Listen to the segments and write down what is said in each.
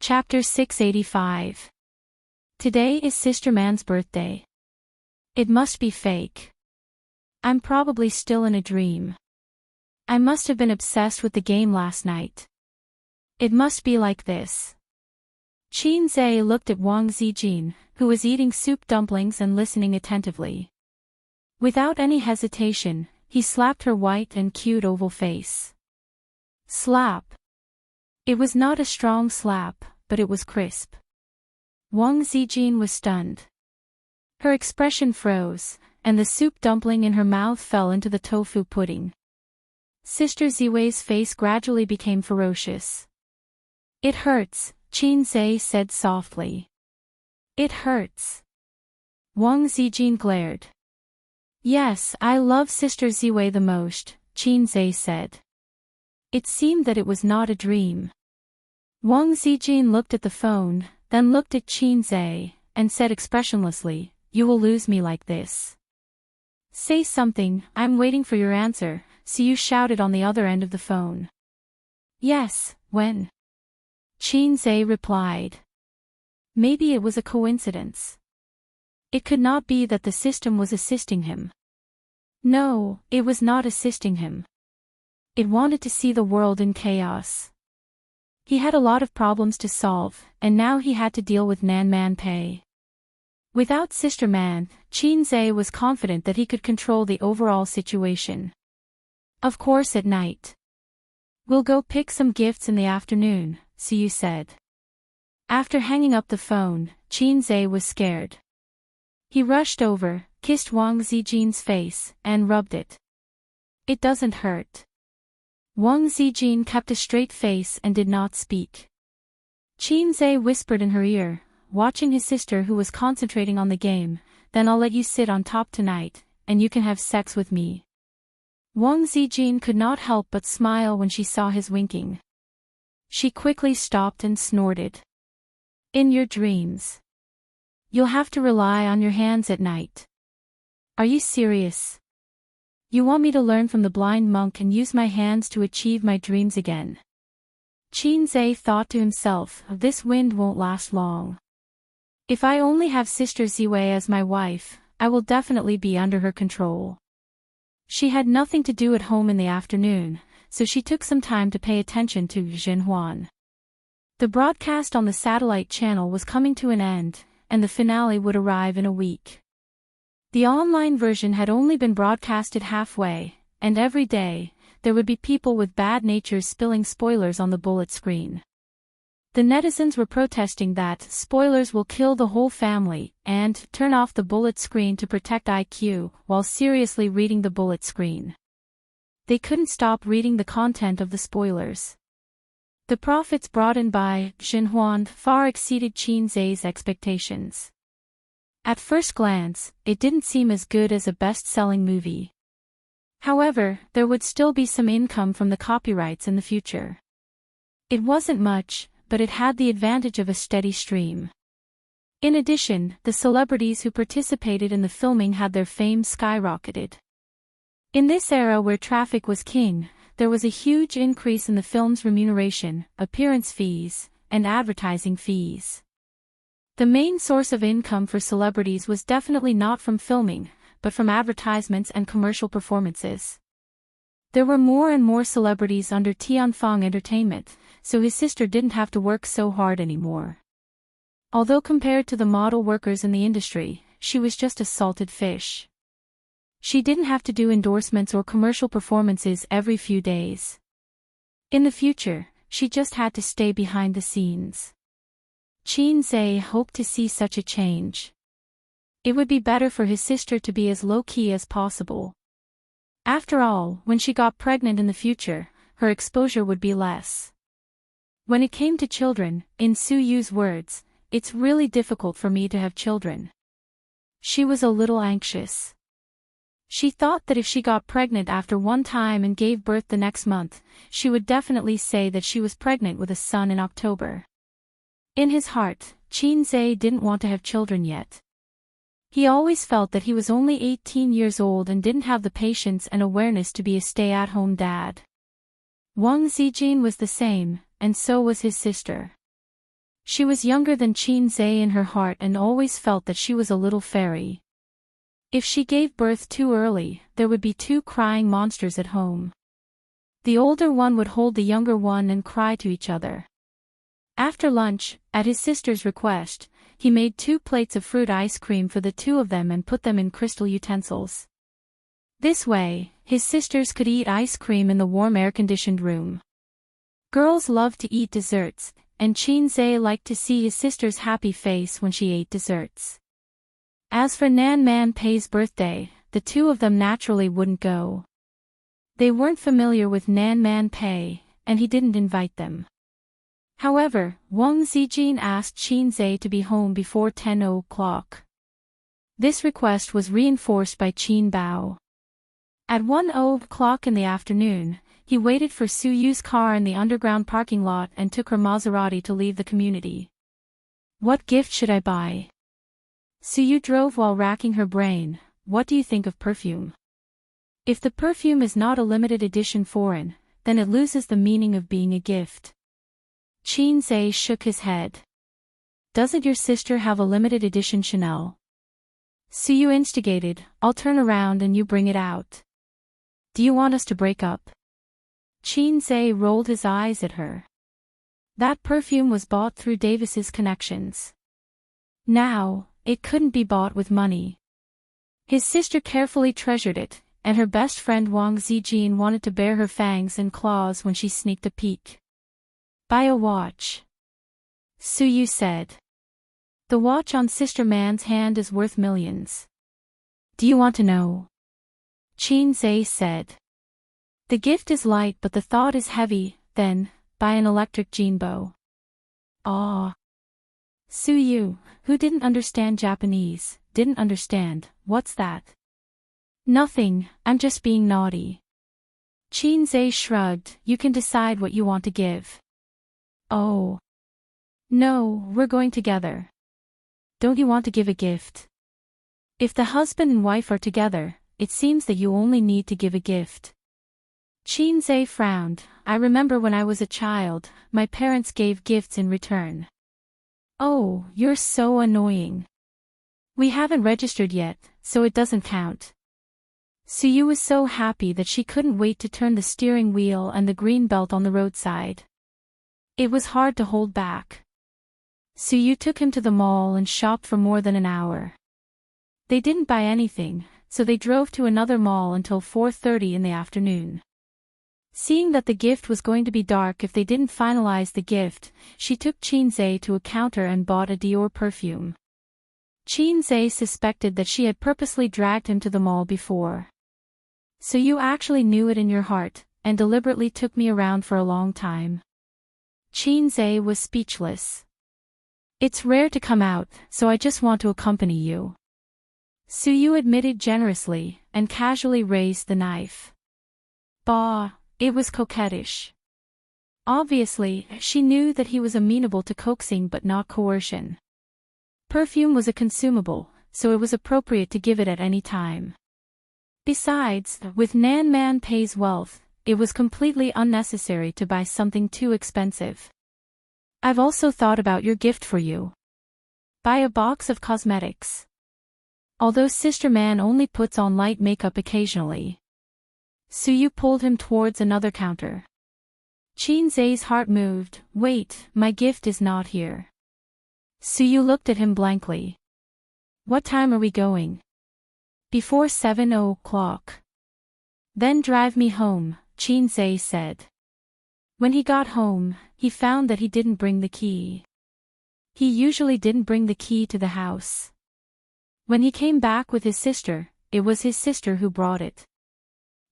Chapter 685. Today is Sister Man's birthday. It must be fake. I'm probably still in a dream. I must have been obsessed with the game last night. It must be like this. Xianxia looked at Wang Zijin, who was eating soup dumplings and listening attentively. Without any hesitation, he slapped her white and cute oval face. Slap. It was not a strong slap, but it was crisp. Wang Zijin was stunned. Her expression froze, and the soup dumpling in her mouth fell into the tofu pudding. Sister Ziwei's face gradually became ferocious. It hurts, Xianxia said softly. It hurts. Wang Zijin glared. Yes, I love Sister Ziwei the most, Xianxia said. It seemed that it was not a dream. Wang Zijin looked at the phone, then looked at Xianxia, and said expressionlessly, "You will lose me like this. Say something, I'm waiting for your answer," Siyu shouted on the other end of the phone. Yes, when? Xianxia replied. Maybe it was a coincidence. It could not be that the system was assisting him. No, it was not assisting him. It wanted to see the world in chaos. He had a lot of problems to solve, and now he had to deal with Nan Man Pei. Without Sister Man, Xianxia was confident that he could control the overall situation. Of course at night. We'll go pick some gifts in the afternoon, Siyu said. After hanging up the phone, Xianxia was scared. He rushed over, kissed Wang Zijin's face, and rubbed it. It doesn't hurt. Wang Zijin kept a straight face and did not speak. Xianxia whispered in her ear, watching his sister who was concentrating on the game, "Then I'll let you sit on top tonight, and you can have sex with me." Wang Zijin could not help but smile when she saw his winking. She quickly stopped and snorted. In your dreams. You'll have to rely on your hands at night. Are you serious? You want me to learn from the blind monk and use my hands to achieve my dreams again? Xianxia thought to himself, this wind won't last long. If I only have Sister Ziwei as my wife, I will definitely be under her control. She had nothing to do at home in the afternoon, so she took some time to pay attention to Zhenhuan. The broadcast on the satellite channel was coming to an end, and the finale would arrive in a week. The online version had only been broadcasted halfway, and every day, there would be people with bad natures spilling spoilers on the bullet screen. The netizens were protesting that spoilers will kill the whole family, and turn off the bullet screen to protect IQ, while seriously reading the bullet screen. They couldn't stop reading the content of the spoilers. The profits brought in by Zhenhuan far exceeded Xianxia's expectations. At first glance, it didn't seem as good as a best-selling movie. However, there would still be some income from the copyrights in the future. It wasn't much, but it had the advantage of a steady stream. In addition, the celebrities who participated in the filming had their fame skyrocketed. In this era where traffic was king, there was a huge increase in the film's remuneration, appearance fees, and advertising fees. The main source of income for celebrities was definitely not from filming, but from advertisements and commercial performances. There were more and more celebrities under Tianfeng Entertainment, so his sister didn't have to work so hard anymore. Although compared to the model workers in the industry, she was just a salted fish. She didn't have to do endorsements or commercial performances every few days. In the future, she just had to stay behind the scenes. Xianxia hoped to see such a change. It would be better for his sister to be as low-key as possible. After all, when she got pregnant in the future, her exposure would be less. When it came to children, in Su Yu's words, "It's really difficult for me to have children." She was a little anxious. She thought that if she got pregnant after one time and gave birth the next month, she would definitely say that she was pregnant with a son in October. In his heart, Xianxia didn't want to have children yet. He always felt that he was only 18 years old and didn't have the patience and awareness to be a stay-at-home dad. Wang Zijin was the same, and so was his sister. She was younger than Qin Zhe in her heart and always felt that she was a little fairy. If she gave birth too early, there would be two crying monsters at home. The older one would hold the younger one and cry to each other. After lunch, at his sister's request, he made 2 plates of fruit ice cream for the two of them and put them in crystal utensils. This way, his sisters could eat ice cream in the warm air-conditioned room. Girls loved to eat desserts, and Qin Zhe liked to see his sister's happy face when she ate desserts. As for Nan Man Pei's birthday, the two of them naturally wouldn't go. They weren't familiar with Nan Man Pei, and he didn't invite them. However, Wang Zijin asked Qin Zhe to be home before 10 o'clock. This request was reinforced by Qin Bao. At 1 o'clock in the afternoon, he waited for Su Yu's car in the underground parking lot and took her Maserati to leave the community. What gift should I buy? Su Yu drove while racking her brain. What do you think of perfume? If the perfume is not a limited edition foreign, then it loses the meaning of being a gift. Qin Zhe shook his head. Doesn't your sister have a limited edition Chanel? Su Yu instigated. I'll turn around and you bring it out. Do you want us to break up? Qin Zhe rolled his eyes at her. That perfume was bought through Davis's connections. Now, it couldn't be bought with money. His sister carefully treasured it, and her best friend Wang Zijin wanted to bare her fangs and claws when she sneaked a peek. Buy a watch. Su Yu said. The watch on Sister Man's hand is worth millions. Do you want to know? Qin Zhe said. The gift is light but the thought is heavy, then, buy an electric jinbo. Ah. Su Yu, who didn't understand Japanese, didn't understand. What's that? Nothing, I'm just being naughty. Qin Zhe shrugged. You can decide what you want to give. Oh. No, we're going together. Don't you want to give a gift? If the husband and wife are together, it seems that you only need to give a gift. Qin Zhe frowned. I remember when I was a child, my parents gave gifts in return. Oh, you're so annoying. We haven't registered yet, so it doesn't count. Su Yu was so happy that she couldn't wait to turn the steering wheel and the green belt on the roadside. It was hard to hold back. Su Yu took him to the mall and shopped for more than an hour. They didn't buy anything, so they drove to another mall until 4:30 in the afternoon. Seeing that the gift was going to be dark if they didn't finalize the gift, she took Qin Zhe to a counter and bought a Dior perfume. Qin Zhe suspected that she had purposely dragged him to the mall before. So you actually knew it in your heart, and deliberately took me around for a long time. Qin Zhe was speechless. It's rare to come out, so I just want to accompany you. Su Yu admitted generously, and casually raised the knife. Bah, it was coquettish. Obviously, she knew that he was amenable to coaxing but not coercion. Perfume was a consumable, so it was appropriate to give it at any time. Besides, with Nan Man Pei's wealth, it was completely unnecessary to buy something too expensive. I've also thought about your gift for you. Buy a box of cosmetics. Although Sister Man only puts on light makeup occasionally. Su Yu pulled him towards another counter. Qin Zhe's heart moved. Wait, my gift is not here. Su Yu looked at him blankly. What time are we going? Before 7 o'clock. Then drive me home, Qin Zhe said. When he got home, he found that he didn't bring the key. He usually didn't bring the key to the house. When he came back with his sister, it was his sister who brought it.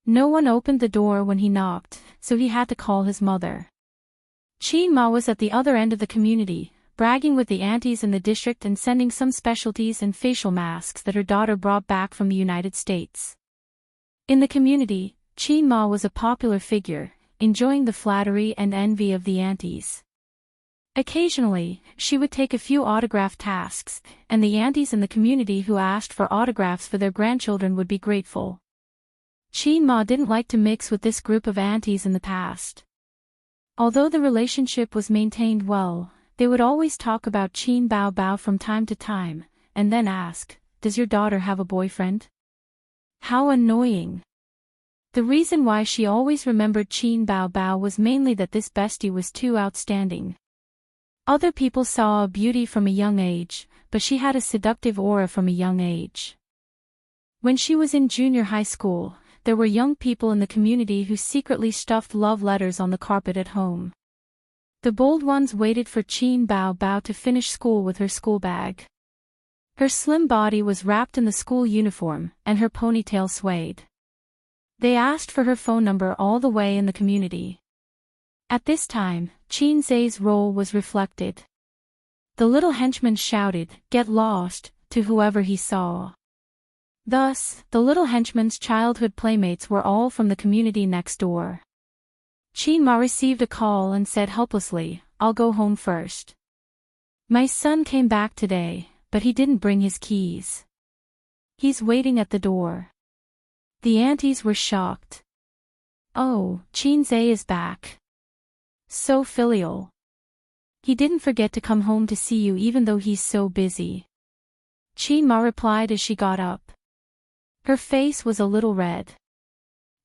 No one opened the door when he knocked, so he had to call his mother. Qin Ma was at the other end of the community, bragging with the aunties in the district and sending some specialties and facial masks that her daughter brought back from the United States. In the community, Qin Ma was a popular figure, enjoying the flattery and envy of the aunties. Occasionally, she would take a few autograph tasks, and the aunties in the community who asked for autographs for their grandchildren would be grateful. Qin Ma didn't like to mix with this group of aunties in the past. Although the relationship was maintained well, They would always talk about Qin Bao Bao from time to time, and then ask, "Does your daughter have a boyfriend?" How annoying. The reason why she always remembered Qin Bao Bao was mainly that this bestie was too outstanding. Other people saw a beauty from a young age, but she had a seductive aura from a young age. When she was in junior high school, there were young people in the community who secretly stuffed love letters on the carpet at home. The bold ones waited for Qin Bao Bao to finish school with her school bag. Her slim body was wrapped in the school uniform, and her ponytail swayed. They asked for her phone number all the way in the community. At this time, Qin Zai's role was reflected. The little henchman shouted, "Get lost," to whoever he saw. Thus, the little henchman's childhood playmates were all from the community next door. Qin Ma received a call and said helplessly, "I'll go home first. My son came back today, but he didn't bring his keys. He's waiting at the door." The aunties were shocked. "Oh, Qin Zai is back. So filial. He didn't forget to come home to see you even though he's so busy." Qin Ma replied as she got up. Her face was a little red.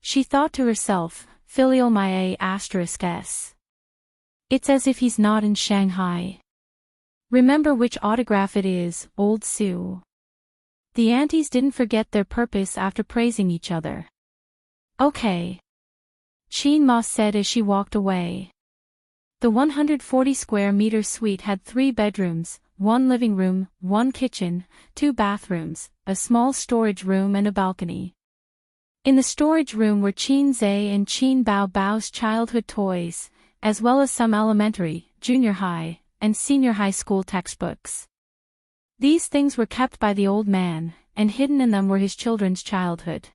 She thought to herself, "Filial my A**s. It's as if he's not in Shanghai. Remember which autograph it is, old Sue." The aunties didn't forget their purpose after praising each other. "Okay," Qin Ma said as she walked away. The 140 square meter suite had 3 bedrooms, 1 living room, 1 kitchen, 2 bathrooms, a small storage room and a balcony. In the storage room were Qin Zai and Qin Bao Bao's childhood toys, as well as some elementary, junior high, and senior high school textbooks. These things were kept by the old man, and hidden in them were his children's childhood.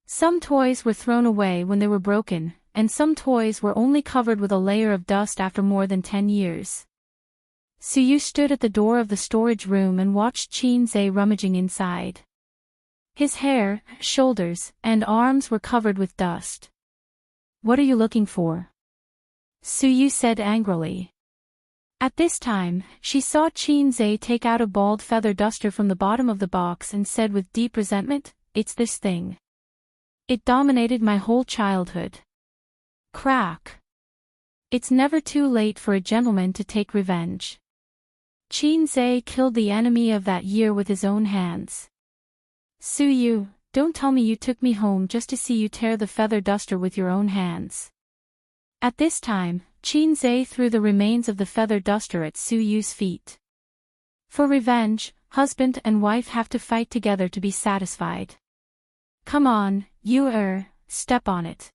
Some toys were thrown away when they were broken, and some toys were only covered with a layer of dust after more than 10 years. Suyu stood at the door of the storage room and watched Qin Zai rummaging inside. His hair, shoulders, and arms were covered with dust. "What are you looking for?" Suyu said angrily. At this time, she saw Qin Zai take out a bald feather duster from the bottom of the box and said with deep resentment, "It's this thing. It dominated my whole childhood." Crack. It's never too late for a gentleman to take revenge. Qin Zai killed the enemy of that year with his own hands. "Suyu, don't tell me you took me home just to see you tear the feather duster with your own hands." At this time, Qin Zai threw the remains of the feather duster at Suyu's feet. For revenge, husband and wife have to fight together to be satisfied. "Come on, you step on it."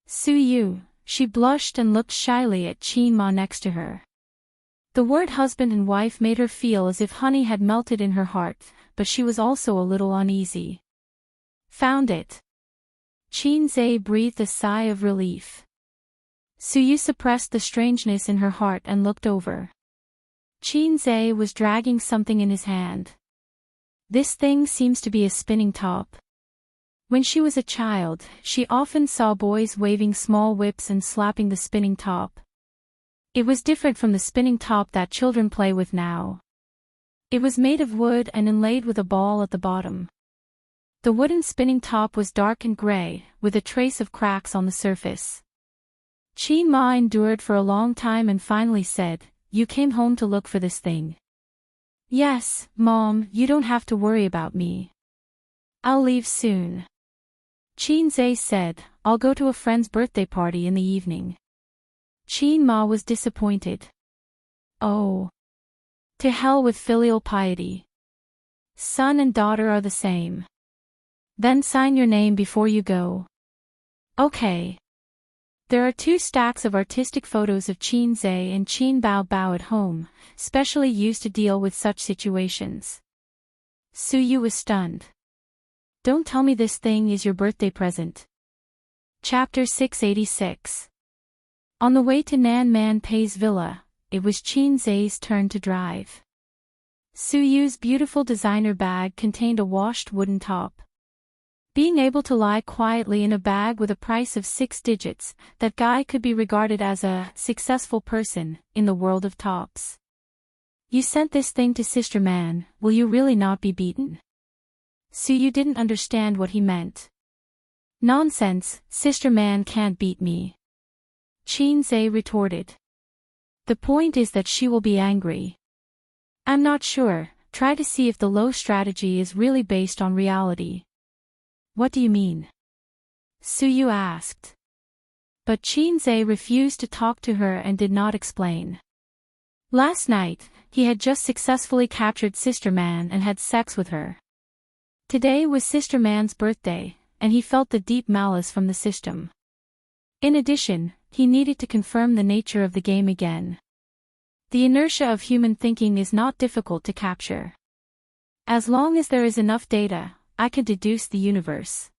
Suyu, she blushed and looked shyly at Qin Ma next to her. The word husband and wife made her feel as if honey had melted in her heart, but she was also a little uneasy. "Found it." Qin Zai breathed a sigh of relief. Suyu suppressed the strangeness in her heart and looked over. Qin Zai was dragging something in his hand. This thing seems to be a spinning top. When she was a child, she often saw boys waving small whips and slapping the spinning top. It was different from the spinning top that children play with now. It was made of wood and inlaid with a ball at the bottom. The wooden spinning top was dark and gray, with a trace of cracks on the surface. Qin Ma endured for a long time and finally said, "You came home to look for this thing." "Yes, Mom, you don't have to worry about me. I'll leave soon." Qin Zai said, "I'll go to a friend's birthday party in the evening." Qin Ma was disappointed. Oh. To hell with filial piety. Son and daughter are the same. Then sign your name before you go. Okay. There are 2 stacks of artistic photos of Qin Zai and Qin Bao Bao at home, specially used to deal with such situations. Suyu was stunned. "Don't tell me this thing is your birthday present." Chapter 686. On the way to Nan Man Pei's villa, it was Qin Zai's turn to drive. Suyu's beautiful designer bag contained a washed wooden top. Being able to lie quietly in a bag with a price of 6 digits, that guy could be regarded as a successful person in the world of tops. You sent this thing to Sister Man, will you really not be beaten? Suyu didn't understand what he meant. Nonsense, Sister Man can't beat me. Xianxia retorted. The point is that she will be angry. I'm not sure, try to see if the low strategy is really based on reality. What do you mean? Suyu asked. But Xianxia refused to talk to her and did not explain. Last night, he had just successfully captured Sister Man and had sex with her. Today was Sister Man's birthday, and he felt the deep malice from the system. In addition, he needed to confirm the nature of the game again. The inertia of human thinking is not difficult to capture. As long as there is enough data, I can deduce the universe.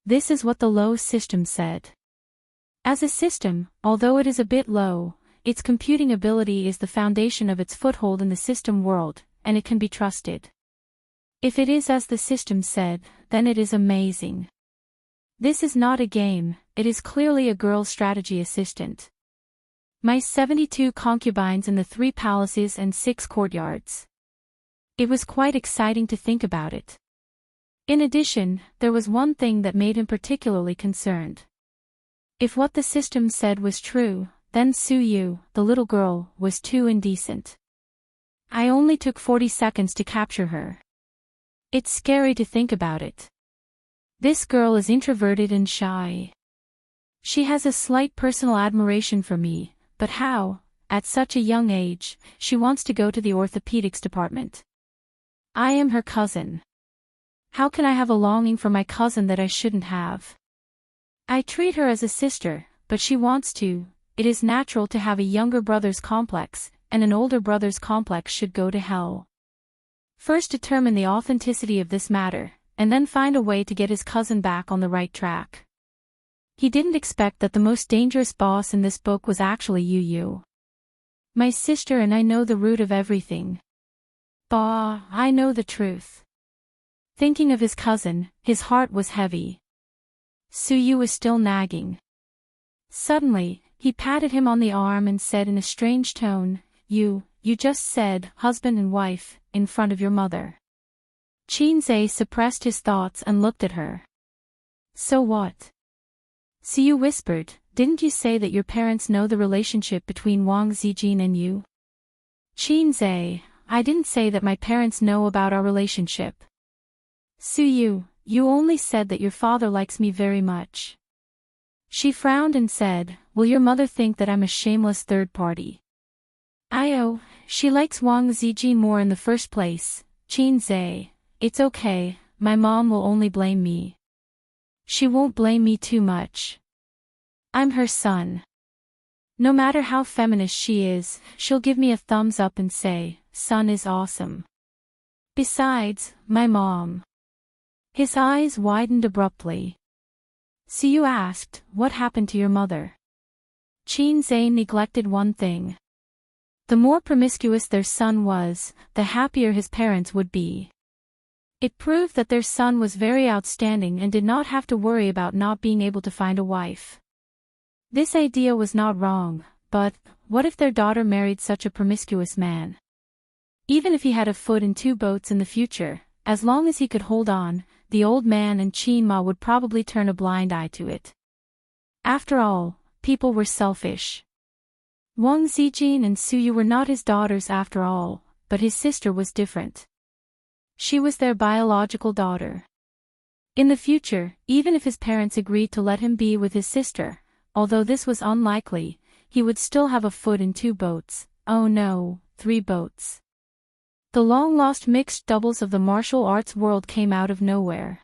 This is what the low system said. As a system, although it is a bit low, its computing ability is the foundation of its foothold in the system world, and it can be trusted. If it is as the system said, then it is amazing. This is not a game, it is clearly a girl strategy assistant. My 72 concubines in the 3 palaces and 6 courtyards. It was quite exciting to think about it. In addition, there was one thing that made him particularly concerned. If what the system said was true, then Suyu, the little girl, was too indecent. I only took 40 seconds to capture her. It's scary to think about it. This girl is introverted and shy. She has a slight personal admiration for me, but how, at such a young age, she wants to go to the orthopedics department. I am her cousin. How can I have a longing for my cousin that I shouldn't have? I treat her as a sister, but she wants to. It is natural to have a younger brother's complex, and an older brother's complex should go to hell. First determine the authenticity of this matter, and then find a way to get his cousin back on the right track. He didn't expect that the most dangerous boss in this book was actually Yu. My sister and I know the root of everything. Bah, I know the truth. Thinking of his cousin, his heart was heavy. Suyu was still nagging. Suddenly, he patted him on the arm and said in a strange tone, You just said, husband and wife, in front of your mother. Xianxia suppressed his thoughts and looked at her. So what? Suyu whispered, didn't you say that your parents know the relationship between Wang Zijin and you? Xianxia, I didn't say that my parents know about our relationship. Suyu, you only said that your father likes me very much. She frowned and said, will your mother think that I'm a shameless third party? She likes Wang Zijin more in the first place. Xianxia, it's okay, my mom will only blame me. She won't blame me too much. I'm her son. No matter how feminist she is, she'll give me a thumbs up and say, son is awesome. Besides, my mom. His eyes widened abruptly. Suyu asked, what happened to your mother? Xianxia neglected one thing. The more promiscuous their son was, the happier his parents would be. It proved that their son was very outstanding and did not have to worry about not being able to find a wife. This idea was not wrong, but what if their daughter married such a promiscuous man? Even if he had a foot in 2 boats in the future, as long as he could hold on, the old man and Qinma would probably turn a blind eye to it. After all, people were selfish. Wang Zijin and Suyu were not his daughters after all, but his sister was different. She was their biological daughter. In the future, even if his parents agreed to let him be with his sister, although this was unlikely, he would still have a foot in 2 boats, oh no, 3 boats. The long-lost mixed doubles of the martial arts world came out of nowhere.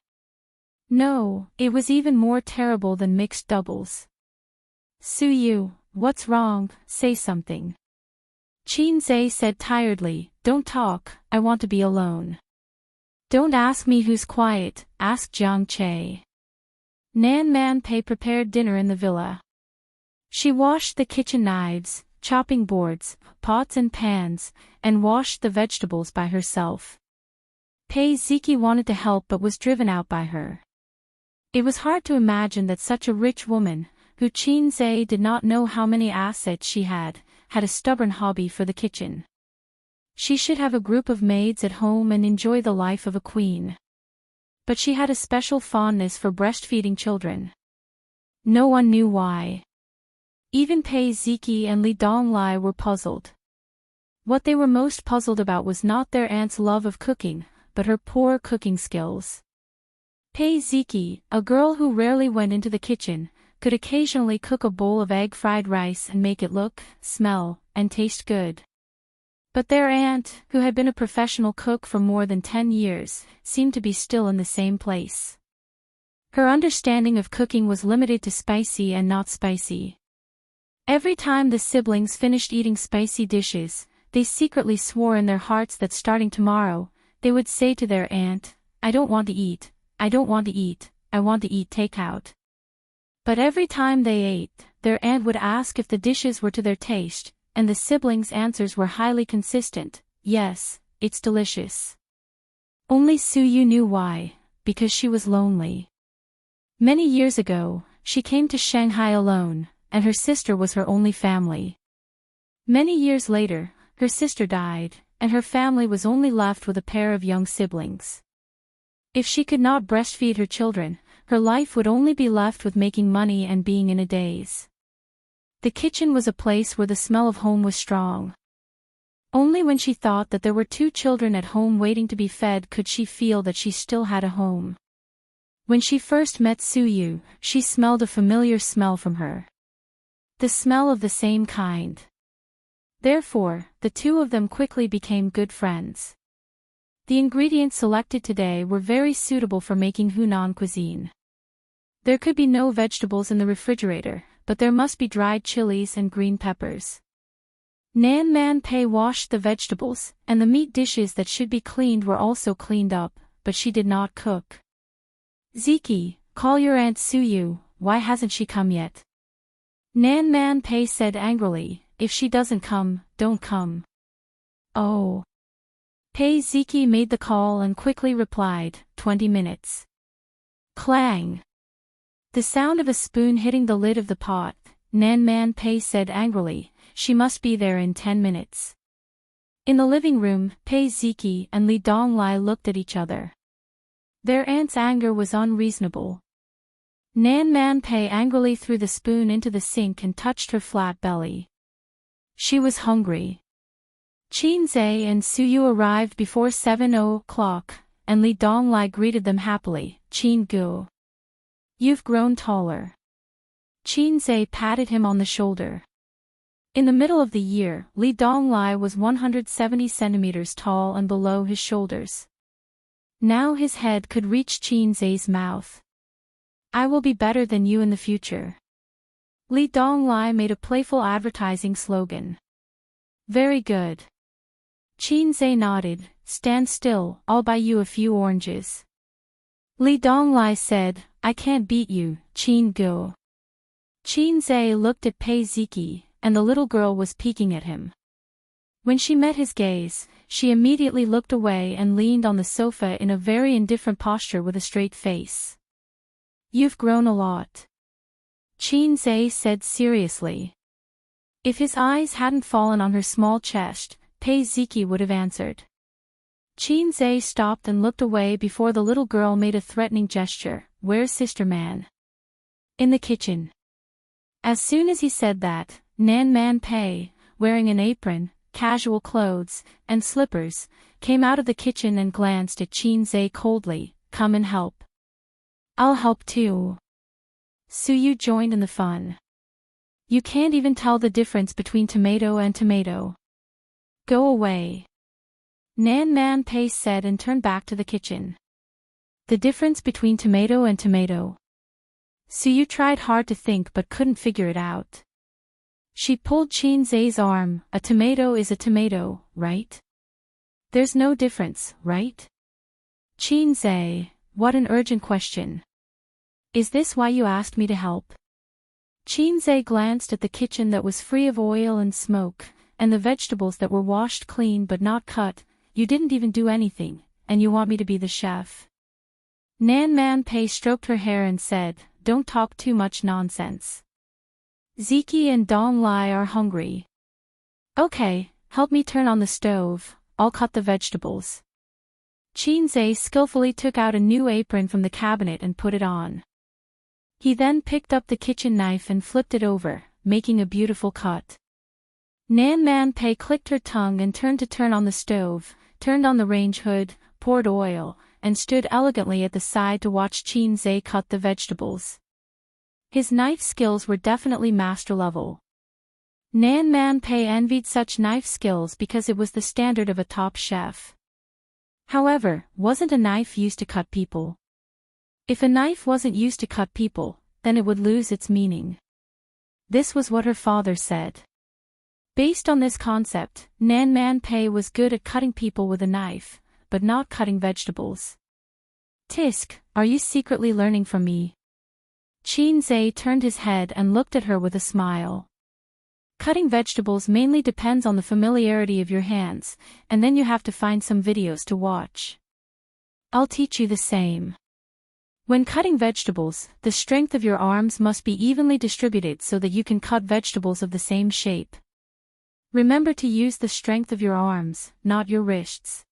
No, it was even more terrible than mixed doubles. Suyu, what's wrong, say something. Xianxia said tiredly, don't talk, I want to be alone. Don't ask me who's quiet, ask Jiang Che. Nan Man Pei prepared dinner in the villa. She washed the kitchen knives, chopping boards, pots and pans, and washed the vegetables by herself. Pei Ziki wanted to help but was driven out by her. It was hard to imagine that such a rich woman, who Xianxia did not know how many assets she had a stubborn hobby for the kitchen. She should have a group of maids at home and enjoy the life of a queen. But she had a special fondness for breastfeeding children. No one knew why. Even Pei Ziki and Li Donglai were puzzled. What they were most puzzled about was not their aunt's love of cooking, but her poor cooking skills. Pei Ziki, a girl who rarely went into the kitchen, could occasionally cook a bowl of egg fried rice and make it look, smell, and taste good. But their aunt, who had been a professional cook for more than 10 years, seemed to be still in the same place. Her understanding of cooking was limited to spicy and not spicy. Every time the siblings finished eating spicy dishes, they secretly swore in their hearts that starting tomorrow, they would say to their aunt, "I don't want to eat, I don't want to eat, I want to eat takeout." But every time they ate, their aunt would ask if the dishes were to their taste, and the siblings' answers were highly consistent: "Yes, it's delicious." Only Suyu knew why: because she was lonely. Many years ago, she came to Shanghai alone, and her sister was her only family. Many years later, her sister died, and her family was only left with a pair of young siblings. If she could not breastfeed her children, her life would only be left with making money and being in a daze. The kitchen was a place where the smell of home was strong. Only when she thought that there were 2 children at home waiting to be fed could she feel that she still had a home. When she first met Suyu, she smelled a familiar smell from her. The smell of the same kind. Therefore, the 2 of them quickly became good friends. The ingredients selected today were very suitable for making Hunan cuisine. There could be no vegetables in the refrigerator, but there must be dried chilies and green peppers. Nan Man Pei washed the vegetables, and the meat dishes that should be cleaned were also cleaned up, but she did not cook. "Ziki, call your Aunt Suyu, why hasn't she come yet?" Nan Man Pei said angrily, "If she doesn't come, don't come." "Oh." Pei Ziki made the call and quickly replied, 20 minutes. Clang! The sound of a spoon hitting the lid of the pot. Nan Man Pei said angrily, "She must be there in 10 minutes. In the living room, Pei Ziki and Li Donglai looked at each other. Their aunt's anger was unreasonable. Nan Man Pei angrily threw the spoon into the sink and touched her flat belly. She was hungry. Xianxia and Suyu arrived before 7 o'clock, and Li Donglai greeted them happily. "Qin Gu. You've grown taller." Xianxia patted him on the shoulder. In the middle of the year, Li Donglai was 170 centimeters tall and below his shoulders. Now his head could reach Xianxia's mouth. "I will be better than you in the future." Li Donglai made a playful advertising slogan. "Very good." Xianxia nodded. "Stand still, I'll buy you a few oranges." Li Donglai said, "I can't beat you, Qin Gu." Xianxia looked at Pei Ziki, and the little girl was peeking at him. When she met his gaze, she immediately looked away and leaned on the sofa in a very indifferent posture with a straight face. "You've grown a lot," Xianxia said seriously. If his eyes hadn't fallen on her small chest, Pei Ziki would have answered. Xianxia stopped and looked away before the little girl made a threatening gesture. "Where's Sister Man?" "In the kitchen." As soon as he said that, Nan Man Pei, wearing an apron, casual clothes, and slippers, came out of the kitchen and glanced at Xianxia coldly. "Come and help." "I'll help too." Suyu joined in the fun. "You can't even tell the difference between tomato and tomato." "Go away," Nan Man Pei said and turned back to the kitchen. "The difference between tomato and tomato?" Suyu tried hard to think but couldn't figure it out. She pulled Xianxia's arm. "A tomato is a tomato, right? There's no difference, right?" "Xianxia, what an urgent question. Is this why you asked me to help?" Xianxia glanced at the kitchen that was free of oil and smoke, and the vegetables that were washed clean but not cut. "You didn't even do anything, and you want me to be the chef?" Nan Man Pei stroked her hair and said, "Don't talk too much nonsense. Ziki and Dong Lai are hungry. Okay, help me turn on the stove, I'll cut the vegetables." Qin Zhe skillfully took out a new apron from the cabinet and put it on. He then picked up the kitchen knife and flipped it over, making a beautiful cut. Nan Man Pei clicked her tongue and turned to turn on the stove, turned on the range hood, poured oil, and stood elegantly at the side to watch Qin Zhe cut the vegetables. His knife skills were definitely master level. Nan Man Pei envied such knife skills because it was the standard of a top chef. However, wasn't a knife used to cut people? If a knife wasn't used to cut people, then it would lose its meaning. This was what her father said. Based on this concept, Nan Man Pei was good at cutting people with a knife, but not cutting vegetables. "Tisk, are you secretly learning from me?" Qin Zhe turned his head and looked at her with a smile. Cutting vegetables mainly depends on the familiarity of your hands, and then you have to find some videos to watch. I'll teach you the same. When cutting vegetables, the strength of your arms must be evenly distributed so that you can cut vegetables of the same shape. Remember to use the strength of your arms, not your wrists.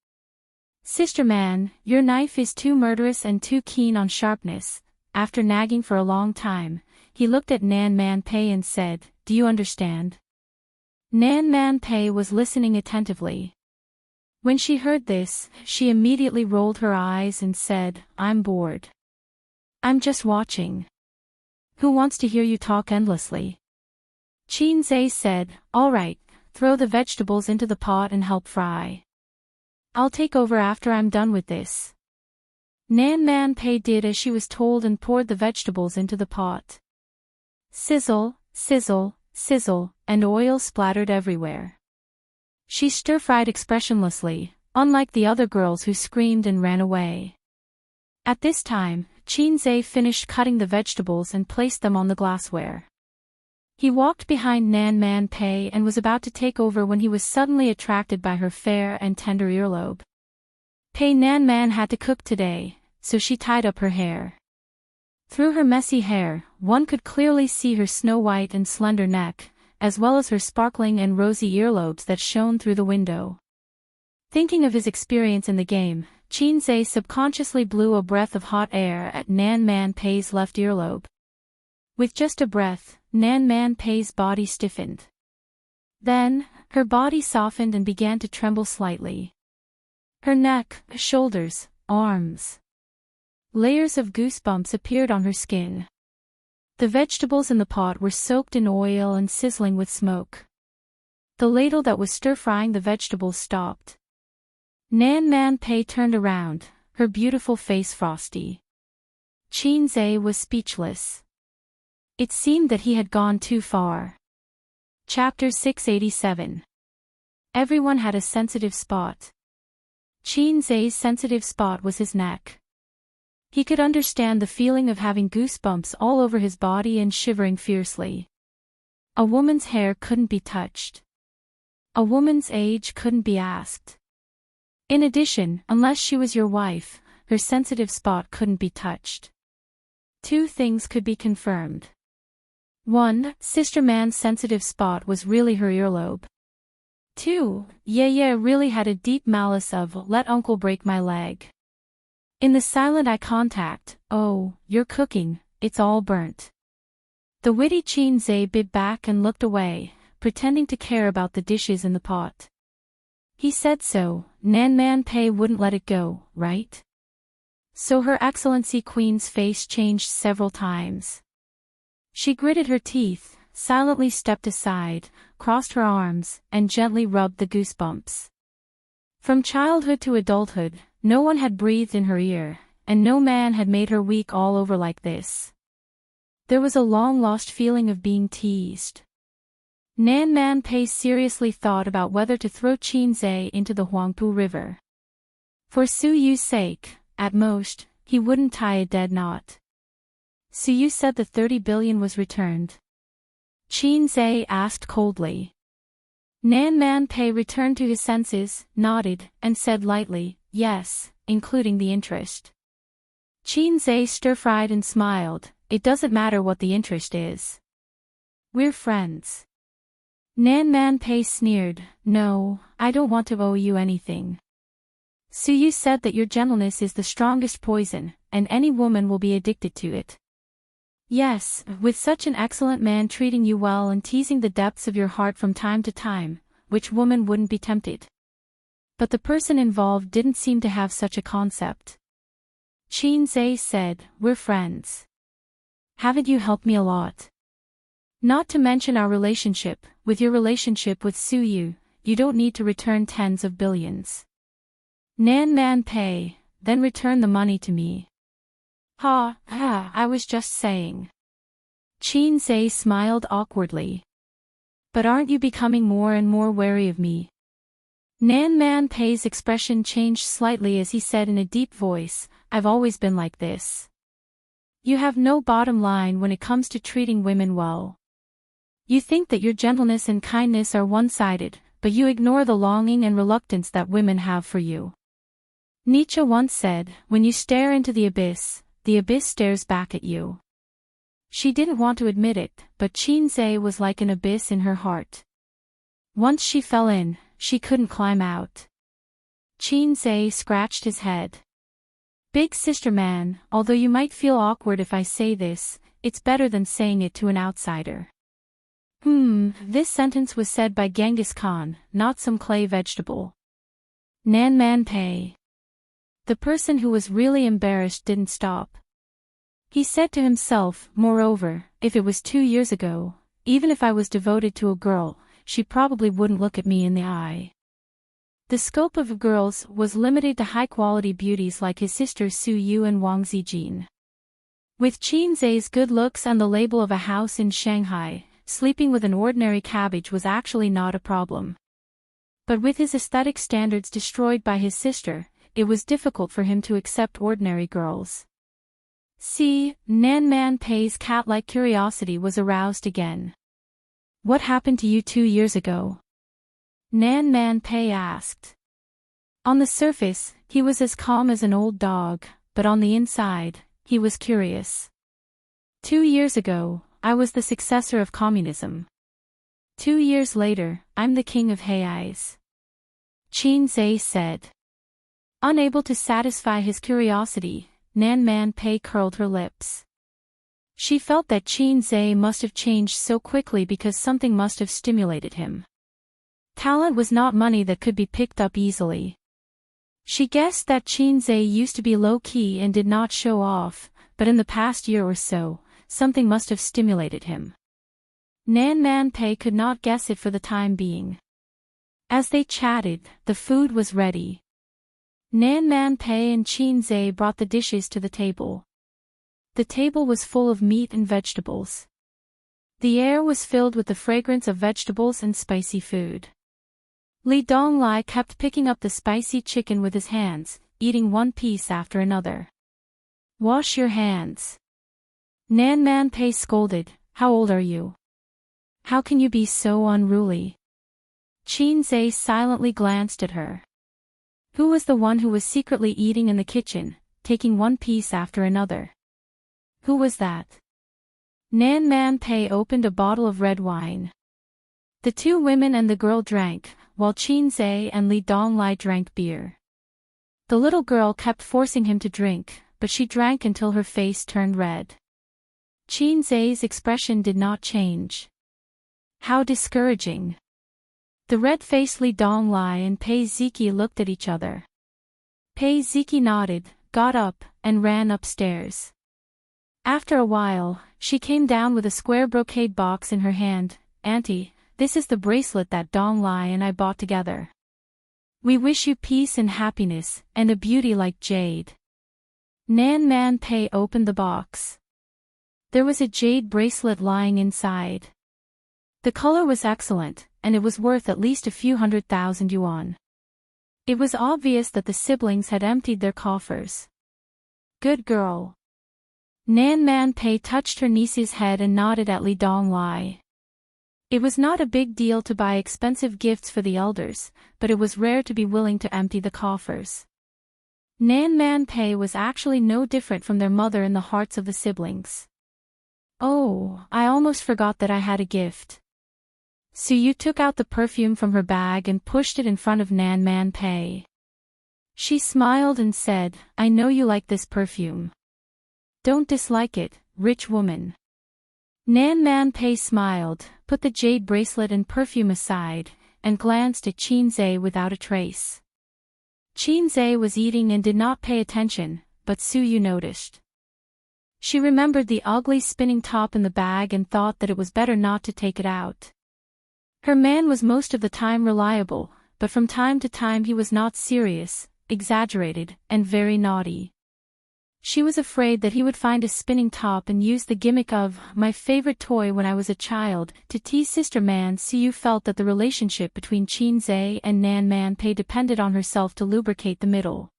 "Sister Man, your knife is too murderous and too keen on sharpness." After nagging for a long time, he looked at Nan Man Pei and said, "Do you understand?" Nan Man Pei was listening attentively. When she heard this, she immediately rolled her eyes and said, "I'm bored. I'm just watching. Who wants to hear you talk endlessly?" Qin Zhe said, "All right, throw the vegetables into the pot and help fry. I'll take over after I'm done with this." Nan Man Pei did as she was told and poured the vegetables into the pot. Sizzle, sizzle, sizzle, and oil splattered everywhere. She stir-fried expressionlessly, unlike the other girls who screamed and ran away. At this time, Qin Zhe finished cutting the vegetables and placed them on the glassware. He walked behind Nan Man Pei and was about to take over when he was suddenly attracted by her fair and tender earlobe. Pei Nan Man had to cook today, so she tied up her hair. Through her messy hair, one could clearly see her snow-white and slender neck, as well as her sparkling and rosy earlobes that shone through the window. Thinking of his experience in the game, Qin Zhe subconsciously blew a breath of hot air at Nan Man Pei's left earlobe. With just a breath, Nan Man Pei's body stiffened. Then, her body softened and began to tremble slightly. Her neck, shoulders, arms. Layers of goosebumps appeared on her skin. The vegetables in the pot were soaked in oil and sizzling with smoke. The ladle that was stir-frying the vegetables stopped. Nan Man Pei turned around, her beautiful face frosty. Qin Zhe was speechless. It seemed that he had gone too far. Chapter 687. Everyone had a sensitive spot. Qin Zhe's sensitive spot was his neck. He could understand the feeling of having goosebumps all over his body and shivering fiercely. A woman's hair couldn't be touched. A woman's age couldn't be asked. In addition, unless she was your wife, her sensitive spot couldn't be touched. Two things could be confirmed. 1. Sister Man's sensitive spot was really her earlobe. 2. Ye really had a deep malice of, "Let uncle break my leg." In the silent eye contact, "Oh, you're cooking, it's all burnt." The witty Qin Zhe bit back and looked away, pretending to care about the dishes in the pot. He said so, Nan Man Pei wouldn't let it go, right? So Her Excellency Queen's face changed several times. She gritted her teeth, silently stepped aside, crossed her arms, and gently rubbed the goosebumps. From childhood to adulthood, no one had breathed in her ear, and no man had made her weak all over like this. There was a long-lost feeling of being teased. Nan Man Pei seriously thought about whether to throw Qin Zhe into the Huangpu River. For Su Yu's sake, at most, he wouldn't tie a dead knot. Su Yu said the 30 billion was returned. Qin Zhe asked coldly. Nan Man Pei returned to his senses, nodded, and said lightly, "Yes, including the interest." Xianxia stir-fried and smiled. It doesn't matter what the interest is. We're friends. Nan Man Pei sneered. No, I don't want to owe you anything. Suyu said that your gentleness is the strongest poison, and any woman will be addicted to it. Yes, with such an excellent man treating you well and teasing the depths of your heart from time to time, which woman wouldn't be tempted? But the person involved didn't seem to have such a concept. Xianxia said, we're friends. Haven't you helped me a lot? Not to mention our relationship. With your relationship with Suyu, you don't need to return tens of billions. Nan Man Pei, then return the money to me. I was just saying. Xianxia smiled awkwardly. But aren't you becoming more and more wary of me? Nan Man Pei's expression changed slightly as he said in a deep voice, I've always been like this. You have no bottom line when it comes to treating women well. You think that your gentleness and kindness are one-sided, but you ignore the longing and reluctance that women have for you. Nietzsche once said, when you stare into the abyss stares back at you. She didn't want to admit it, but Xianxia was like an abyss in her heart. Once she fell in, she couldn't climb out. Xianxia scratched his head. Big sister man, although you might feel awkward if I say this, it's better than saying it to an outsider. This sentence was said by Genghis Khan, not some clay vegetable. Nan Man Pei. The person who was really embarrassed didn't stop. He said to himself, moreover, if it was 2 years ago, even if I was devoted to a girl, she probably wouldn't look at me in the eye. The scope of girls was limited to high-quality beauties like his sisters Suyu and Wang Zijin. With Xianxia's good looks and the label of a house in Shanghai, sleeping with an ordinary cabbage was actually not a problem. But with his aesthetic standards destroyed by his sister, it was difficult for him to accept ordinary girls. Nan Man Pei's cat-like curiosity was aroused again. What happened to you 2 years ago? Nan Man Pei asked. On the surface, he was as calm as an old dog, but on the inside, he was curious. 2 years ago, I was the successor of communism. 2 years later, I'm the king of Hei's. Xianxia said. Unable to satisfy his curiosity, Nan Man Pei curled her lips. She felt that Xianxia must have changed so quickly because something must have stimulated him. Talent was not money that could be picked up easily. She guessed that Xianxia used to be low-key and did not show off, but in the past year or so, something must have stimulated him. Nan Man Pei could not guess it for the time being. As they chatted, the food was ready. Nan Man Pei and Xianxia brought the dishes to the table. The table was full of meat and vegetables. The air was filled with the fragrance of vegetables and spicy food. Li Donglai kept picking up the spicy chicken with his hands, eating one piece after another. Wash your hands. Nan Man Pei scolded, how old are you? How can you be so unruly? Xianxia silently glanced at her. Who was the one who was secretly eating in the kitchen, taking one piece after another? Who was that? Nan Man Pei opened a bottle of red wine. The two women and the girl drank, while Xianxia and Li Donglai drank beer. The little girl kept forcing him to drink, but she drank until her face turned red. Xianxia's expression did not change. How discouraging. The red-faced Li Donglai and Pei Ziki looked at each other. Pei Ziki nodded, got up, and ran upstairs. After a while, she came down with a square brocade box in her hand. Auntie, this is the bracelet that Donglai and I bought together. We wish you peace and happiness, and a beauty like jade. Nan Man Pei opened the box. There was a jade bracelet lying inside. The color was excellent, and it was worth at least a few 100,000 yuan. It was obvious that the siblings had emptied their coffers. Good girl. Nan Man Pei touched her niece's head and nodded at Li Donglai. It was not a big deal to buy expensive gifts for the elders, but it was rare to be willing to empty the coffers. Nan Man Pei was actually no different from their mother in the hearts of the siblings. Oh, I almost forgot that I had a gift. Su Yu took out the perfume from her bag and pushed it in front of Nan Man Pei. She smiled and said, I know you like this perfume. Don't dislike it, rich woman. Nan Man Pei smiled, put the jade bracelet and perfume aside, and glanced at Qinzhe without a trace. Qinzhe was eating and did not pay attention, but Su Yu noticed. She remembered the ugly spinning top in the bag and thought that it was better not to take it out. Her man was most of the time reliable, but from time to time he was not serious, exaggerated, and very naughty. She was afraid that he would find a spinning top and use the gimmick of my favorite toy when I was a child to tease Sister Man. Su Yu felt that the relationship between Qinzhe and Nan Man Pei depended on herself to lubricate the middle.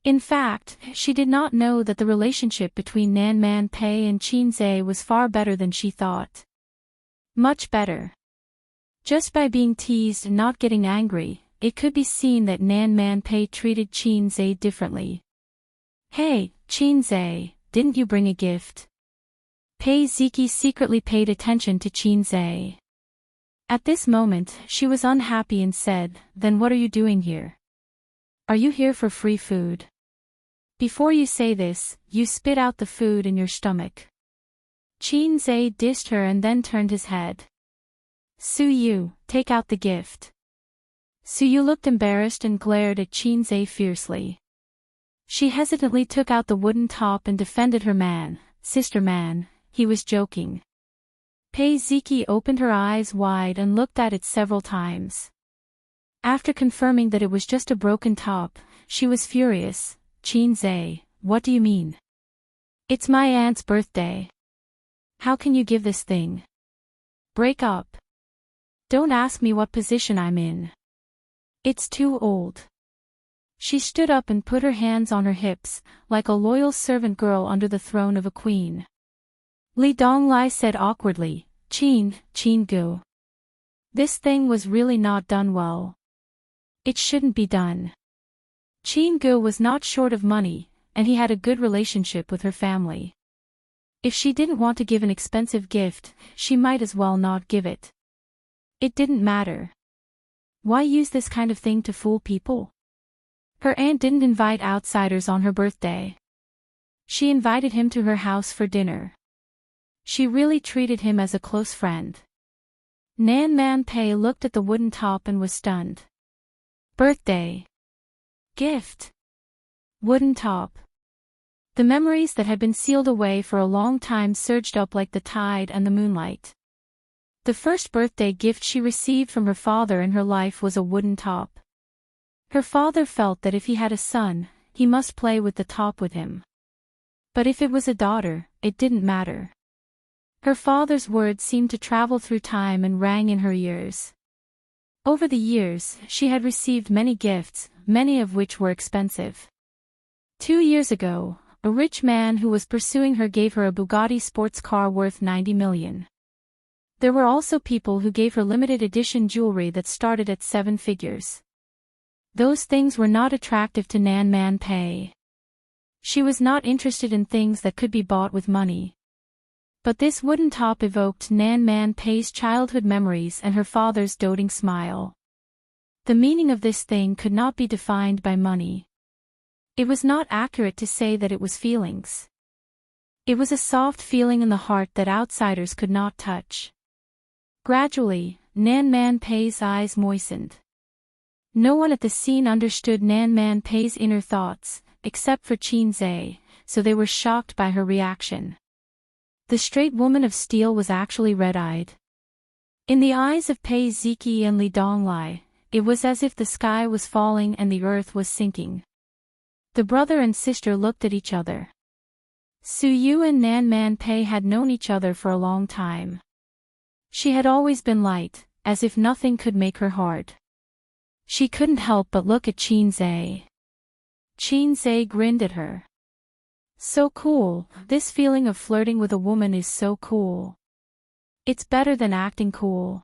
In fact, she did not know that the relationship between Nan Man Pei and Qinzhe was far better than she thought. Much better. Just by being teased and not getting angry, it could be seen that Nan Man Pei treated Qinzhe differently. Hey, Qinzhe, didn't you bring a gift? Pei Ziki secretly paid attention to Qinzhe. At this moment, she was unhappy and said, then what are you doing here? Are you here for free food? Before you say this, you spit out the food in your stomach. Qinzhe dissed her and then turned his head. Su Yu, take out the gift. Su Yu looked embarrassed and glared at Qinzhe fiercely. She hesitantly took out the wooden top and defended her man. Sister Man, he was joking. Pei Ziki opened her eyes wide and looked at it several times. After confirming that it was just a broken top, she was furious. Qinzhe, what do you mean? It's my aunt's birthday. How can you give this thing? Break up. Don't ask me what position I'm in. It's too old. She stood up and put her hands on her hips, like a loyal servant girl under the throne of a queen. Li Donglai said awkwardly, Qin Gu. This thing was really not done well. It shouldn't be done. Qin Gu was not short of money, and he had a good relationship with her family. If she didn't want to give an expensive gift, she might as well not give it. It didn't matter. Why use this kind of thing to fool people? Her aunt didn't invite outsiders on her birthday. She invited him to her house for dinner. She really treated him as a close friend. Nan Man Pei looked at the wooden top and was stunned. Birthday. Gift. Wooden top. The memories that had been sealed away for a long time surged up like the tide and the moonlight. The first birthday gift she received from her father in her life was a wooden top. Her father felt that if he had a son, he must play with the top with him. But if it was a daughter, it didn't matter. Her father's words seemed to travel through time and rang in her ears. Over the years, she had received many gifts, many of which were expensive. 2 years ago, a rich man who was pursuing her gave her a Bugatti sports car worth 90 million. There were also people who gave her limited edition jewelry that started at 7 figures. Those things were not attractive to Nan Man Pei. She was not interested in things that could be bought with money. But this wooden top evoked Nan Man Pei's childhood memories and her father's doting smile. The meaning of this thing could not be defined by money. It was not accurate to say that it was feelings. It was a soft feeling in the heart that outsiders could not touch. Gradually, Nan Man Pei's eyes moistened. No one at the scene understood Nan Man Pei's inner thoughts, except for Qinzhe, so they were shocked by her reaction. The straight woman of steel was actually red-eyed. In the eyes of Pei Ziki and Li Donglai, it was as if the sky was falling and the earth was sinking. The brother and sister looked at each other. Su Yu and Nan Man Pei had known each other for a long time. She had always been light, as if nothing could make her hard. She couldn't help but look at Qinzhe. Qinzhe grinned at her. So cool, this feeling of flirting with a woman is so cool. It's better than acting cool.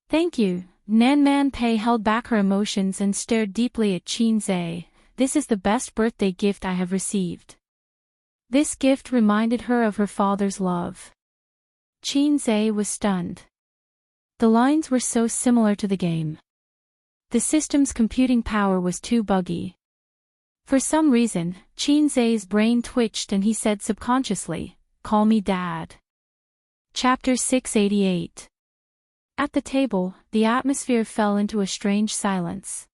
Thank you. Nan Man Pei held back her emotions and stared deeply at Qinzhe. this is the best birthday gift I have received. This gift reminded her of her father's love. Xianxia was stunned. The lines were so similar to the game. The system's computing power was too buggy. For some reason, Xianxia's brain twitched and he said subconsciously, "Call me Dad." Chapter 688. At the table, the atmosphere fell into a strange silence.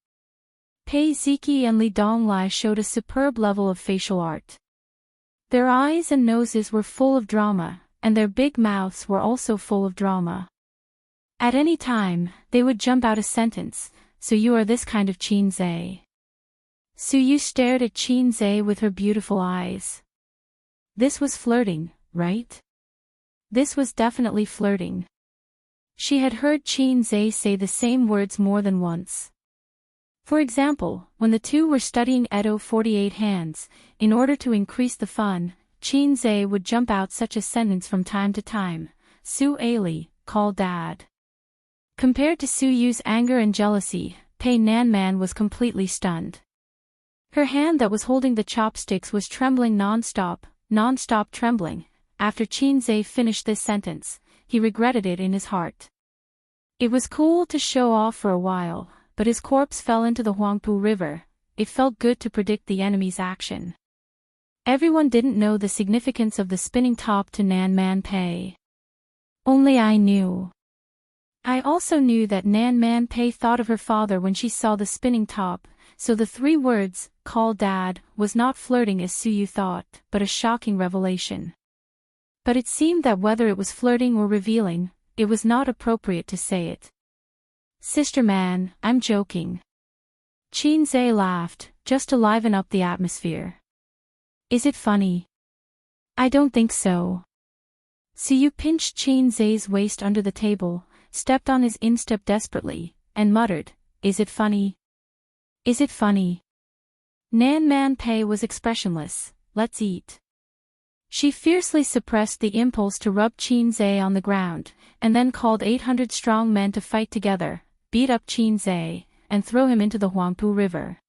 Pei Ziki and Li Donglai showed a superb level of facial art. Their eyes and noses were full of drama, and their big mouths were also full of drama. At any time, they would jump out a sentence, "So you are this kind of Xianxia." Suyu stared at Xianxia with her beautiful eyes. This was flirting, right? This was definitely flirting. She had heard Xianxia say the same words more than once. For example, when the two were studying Edo 48 hands, in order to increase the fun, Xianxia would jump out such a sentence from time to time, "Su Ali, call Dad." Compared to Suyu's anger and jealousy, Pei Nanman was completely stunned. Her hand that was holding the chopsticks was trembling non-stop trembling. After Xianxia finished this sentence, he regretted it in his heart. It was cool to show off for a while, but his corpse fell into the Huangpu River. It felt good to predict the enemy's action. Everyone didn't know the significance of the spinning top to Nanman Pei. Only I knew. I also knew that Nanman Pei thought of her father when she saw the spinning top, so the 3 words, "Call Dad," was not flirting as Suyu thought, but a shocking revelation. But it seemed that whether it was flirting or revealing, it was not appropriate to say it. "Sister man, I'm joking." Xianxia laughed, just to liven up the atmosphere. "Is it funny?" "I don't think so." Suyu pinched Xianxia's waist under the table, stepped on his instep desperately, and muttered, "Is it funny? Is it funny?" Nanman Pei was expressionless. "Let's eat." She fiercely suppressed the impulse to rub Xianxia on the ground, and then called 800 strong men to fight together, beat up Xianxia, and throw him into the Huangpu River.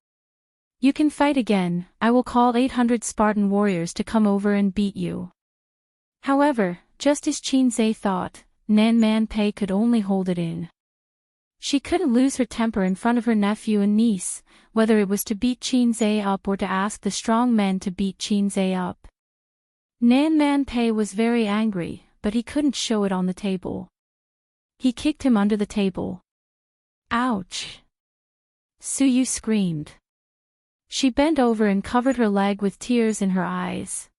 "You can fight again, I will call 800 Spartan warriors to come over and beat you." However, just as Xianxia thought, Nanman Pei could only hold it in. She couldn't lose her temper in front of her nephew and niece, whether it was to beat Xianxia up or to ask the strong men to beat Xianxia up. Nanman Pei was very angry, but he couldn't show it on the table. He kicked him under the table. "Ouch!" Suyu screamed. She bent over and covered her leg with tears in her eyes.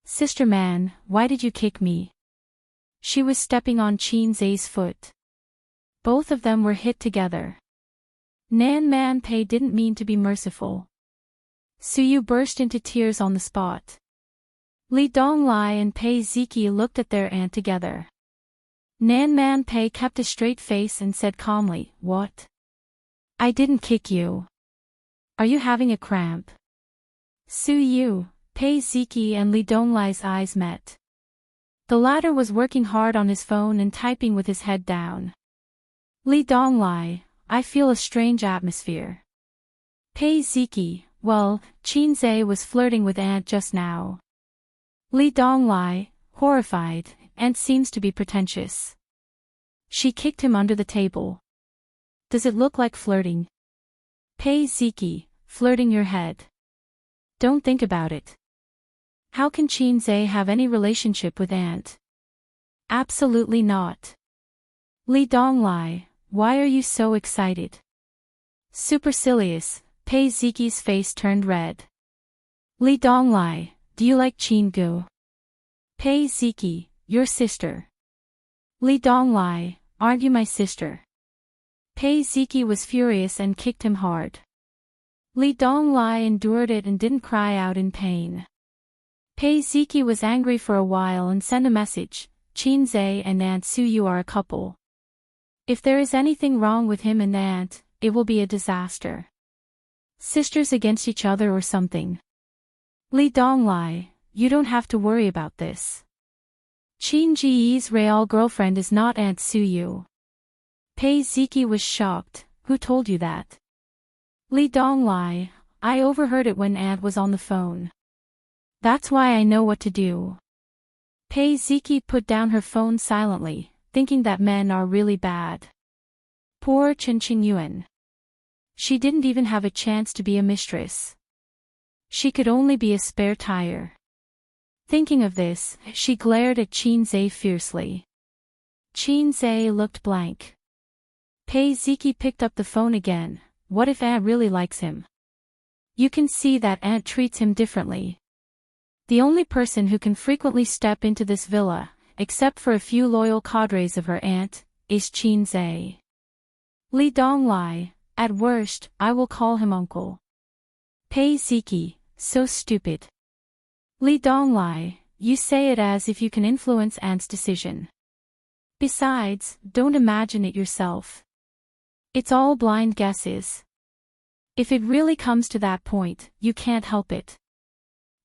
"Sister man, why did you kick me?" She was stepping on Xianxia's foot. Both of them were hit together. Nanman Pei didn't mean to be merciful. Suyu burst into tears on the spot. Li Donglai and Pei Ziki looked at their aunt together. Nanman Pei kept a straight face and said calmly, "What? I didn't kick you. Are you having a cramp?" Suyu, Pei Ziki and Li Donglai's eyes met. The latter was working hard on his phone and typing with his head down. Li Donglai, "I feel a strange atmosphere." Pei Ziki, "Well, Xianxia was flirting with Aunt just now." Li Donglai, horrified, "Aunt seems to be pretentious. She kicked him under the table. Does it look like flirting?" Pei Ziki, "Flirting your head. Don't think about it. How can Xianxia have any relationship with Aunt? Absolutely not." Li Donglai, "Why are you so excited?" Supercilious, Pei Ziki's face turned red. Li Donglai, "Do you like Qinggu?" Pei Ziki, "Your sister." Li Donglai, "Aren't you my sister?" Pei Ziki was furious and kicked him hard. Li Donglai endured it and didn't cry out in pain. Pei Ziki was angry for a while and sent a message, "Xianxia and Aunt Suyu are a couple. If there is anything wrong with him and Aunt, it will be a disaster. Sisters against each other or something. Li Donglai, you don't have to worry about this. Qingji's real girlfriend is not Aunt Suyu." Pei Ziki was shocked, "Who told you that?" Li Donglai, I overheard it when Aunt was on the phone. That's why I know what to do. Pei Ziki put down her phone silently, thinking that men are really bad. Poor Chen Qingyuan. She didn't even have a chance to be a mistress. She could only be a spare tire. Thinking of this, she glared at Qin Zhe fiercely. Qin Zhe looked blank. Pei Ziki picked up the phone again. What if Aunt really likes him? You can see that Aunt treats him differently. The only person who can frequently step into this villa, except for a few loyal cadres of her aunt, is Qin Zhe. Li Donglai, at worst, I will call him uncle. Pei Ziki, so stupid. Li Donglai, you say it as if you can influence Aunt's decision. Besides, don't imagine it yourself. It's all blind guesses. If it really comes to that point, you can't help it.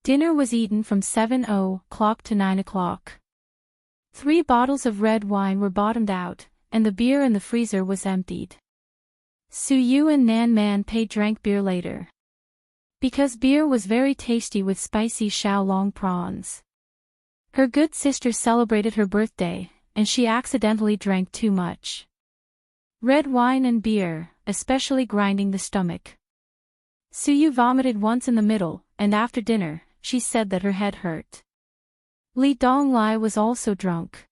Dinner was eaten from 7:00 to 9:00. 3 bottles of red wine were bottomed out, and the beer in the freezer was emptied. Su Yu and Nan Man Pei drank beer later. Because beer was very tasty with spicy Xiaolong prawns. Her good sister celebrated her birthday, and she accidentally drank too much. Red wine and beer, especially grinding the stomach. Su Yu vomited once in the middle, and after dinner, she said that her head hurt. Li Donglai was also drunk.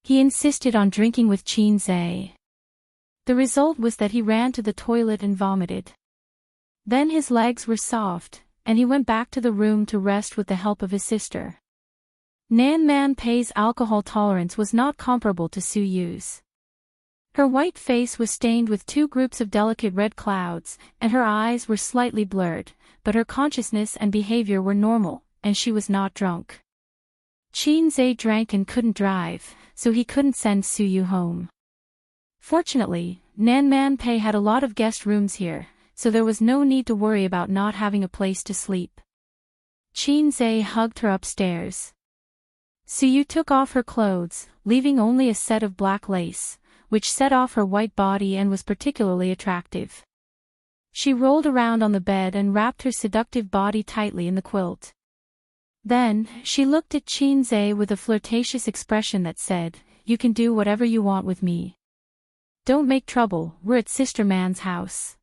He insisted on drinking with Qin Zhe. The result was that he ran to the toilet and vomited. Then his legs were soft, and he went back to the room to rest with the help of his sister. Nan Man Pei's alcohol tolerance was not comparable to Su Yu's. Her white face was stained with 2 groups of delicate red clouds, and her eyes were slightly blurred, but her consciousness and behavior were normal, and she was not drunk. Qin Zhe drank and couldn't drive, so he couldn't send Su Yu home. Fortunately, Nan Man Pei had a lot of guest rooms here, so there was no need to worry about not having a place to sleep. Qin Zhe hugged her upstairs. Su Yu took off her clothes, leaving only a set of black lace, which set off her white body and was particularly attractive. She rolled around on the bed and wrapped her seductive body tightly in the quilt. Then, she looked at Qin Zhe with a flirtatious expression that said, "You can do whatever you want with me. Don't make trouble, we're at Sister Man's house."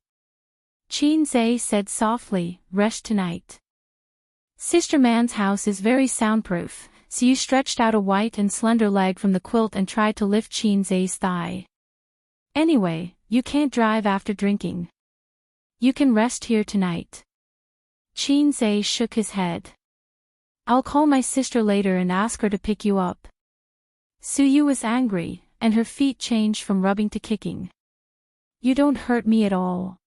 Qin Zhe said softly, "Rest tonight. Sister Man's house is very soundproof." So you stretched out a white and slender leg from the quilt and tried to lift Qin Zhe's thigh. "Anyway, you can't drive after drinking. You can rest here tonight." Qin Zhe shook his head. "I'll call my sister later and ask her to pick you up." Su Yu was angry, and her feet changed from rubbing to kicking. "You don't hurt me at all."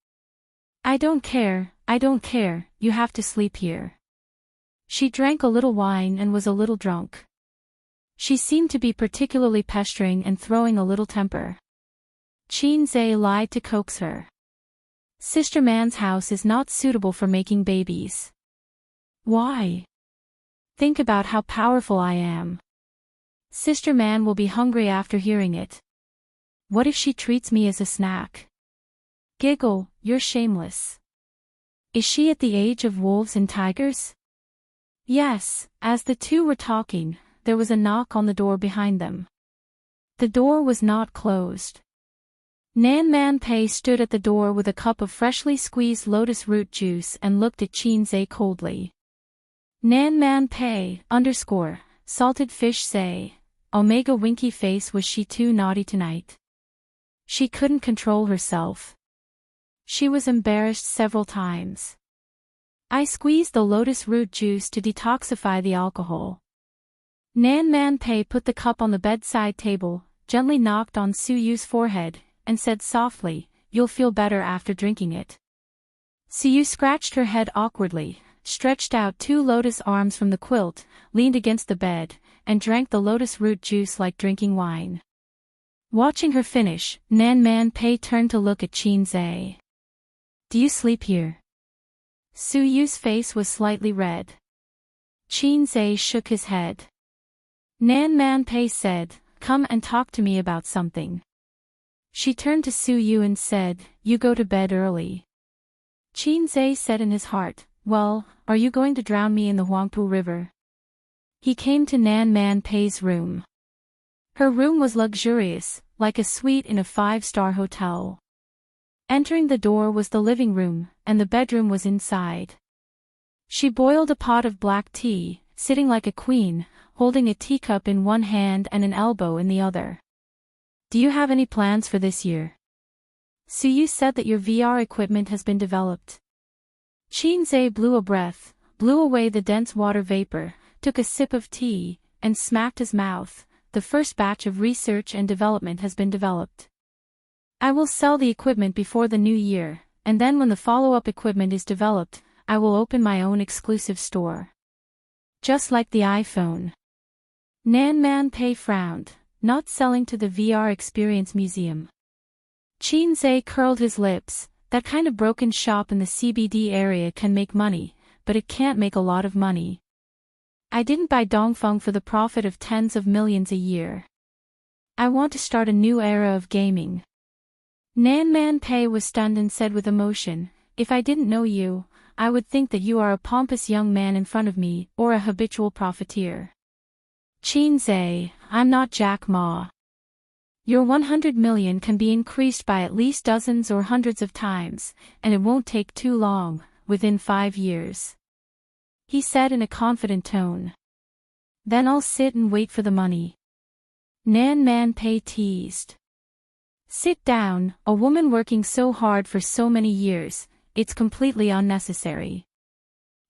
I don't care, you have to sleep here." She drank a little wine and was a little drunk. She seemed to be particularly pestering and throwing a little temper. Qin Zhe lied to coax her. "Sister Man's house is not suitable for making babies." "Why?" "Think about how powerful I am. Sister Man will be hungry after hearing it. What if she treats me as a snack?" "Giggle, you're shameless. Is she at the age of wolves and tigers?" Yes, as the two were talking, there was a knock on the door behind them. The door was not closed. Nan Man Pei stood at the door with a cup of freshly squeezed lotus root juice and looked at Qin Zhe coldly. Nan Man Pei, salted fish say, omega winky face, was she too naughty tonight? She couldn't control herself. She was embarrassed several times. I squeezed the lotus root juice to detoxify the alcohol. Nan Man Pei put the cup on the bedside table, gently knocked on Su Yu's forehead, and said softly, "You'll feel better after drinking it." Su Yu scratched her head awkwardly, stretched out 2 lotus arms from the quilt, leaned against the bed, and drank the lotus root juice like drinking wine. Watching her finish, Nan Man Pei turned to look at Qin Zhe. "Do you sleep here?" Su Yu's face was slightly red. Qin Zhe shook his head. Nan Man Pei said, "Come and talk to me about something." She turned to Su Yu and said, "You go to bed early." Xianxia said in his heart, "Well, are you going to drown me in the Huangpu River?" He came to Nan Man Pei's room. Her room was luxurious, like a suite in a five-star hotel. Entering the door was the living room, and the bedroom was inside. She boiled a pot of black tea, sitting like a queen, holding a teacup in one hand and an elbow in the other. "Do you have any plans for this year? Suyu said that your VR equipment has been developed." Xianxia blew a breath, blew away the dense water vapor, took a sip of tea, and smacked his mouth. "The first batch of research and development has been developed. I will sell the equipment before the new year, and then when the follow-up equipment is developed, I will open my own exclusive store. Just like the iPhone." Nan Man Pei frowned, "Not selling to the VR Experience Museum." Xianxia curled his lips. "That kind of broken shop in the CBD area can make money, but it can't make a lot of money. I didn't buy Dongfeng for the profit of tens of millions a year. I want to start a new era of gaming." Nan Man Pei was stunned and said with emotion, "If I didn't know you, I would think that you are a pompous young man in front of me, or a habitual profiteer." "Xianxia, I'm not Jack Ma. Your 100 million can be increased by at least dozens or hundreds of times, and it won't take too long, within 5 years. He said in a confident tone. "Then I'll sit and wait for the money." Nan Man Pei teased. "Sit down, a woman working so hard for so many years, it's completely unnecessary."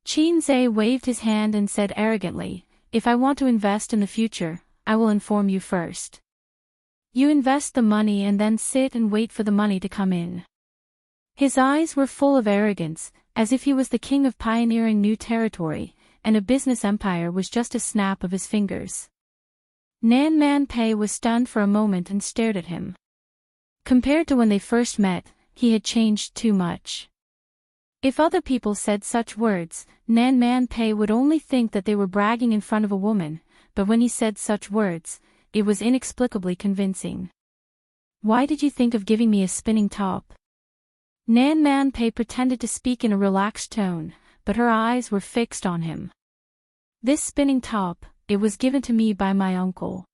Xianxia waved his hand and said arrogantly, "If I want to invest in the future, I will inform you first. You invest the money and then sit and wait for the money to come in." His eyes were full of arrogance, as if he was the king of pioneering new territory, and a business empire was just a snap of his fingers. Nan Man Pei was stunned for a moment and stared at him. Compared to when they first met, he had changed too much. If other people said such words, Nan Man Pei would only think that they were bragging in front of a woman, but when he said such words, it was inexplicably convincing. "Why did you think of giving me a spinning top?" Nan Man Pei pretended to speak in a relaxed tone, but her eyes were fixed on him. "This spinning top, it was given to me by my uncle."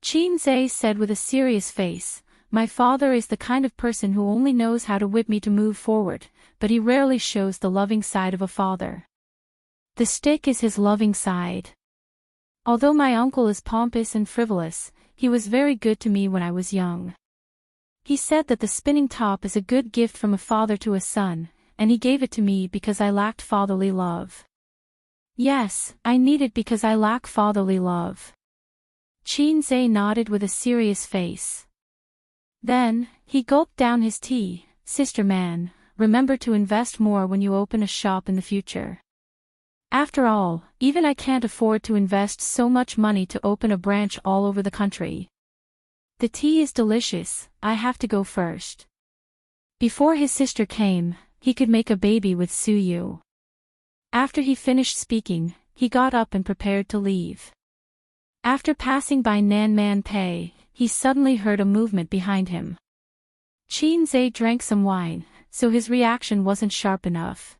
Xianxia said with a serious face, "My father is the kind of person who only knows how to whip me to move forward, but he rarely shows the loving side of a father. The stick is his loving side. Although my uncle is pompous and frivolous, he was very good to me when I was young. He said that the spinning top is a good gift from a father to a son, and he gave it to me because I lacked fatherly love." "Yes, I need it because I lack fatherly love." Xianxia nodded with a serious face. Then, he gulped down his tea. "Sister man, remember to invest more when you open a shop in the future. After all, even I can't afford to invest so much money to open a branch all over the country. The tea is delicious, I have to go first." Before his sister came, he could make a baby with Suyu. After he finished speaking, he got up and prepared to leave. After passing by Nan Man Pei, he suddenly heard a movement behind him. Xianxia drank some wine, so his reaction wasn't sharp enough.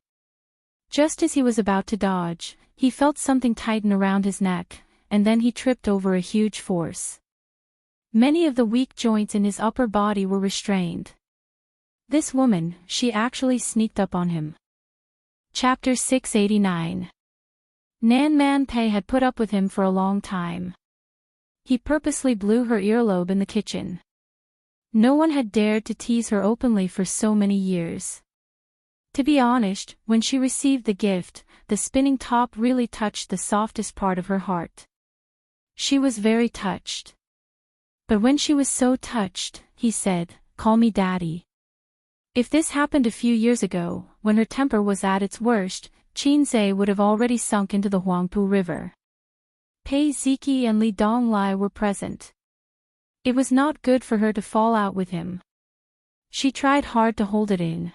Just as he was about to dodge, he felt something tighten around his neck, and then he tripped over a huge force. Many of the weak joints in his upper body were restrained. This woman, she actually sneaked up on him. Chapter 689. Nan Man Pei had put up with him for a long time. He purposely blew her earlobe in the kitchen. No one had dared to tease her openly for so many years. To be honest, when she received the gift, the spinning top really touched the softest part of her heart. She was very touched. But when she was so touched, he said, "Call me Daddy." If this happened a few years ago, when her temper was at its worst, Xianxia would have already sunk into the Huangpu River. Pei Ziki and Li Donglai were present. It was not good for her to fall out with him. She tried hard to hold it in.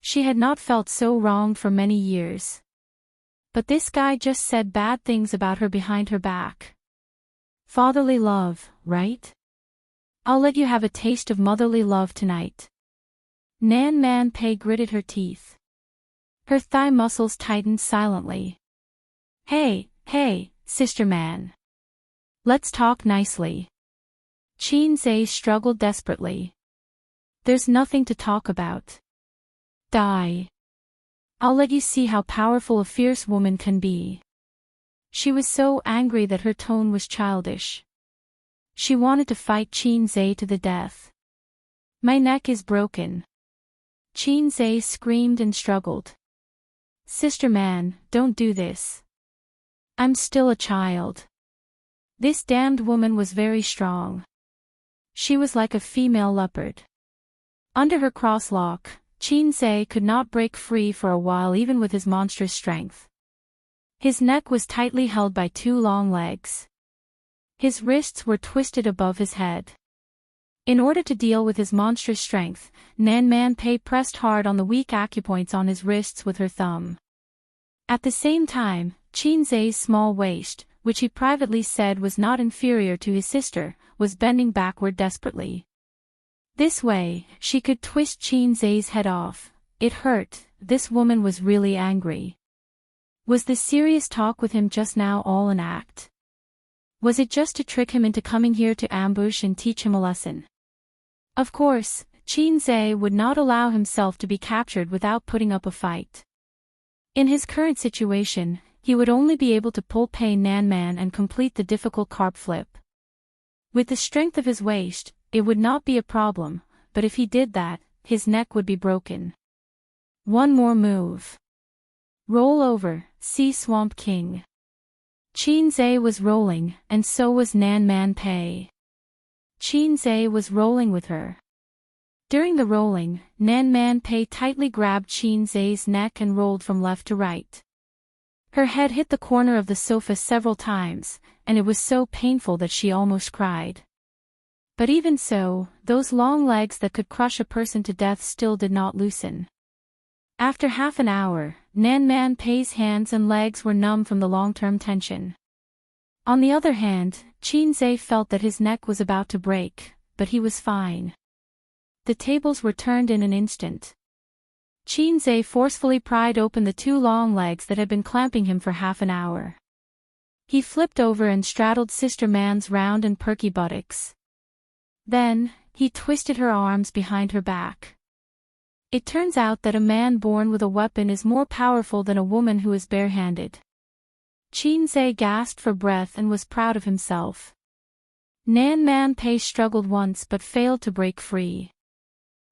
She had not felt so wronged for many years. But this guy just said bad things about her behind her back. Fatherly love, right? I'll let you have a taste of motherly love tonight. Nan Man Pei gritted her teeth. Her thigh muscles tightened silently. Hey, Sister Man. Let's talk nicely. Qin Zhe struggled desperately. There's nothing to talk about. Die. I'll let you see how powerful a fierce woman can be. She was so angry that her tone was childish. She wanted to fight Qin Zhe to the death. My neck is broken. Qin Zhe screamed and struggled. Sister Man, don't do this. I'm still a child. This damned woman was very strong. She was like a female leopard. Under her crosslock, Qin Zhe could not break free for a while even with his monstrous strength. His neck was tightly held by two long legs. His wrists were twisted above his head. In order to deal with his monstrous strength, Nan Man Pei pressed hard on the weak acupoints on his wrists with her thumb. At the same time, Qin Zhe's small waist, which he privately said was not inferior to his sister, was bending backward desperately. This way, she could twist Qin Zhe's head off. It hurt. This woman was really angry. Was the serious talk with him just now all an act? Was it just to trick him into coming here to ambush and teach him a lesson? Of course, Qin Zhe would not allow himself to be captured without putting up a fight. In his current situation, he would only be able to pull pay Nan Man and complete the difficult carp flip. With the strength of his waist, it would not be a problem, but if he did that, his neck would be broken. One more move. Roll over, Sea Swamp King. Qin Zhe was rolling, and so was Nan Man Pei. Qin Zhe was rolling with her. During the rolling, Nan Man Pei tightly grabbed Qin Zhe's neck and rolled from left to right. Her head hit the corner of the sofa several times, and it was so painful that she almost cried. But even so, those long legs that could crush a person to death still did not loosen. After half an hour, Nan Man Pei's hands and legs were numb from the long-term tension. On the other hand, Qin Zhe felt that his neck was about to break, but he was fine. The tables were turned in an instant. Qin Zhe forcefully pried open the two long legs that had been clamping him for half an hour. He flipped over and straddled Sister Man's round and perky buttocks. Then, he twisted her arms behind her back. It turns out that a man born with a weapon is more powerful than a woman who is barehanded. Qin Zhe gasped for breath and was proud of himself. Nan Man Pei struggled once but failed to break free.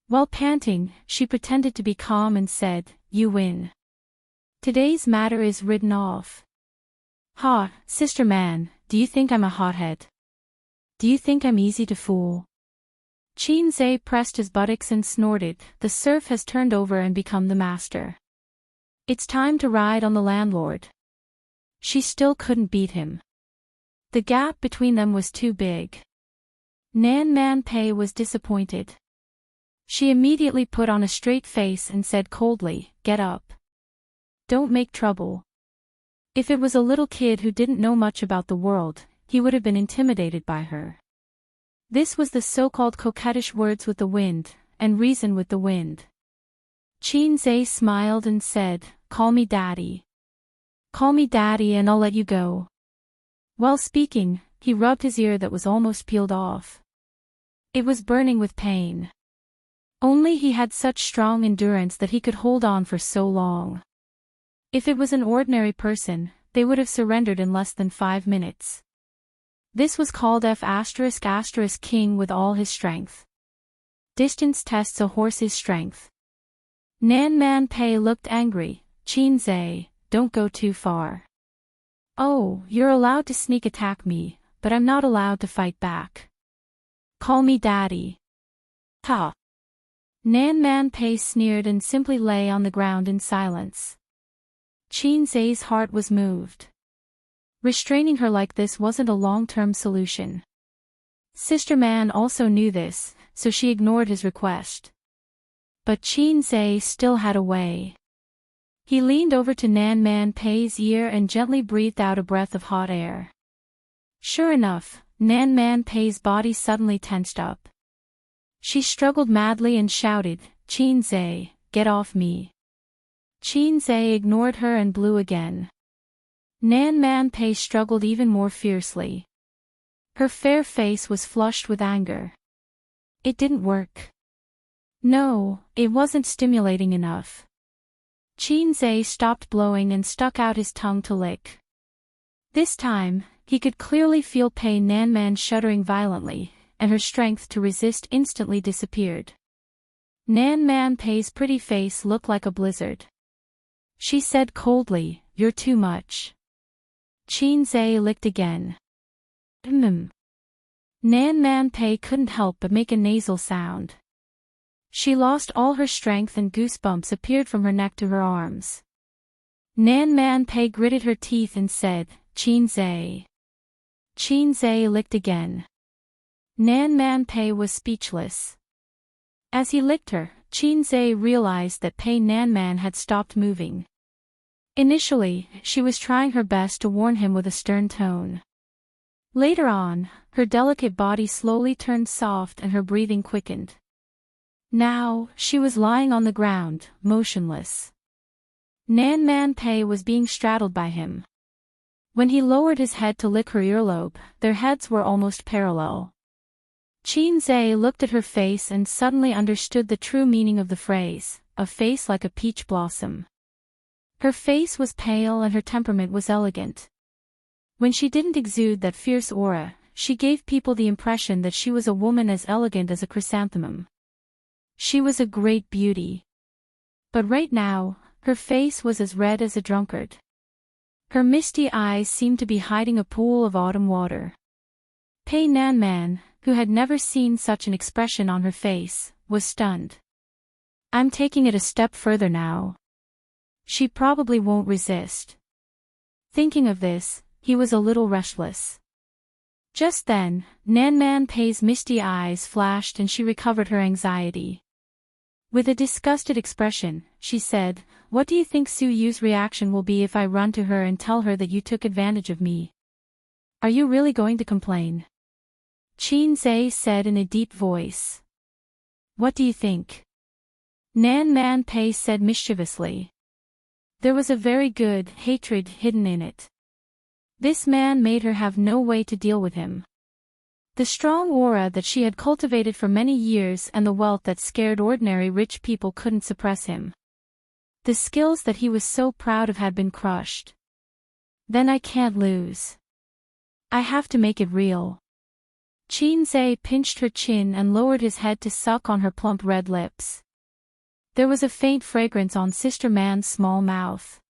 While panting, she pretended to be calm and said, "You win. Today's matter is written off." "Ha, Sister Man, do you think I'm a hothead? Do you think I'm easy to fool?" Qin Zhe pressed his buttocks and snorted, "The serf has turned over and become the master. It's time to ride on the landlord." She still couldn't beat him. The gap between them was too big. Nan Man Pei was disappointed. She immediately put on a straight face and said coldly, "Get up. Don't make trouble." If it was a little kid who didn't know much about the world, he would have been intimidated by her. This was the so-called coquettish words with the wind, and reason with the wind. Qin Zhe smiled and said, "Call me Daddy. Call me Daddy and I'll let you go." While speaking, he rubbed his ear that was almost peeled off. It was burning with pain. Only he had such strong endurance that he could hold on for so long. If it was an ordinary person, they would have surrendered in less than 5 minutes. This was called F*** king with all his strength. Distance tests a horse's strength. Nan Man Pei looked angry. "Qin Zhe, don't go too far. Oh, you're allowed to sneak attack me, but I'm not allowed to fight back. Call me Daddy." "Ha!" Nan Man Pei sneered and simply lay on the ground in silence. Qin Zhe's heart was moved. Restraining her like this wasn't a long-term solution. Sister Man also knew this, so she ignored his request. But Qin Zhe still had a way. He leaned over to Nan Man Pei's ear and gently breathed out a breath of hot air. Sure enough, Nan Man Pei's body suddenly tensed up. She struggled madly and shouted, Xianxia, get off me. Xianxia ignored her and blew again. Nan Man Pei struggled even more fiercely. Her fair face was flushed with anger. It didn't work. No, it wasn't stimulating enough. Xianxia stopped blowing and stuck out his tongue to lick. This time, he could clearly feel Pei Nan Man shuddering violently, and her strength to resist instantly disappeared. Nan Man Pei's pretty face looked like a blizzard. She said coldly, "You're too much." Xianxia licked again. Nan Man Pei couldn't help but make a nasal sound. She lost all her strength and goosebumps appeared from her neck to her arms. Nan Man Pei gritted her teeth and said, "Xianxia." Xianxia licked again. Nan Man Pei was speechless. As he licked her, Xianxia realized that Pei Nan Man had stopped moving. Initially, she was trying her best to warn him with a stern tone. Later on, her delicate body slowly turned soft and her breathing quickened. Now, she was lying on the ground, motionless. Nan Man Pei was being straddled by him. When he lowered his head to lick her earlobe, their heads were almost parallel. Xianxia looked at her face and suddenly understood the true meaning of the phrase, "a face like a peach blossom." Her face was pale and her temperament was elegant. When she didn't exude that fierce aura, she gave people the impression that she was a woman as elegant as a chrysanthemum. She was a great beauty. But right now, her face was as red as a drunkard. Her misty eyes seemed to be hiding a pool of autumn water. Pei Nan Man, who had never seen such an expression on her face, was stunned. "I'm taking it a step further now. She probably won't resist." Thinking of this, he was a little restless. Just then, Nan Man Pei's misty eyes flashed and she recovered her anxiety. With a disgusted expression, she said, "What do you think Su Yu's reaction will be if I run to her and tell her that you took advantage of me? Are you really going to complain?" Xianxia said in a deep voice. "What do you think?" Nan Man Pei said mischievously. There was a very good hatred hidden in it. This man made her have no way to deal with him. The strong aura that she had cultivated for many years and the wealth that scared ordinary rich people couldn't suppress him. The skills that he was so proud of had been crushed. Then I can't lose. I have to make it real. Xianxia pinched her chin and lowered his head to suck on her plump red lips. There was a faint fragrance on Sister Man's small mouth.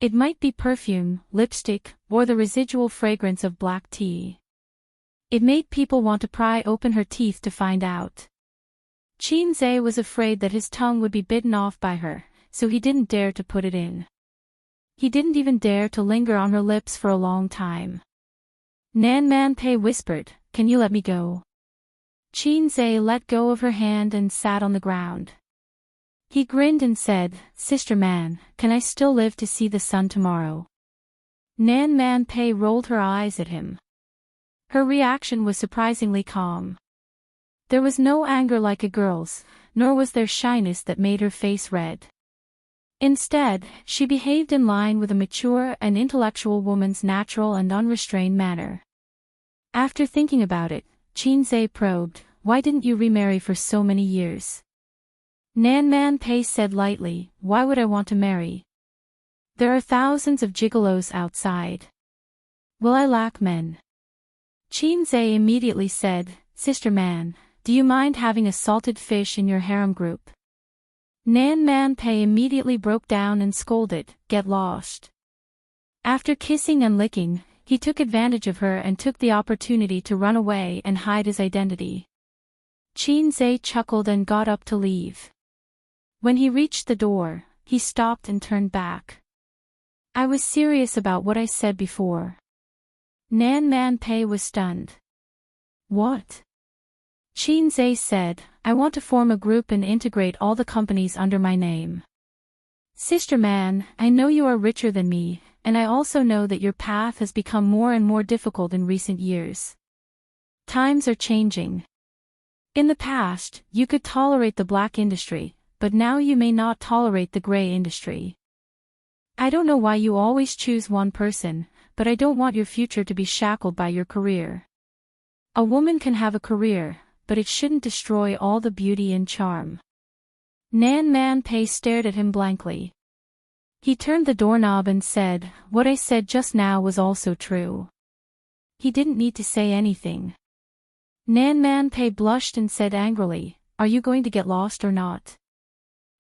It might be perfume, lipstick, or the residual fragrance of black tea. It made people want to pry open her teeth to find out. Xianxia was afraid that his tongue would be bitten off by her, so he didn't dare to put it in. He didn't even dare to linger on her lips for a long time. Nan Man Pei whispered, "Can you let me go?" Xianxia let go of her hand and sat on the ground. He grinned and said, "Sister Man, can I still live to see the sun tomorrow?" Nan Man Pei rolled her eyes at him. Her reaction was surprisingly calm. There was no anger like a girl's, nor was there shyness that made her face red. Instead, she behaved in line with a mature and intellectual woman's natural and unrestrained manner. After thinking about it, Xianxia probed, "Why didn't you remarry for so many years?" Nan Man Pei said lightly, "Why would I want to marry? There are thousands of gigolos outside. Will I lack men?" Xianxia immediately said, "Sister Man, do you mind having a salted fish in your harem group?" Nan Man Pei immediately broke down and scolded, "Get lost." After kissing and licking, he took advantage of her and took the opportunity to run away and hide his identity. Xianxia chuckled and got up to leave. When he reached the door, he stopped and turned back. "I was serious about what I said before." Nan Man Pei was stunned. "What?" Xianxia said, "I want to form a group and integrate all the companies under my name. Sister Man, I know you are richer than me, and I also know that your path has become more and more difficult in recent years. Times are changing. In the past, you could tolerate the black industry, but now you may not tolerate the gray industry. I don't know why you always choose one person, but I don't want your future to be shackled by your career. A woman can have a career, but it shouldn't destroy all the beauty and charm. Nan Man Pei stared at him blankly. He turned the doorknob and said, "What I said just now was also true." He didn't need to say anything. Nan Man Pei blushed and said angrily, "Are you going to get lost or not?"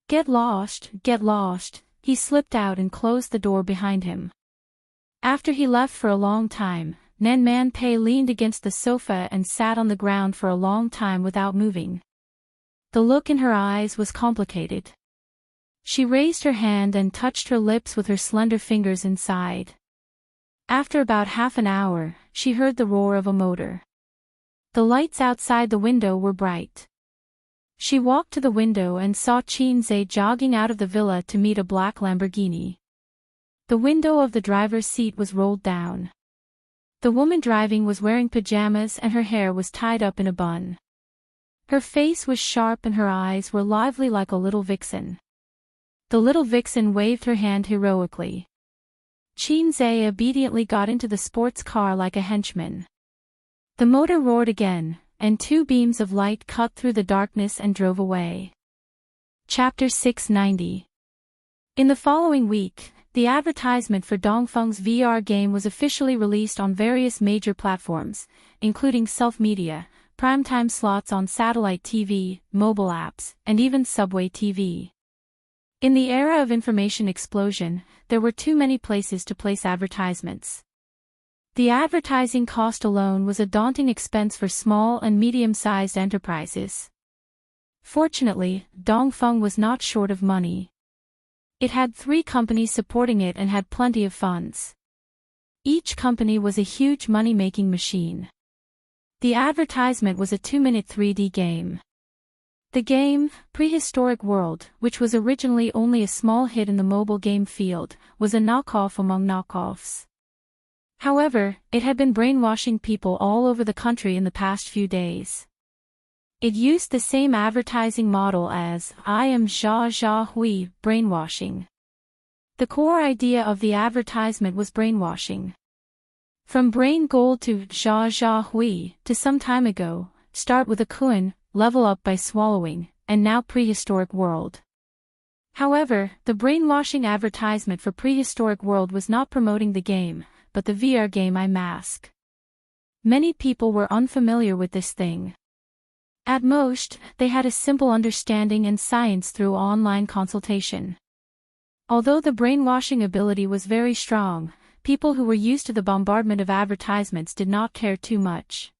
Get lost, get lost." He slipped out and closed the door behind him. After he left for a long time, Nan Man Pei leaned against the sofa and sat on the ground for a long time without moving. The look in her eyes was complicated. She raised her hand and touched her lips with her slender fingers and sighed. After about half an hour, she heard the roar of a motor. The lights outside the window were bright. She walked to the window and saw Xianxia jogging out of the villa to meet a black Lamborghini. The window of the driver's seat was rolled down. The woman driving was wearing pajamas and her hair was tied up in a bun. Her face was sharp and her eyes were lively like a little vixen. The little vixen waved her hand heroically. Xianxia obediently got into the sports car like a henchman. The motor roared again, and two beams of light cut through the darkness and drove away. Chapter 690. In the following week, the advertisement for Dongfeng's VR game was officially released on various major platforms, including self-media, primetime slots on satellite TV, mobile apps, and even subway TV. In the era of information explosion, there were too many places to place advertisements. The advertising cost alone was a daunting expense for small and medium-sized enterprises. Fortunately, Dongfeng was not short of money. It had 3 companies supporting it and had plenty of funds. Each company was a huge money-making machine. The advertisement was a 2-minute 3D game. The game, Prehistoric World, which was originally only a small hit in the mobile game field, was a knockoff among knockoffs. However, it had been brainwashing people all over the country in the past few days. It used the same advertising model as I am Xia Hui, brainwashing. The core idea of the advertisement was brainwashing. From brain gold to Xia Hui, to some time ago, start with a kun, level up by swallowing, and now Prehistoric World. However, the brainwashing advertisement for Prehistoric World was not promoting the game, but the VR game iMask. Many people were unfamiliar with this thing. At most, they had a simple understanding and science through online consultation. Although the brainwashing ability was very strong, people who were used to the bombardment of advertisements did not care too much.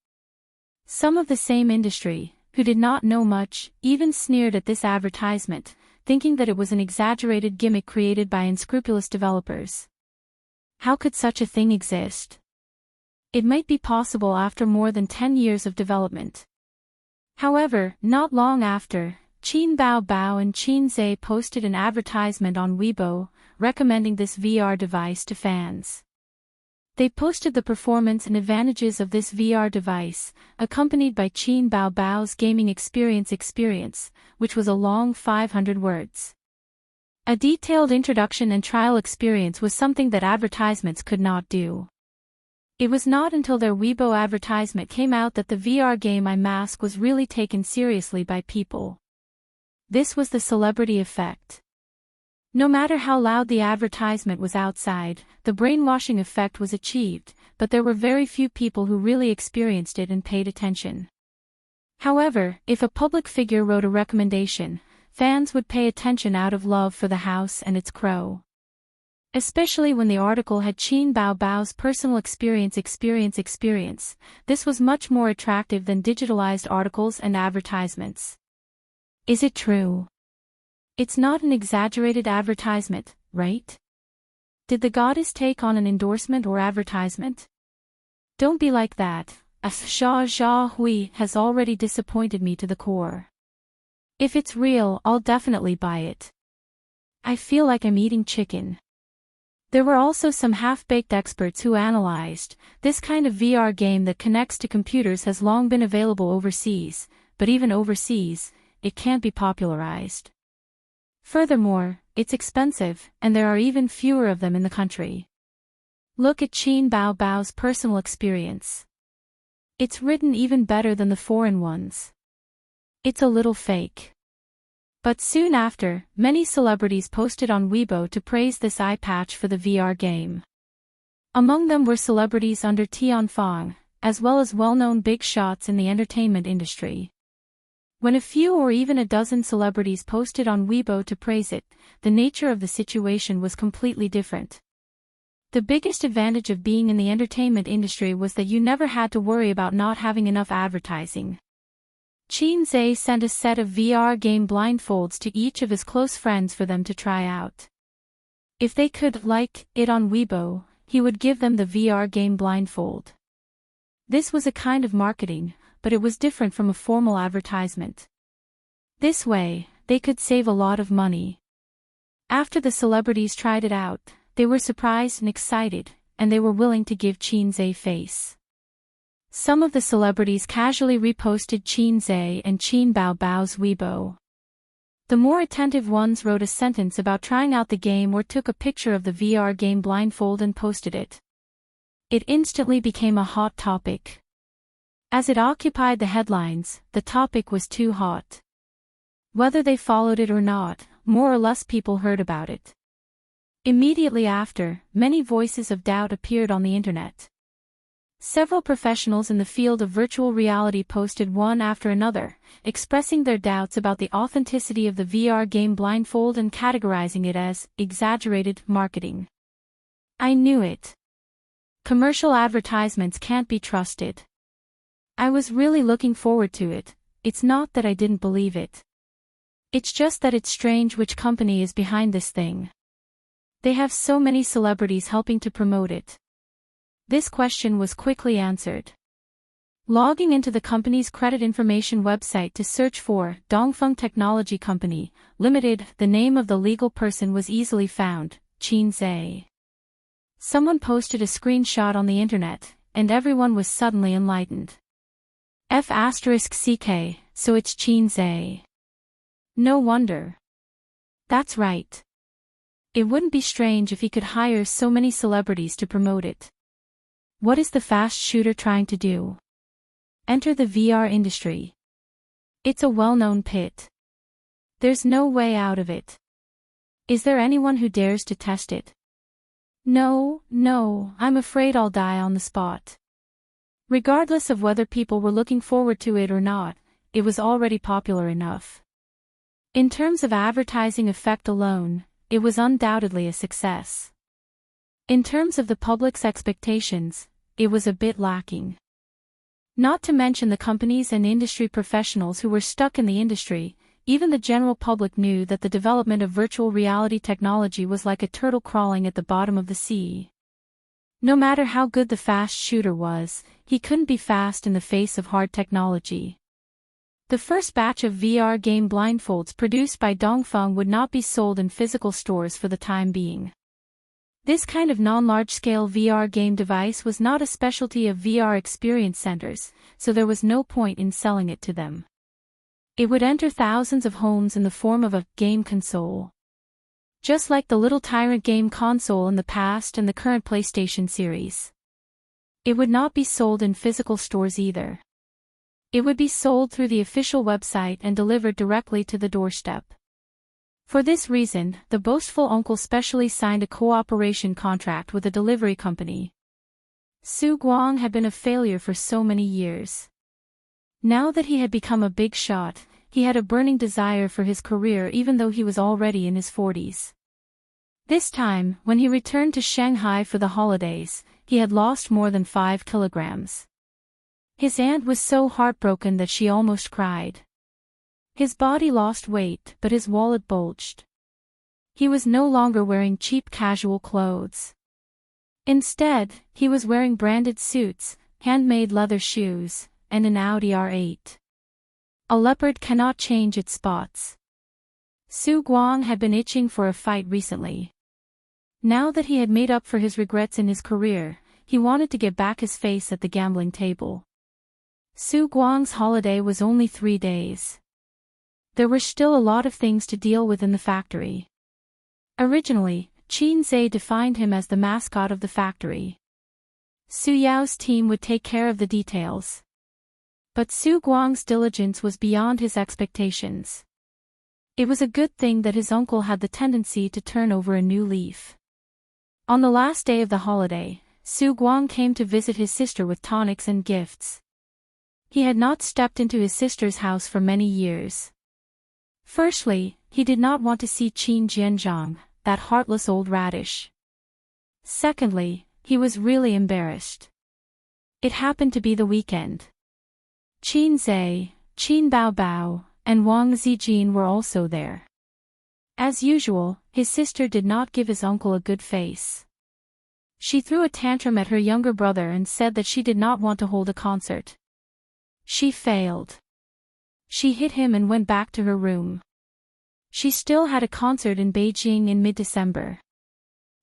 Some of the same industry, who did not know much, even sneered at this advertisement, thinking that it was an exaggerated gimmick created by unscrupulous developers. How could such a thing exist? It might be possible after more than 10 years of development. However, not long after, Qin Bao and Xianxia posted an advertisement on Weibo, recommending this VR device to fans. They posted the performance and advantages of this VR device, accompanied by Qin Bao's gaming experience, which was a long 500 words. A detailed introduction and trial experience was something that advertisements could not do. It was not until their Weibo advertisement came out that the VR game iMask was really taken seriously by people. This was the celebrity effect. No matter how loud the advertisement was outside, the brainwashing effect was achieved, but there were very few people who really experienced it and paid attention. However, if a public figure wrote a recommendation, fans would pay attention out of love for the house and its crow. Especially when the article had Qin Bao's personal experience. This was much more attractive than digitalized articles and advertisements. Is it true? It's not an exaggerated advertisement, right? Did the goddess take on an endorsement or advertisement? Don't be like that. Xia Hui has already disappointed me to the core. If it's real, I'll definitely buy it. I feel like I'm eating chicken. There were also some half-baked experts who analyzed, this kind of VR game that connects to computers has long been available overseas, but even overseas, it can't be popularized. Furthermore, it's expensive, and there are even fewer of them in the country. Look at Qin Bao Bao's personal experience. It's written even better than the foreign ones. It's a little fake. But soon after, many celebrities posted on Weibo to praise this eye patch for the VR game. Among them were celebrities under Tianfang, as well as well-known big shots in the entertainment industry. When a few or even a dozen celebrities posted on Weibo to praise it, the nature of the situation was completely different. The biggest advantage of being in the entertainment industry was that you never had to worry about not having enough advertising. Xianxia sent a set of VR game blindfolds to each of his close friends for them to try out. If they could like it on Weibo, he would give them the VR game blindfold. This was a kind of marketing, but it was different from a formal advertisement. This way, they could save a lot of money. After the celebrities tried it out, they were surprised and excited, and they were willing to give Xianxia face. Some of the celebrities casually reposted Xianxia and Qin Bao Bao's Weibo. The more attentive ones wrote a sentence about trying out the game or took a picture of the VR game blindfold and posted it. It instantly became a hot topic. As it occupied the headlines, the topic was too hot. Whether they followed it or not, more or less people heard about it. Immediately after, many voices of doubt appeared on the internet. Several professionals in the field of virtual reality posted one after another, expressing their doubts about the authenticity of the VR game blindfold and categorizing it as exaggerated marketing. I knew it. Commercial advertisements can't be trusted. I was really looking forward to it. It's not that I didn't believe it. It's just that it's strange which company is behind this thing. They have so many celebrities helping to promote it. This question was quickly answered. Logging into the company's credit information website to search for Dongfeng Technology Company, Limited, the name of the legal person was easily found, Xianxia. Someone posted a screenshot on the internet, and everyone was suddenly enlightened. F*CK, so it's Xianxia. No wonder. That's right. It wouldn't be strange if he could hire so many celebrities to promote it. What is the fast shooter trying to do? Enter the VR industry. It's a well-known pit. There's no way out of it. Is there anyone who dares to test it? No, I'm afraid I'll die on the spot. Regardless of whether people were looking forward to it or not, it was already popular enough. In terms of advertising effect alone, it was undoubtedly a success. In terms of the public's expectations, it was a bit lacking. Not to mention the companies and industry professionals who were stuck in the industry, even the general public knew that the development of virtual reality technology was like a turtle crawling at the bottom of the sea. No matter how good the fast shooter was, he couldn't be fast in the face of hard technology. The first batch of VR game blindfolds produced by Dongfeng would not be sold in physical stores for the time being. This kind of non-large-scale VR game device was not a specialty of VR experience centers, so there was no point in selling it to them. It would enter thousands of homes in the form of a game console. Just like the Little Tyrant game console in the past and the current PlayStation series. It would not be sold in physical stores either. It would be sold through the official website and delivered directly to the doorstep. For this reason, the boastful uncle specially signed a cooperation contract with a delivery company. Su Guang had been a failure for so many years. Now that he had become a big shot, he had a burning desire for his career even though he was already in his 40s. This time, when he returned to Shanghai for the holidays, he had lost more than 5 kilograms. His aunt was so heartbroken that she almost cried. His body lost weight, but his wallet bulged. He was no longer wearing cheap casual clothes. Instead, he was wearing branded suits, handmade leather shoes, and an Audi R8. A leopard cannot change its spots. Su Guang had been itching for a fight recently. Now that he had made up for his regrets in his career, he wanted to get back his face at the gambling table. Su Guang's holiday was only 3 days. There were still a lot of things to deal with in the factory. Originally, Qin Zhe defined him as the mascot of the factory. Su Yao's team would take care of the details. But Su Guang's diligence was beyond his expectations. It was a good thing that his uncle had the tendency to turn over a new leaf. On the last day of the holiday, Su Guang came to visit his sister with tonics and gifts. He had not stepped into his sister's house for many years. Firstly, he did not want to see Qin Jianzhang, that heartless old radish. Secondly, he was really embarrassed. It happened to be the weekend. Qin Zhe, Qin Baobao, and Wang Zijin were also there. As usual, his sister did not give his uncle a good face. She threw a tantrum at her younger brother and said that she did not want to hold a concert. She failed. She hit him and went back to her room. She still had a concert in Beijing in mid-December.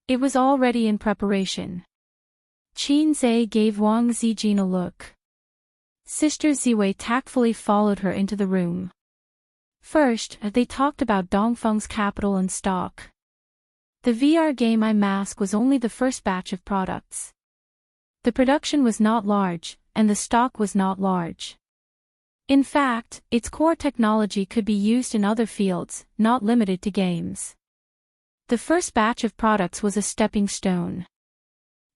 It was already in preparation. Qin Zhe gave Wang Zijin a look. Sister Ziwei tactfully followed her into the room. First, they talked about Dongfeng's capital and stock. The VR game iMask was only the first batch of products. The production was not large, and the stock was not large. In fact, its core technology could be used in other fields, not limited to games. The first batch of products was a stepping stone.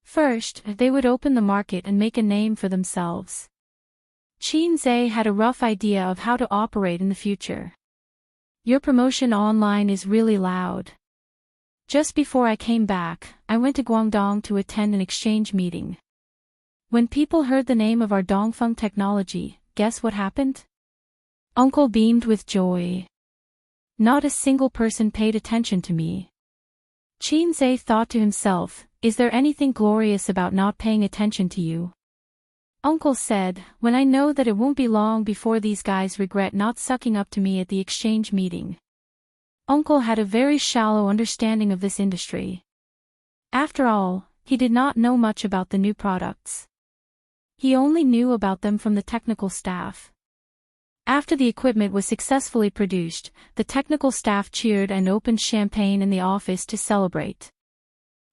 First, they would open the market and make a name for themselves. Qin Zhe had a rough idea of how to operate in the future. Your promotion online is really loud. Just before I came back, I went to Guangdong to attend an exchange meeting. When people heard the name of our Dongfeng technology, guess what happened? Uncle beamed with joy. Not a single person paid attention to me. Qin Zhe thought to himself, is there anything glorious about not paying attention to you? Uncle said, when I know that it won't be long before these guys regret not sucking up to me at the exchange meeting. Uncle had a very shallow understanding of this industry. After all, he did not know much about the new products. He only knew about them from the technical staff. After the equipment was successfully produced, the technical staff cheered and opened champagne in the office to celebrate.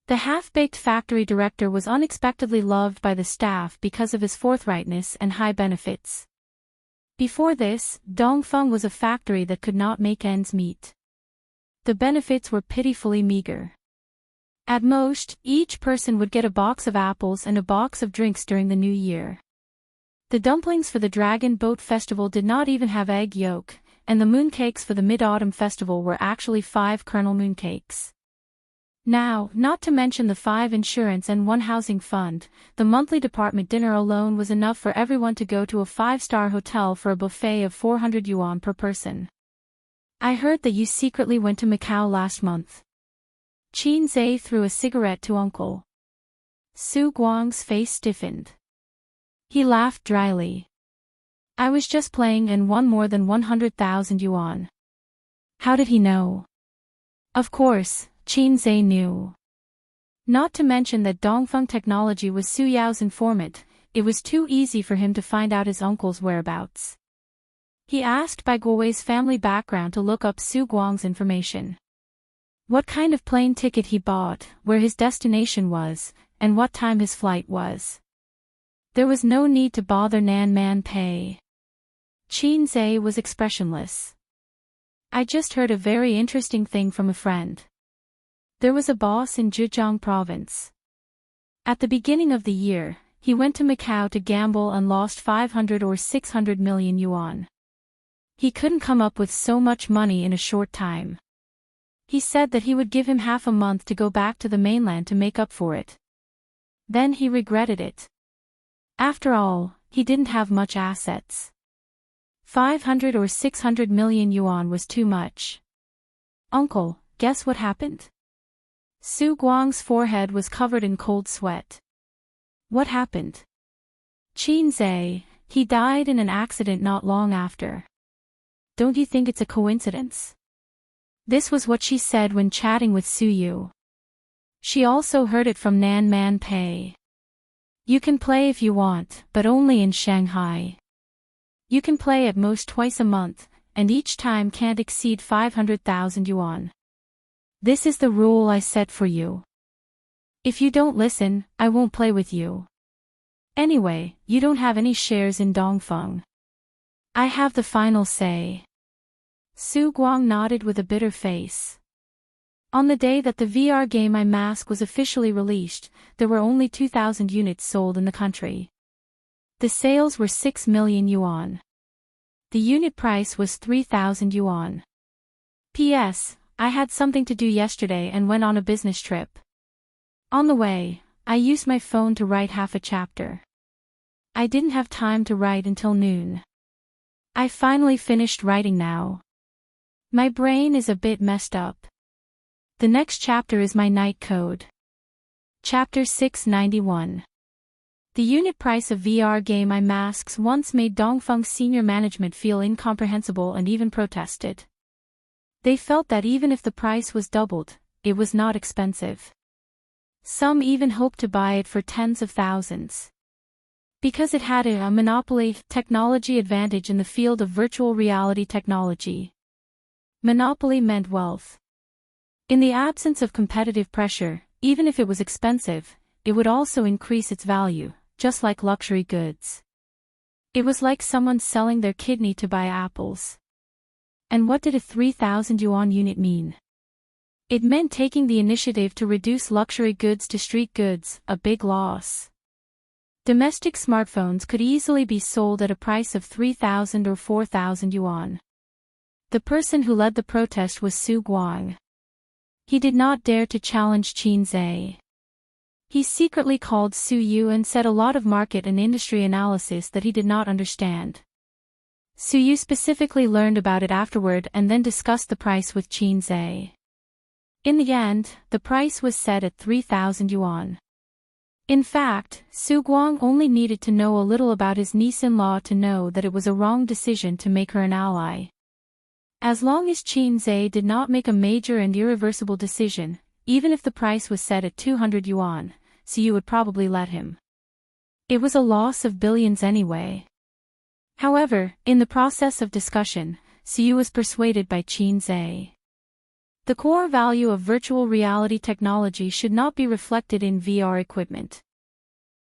The half-baked factory director was unexpectedly loved by the staff because of his forthrightness and high benefits. Before this, Dongfeng was a factory that could not make ends meet. The benefits were pitifully meager. At most, each person would get a box of apples and a box of drinks during the new year. The dumplings for the Dragon Boat Festival did not even have egg yolk, and the mooncakes for the Mid-Autumn Festival were actually 5 kernel mooncakes. Now, not to mention the 5 insurance and 1 housing fund, the monthly department dinner alone was enough for everyone to go to a 5-star hotel for a buffet of 400 yuan per person. I heard that you secretly went to Macau last month. Qin Zhe threw a cigarette to Uncle. Su Guang's face stiffened. He laughed dryly. I was just playing and won more than 100,000 yuan. How did he know? Of course, Qin Zhe knew. Not to mention that Dongfeng Technology was Su Yao's informant, it was too easy for him to find out his uncle's whereabouts. He asked Bai Guowei's family background to look up Su Guang's information. What kind of plane ticket he bought, where his destination was, and what time his flight was. There was no need to bother Nan Man Pei. Qin Zhe was expressionless. I just heard a very interesting thing from a friend. There was a boss in Zhejiang province. At the beginning of the year, he went to Macau to gamble and lost 500 or 600 million yuan. He couldn't come up with so much money in a short time. He said that he would give him half a month to go back to the mainland to make up for it. Then he regretted it. After all, he didn't have much assets. 500 or 600 million yuan was too much. Uncle, guess what happened? Su Guang's forehead was covered in cold sweat. What happened? Qin Zhe, he died in an accident not long after. Don't you think it's a coincidence? This was what she said when chatting with Su Yu. She also heard it from Nan Man Pei. You can play if you want, but only in Shanghai. You can play at most twice a month, and each time can't exceed 500,000 yuan. This is the rule I set for you. If you don't listen, I won't play with you. Anyway, you don't have any shares in Dongfeng. I have the final say. Su Guang nodded with a bitter face. On the day that the VR game Mask was officially released, there were only 2,000 units sold in the country. The sales were 6 million yuan. The unit price was 3,000 yuan. P.S. I had something to do yesterday and went on a business trip. On the way, I used my phone to write half a chapter. I didn't have time to write until noon. I finally finished writing now. My brain is a bit messed up. The next chapter is my night code. Chapter 691. The unit price of VR game Masks once made Dongfeng's senior management feel incomprehensible and even protested. They felt that even if the price was doubled, it was not expensive. Some even hoped to buy it for tens of thousands. Because it had a monopoly technology advantage in the field of virtual reality technology. Monopoly meant wealth. In the absence of competitive pressure, even if it was expensive, it would also increase its value, just like luxury goods. It was like someone selling their kidney to buy apples. And what did a 3,000 yuan unit mean? It meant taking the initiative to reduce luxury goods to street goods, a big loss. Domestic smartphones could easily be sold at a price of 3,000 or 4,000 yuan. The person who led the protest was Su Guang. He did not dare to challenge Qin Zhe. He secretly called Su Yu and said a lot of market and industry analysis that he did not understand. Su Yu specifically learned about it afterward and then discussed the price with Qin Zhe. In the end, the price was set at 3,000 yuan. In fact, Su Guang only needed to know a little about his niece-in-law to know that it was a wrong decision to make her an ally. As long as Qin Zhe did not make a major and irreversible decision, even if the price was set at 200 yuan, Su Yu would probably let him. It was a loss of billions anyway. However, in the process of discussion, Su Yu was persuaded by Qin Zhe. The core value of virtual reality technology should not be reflected in VR equipment.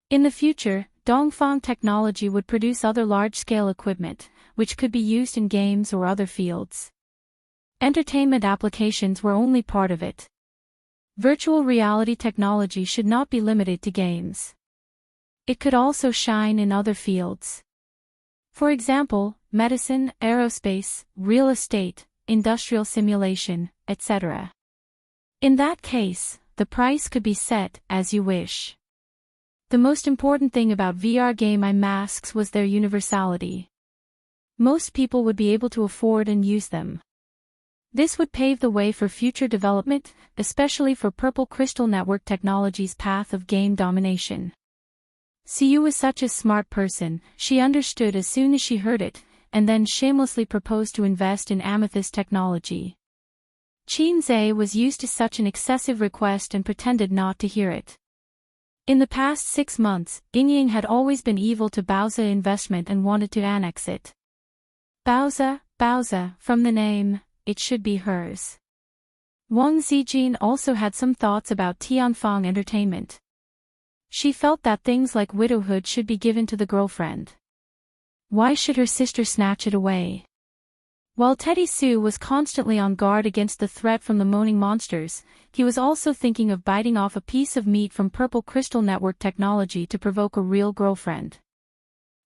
In the future, Dongfeng technology would produce other large-scale equipment, which could be used in games or other fields. Entertainment applications were only part of it. Virtual reality technology should not be limited to games. It could also shine in other fields. For example, medicine, aerospace, real estate, industrial simulation, etc. In that case, the price could be set as you wish. The most important thing about VR game Masks was their universality. Most people would be able to afford and use them. This would pave the way for future development, especially for Purple Crystal Network Technology's path of game domination. Su Yu was such a smart person, she understood as soon as she heard it, and then shamelessly proposed to invest in Amethyst technology. Qin Zhe was used to such an excessive request and pretended not to hear it. In the past 6 months, Yingying had always been evil to Baozi investment and wanted to annex it. Baozi, from the name, it should be hers. Wang Zijin also had some thoughts about Tianfeng Entertainment. She felt that things like widowhood should be given to the girlfriend. Why should her sister snatch it away? While Teddy Su was constantly on guard against the threat from the moaning monsters, he was also thinking of biting off a piece of meat from Purple Crystal Network Technology to provoke a real girlfriend.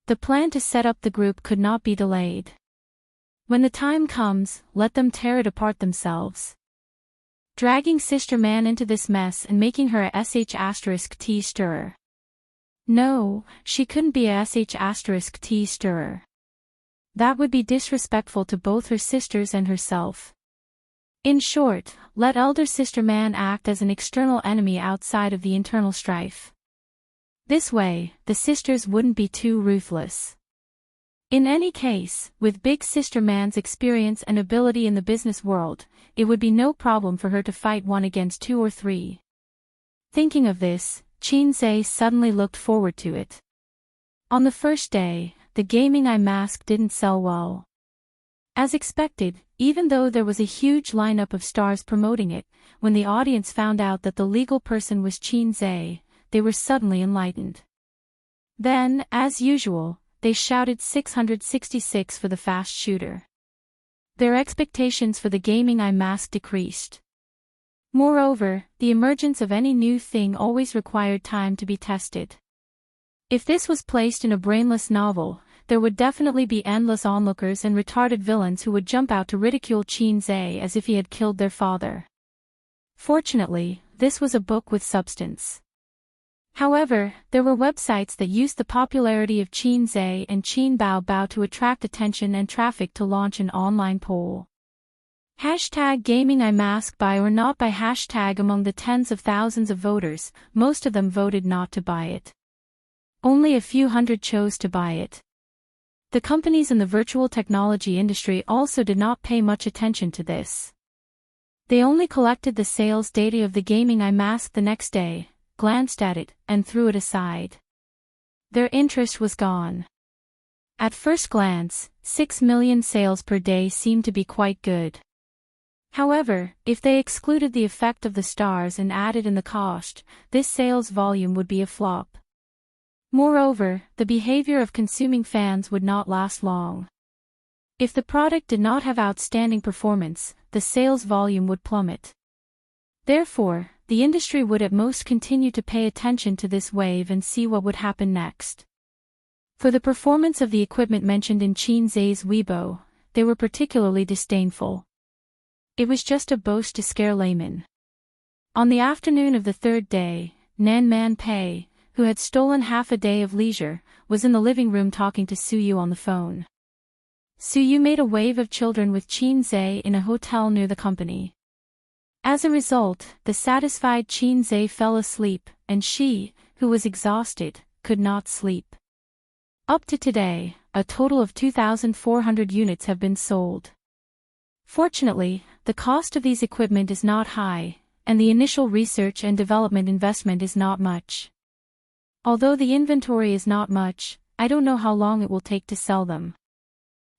The plan to set up the group could not be delayed. When the time comes, let them tear it apart themselves. Dragging Sister Man into this mess and making her a sh*t stirrer. No, she couldn't be a sh*t stirrer. That would be disrespectful to both her sisters and herself. In short, let elder Sister Man act as an external enemy outside of the internal strife. This way, the sisters wouldn't be too ruthless. In any case, with Big Sister Man's experience and ability in the business world, it would be no problem for her to fight 1 against 2 or 3. Thinking of this, Qin Zhe suddenly looked forward to it. On the first day, the gaming eye mask didn't sell well. As expected, even though there was a huge lineup of stars promoting it, when the audience found out that the legal person was Xianxia, they were suddenly enlightened. Then, as usual, they shouted 666 for the fast shooter. Their expectations for the gaming eye mask decreased. Moreover, the emergence of any new thing always required time to be tested. If this was placed in a brainless novel, there would definitely be endless onlookers and retarded villains who would jump out to ridicule Xianxia as if he had killed their father. Fortunately, this was a book with substance. However, there were websites that used the popularity of Xianxia and Bao to attract attention and traffic to launch an online poll. Hashtag gaming eye mask buy or not buy hashtag among the tens of thousands of voters, most of them voted not to buy it. Only a few hundred chose to buy it. The companies in the virtual technology industry also did not pay much attention to this. They only collected the sales data of the gaming eye mask the next day, glanced at it, and threw it aside. Their interest was gone. At first glance, 6 million sales per day seemed to be quite good. However, if they excluded the effect of the stars and added in the cost, this sales volume would be a flop. Moreover, the behavior of consuming fans would not last long. If the product did not have outstanding performance, the sales volume would plummet. Therefore, the industry would at most continue to pay attention to this wave and see what would happen next. For the performance of the equipment mentioned in Xianxia's Weibo, they were particularly disdainful. It was just a boast to scare laymen. On the afternoon of the third day, Nan Man Pei, who had stolen half a day of leisure, was in the living room talking to Suyu on the phone. Suyu made a wave of children with Xianxia in a hotel near the company. As a result, the satisfied Xianxia fell asleep, and she, who was exhausted, could not sleep. Up to today, a total of 2,400 units have been sold. Fortunately, the cost of these equipment is not high, and the initial research and development investment is not much. Although the inventory is not much, I don't know how long it will take to sell them.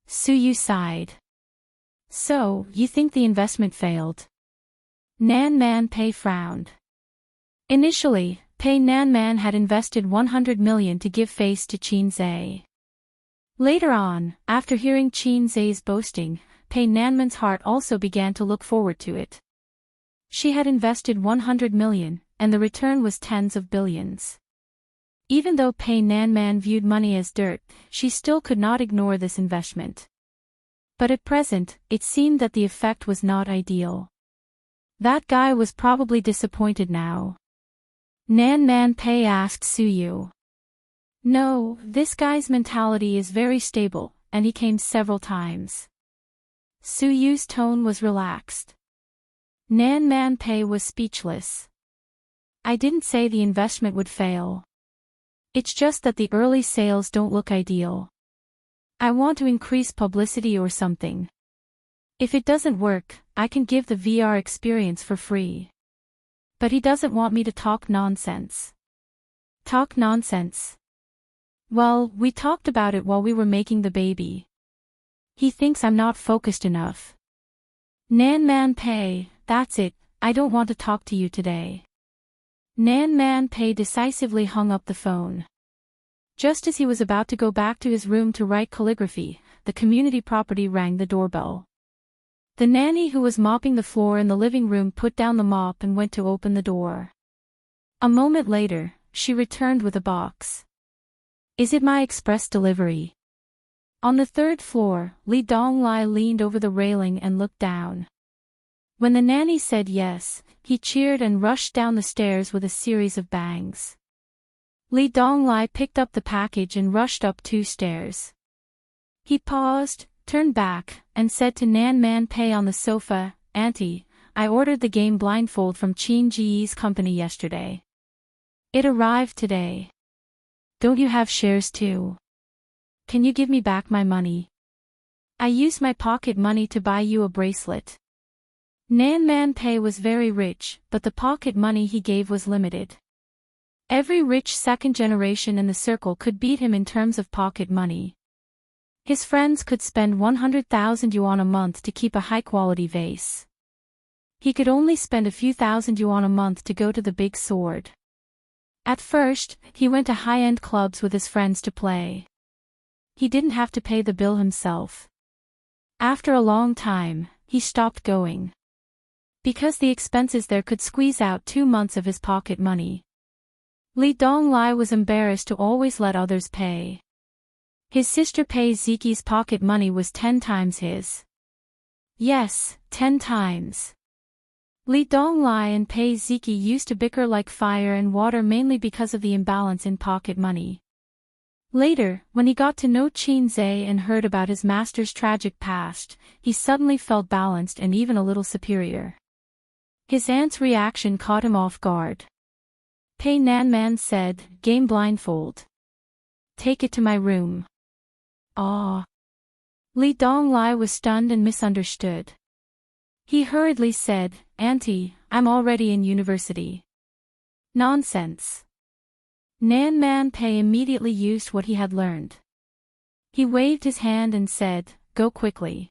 Suyu sighed. So, you think the investment failed? Nan Man Pei frowned. Initially, Pei Nan Man had invested 100 million to give face to Xianxia. Later on, after hearing Xianxia's boasting, Pei Nanman's heart also began to look forward to it. She had invested 100 million, and the return was tens of billions. Even though Pei Nanman viewed money as dirt, she still could not ignore this investment. But at present, it seemed that the effect was not ideal. That guy was probably disappointed now. Nan Man Pei asked Suyu. No, this guy's mentality is very stable, and he came several times. Suyu's tone was relaxed. Nan Man Pei was speechless. I didn't say the investment would fail. It's just that the early sales don't look ideal. I want to increase publicity or something. If it doesn't work, I can give the VR experience for free. But he doesn't want me to talk nonsense. Talk nonsense? Well, we talked about it while we were making the baby. He thinks I'm not focused enough. Nan Man Pei, that's it, I don't want to talk to you today. Nan Man Pei decisively hung up the phone. Just as he was about to go back to his room to write calligraphy, the community property rang the doorbell. The nanny who was mopping the floor in the living room put down the mop and went to open the door. A moment later, she returned with a box. Is it my express delivery? On the third floor, Li Donglai leaned over the railing and looked down. When the nanny said yes, he cheered and rushed down the stairs with a series of bangs. Li Donglai picked up the package and rushed up 2 stairs. He paused, turned back, and said to Nan Man Pei on the sofa, Auntie, I ordered the game Blindfold from Xianxia's company yesterday. It arrived today. Don't you have shares too? Can you give me back my money? I used my pocket money to buy you a bracelet. Nan Man Pei was very rich, but the pocket money he gave was limited. Every rich second generation in the circle could beat him in terms of pocket money. His friends could spend 100,000 yuan a month to keep a high-quality vase. He could only spend a few thousand yuan a month to go to the big sword. At first, he went to high-end clubs with his friends to play. He didn't have to pay the bill himself. After a long time, he stopped going. Because the expenses there could squeeze out 2 months of his pocket money. Li Donglai was embarrassed to always let others pay. His sister Pei Ziqi's pocket money was 10 times his. Yes, 10 times. Li Donglai and Pei Ziqi used to bicker like fire and water mainly because of the imbalance in pocket money. Later, when he got to know Qin Zhe and heard about his master's tragic past, he suddenly felt balanced and even a little superior. His aunt's reaction caught him off guard. Pei Nanman said, "Game blindfold. Take it to my room." Ah. Li Donglai was stunned and misunderstood. He hurriedly said, "Auntie, I'm already in university." Nonsense. Nanman Pei immediately used what he had learned. He waved his hand and said, "Go quickly."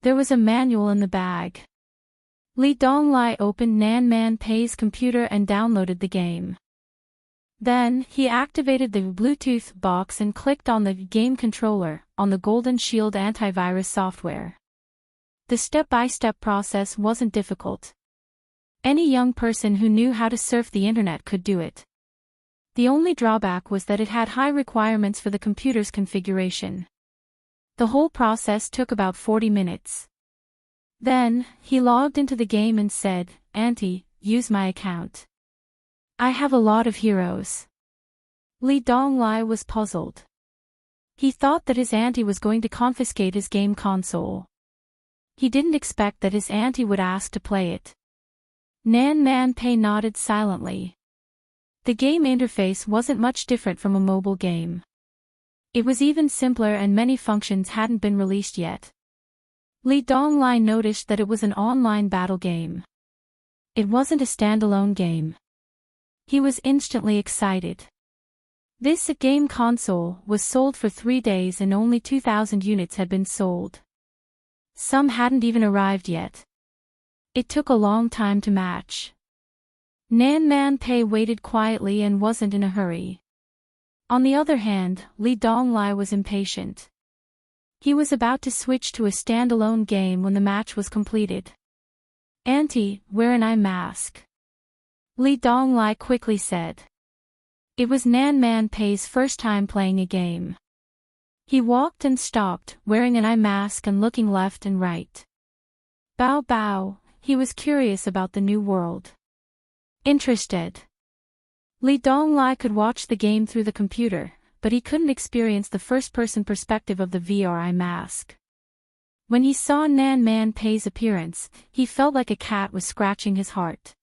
There was a manual in the bag. Li Donglai opened Nanman Pei's computer and downloaded the game. Then, he activated the Bluetooth box and clicked on the game controller, on the Golden Shield antivirus software. The step-by-step process wasn't difficult. Any young person who knew how to surf the internet could do it. The only drawback was that it had high requirements for the computer's configuration. The whole process took about 40 minutes. Then, he logged into the game and said, "Auntie, use my account. I have a lot of heroes." Li Donglai was puzzled. He thought that his auntie was going to confiscate his game console. He didn't expect that his auntie would ask to play it. Nanman Pei nodded silently. The game interface wasn't much different from a mobile game. It was even simpler and many functions hadn't been released yet. Li Donglai noticed that it was an online battle game. It wasn't a standalone game. He was instantly excited. This game console was sold for 3 days and only 2,000 units had been sold. Some hadn't even arrived yet. It took a long time to match. Nanman Pei waited quietly and wasn't in a hurry. On the other hand, Li Donglai was impatient. He was about to switch to a standalone game when the match was completed. "Auntie, wear an eye mask," Li Donglai quickly said. It was Nanman Pei's first time playing a game. He walked and stopped, wearing an eye mask and looking left and right. Bao Bao, he was curious about the new world. Interested. Li Donglai could watch the game through the computer, but he couldn't experience the first-person perspective of the VR eye mask. When he saw Nanman Pei's appearance, he felt like a cat was scratching his heart.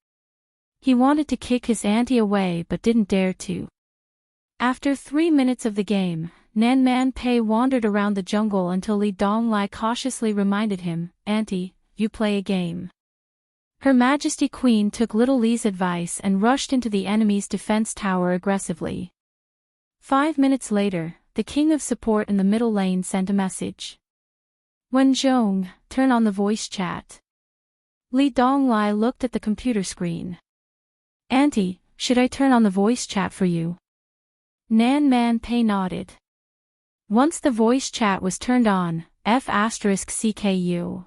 He wanted to kick his auntie away but didn't dare to. After 3 minutes of the game, Nanman Pei wandered around the jungle until Li Donglai cautiously reminded him, "Auntie, you play a game." Her Majesty Queen took little Li's advice and rushed into the enemy's defense tower aggressively. 5 minutes later, the King of Support in the middle lane sent a message. "Wen Zhong, turn on the voice chat." Li Donglai looked at the computer screen. "Auntie, should I turn on the voice chat for you?" Nanman Pei nodded. Once the voice chat was turned on, F***CKU.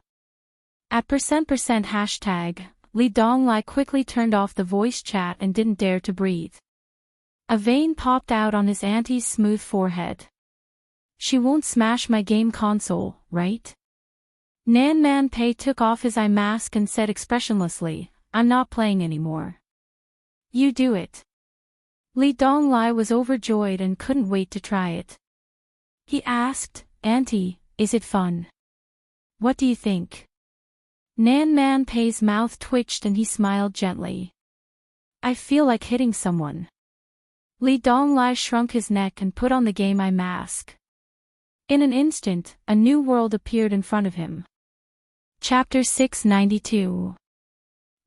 At %%#, Li Donglai quickly turned off the voice chat and didn't dare to breathe. A vein popped out on his auntie's smooth forehead. "She won't smash my game console, right?" Nanman Pei took off his eye mask and said expressionlessly, "I'm not playing anymore." "You do it." Li Donglai was overjoyed and couldn't wait to try it. He asked, "Auntie, is it fun? What do you think?" Nanman Pei's mouth twitched and he smiled gently. "I feel like hitting someone." Li Donglai shrunk his neck and put on the game eye mask. In an instant, a new world appeared in front of him. Chapter 692.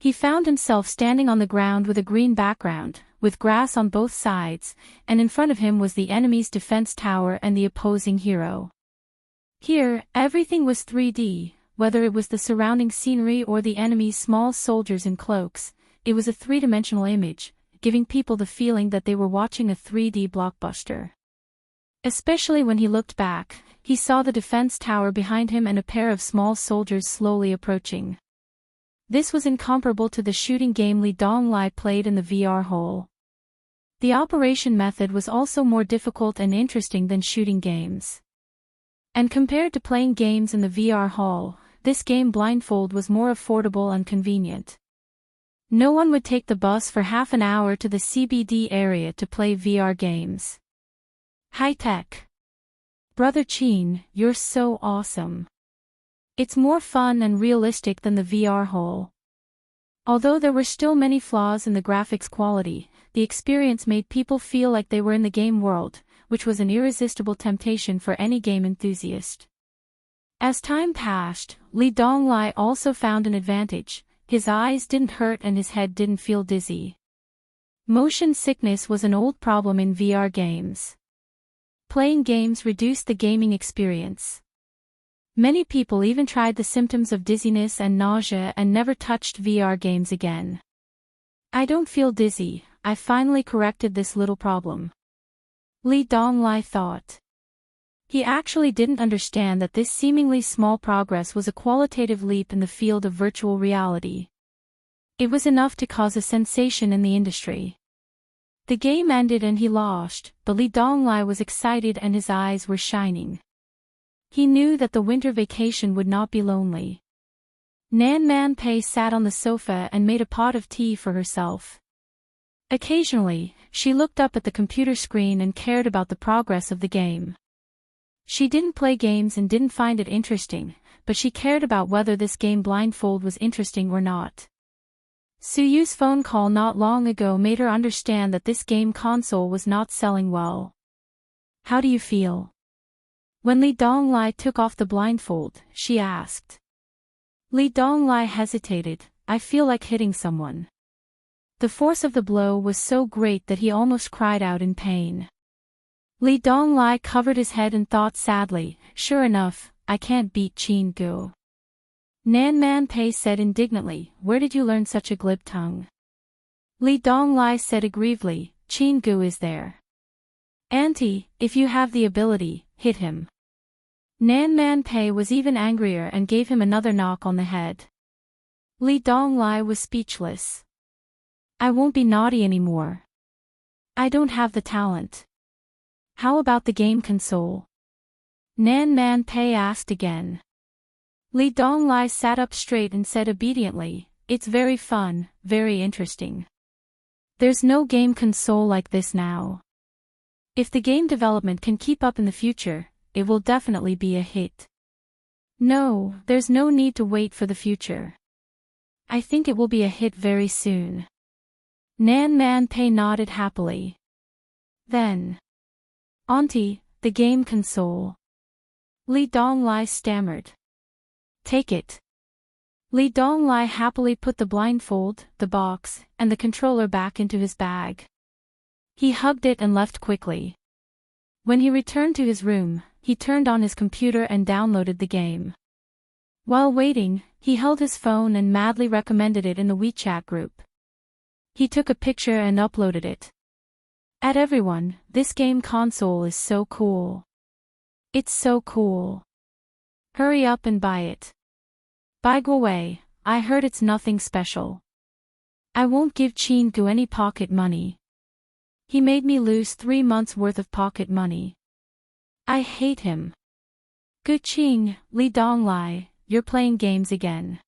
He found himself standing on the ground with a green background, with grass on both sides, and in front of him was the enemy's defense tower and the opposing hero. Here, everything was 3D, whether it was the surrounding scenery or the enemy's small soldiers in cloaks, it was a three-dimensional image, giving people the feeling that they were watching a 3D blockbuster. Especially when he looked back, he saw the defense tower behind him and a pair of small soldiers slowly approaching. This was incomparable to the shooting game Li Donglai played in the VR hole. The operation method was also more difficult and interesting than shooting games. And compared to playing games in the VR hall, this game blindfold was more affordable and convenient. No one would take the bus for half an hour to the CBD area to play VR games. High-tech. Brother Qin, you're so awesome. It's more fun and realistic than the VR hole. Although there were still many flaws in the graphics quality, the experience made people feel like they were in the game world, which was an irresistible temptation for any game enthusiast. As time passed, Li Donglai also found an advantage. His eyes didn't hurt and his head didn't feel dizzy. Motion sickness was an old problem in VR games. Playing games reduced the gaming experience. Many people even tried the symptoms of dizziness and nausea and never touched VR games again. I don't feel dizzy, I finally corrected this little problem. Li Donglai thought. He actually didn't understand that this seemingly small progress was a qualitative leap in the field of virtual reality. It was enough to cause a sensation in the industry. The game ended and he lost, but Li Donglai was excited and his eyes were shining. He knew that the winter vacation would not be lonely. Nan Man Pei sat on the sofa and made a pot of tea for herself. Occasionally, she looked up at the computer screen and cared about the progress of the game. She didn't play games and didn't find it interesting, but she cared about whether this game blindfold was interesting or not. Suyu's phone call not long ago made her understand that this game console was not selling well. How do you feel? When Li Donglai took off the blindfold, she asked. Li Donglai hesitated. I feel like hitting someone. The force of the blow was so great that he almost cried out in pain. Li Donglai covered his head and thought sadly, sure enough, I can't beat Qin Gu. Nan Man Pei said indignantly, where did you learn such a glib tongue? Li Donglai said aggrievedly, Qin Gu is there. Auntie, if you have the ability, hit him. Nan Man Pei was even angrier and gave him another knock on the head. Li Donglai was speechless. I won't be naughty anymore. I don't have the talent. How about the game console? Nan Man Pei asked again. Li Donglai sat up straight and said obediently, it's very fun, very interesting. There's no game console like this now. If the game development can keep up in the future, it will definitely be a hit. No, there's no need to wait for the future. I think it will be a hit very soon. Nan Man Pei nodded happily. Then. Auntie, the game console. Li Donglai stammered. Take it. Li Donglai happily put the blindfold, the box, and the controller back into his bag. He hugged it and left quickly. When he returned to his room, he turned on his computer and downloaded the game. While waiting, he held his phone and madly recommended it in the WeChat group. He took a picture and uploaded it. At everyone, this game console is so cool. It's so cool. Hurry up and buy it. By the way, I heard it's nothing special. I won't give Qin Gu any pocket money. He made me lose 3 months' worth of pocket money. I hate him. Gu Qing, Li Donglai, you're playing games again.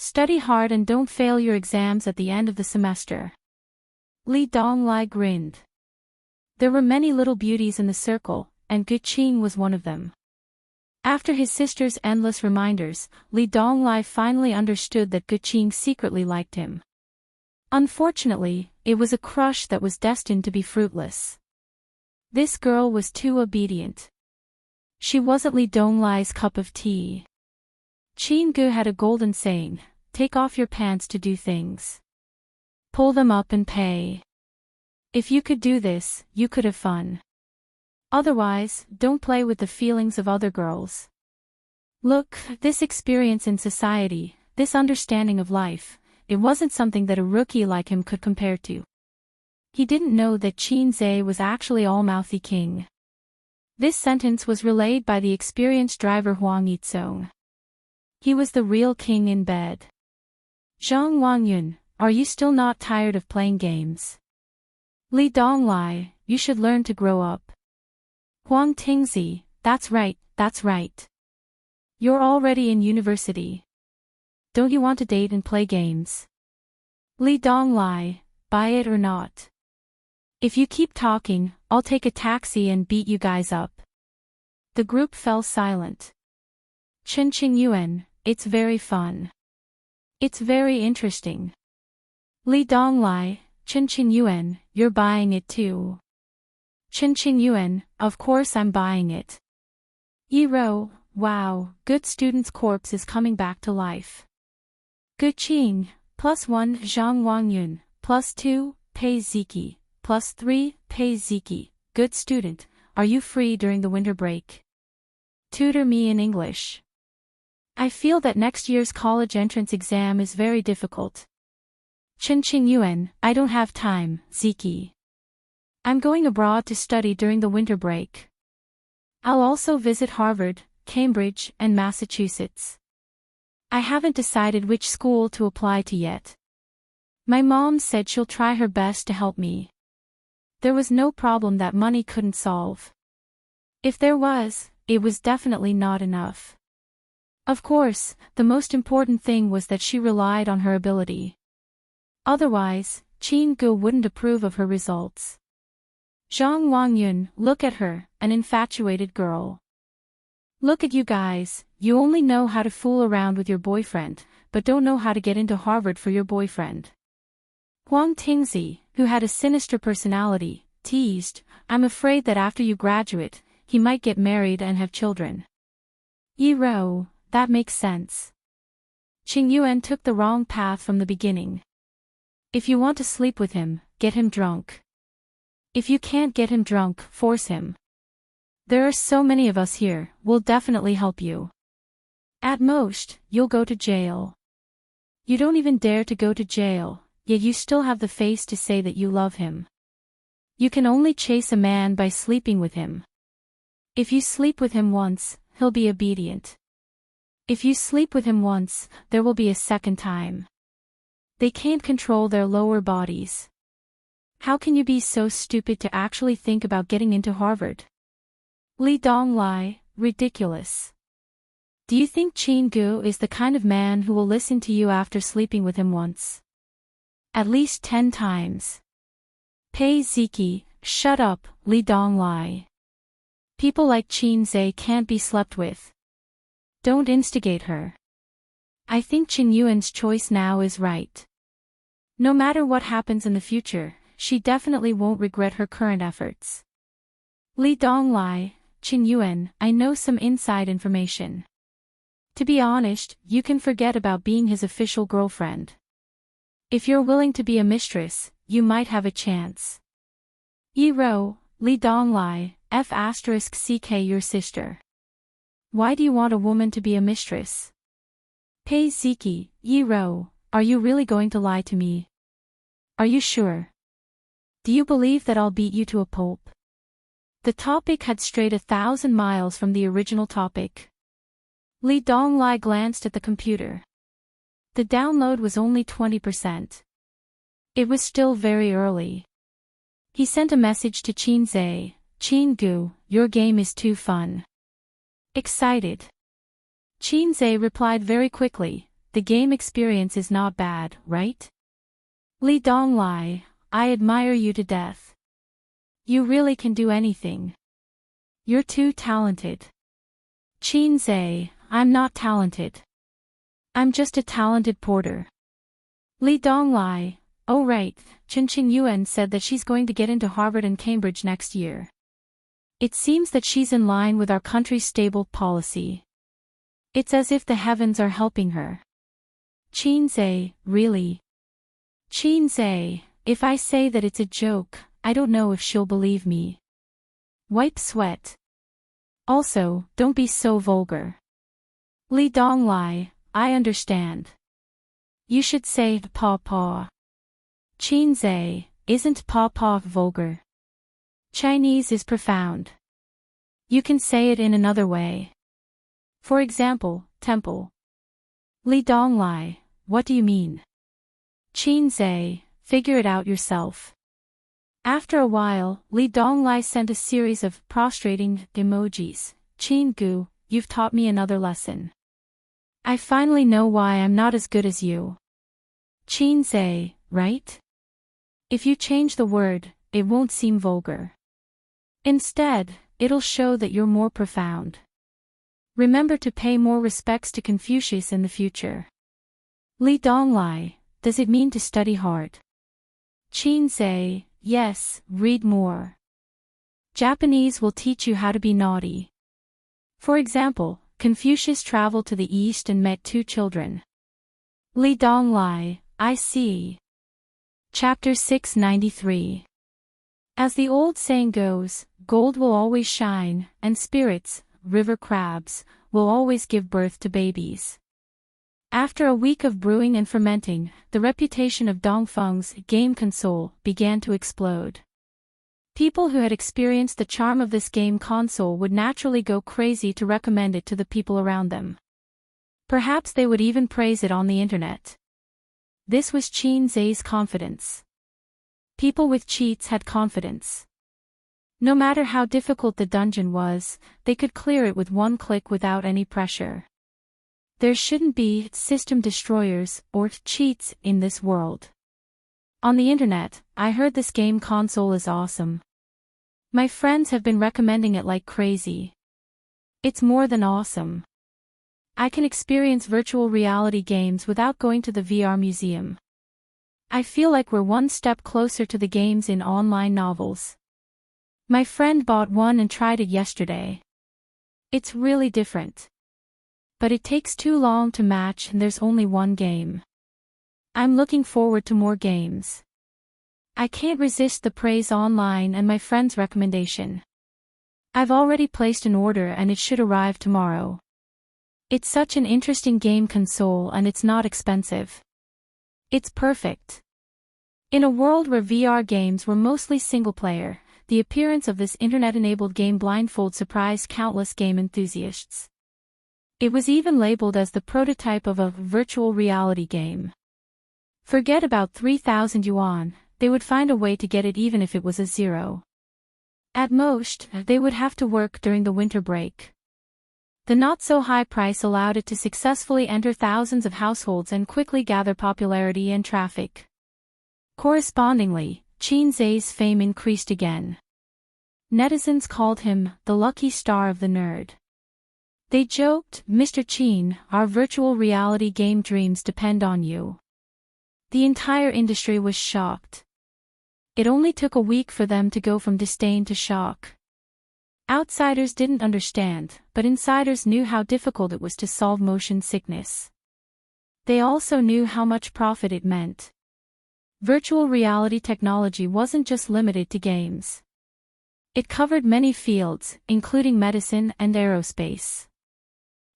Study hard and don't fail your exams at the end of the semester. Li Donglai grinned. There were many little beauties in the circle, and Gu Qing was one of them. After his sister's endless reminders, Li Donglai finally understood that Gu Qing secretly liked him. Unfortunately, it was a crush that was destined to be fruitless. This girl was too obedient. She wasn't Li Donglai's cup of tea. Qin Gu had a golden saying, take off your pants to do things. Pull them up and pay. If you could do this, you could have fun. Otherwise, don't play with the feelings of other girls. Look, this experience in society, this understanding of life, it wasn't something that a rookie like him could compare to. He didn't know that Xianxia was actually all-mouthy king. This sentence was relayed by the experienced driver Huang Yizong. He was the real king in bed. Zhang Wangyun, are you still not tired of playing games? Li Donglai, you should learn to grow up. Huang Tingzi, that's right, that's right. You're already in university. Don't you want to date and play games? Li Donglai, buy it or not. If you keep talking, I'll take a taxi and beat you guys up. The group fell silent. Chen Qingyuan, it's very fun. It's very interesting. Li Donglai, Chen Qingyuan, you're buying it too. Chen Qingyuan, of course I'm buying it. Yiro, wow, good student's corpse is coming back to life. Good Qing, +1 Zhang Wangyun, +2, Pei Ziki, +3, Pei Ziki, good student, are you free during the winter break? Tutor me in English. I feel that next year's college entrance exam is very difficult. Chen Qingyuan, I don't have time, Ziki. I'm going abroad to study during the winter break. I'll also visit Harvard, Cambridge, and Massachusetts. I haven't decided which school to apply to yet. My mom said she'll try her best to help me. There was no problem that money couldn't solve. If there was, it was definitely not enough. Of course, the most important thing was that she relied on her ability. Otherwise, Qin Gu wouldn't approve of her results. Zhang Wangyun, look at her, an infatuated girl. Look at you guys, you only know how to fool around with your boyfriend, but don't know how to get into Harvard for your boyfriend. Huang Tingzi, who had a sinister personality, teased, I'm afraid that after you graduate, he might get married and have children. Yiro, that makes sense. Qingyuan took the wrong path from the beginning. If you want to sleep with him, get him drunk. If you can't get him drunk, force him. There are so many of us here, we'll definitely help you. At most, you'll go to jail. You don't even dare to go to jail, yet you still have the face to say that you love him. You can only chase a man by sleeping with him. If you sleep with him once, he'll be obedient. If you sleep with him once, there will be a second time. They can't control their lower bodies. How can you be so stupid to actually think about getting into Harvard? Li Donglai, ridiculous. Do you think Qin Gu is the kind of man who will listen to you after sleeping with him once? At least 10 times. Pei Ziki, shut up, Li Donglai. People like Qin Zhe can't be slept with. Don't instigate her. I think Qin Yuan's choice now is right. No matter what happens in the future, she definitely won't regret her current efforts. Li Donglai, Qin Yuan, I know some inside information. To be honest, you can forget about being his official girlfriend. If you're willing to be a mistress, you might have a chance. Yiro, Li Donglai, F***ck your sister. Why do you want a woman to be a mistress? Pei Ziki, Yiro, are you really going to lie to me? Are you sure? Do you believe that I'll beat you to a pulp? The topic had strayed 1,000 miles from the original topic. Li Donglai glanced at the computer. The download was only 20%. It was still very early. He sent a message to Qin Zhe, Qin Gu, your game is too fun. Excited. Qin Zhe replied very quickly, the game experience is not bad, right? Li Donglai, I admire you to death. You really can do anything. You're too talented. Qin Zhe, I'm not talented. I'm just a talented porter. Li Donglai, oh right, Chen Qingyuan said that she's going to get into Harvard and Cambridge next year. It seems that she's in line with our country's stable policy. It's as if the heavens are helping her. Qin Zhe, really? Qin Zhe, if I say that it's a joke, I don't know if she'll believe me. Wipe sweat. Also, don't be so vulgar. Li Donglai, I understand. You should say paw paw. Qin Zhe, isn't paw paw vulgar? Chinese is profound. You can say it in another way. For example, temple. Li Donglai, what do you mean? Qin Zhe, figure it out yourself. After a while, Li Donglai sent a series of prostrating emojis. Qin Gu, you've taught me another lesson. I finally know why I'm not as good as you. Qin Zhe, right? If you change the word, it won't seem vulgar. Instead, it'll show that you're more profound. Remember to pay more respects to Confucius in the future. Li Donglai, does it mean to study hard? Qin Zhe, yes, read more. Japanese will teach you how to be naughty. For example, Confucius traveled to the east and met two children. Li Donglai, I see. Chapter 693. As the old saying goes, gold will always shine, and spirits, river crabs, will always give birth to babies. After a week of brewing and fermenting, the reputation of Dongfeng's game console began to explode. People who had experienced the charm of this game console would naturally go crazy to recommend it to the people around them. Perhaps they would even praise it on the internet. This was Qin Zhe's confidence. People with cheats had confidence. No matter how difficult the dungeon was, they could clear it with one click without any pressure. There shouldn't be system destroyers or cheats in this world. On the internet, I heard this game console is awesome. My friends have been recommending it like crazy. It's more than awesome. I can experience virtual reality games without going to the VR museum. I feel like we're one step closer to the games in online novels. My friend bought one and tried it yesterday. It's really different. But it takes too long to match and there's only one game. I'm looking forward to more games. I can't resist the praise online and my friend's recommendation. I've already placed an order and it should arrive tomorrow. It's such an interesting game console and it's not expensive. It's perfect. In a world where VR games were mostly single-player, the appearance of this internet-enabled game blindfold surprised countless game enthusiasts. It was even labeled as the prototype of a virtual reality game. Forget about 3,000 yuan, they would find a way to get it even if it was a zero. At most, they would have to work during the winter break. The not-so-high price allowed it to successfully enter thousands of households and quickly gather popularity and traffic. Correspondingly, Qin Zhe's fame increased again. Netizens called him the lucky star of the nerd. They joked, "Mr. Qin, our virtual reality game dreams depend on you." The entire industry was shocked. It only took a week for them to go from disdain to shock. Outsiders didn't understand, but insiders knew how difficult it was to solve motion sickness. They also knew how much profit it meant. Virtual reality technology wasn't just limited to games. It covered many fields, including medicine and aerospace.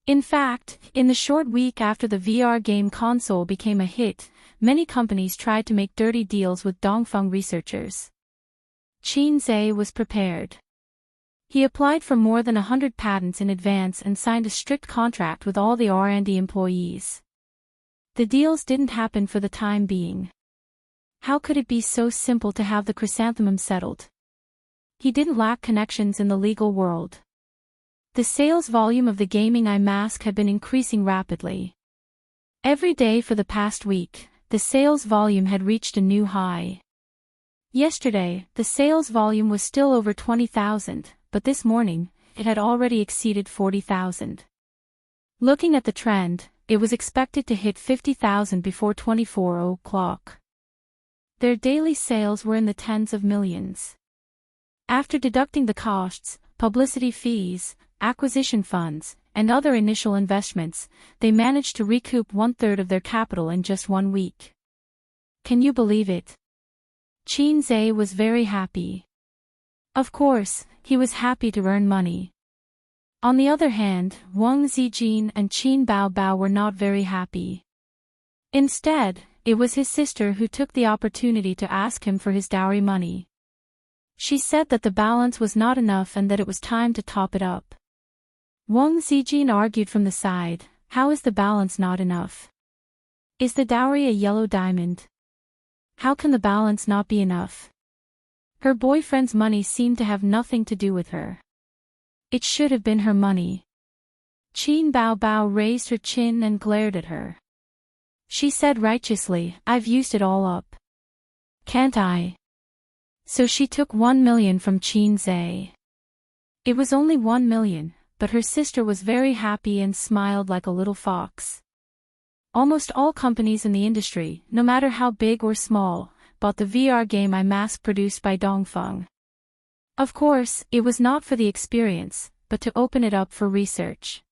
In fact, in the short week after the VR game console became a hit, many companies tried to make dirty deals with Dongfeng researchers. Qin Zhe was prepared. He applied for more than 100 patents in advance and signed a strict contract with all the R&D employees. The deals didn't happen for the time being. How could it be so simple to have the chrysanthemum settled? He didn't lack connections in the legal world. The sales volume of the gaming eye mask had been increasing rapidly. Every day for the past week, the sales volume had reached a new high. Yesterday, the sales volume was still over 20,000, but this morning, it had already exceeded 40,000. Looking at the trend, it was expected to hit 50,000 before 24 o'clock. Their daily sales were in the tens of millions. After deducting the costs, publicity fees, acquisition funds, and other initial investments, they managed to recoup 1/3 of their capital in just 1 week. Can you believe it? Qin Zhe was very happy. Of course, he was happy to earn money. On the other hand, Wang Zijin and Qin Baobao were not very happy. Instead, it was his sister who took the opportunity to ask him for his dowry money. She said that the balance was not enough and that it was time to top it up. Wang Zijin argued from the side, "How is the balance not enough? Is the dowry a yellow diamond? How can the balance not be enough? Her boyfriend's money seemed to have nothing to do with her. It should have been her money." Qin Baobao raised her chin and glared at her. She said righteously, "I've used it all up. Can't I?" So she took 1 million from Qin Zhe. It was only 1 million, but her sister was very happy and smiled like a little fox. Almost all companies in the industry, no matter how big or small, bought the VR game I mass-produced by Dongfeng. Of course, it was not for the experience, but to open it up for research.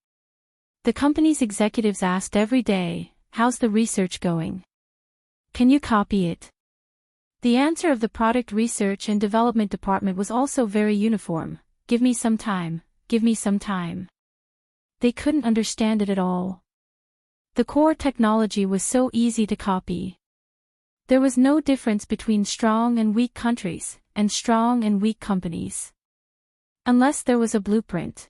The company's executives asked every day, "How's the research going? Can you copy it?" The answer of the product research and development department was also very uniform: "Give me some time, give me some time." They couldn't understand it at all. The core technology was so easy to copy. There was no difference between strong and weak countries, and strong and weak companies. Unless there was a blueprint.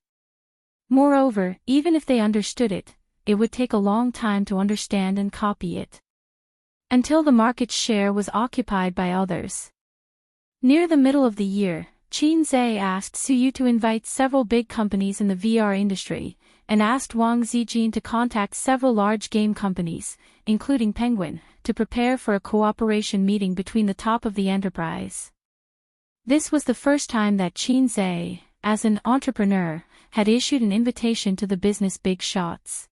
Moreover, even if they understood it, it would take a long time to understand and copy it. Until the market share was occupied by others. Near the middle of the year, Qin Zhe asked Suyu to invite several big companies in the VR industry, and asked Wang Zijin to contact several large game companies, including Penguin, to prepare for a cooperation meeting between the top of the enterprise. This was the first time that Qin Zhe, as an entrepreneur, had issued an invitation to the business big shots.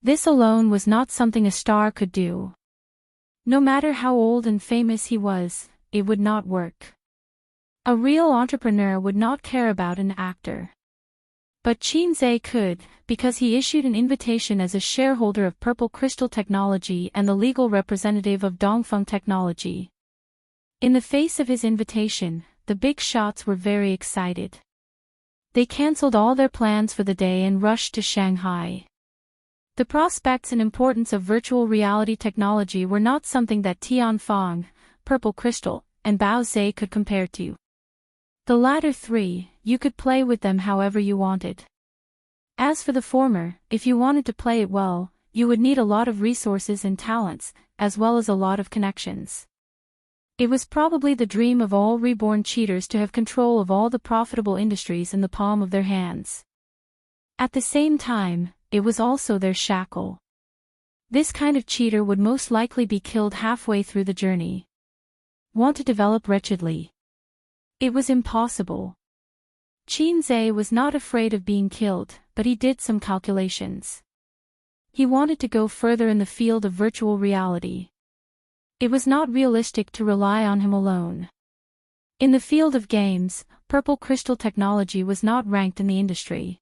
This alone was not something a star could do. No matter how old and famous he was, it would not work. A real entrepreneur would not care about an actor. But Qin Zhe could, because he issued an invitation as a shareholder of Purple Crystal Technology and the legal representative of Dongfeng Technology. In the face of his invitation, the big shots were very excited. They cancelled all their plans for the day and rushed to Shanghai. The prospects and importance of virtual reality technology were not something that Tianfeng, Purple Crystal, and Bao Zhe could compare to. The latter three, you could play with them however you wanted. As for the former, if you wanted to play it well, you would need a lot of resources and talents, as well as a lot of connections. It was probably the dream of all reborn cheaters to have control of all the profitable industries in the palm of their hands. At the same time, it was also their shackle. This kind of cheater would most likely be killed halfway through the journey. Want to develop wretchedly? It was impossible. Qin Zhe was not afraid of being killed, but he did some calculations. He wanted to go further in the field of virtual reality. It was not realistic to rely on him alone. In the field of games, Purple Crystal Technology was not ranked in the industry.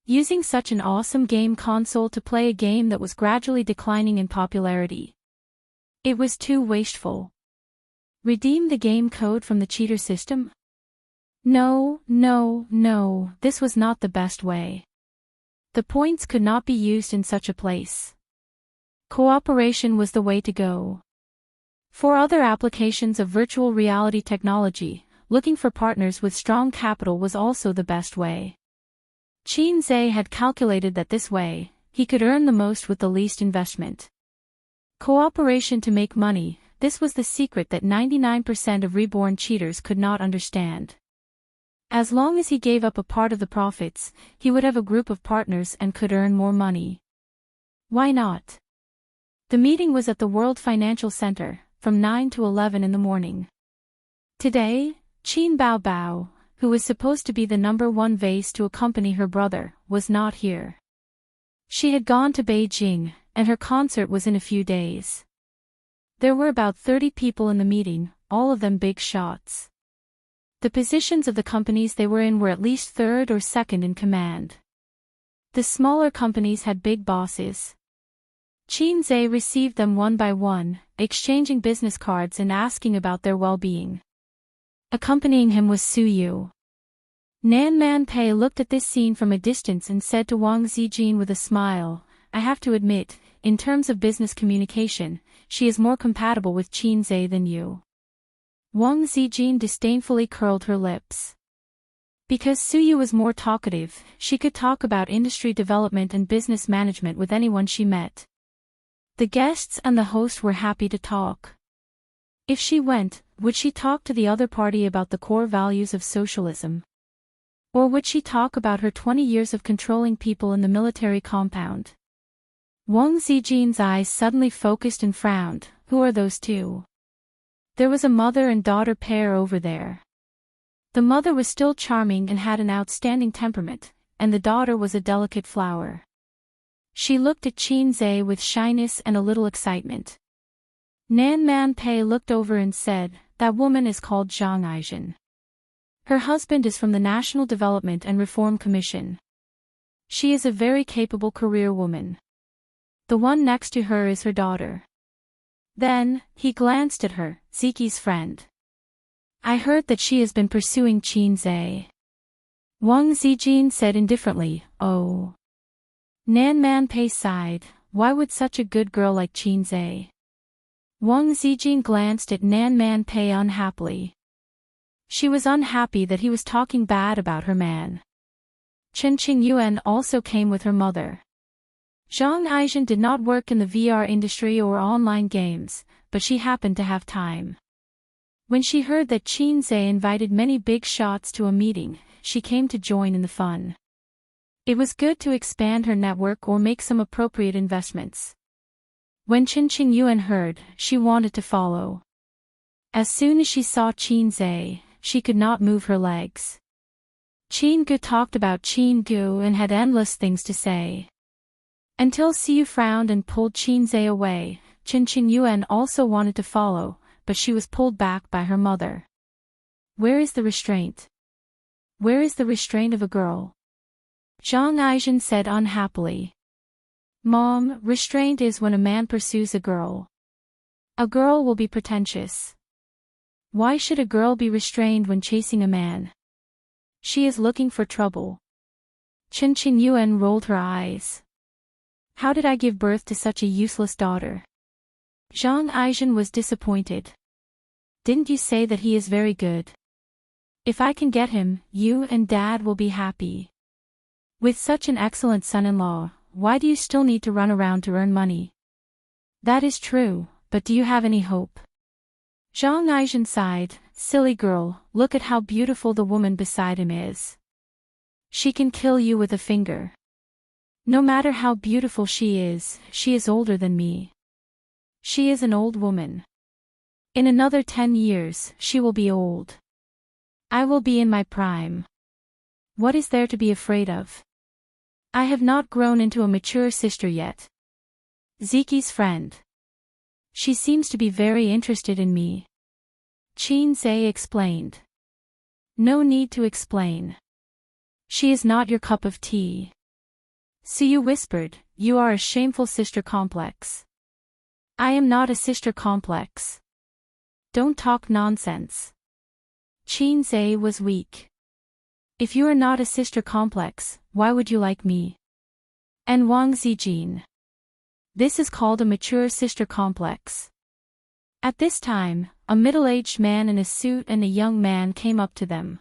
Using such an awesome game console to play a game that was gradually declining in popularity. It was too wasteful. Redeem the game code from the cheater system? No, this was not the best way. The points could not be used in such a place. Cooperation was the way to go. For other applications of virtual reality technology, looking for partners with strong capital was also the best way. Qin Zhe had calculated that this way, he could earn the most with the least investment. Cooperation to make money, this was the secret that 99% of reborn cheaters could not understand. As long as he gave up a part of the profits, he would have a group of partners and could earn more money. Why not? The meeting was at the World Financial Center, from 9 to 11 in the morning. Today, Qin Baobao, who was supposed to be the #1 vase to accompany her brother, was not here. She had gone to Beijing, and her concert was in a few days. There were about 30 people in the meeting, all of them big shots. The positions of the companies they were in were at least third or second in command. The smaller companies had big bosses. Qin Zhe received them one by one, exchanging business cards and asking about their well-being. Accompanying him was Suyu. Nan Man Pei looked at this scene from a distance and said to Wang Zijin with a smile, I have to admit, in terms of business communication, she is more compatible with Qin Zhe than you. Wang Zijin disdainfully curled her lips. Because Suyu was more talkative, she could talk about industry development and business management with anyone she met. The guests and the host were happy to talk. If she went, would she talk to the other party about the core values of socialism? Or would she talk about her 20 years of controlling people in the military compound? Wang Zijin's eyes suddenly focused and frowned. Who are those two? There was a mother and daughter pair over there. The mother was still charming and had an outstanding temperament, and the daughter was a delicate flower. She looked at Qin Zhe with shyness and a little excitement. Nan Man Pei looked over and said, that woman is called Zhang Aizhen. Her husband is from the National Development and Reform Commission. She is a very capable career woman. The one next to her is her daughter. Then, he glanced at her, Ziki's friend. I heard that she has been pursuing Qin Zhe. Wang Zijin said indifferently, oh. Nan Man Pei sighed, why would such a good girl like Qin Zhe? Wang Zijin glanced at Nan Man Pei unhappily. She was unhappy that he was talking bad about her man. Chen Qingyuan also came with her mother. Zhang Aizhen did not work in the VR industry or online games, but she happened to have time. When she heard that Qin Zhe invited many big shots to a meeting, she came to join in the fun. It was good to expand her network or make some appropriate investments. When Chen Qingyuan heard, she wanted to follow. As soon as she saw Qin Zhe, she could not move her legs. Qin Gu talked about Qin Gu and had endless things to say. Until Siyu frowned and pulled Qin Zhe away, Chen Qingyuan also wanted to follow, but she was pulled back by her mother. Where is the restraint? Where is the restraint of a girl? Zhang Aizhen said unhappily. Mom, restraint is when a man pursues a girl. A girl will be pretentious. Why should a girl be restrained when chasing a man? She is looking for trouble. Chen Qingyuan rolled her eyes. How did I give birth to such a useless daughter? Zhang Aizhen was disappointed. Didn't you say that he is very good? If I can get him, you and Dad will be happy. With such an excellent son-in-law, why do you still need to run around to earn money? That is true, but do you have any hope? Zhang Aizhen sighed, silly girl, look at how beautiful the woman beside him is. She can kill you with a finger. No matter how beautiful she is older than me. She is an old woman. In another 10 years, she will be old. I will be in my prime. What is there to be afraid of? I have not grown into a mature sister yet. Ziki's friend. She seems to be very interested in me. Qin Zhe explained. No need to explain. She is not your cup of tea. Siyu whispered, you are a shameful sister complex. I am not a sister complex. Don't talk nonsense. Qin Zhe was weak. If you are not a sister complex, why would you like me? And Wang Zijin. This is called a mature sister complex. At this time, a middle-aged man in a suit and a young man came up to them.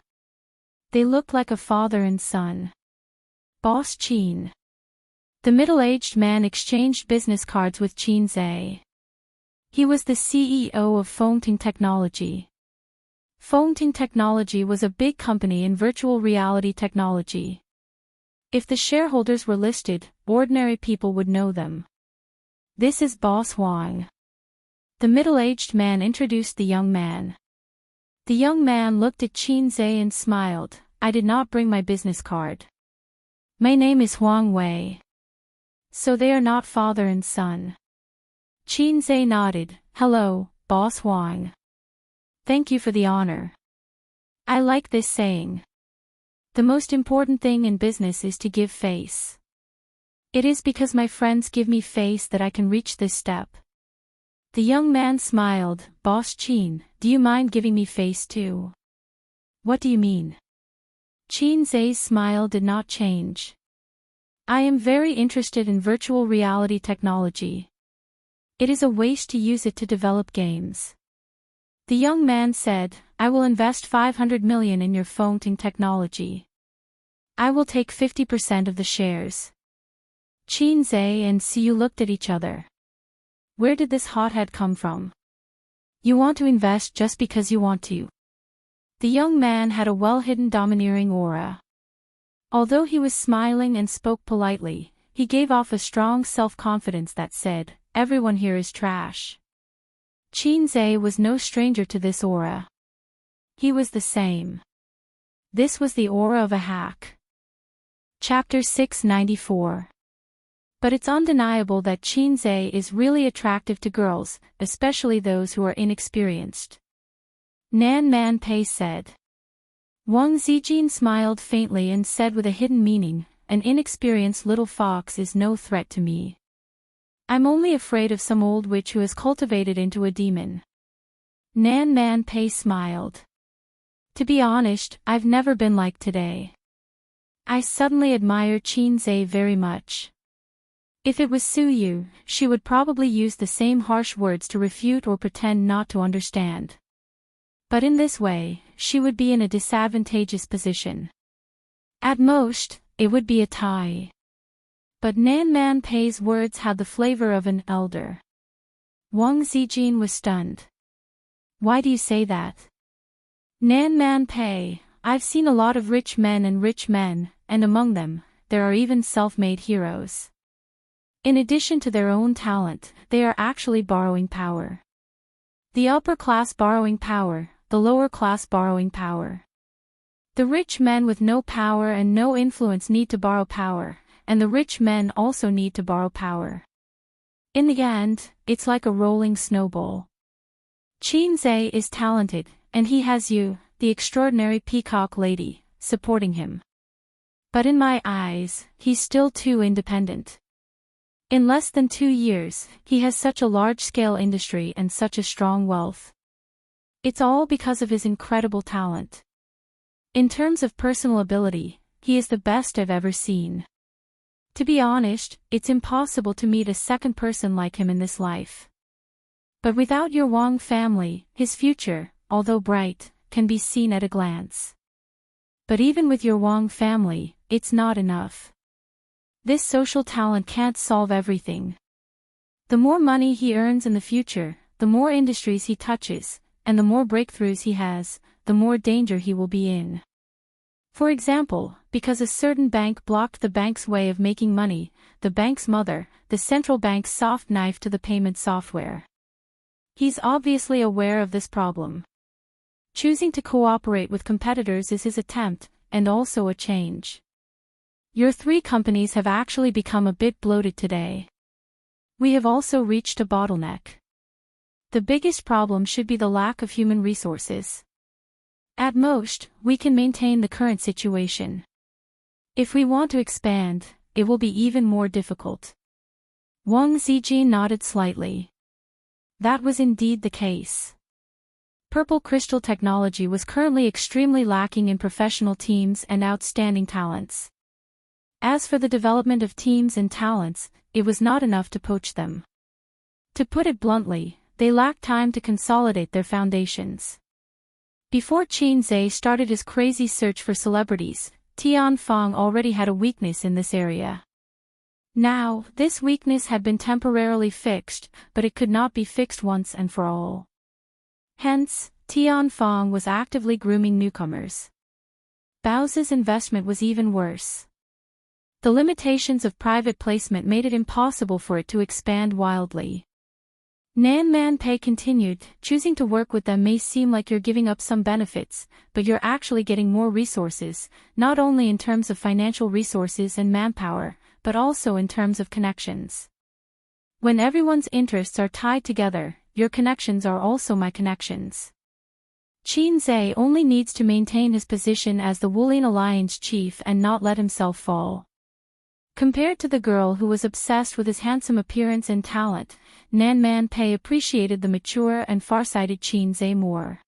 They looked like a father and son. Boss Qin. The middle-aged man exchanged business cards with Qin Zhe. He was the CEO of Fengting Technology. Fengting Technology was a big company in virtual reality technology. If the shareholders were listed, ordinary people would know them. This is Boss Wang. The middle-aged man introduced the young man. The young man looked at Qin Zhe and smiled. I did not bring my business card. My name is Huang Wei. So they are not father and son. Qin Zhe nodded. Hello, Boss Wang. Thank you for the honor. I like this saying. The most important thing in business is to give face. It is because my friends give me face that I can reach this step. The young man smiled. Boss Qin, do you mind giving me face too? What do you mean? Qin Zai's smile did not change. I am very interested in virtual reality technology. It is a waste to use it to develop games. The young man said, I will invest 500 million in your phone technology. I will take 50% of the shares. Qin Zai and Xiu looked at each other. Where did this hothead come from? You want to invest just because you want to. The young man had a well-hidden domineering aura. Although he was smiling and spoke politely, he gave off a strong self-confidence that said, everyone here is trash. Qin Zai was no stranger to this aura. He was the same. This was the aura of a hack. Chapter 694. But it's undeniable that Qin Zai is really attractive to girls, especially those who are inexperienced. Nan Man Pei said. Wang Zijin smiled faintly and said with a hidden meaning, an inexperienced little fox is no threat to me. I'm only afraid of some old witch who has cultivated into a demon. Nan Man Pei smiled. To be honest, I've never been like today. I suddenly admire Qin Zai very much. If it was Su Yu, she would probably use the same harsh words to refute or pretend not to understand. But in this way, she would be in a disadvantageous position. At most, it would be a tie. But Nan Man Pei's words had the flavor of an elder. Wang Zijin was stunned. Why do you say that? Nan Man Pei, I've seen a lot of rich men, and among them, there are even self-made heroes. In addition to their own talent, they are actually borrowing power. The upper class borrowing power, the lower class borrowing power. The rich men with no power and no influence need to borrow power, and the rich men also need to borrow power. In the end, it's like a rolling snowball. Qin Zai is talented, and he has you, the extraordinary peacock lady, supporting him. But in my eyes, he's still too independent. In less than 2 years, he has such a large-scale industry and such a strong wealth. It's all because of his incredible talent. In terms of personal ability, he is the best I've ever seen. To be honest, it's impossible to meet a second person like him in this life. But without your Wang family, his future, although bright, can be seen at a glance. But even with your Wang family, it's not enough. This social talent can't solve everything. The more money he earns in the future, the more industries he touches, and the more breakthroughs he has, the more danger he will be in. For example, because a certain bank blocked the bank's way of making money, the bank's mother, the central bank's soft knife to the payment software. He's obviously aware of this problem. Choosing to cooperate with competitors is his attempt, and also a change. Your 3 companies have actually become a bit bloated today. We have also reached a bottleneck. The biggest problem should be the lack of human resources. At most, we can maintain the current situation. If we want to expand, it will be even more difficult. Wang Zijin nodded slightly. That was indeed the case. Purple crystal technology was currently extremely lacking in professional teams and outstanding talents. As for the development of teams and talents, it was not enough to poach them. To put it bluntly, they lacked time to consolidate their foundations. Before Qin Zai started his crazy search for celebrities, Tian Feng already had a weakness in this area. Now, this weakness had been temporarily fixed, but it could not be fixed once and for all. Hence, Tian Feng was actively grooming newcomers. Bao's investment was even worse. The limitations of private placement made it impossible for it to expand wildly. Nan Man Pei continued, choosing to work with them may seem like you're giving up some benefits, but you're actually getting more resources, not only in terms of financial resources and manpower, but also in terms of connections. When everyone's interests are tied together, your connections are also my connections. Qin Zai only needs to maintain his position as the Wulian Alliance chief and not let himself fall. Compared to the girl who was obsessed with his handsome appearance and talent, Nan Man Pei appreciated the mature and farsighted Qin Zai more.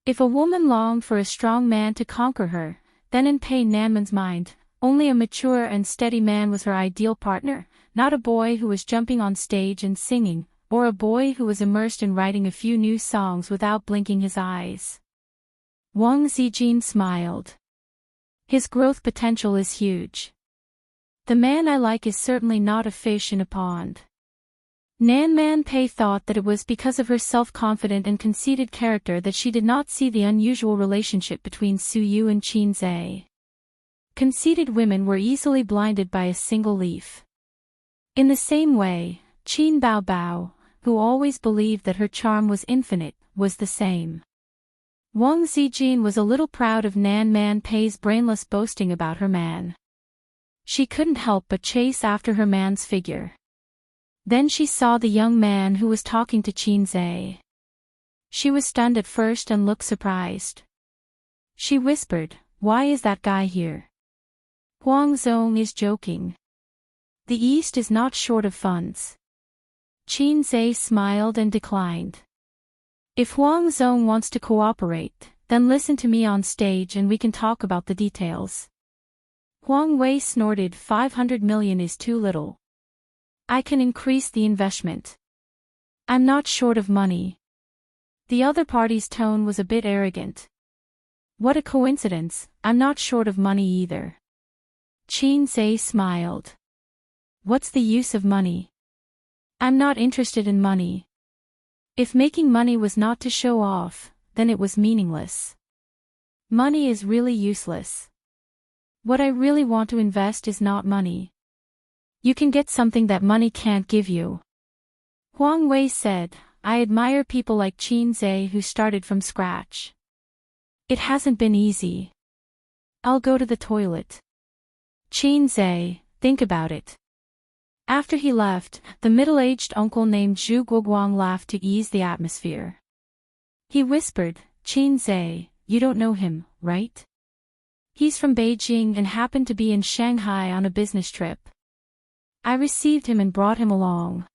If a woman longed for a strong man to conquer her, Then in Pei Nanman's mind, only a mature and steady man was her ideal partner, not a boy who was jumping on stage and singing, or a boy who was immersed in writing a few new songs without blinking his eyes. Wang Zijin smiled. His growth potential is huge. The man I like is certainly not a fish in a pond. Nanman Pei thought that it was because of her self-confident and conceited character that she did not see the unusual relationship between Su Yu and Qin Zhe. Conceited women were easily blinded by a single leaf. In the same way, Qin Bao Bao, who always believed that her charm was infinite, was the same. Wang Zijin was a little proud of Nanman Pei's brainless boasting about her man. She couldn't help but chase after her man's figure. Then she saw the young man who was talking to Qin Zhe. She was stunned at first and looked surprised. She whispered, "Why is that guy here?" Huang Zong is joking. The East is not short of funds. Qin Zhe smiled and declined. If Huang Zong wants to cooperate, then listen to me on stage and we can talk about the details. Huang Wei snorted, 500 million is too little. I can increase the investment. I'm not short of money. The other party's tone was a bit arrogant. What a coincidence, I'm not short of money either. Qin Zhe smiled. What's the use of money? I'm not interested in money. If making money was not to show off, then it was meaningless. Money is really useless. What I really want to invest is not money. You can get something that money can't give you. Huang Wei said, I admire people like Qin Zhe who started from scratch. It hasn't been easy. I'll go to the toilet. Qin Zhe, think about it. After he left, the middle-aged uncle named Zhu Guoguang laughed to ease the atmosphere. He whispered, Qin Zhe, you don't know him, right? He's from Beijing and happened to be in Shanghai on a business trip. I received him and brought him along.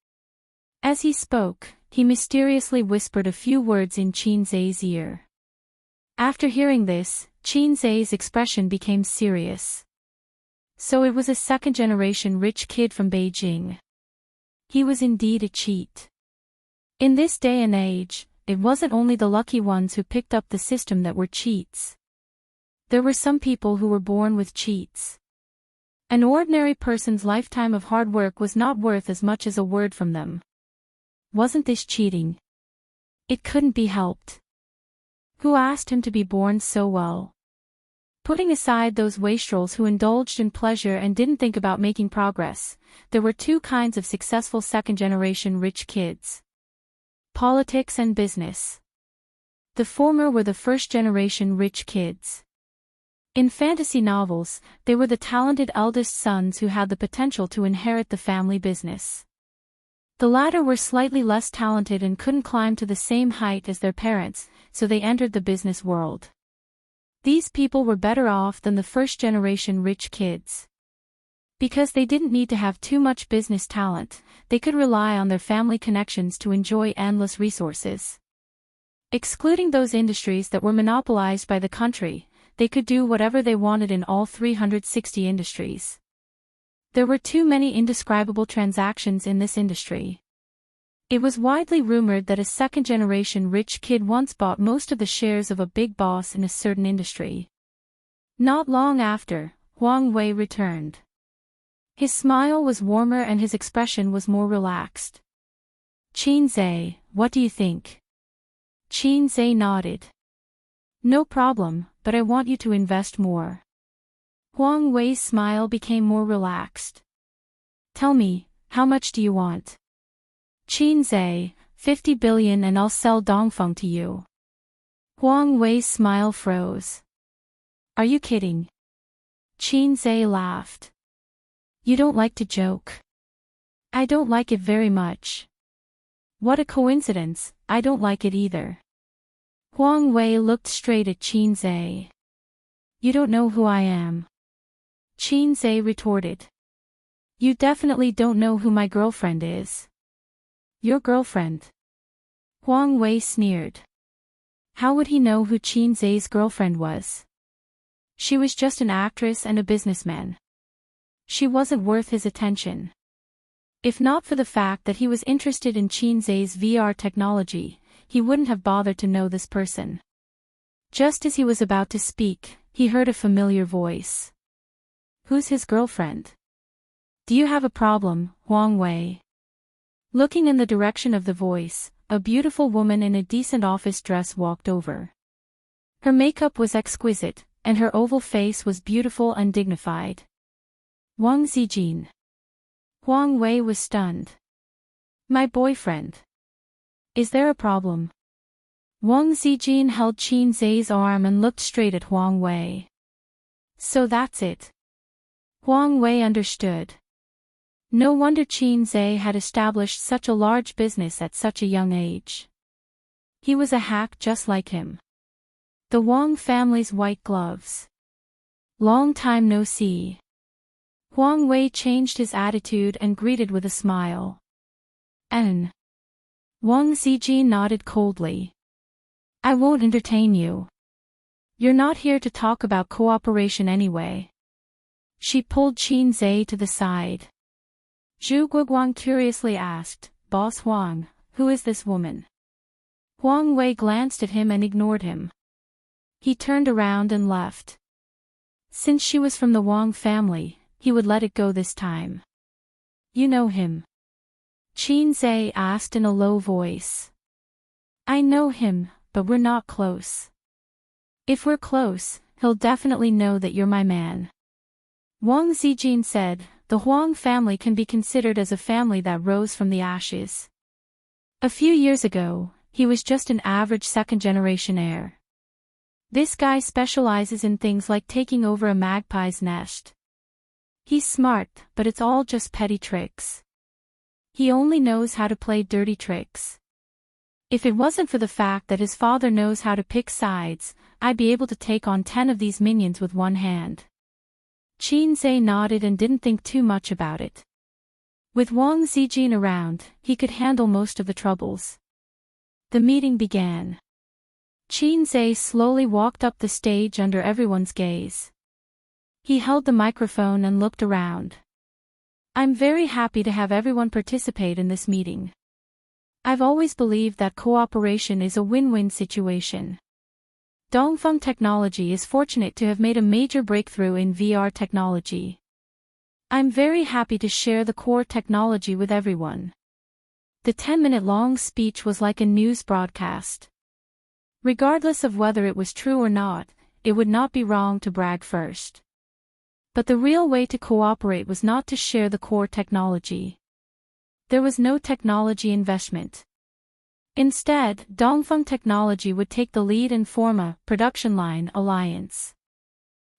As he spoke, he mysteriously whispered a few words in Qin Zhe's ear. After hearing this, Qin Zhe's expression became serious. So it was a second-generation rich kid from Beijing. He was indeed a cheat. In this day and age, it wasn't only the lucky ones who picked up the system that were cheats. There were some people who were born with cheats. An ordinary person's lifetime of hard work was not worth as much as a word from them. Wasn't this cheating? It couldn't be helped. Who asked him to be born so well? Putting aside those wastrels who indulged in pleasure and didn't think about making progress, there were two kinds of successful second-generation rich kids. Politics and business. The former were the first-generation rich kids. In fantasy novels, they were the talented eldest sons who had the potential to inherit the family business. The latter were slightly less talented and couldn't climb to the same height as their parents, so they entered the business world. These people were better off than the first-generation rich kids. Because they didn't need to have too much business talent, they could rely on their family connections to enjoy endless resources. Excluding those industries that were monopolized by the country, they could do whatever they wanted in all 360 industries. There were too many indescribable transactions in this industry. It was widely rumored that a second-generation rich kid once bought most of the shares of a big boss in a certain industry. Not long after, Huang Wei returned. His smile was warmer and his expression was more relaxed. Qin Zhe, what do you think? Qin Zhe nodded. No problem, but I want you to invest more. Huang Wei's smile became more relaxed. Tell me, how much do you want? Qin Zhe, 50 billion and I'll sell Dongfeng to you. Huang Wei's smile froze. Are you kidding? Qin Zhe laughed. You don't like to joke. I don't like it very much. What a coincidence, I don't like it either. Huang Wei looked straight at Qin Zhe. You don't know who I am. Qin Zhe retorted. You definitely don't know who my girlfriend is. Your girlfriend? Huang Wei sneered. How would he know who Qin Zhe's girlfriend was? She was just an actress and a businessman. She wasn't worth his attention. If not for the fact that he was interested in Qinzai's VR technology, he wouldn't have bothered to know this person. Just as he was about to speak, he heard a familiar voice. Who's his girlfriend? Do you have a problem, Huang Wei? Looking in the direction of the voice, a beautiful woman in a decent office dress walked over. Her makeup was exquisite, and her oval face was beautiful and dignified. Wang Zijin. Huang Wei was stunned. My boyfriend. Is there a problem? Wang Zijin held Qinzai's arm and looked straight at Huang Wei. So that's it. Huang Wei understood. No wonder Qinzai had established such a large business at such a young age. He was a hack just like him. The Wang family's white gloves. Long time no see. Huang Wei changed his attitude and greeted with a smile. Wang Zijin nodded coldly. I won't entertain you. You're not here to talk about cooperation anyway. She pulled Qinzai to the side. Zhu Guoguang curiously asked, Boss Huang, who is this woman? Huang Wei glanced at him and ignored him. He turned around and left. Since she was from the Wang family, he would let it go this time. You know him? Qinzai asked in a low voice. I know him, but we're not close. If we're close, he'll definitely know that you're my man. Wang Zijin said, the Huang family can be considered as a family that rose from the ashes. A few years ago, he was just an average second-generation heir. This guy specializes in things like taking over a magpie's nest. He's smart, but it's all just petty tricks. He only knows how to play dirty tricks. If it wasn't for the fact that his father knows how to pick sides, I'd be able to take on 10 of these minions with one hand. Qinzai nodded and didn't think too much about it. With Wang Zijin around, he could handle most of the troubles. The meeting began. Qinzai slowly walked up the stage under everyone's gaze. He held the microphone and looked around. I'm very happy to have everyone participate in this meeting. I've always believed that cooperation is a win-win situation. Dongfeng Technology is fortunate to have made a major breakthrough in VR technology. I'm very happy to share the core technology with everyone. The 10-minute-long speech was like a news broadcast. Regardless of whether it was true or not, it would not be wrong to brag first. But the real way to cooperate was not to share the core technology. There was no technology investment. Instead, Dongfeng Technology would take the lead and form a production line alliance.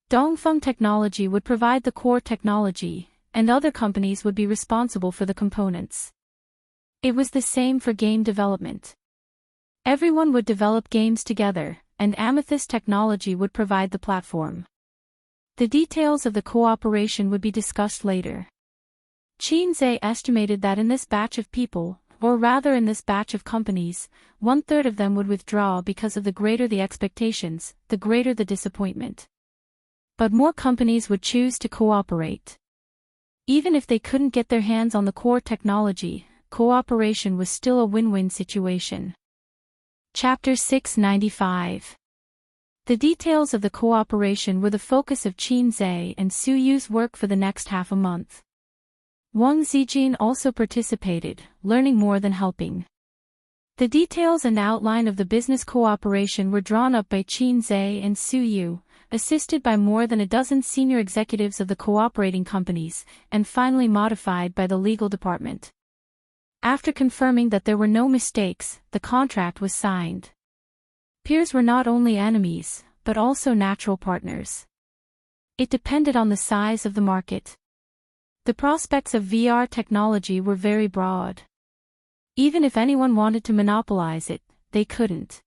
Dongfeng Technology would provide the core technology, and other companies would be responsible for the components. It was the same for game development. Everyone would develop games together, and Amethyst Technology would provide the platform. The details of the cooperation would be discussed later. Qinzai estimated that in this batch of people, or rather in this batch of companies, 1/3 of them would withdraw because of the greater the expectations, the greater the disappointment. But more companies would choose to cooperate. Even if they couldn't get their hands on the core technology, cooperation was still a win-win situation. Chapter 695. The details of the cooperation were the focus of Qinzai and Su Yu's work for the next half a month. Wang Zijin also participated, learning more than helping. The details and outline of the business cooperation were drawn up by Qinzai and Su Yu, assisted by more than a dozen senior executives of the cooperating companies, and finally modified by the legal department. After confirming that there were no mistakes, the contract was signed. Peers were not only enemies, but also natural partners. It depended on the size of the market. The prospects of VR technology were very broad. Even if anyone wanted to monopolize it, they couldn't.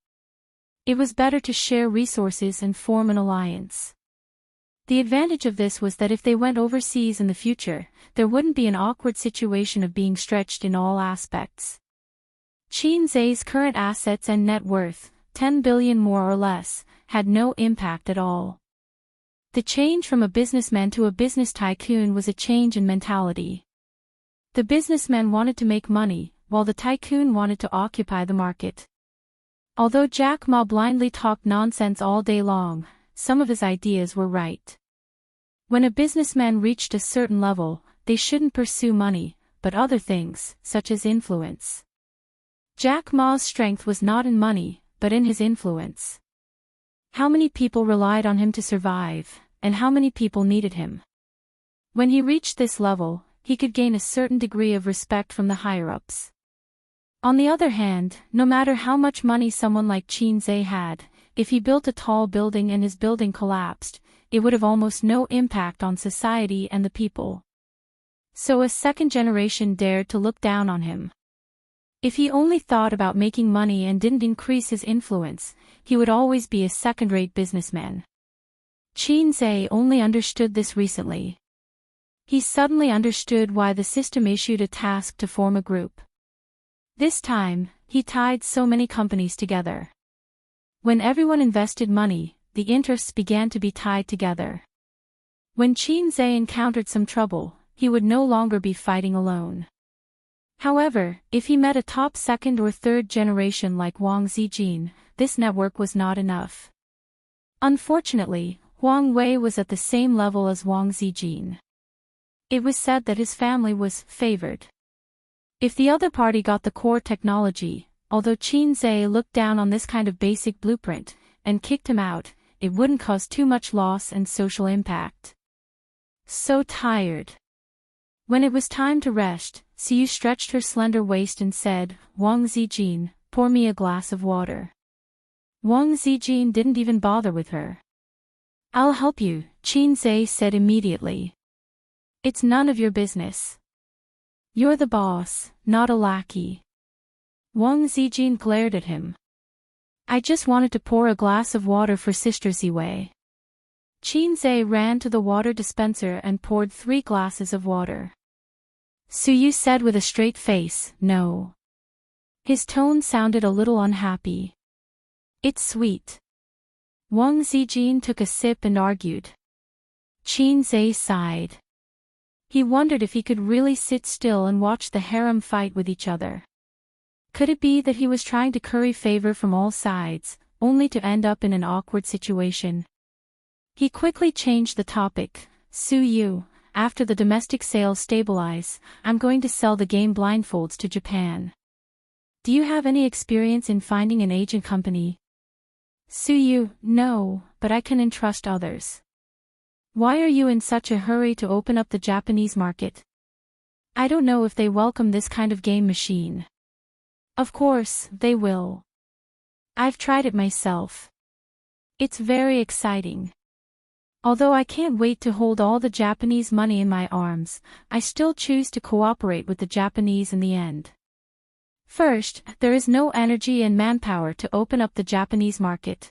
It was better to share resources and form an alliance. The advantage of this was that if they went overseas in the future, there wouldn't be an awkward situation of being stretched in all aspects. Qinzai's current assets and net worth, 10 billion more or less, had no impact at all. The change from a businessman to a business tycoon was a change in mentality. The businessman wanted to make money, while the tycoon wanted to occupy the market. Although Jack Ma blindly talked nonsense all day long, some of his ideas were right. When a businessman reached a certain level, they shouldn't pursue money, but other things, such as influence. Jack Ma's strength was not in money, but in his influence. How many people relied on him to survive, and how many people needed him? When he reached this level, he could gain a certain degree of respect from the higher-ups. On the other hand, no matter how much money someone like Xianxia had, if he built a tall building and his building collapsed, it would have almost no impact on society and the people. So a second generation dared to look down on him. If he only thought about making money and didn't increase his influence, he would always be a second-rate businessman. Xianxia only understood this recently. He suddenly understood why the system issued a task to form a group. This time, he tied so many companies together. When everyone invested money, the interests began to be tied together. When Xianxia encountered some trouble, he would no longer be fighting alone. However, if he met a top second or third generation like Wang Zijin, this network was not enough. Unfortunately, Huang Wei was at the same level as Wang Zijin. It was said that his family was favored. If the other party got the core technology, although Xianxia looked down on this kind of basic blueprint, and kicked him out, it wouldn't cause too much loss and social impact. So tired. When it was time to rest, Xiu stretched her slender waist and said, "Wang Zijin, pour me a glass of water." Wang Zijin didn't even bother with her. "I'll help you," Xianxia said immediately. "It's none of your business. You're the boss, not a lackey." Wang Zijin glared at him. "I just wanted to pour a glass of water for Sister Ziwei." Xianxia ran to the water dispenser and poured 3 glasses of water. Suyu said with a straight face, "No." His tone sounded a little unhappy. "It's sweet." Wang Zijin took a sip and argued. Xianxia sighed. He wondered if he could really sit still and watch the harem fight with each other. Could it be that he was trying to curry favor from all sides, only to end up in an awkward situation? He quickly changed the topic. "Suyu, after the domestic sales stabilize, I'm going to sell the game blindfolds to Japan. Do you have any experience in finding an agent company?" "Suyu, no, but I can entrust others." "Why are you in such a hurry to open up the Japanese market?" "I don't know if they welcome this kind of game machine." "Of course, they will. I've tried it myself. It's very exciting. Although I can't wait to hold all the Japanese money in my arms, I still choose to cooperate with the Japanese in the end. First, there is no energy and manpower to open up the Japanese market.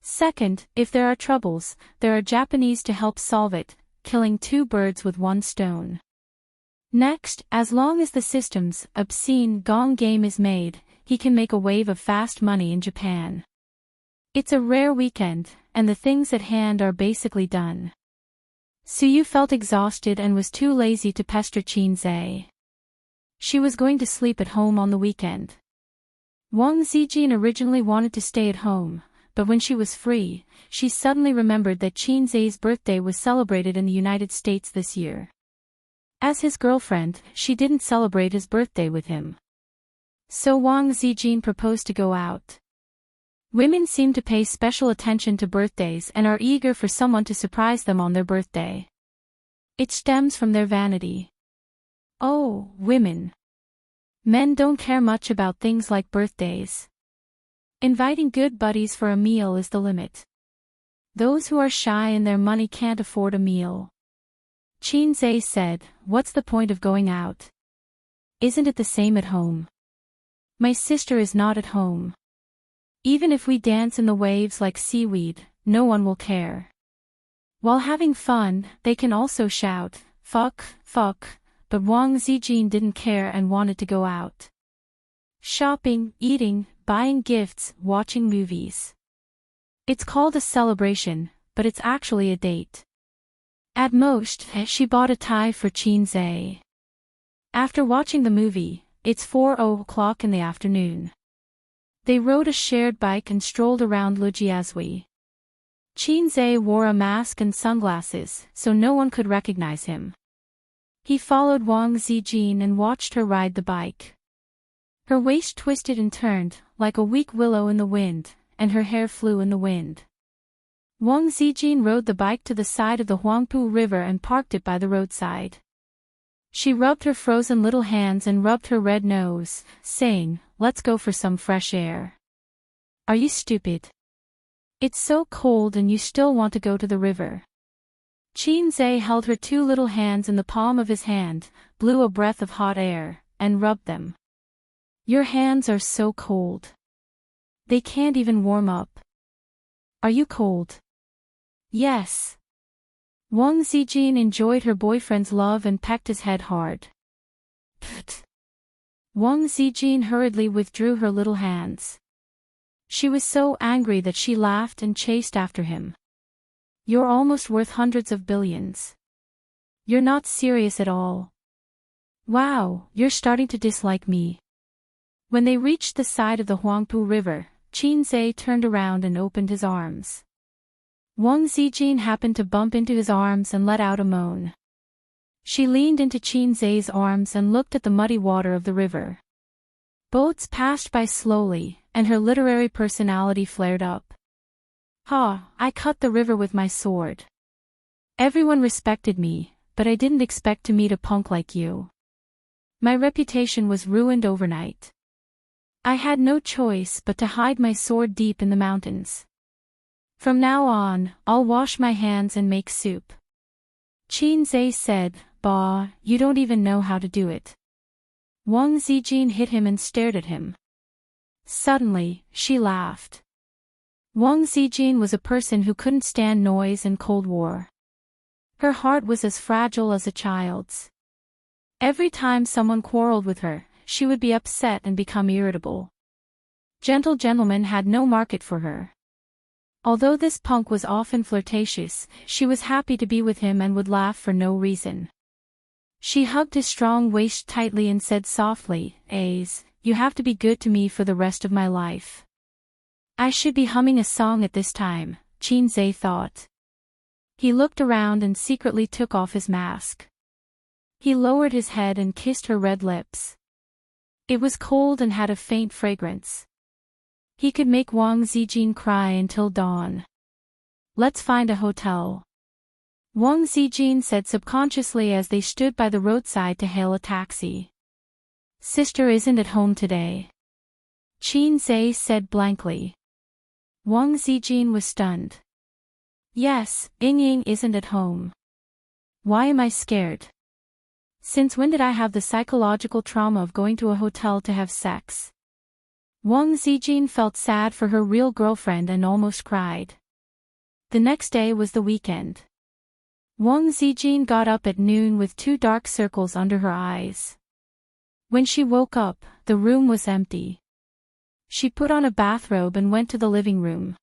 Second, if there are troubles, there are Japanese to help solve it, killing 2 birds with 1 stone. Next, as long as the system's obscene gong game is made, he can make a wave of fast money in Japan. It's a rare weekend, and the things at hand are basically done. Suyu felt exhausted and was too lazy to pester Xianxia. She was going to sleep at home on the weekend. Wang Zijin originally wanted to stay at home, but when she was free, she suddenly remembered that Xianxia's birthday was celebrated in the United States this year. As his girlfriend, she didn't celebrate his birthday with him. So Wang Zijin proposed to go out. Women seem to pay special attention to birthdays and are eager for someone to surprise them on their birthday. It stems from their vanity. Oh, women. Men don't care much about things like birthdays. Inviting good buddies for a meal is the limit. Those who are shy and their money can't afford a meal. Xianxia said, "What's the point of going out? Isn't it the same at home? My sister is not at home. Even if we dance in the waves like seaweed, no one will care. While having fun, they can also shout, 'Fuck, fuck,' but Wang Zijin didn't care and wanted to go out. Shopping, eating, buying gifts, watching movies. It's called a celebration, but it's actually a date. At most, she bought a tie for Xianxia. After watching the movie, it's 4:00 in the afternoon. They rode a shared bike and strolled around Lujiazui. Xianxia wore a mask and sunglasses, so no one could recognize him. He followed Wang Zijin and watched her ride the bike. Her waist twisted and turned, like a weak willow in the wind, and her hair flew in the wind. Wang Zijin rode the bike to the side of the Huangpu River and parked it by the roadside. She rubbed her frozen little hands and rubbed her red nose, saying, "Let's go for some fresh air." "Are you stupid? It's so cold and you still want to go to the river." Xianxia held her two little hands in the palm of his hand, blew a breath of hot air, and rubbed them. "Your hands are so cold. They can't even warm up." "Are you cold?" "Yes." Wang Zijin enjoyed her boyfriend's love and pecked his head hard. Pfft. Wang Zijin hurriedly withdrew her little hands. She was so angry that she laughed and chased after him. "You're almost worth hundreds of billions. You're not serious at all. Wow, you're starting to dislike me." When they reached the side of the Huangpu River, Xianxia turned around and opened his arms. Wang Zijin happened to bump into his arms and let out a moan. She leaned into Xianxia's arms and looked at the muddy water of the river. Boats passed by slowly, and her literary personality flared up. "Ha, I cut the river with my sword. Everyone respected me, but I didn't expect to meet a punk like you. My reputation was ruined overnight. I had no choice but to hide my sword deep in the mountains. From now on, I'll wash my hands and make soup." Xianxia said, "Bah, you don't even know how to do it." Wang Zijin hit him and stared at him. Suddenly, she laughed. Wang Zijin was a person who couldn't stand noise and Cold War. Her heart was as fragile as a child's. Every time someone quarreled with her, she would be upset and become irritable. Gentle gentlemen had no market for her. Although this punk was often flirtatious, she was happy to be with him and would laugh for no reason. She hugged his strong waist tightly and said softly, "Ace, you have to be good to me for the rest of my life." I should be humming a song at this time, Xianxia thought. He looked around and secretly took off his mask. He lowered his head and kissed her red lips. It was cold and had a faint fragrance. He could make Wang Zijin cry until dawn. "Let's find a hotel," Wang Zijin said subconsciously as they stood by the roadside to hail a taxi. "Sister isn't at home today," Xianxia said blankly. Wang Zijin was stunned. "Yes, Ying isn't at home. Why am I scared? Since when did I have the psychological trauma of going to a hotel to have sex?" Wang Zijin felt sad for her real girlfriend and almost cried. The next day was the weekend. Wang Zijin got up at noon with two dark circles under her eyes. When she woke up, the room was empty. She put on a bathrobe and went to the living room.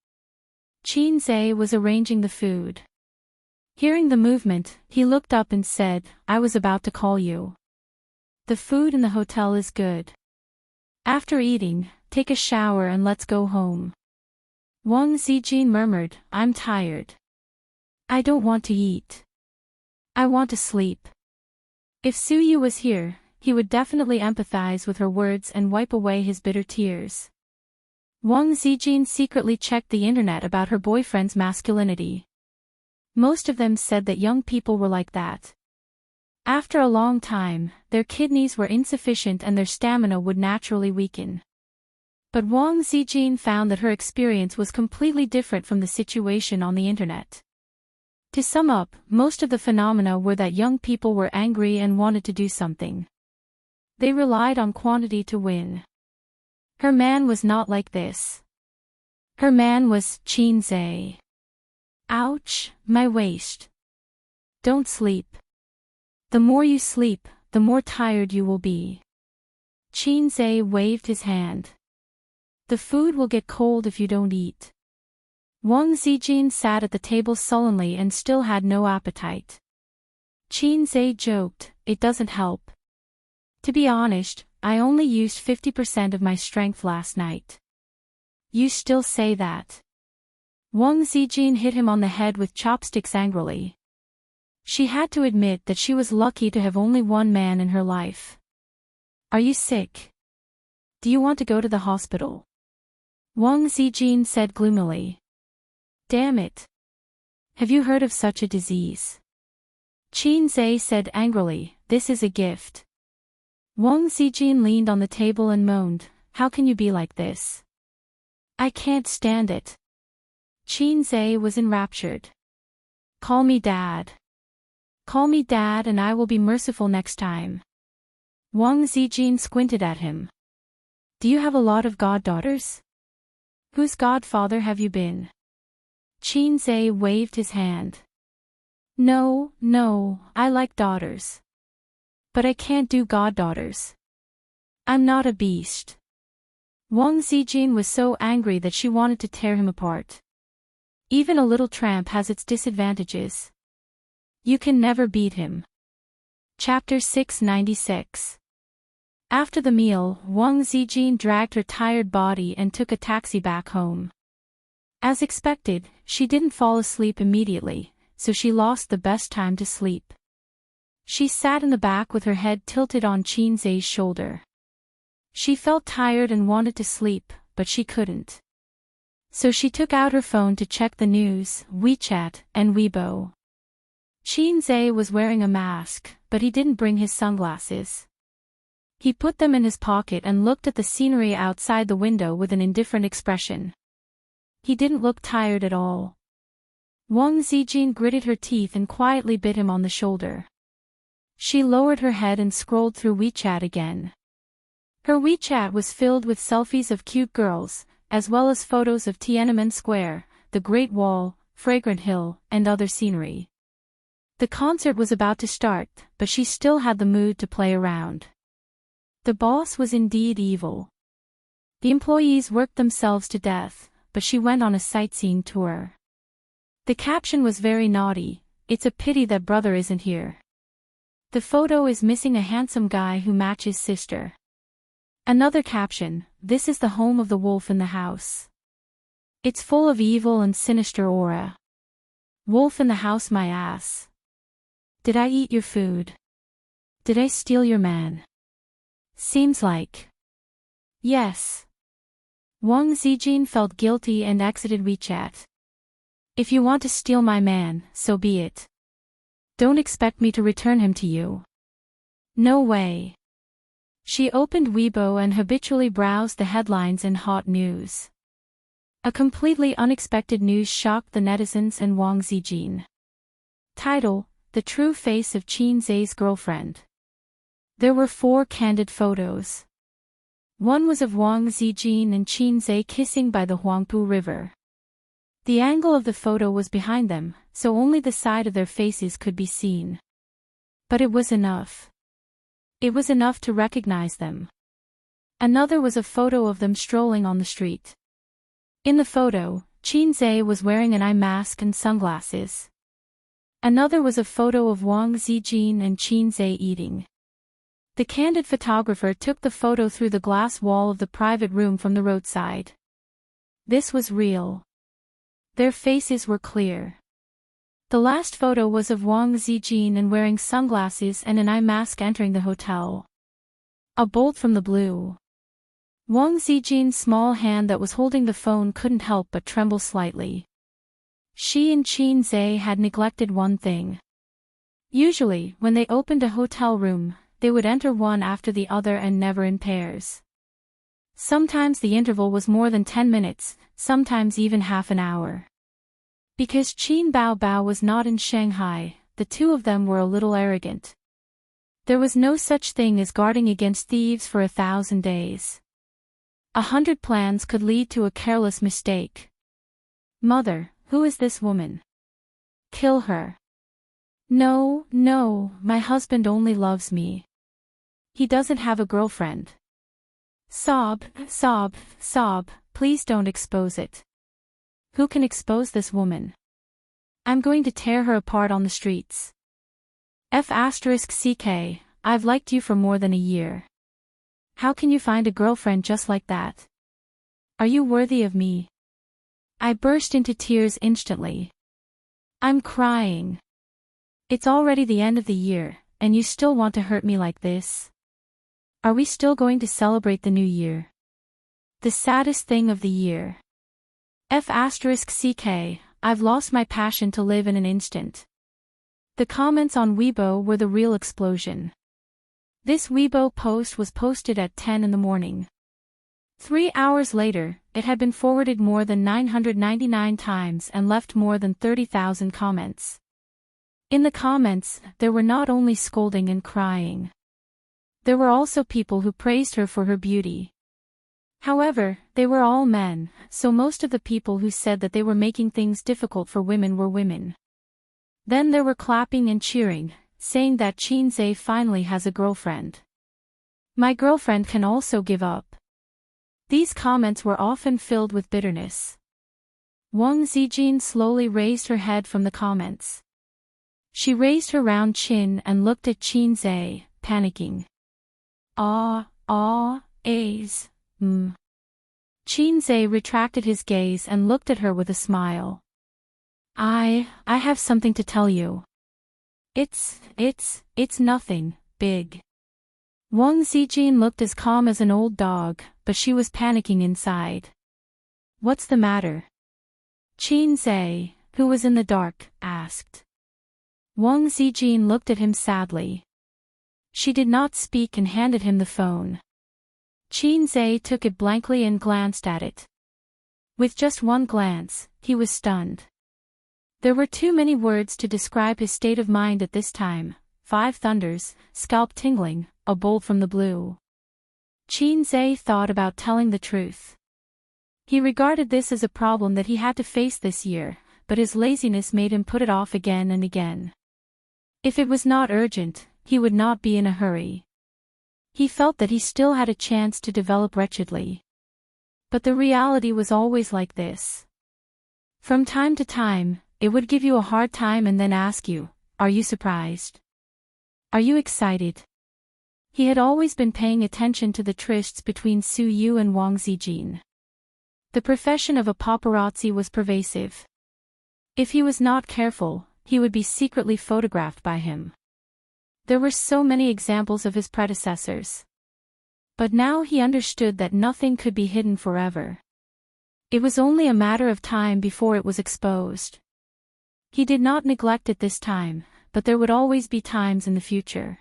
Xianxia was arranging the food. Hearing the movement, he looked up and said, "I was about to call you. The food in the hotel is good. After eating, take a shower and let's go home." Wang Zijin murmured, "I'm tired. I don't want to eat. I want to sleep." If Suyu was here, he would definitely empathize with her words and wipe away his bitter tears. Wang Zijin secretly checked the internet about her boyfriend's masculinity. Most of them said that young people were like that. After a long time, their kidneys were insufficient and their stamina would naturally weaken. But Wang Zijin found that her experience was completely different from the situation on the internet. To sum up, most of the phenomena were that young people were angry and wanted to do something. They relied on quantity to win. Her man was not like this. Her man was Xianxia. Ouch, my waist. Don't sleep. The more you sleep, the more tired you will be. Xianxia waved his hand. The food will get cold if you don't eat. Wang Zijin sat at the table sullenly and still had no appetite. Qin Zhe joked, "It doesn't help. To be honest, I only used 50% of my strength last night." "You still say that?" Wang Zijin hit him on the head with chopsticks angrily. She had to admit that she was lucky to have only one man in her life. "Are you sick? Do you want to go to the hospital?" Wang Zijin said gloomily. "Damn it. Have you heard of such a disease?" Qin Zhe said angrily, "This is a gift." Wang Zijin leaned on the table and moaned, "How can you be like this? I can't stand it." Qin Zhe was enraptured. "Call me Dad. Call me Dad and I will be merciful next time." Wang Zijin squinted at him. "Do you have a lot of goddaughters? Whose godfather have you been?" Qin Zhe waved his hand. No, I like daughters. But I can't do goddaughters. I'm not a beast." Wang Zijin was so angry that she wanted to tear him apart. Even a little tramp has its disadvantages. You can never beat him. Chapter 696. After the meal, Wang Zijin dragged her tired body and took a taxi back home. As expected, she didn't fall asleep immediately, so she lost the best time to sleep. She sat in the back with her head tilted on Qin Zhe's shoulder. She felt tired and wanted to sleep, but she couldn't. So she took out her phone to check the news, WeChat, and Weibo. Qin Zhe was wearing a mask, but he didn't bring his sunglasses. He put them in his pocket and looked at the scenery outside the window with an indifferent expression. He didn't look tired at all. Wang Zijin gritted her teeth and quietly bit him on the shoulder. She lowered her head and scrolled through WeChat again. Her WeChat was filled with selfies of cute girls, as well as photos of Tiananmen Square, the Great Wall, Fragrant Hill, and other scenery. The concert was about to start, but she still had the mood to play around. The boss was indeed evil. The employees worked themselves to death, but she went on a sightseeing tour. The caption was very naughty, "It's a pity that brother isn't here." The photo is missing a handsome guy who matches sister. Another caption, "This is the home of the wolf in the house. It's full of evil and sinister aura. Wolf in the house my ass. Did I eat your food? Did I steal your man? Seems like." Yes. Wang Zijin felt guilty and exited WeChat. "If you want to steal my man, so be it. Don't expect me to return him to you. No way." She opened Weibo and habitually browsed the headlines and hot news. A completely unexpected news shocked the netizens and Wang Zijin. Title: The True Face of Qin Zhe's Girlfriend. There were 4 candid photos. One was of Wang Zijin and Qin Zhe kissing by the Huangpu River. The angle of the photo was behind them, so only the side of their faces could be seen. But it was enough. It was enough to recognize them. Another was a photo of them strolling on the street. In the photo, Qin Zhe was wearing an eye mask and sunglasses. Another was a photo of Wang Zijin and Qin Zhe eating. The candid photographer took the photo through the glass wall of the private room from the roadside. This was real. Their faces were clear. The last photo was of Wang Zijin and wearing sunglasses and an eye mask entering the hotel. A bolt from the blue. Wang Zijin's small hand that was holding the phone couldn't help but tremble slightly. She and Qin Zhe had neglected one thing. Usually, when they opened a hotel room, they would enter one after the other and never in pairs. Sometimes the interval was more than 10 minutes, sometimes even half an hour. Because Qin Baobao was not in Shanghai, the two of them were a little arrogant. There was no such thing as guarding against thieves for 1,000 days. 100 plans could lead to a careless mistake. "Mother, who is this woman? Kill her." No, my husband only loves me. He doesn't have a girlfriend." Sob, please don't expose it. Who can expose this woman? I'm going to tear her apart on the streets. F***ck, I've liked you for more than a year. How can you find a girlfriend just like that? Are you worthy of me? I burst into tears instantly. I'm crying. It's already the end of the year, and you still want to hurt me like this? Are we still going to celebrate the new year? The saddest thing of the year. F***ck, I've lost my passion to live in an instant. The comments on Weibo were the real explosion. This Weibo post was posted at 10 in the morning. 3 hours later, it had been forwarded more than 999 times and left more than 30,000 comments. In the comments, there were not only scolding and crying. There were also people who praised her for her beauty. However, they were all men, so most of the people who said that they were making things difficult for women were women. Then there were clapping and cheering, saying that Xianxia finally has a girlfriend. My girlfriend can also give up. These comments were often filled with bitterness. Wang Lin slowly raised her head from the comments. She raised her round chin and looked at Xianxia, panicking. Xianxia retracted his gaze and looked at her with a smile. I have something to tell you. It's nothing, big. Wang Lin looked as calm as an old dog, but she was panicking inside. What's the matter? Xianxia, who was in the dark, asked. Wang Lin looked at him sadly. She did not speak and handed him the phone. Xianxia took it blankly and glanced at it. With just one glance, he was stunned. There were too many words to describe his state of mind at this time. 5 thunders, scalp tingling, a bolt from the blue. Xianxia thought about telling the truth. He regarded this as a problem that he had to face this year, but his laziness made him put it off again and again. If it was not urgent, he would not be in a hurry. He felt that he still had a chance to develop wretchedly. But the reality was always like this. From time to time, it would give you a hard time and then ask you, are you surprised? Are you excited? He had always been paying attention to the trysts between Su Yu and Wang Lin. The profession of a paparazzi was pervasive. If he was not careful, he would be secretly photographed by him. There were so many examples of his predecessors. But now he understood that nothing could be hidden forever. It was only a matter of time before it was exposed. He did not neglect it this time, but there would always be times in the future.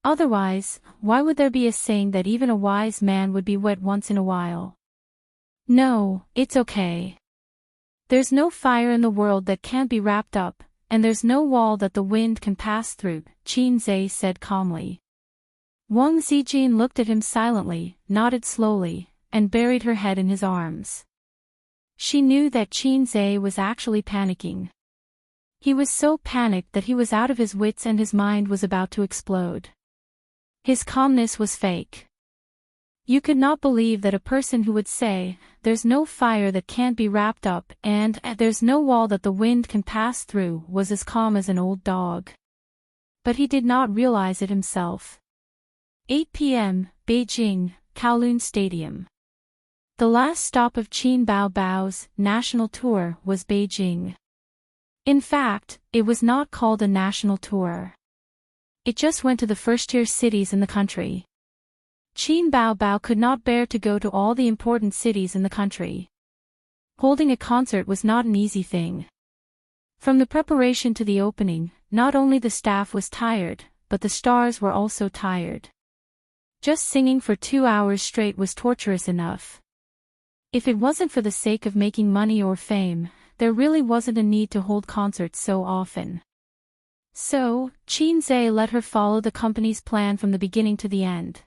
Otherwise, why would there be a saying that even a wise man would be wet once in a while? No, it's okay. There's no fire in the world that can't be wrapped up, and there's no wall that the wind can pass through, Xianxia said calmly. Wang Lin looked at him silently, nodded slowly, and buried her head in his arms. She knew that Xianxia was actually panicking. He was so panicked that he was out of his wits and his mind was about to explode. His calmness was fake. You could not believe that a person who would say, there's no fire that can't be wrapped up and there's no wall that the wind can pass through was as calm as an old dog. But he did not realize it himself. 8 p.m., Beijing, Kowloon Stadium. The last stop of Qin Baobao's national tour was Beijing. In fact, it was not called a national tour. It just went to the first-tier cities in the country. Qin Baobao could not bear to go to all the important cities in the country. Holding a concert was not an easy thing. From the preparation to the opening, not only the staff was tired, but the stars were also tired. Just singing for 2 hours straight was torturous enough. If it wasn't for the sake of making money or fame, there really wasn't a need to hold concerts so often. So, Xianxia let her follow the company's plan from the beginning to the end.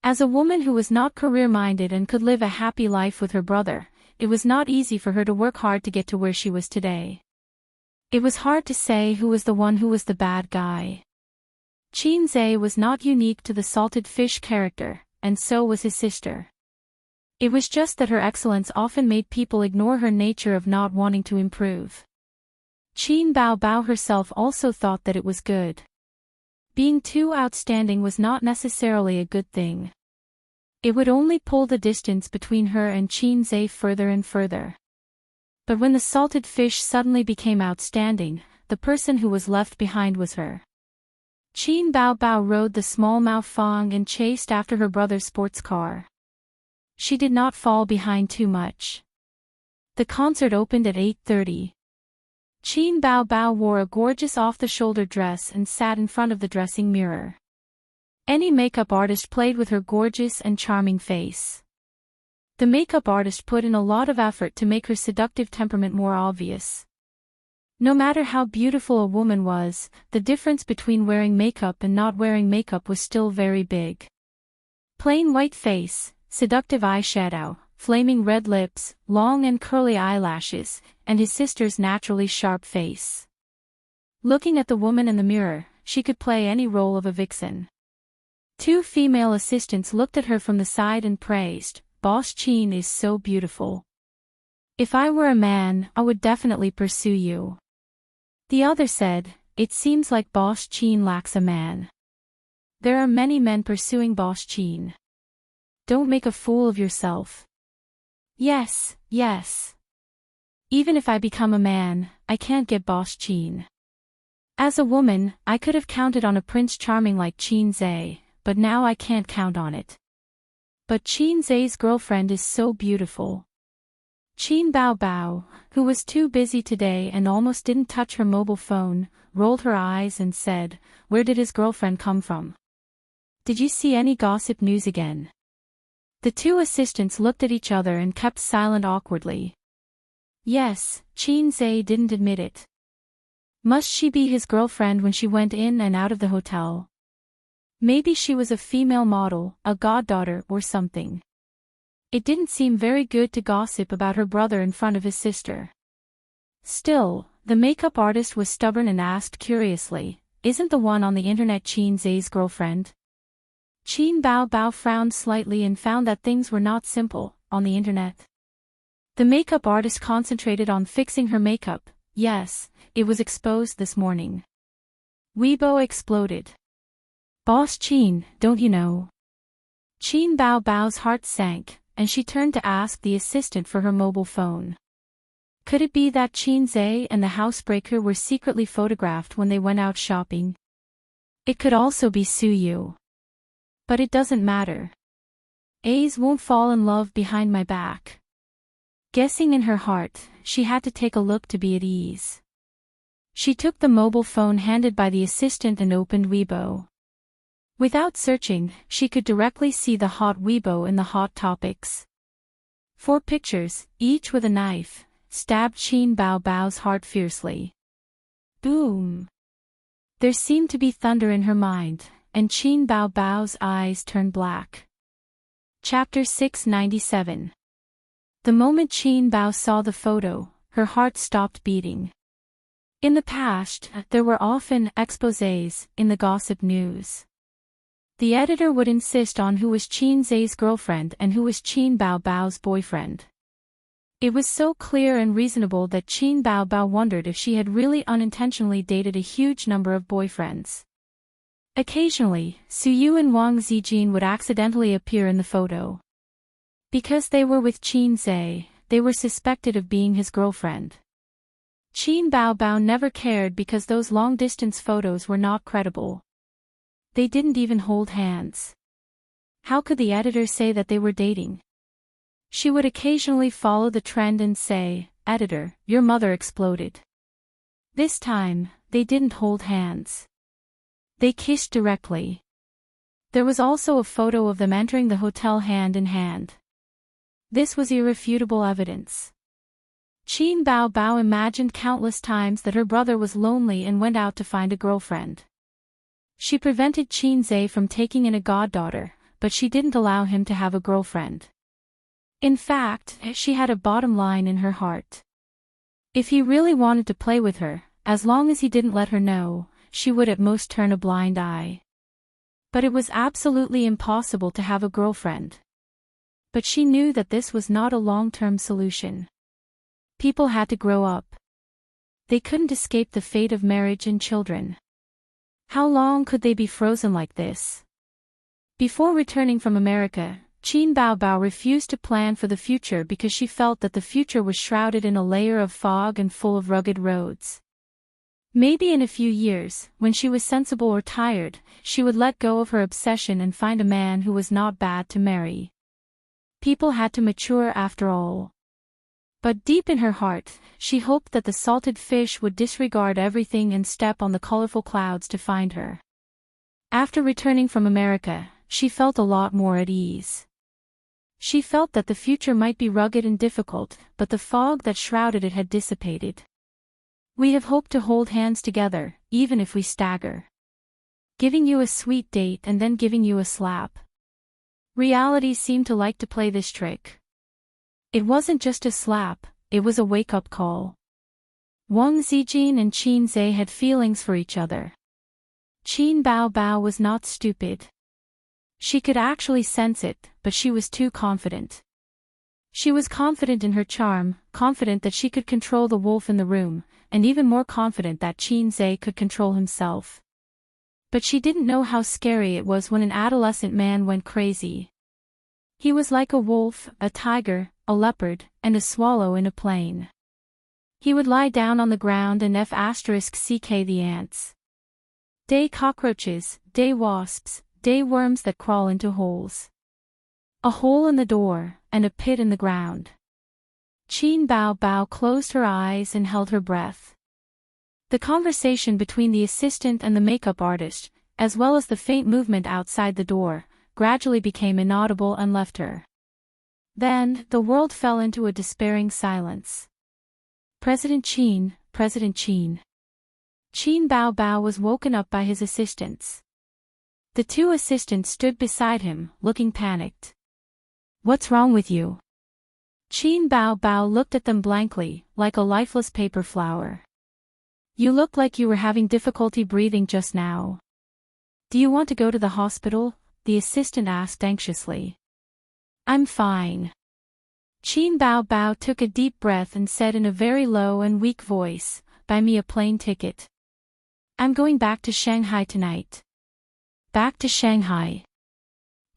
As a woman who was not career-minded and could live a happy life with her brother, it was not easy for her to work hard to get to where she was today. It was hard to say who was the one who was the bad guy. Xianxia was not unique to the salted fish character, and so was his sister. It was just that her excellence often made people ignore her nature of not wanting to improve. Qin Bao herself also thought that it was good. Being too outstanding was not necessarily a good thing. It would only pull the distance between her and Qin Zhe further and further. But when the salted fish suddenly became outstanding, the person who was left behind was her. Qin Bao rode the small Mao Fang and chased after her brother's sports car. She did not fall behind too much. The concert opened at 8:30. Qin Bao wore a gorgeous off-the-shoulder dress and sat in front of the dressing mirror. Any makeup artist played with her gorgeous and charming face. The makeup artist put in a lot of effort to make her seductive temperament more obvious. No matter how beautiful a woman was, the difference between wearing makeup and not wearing makeup was still very big. Plain white face, seductive eyeshadow, flaming red lips, long and curly eyelashes, and his sister's naturally sharp face. Looking at the woman in the mirror, she could play any role of a vixen. Two female assistants looked at her from the side and praised, "Boss Qin is so beautiful. If I were a man, I would definitely pursue you." The other said, "It seems like Boss Qin lacks a man. There are many men pursuing Boss Qin. Don't make a fool of yourself." Yes, yes. Even if I become a man, I can't get Boss Qin. As a woman, I could have counted on a prince charming like Qin Zhe, but now I can't count on it. But Qin Zhe's girlfriend is so beautiful. Qin Bao, who was too busy today and almost didn't touch her mobile phone, rolled her eyes and said, "Where did his girlfriend come from? Did you see any gossip news again?" The two assistants looked at each other and kept silent awkwardly. Yes, Qin Zhe didn't admit it. Must she be his girlfriend when she went in and out of the hotel? Maybe she was a female model, a goddaughter or something. It didn't seem very good to gossip about her brother in front of his sister. Still, the makeup artist was stubborn and asked curiously, "Isn't the one on the internet Qin Zhe's girlfriend?" Qin Bao frowned slightly and found that things were not simple on the internet. The makeup artist concentrated on fixing her makeup. Yes, it was exposed this morning. Weibo exploded. "Boss Qin, don't you know?" Qin Bao's heart sank, and she turned to ask the assistant for her mobile phone. Could it be that Qin Zhe and the housebreaker were secretly photographed when they went out shopping? It could also be Su Yu. But it doesn't matter. A's won't fall in love behind my back. Guessing in her heart, she had to take a look to be at ease. She took the mobile phone handed by the assistant and opened Weibo. Without searching, she could directly see the hot Weibo in the hot topics. 4 pictures, each with a knife, stabbed Qin Bao's heart fiercely. Boom! There seemed to be thunder in her mind, and Qin Bao's eyes turned black. Chapter 697. The moment Qin Bao saw the photo, her heart stopped beating. In the past, there were often exposés in the gossip news. The editor would insist on who was Qin Zhe's girlfriend and who was Qin Bao's boyfriend. It was so clear and reasonable that Qin Bao wondered if she had really unintentionally dated a huge number of boyfriends. Occasionally, Su Yu and Wang Zijin would accidentally appear in the photo. Because they were with Qin Zhe, they were suspected of being his girlfriend. Qin Bao never cared because those long-distance photos were not credible. They didn't even hold hands. How could the editor say that they were dating? She would occasionally follow the trend and say, "Editor, your mother exploded." This time, they didn't hold hands. They kissed directly. There was also a photo of them entering the hotel hand in hand. This was irrefutable evidence. Qin Bao imagined countless times that her brother was lonely and went out to find a girlfriend. She prevented Qin Zhe from taking in a goddaughter, but she didn't allow him to have a girlfriend. In fact, she had a bottom line in her heart. If he really wanted to play with her, as long as he didn't let her know, she would at most turn a blind eye. But it was absolutely impossible to have a girlfriend. But she knew that this was not a long-term solution. People had to grow up. They couldn't escape the fate of marriage and children. How long could they be frozen like this? Before returning from America, Qin Baobao refused to plan for the future because she felt that the future was shrouded in a layer of fog and full of rugged roads. Maybe in a few years, when she was sensible or tired, she would let go of her obsession and find a man who was not bad to marry. People had to mature after all. But deep in her heart, she hoped that the salted fish would disregard everything and step on the colorful clouds to find her. After returning from America, she felt a lot more at ease. She felt that the future might be rugged and difficult, but the fog that shrouded it had dissipated. We have hoped to hold hands together, even if we stagger. Giving you a sweet date and then giving you a slap. Reality seemed to like to play this trick. It wasn't just a slap, it was a wake-up call. Wang Zijin and Qin Zhe had feelings for each other. Qin Baobao was not stupid. She could actually sense it, but she was too confident. She was confident in her charm, confident that she could control the wolf in the room, and even more confident that Qin Zhe could control himself. But she didn't know how scary it was when an adolescent man went crazy. He was like a wolf, a tiger, a leopard, and a swallow in a plane. He would lie down on the ground and *ck the ants. Day cockroaches, day wasps, day worms that crawl into holes. A hole in the door, and a pit in the ground. Qin Baobao closed her eyes and held her breath. The conversation between the assistant and the makeup artist, as well as the faint movement outside the door, gradually became inaudible and left her. Then, the world fell into a despairing silence. President Qin, President Qin. Qin Baobao was woken up by his assistants. The two assistants stood beside him, looking panicked. What's wrong with you? Qin Baobao looked at them blankly, like a lifeless paper flower. You look like you were having difficulty breathing just now. Do you want to go to the hospital? The assistant asked anxiously. I'm fine. Qin Baobao took a deep breath and said in a very low and weak voice, buy me a plane ticket. I'm going back to Shanghai tonight. Back to Shanghai.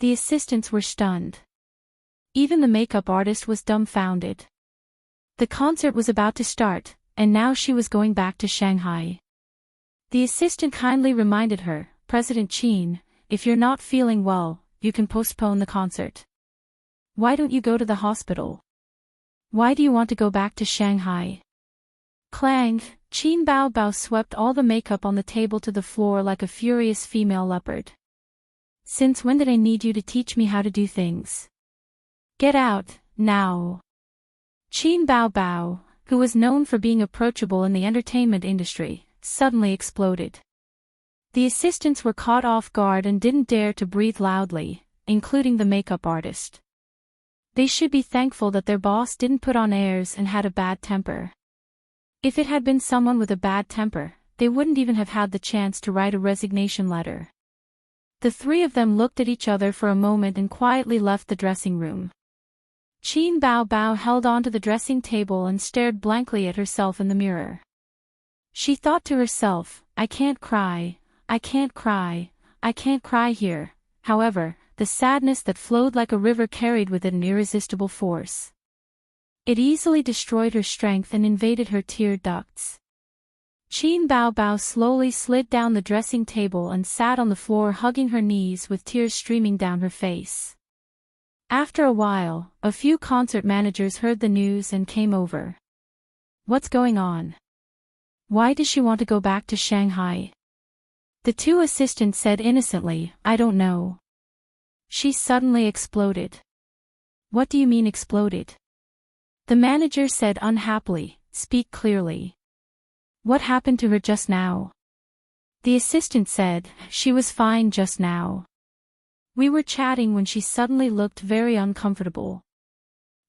The assistants were stunned. Even the makeup artist was dumbfounded. The concert was about to start, and now she was going back to Shanghai. The assistant kindly reminded her, President Qin, if you're not feeling well, you can postpone the concert. Why don't you go to the hospital? Why do you want to go back to Shanghai? Clang, Qin Baobao swept all the makeup on the table to the floor like a furious female leopard. Since when did I need you to teach me how to do things? Get out, now. Qin Baobao, who was known for being approachable in the entertainment industry, suddenly exploded. The assistants were caught off guard and didn't dare to breathe loudly, including the makeup artist. They should be thankful that their boss didn't put on airs and had a bad temper. If it had been someone with a bad temper, they wouldn't even have had the chance to write a resignation letter. The three of them looked at each other for a moment and quietly left the dressing room. Qin Baobao held onto the dressing table and stared blankly at herself in the mirror. She thought to herself, I can't cry, I can't cry, I can't cry here. However, the sadness that flowed like a river carried with it an irresistible force. It easily destroyed her strength and invaded her tear ducts. Qin Baobao slowly slid down the dressing table and sat on the floor hugging her knees with tears streaming down her face. After a while, a few concert managers heard the news and came over. What's going on? Why does she want to go back to Shanghai? The two assistants said innocently, I don't know. She suddenly exploded. What do you mean exploded? The manager said unhappily, speak clearly. What happened to her just now? The assistant said, she was fine just now. We were chatting when she suddenly looked very uncomfortable.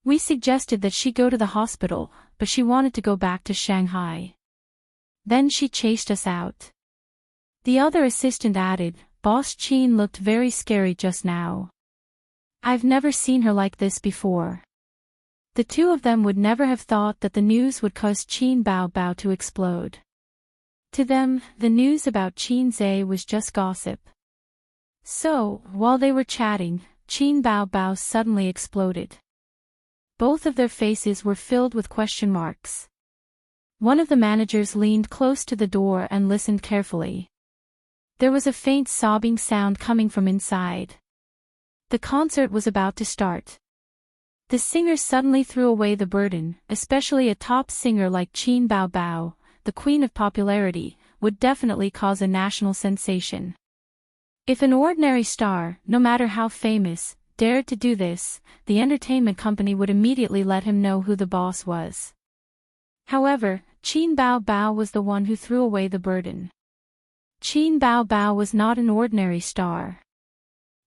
We suggested that she go to the hospital, but she wanted to go back to Shanghai. Then she chased us out. The other assistant added, Boss Qin looked very scary just now. I've never seen her like this before. The two of them would never have thought that the news would cause Qin Bao Bao to explode. To them, the news about Qin Zhe was just gossip. So, while they were chatting, Qin Bao Bao suddenly exploded. Both of their faces were filled with question marks. One of the managers leaned close to the door and listened carefully. There was a faint sobbing sound coming from inside. The concert was about to start. The singer suddenly threw away the burden, especially a top singer like Qin Bao Bao, the queen of popularity, would definitely cause a national sensation. If an ordinary star, no matter how famous, dared to do this, the entertainment company would immediately let him know who the boss was. However, Qin Bao Bao was the one who threw away the burden. Qin Bao Bao was not an ordinary star.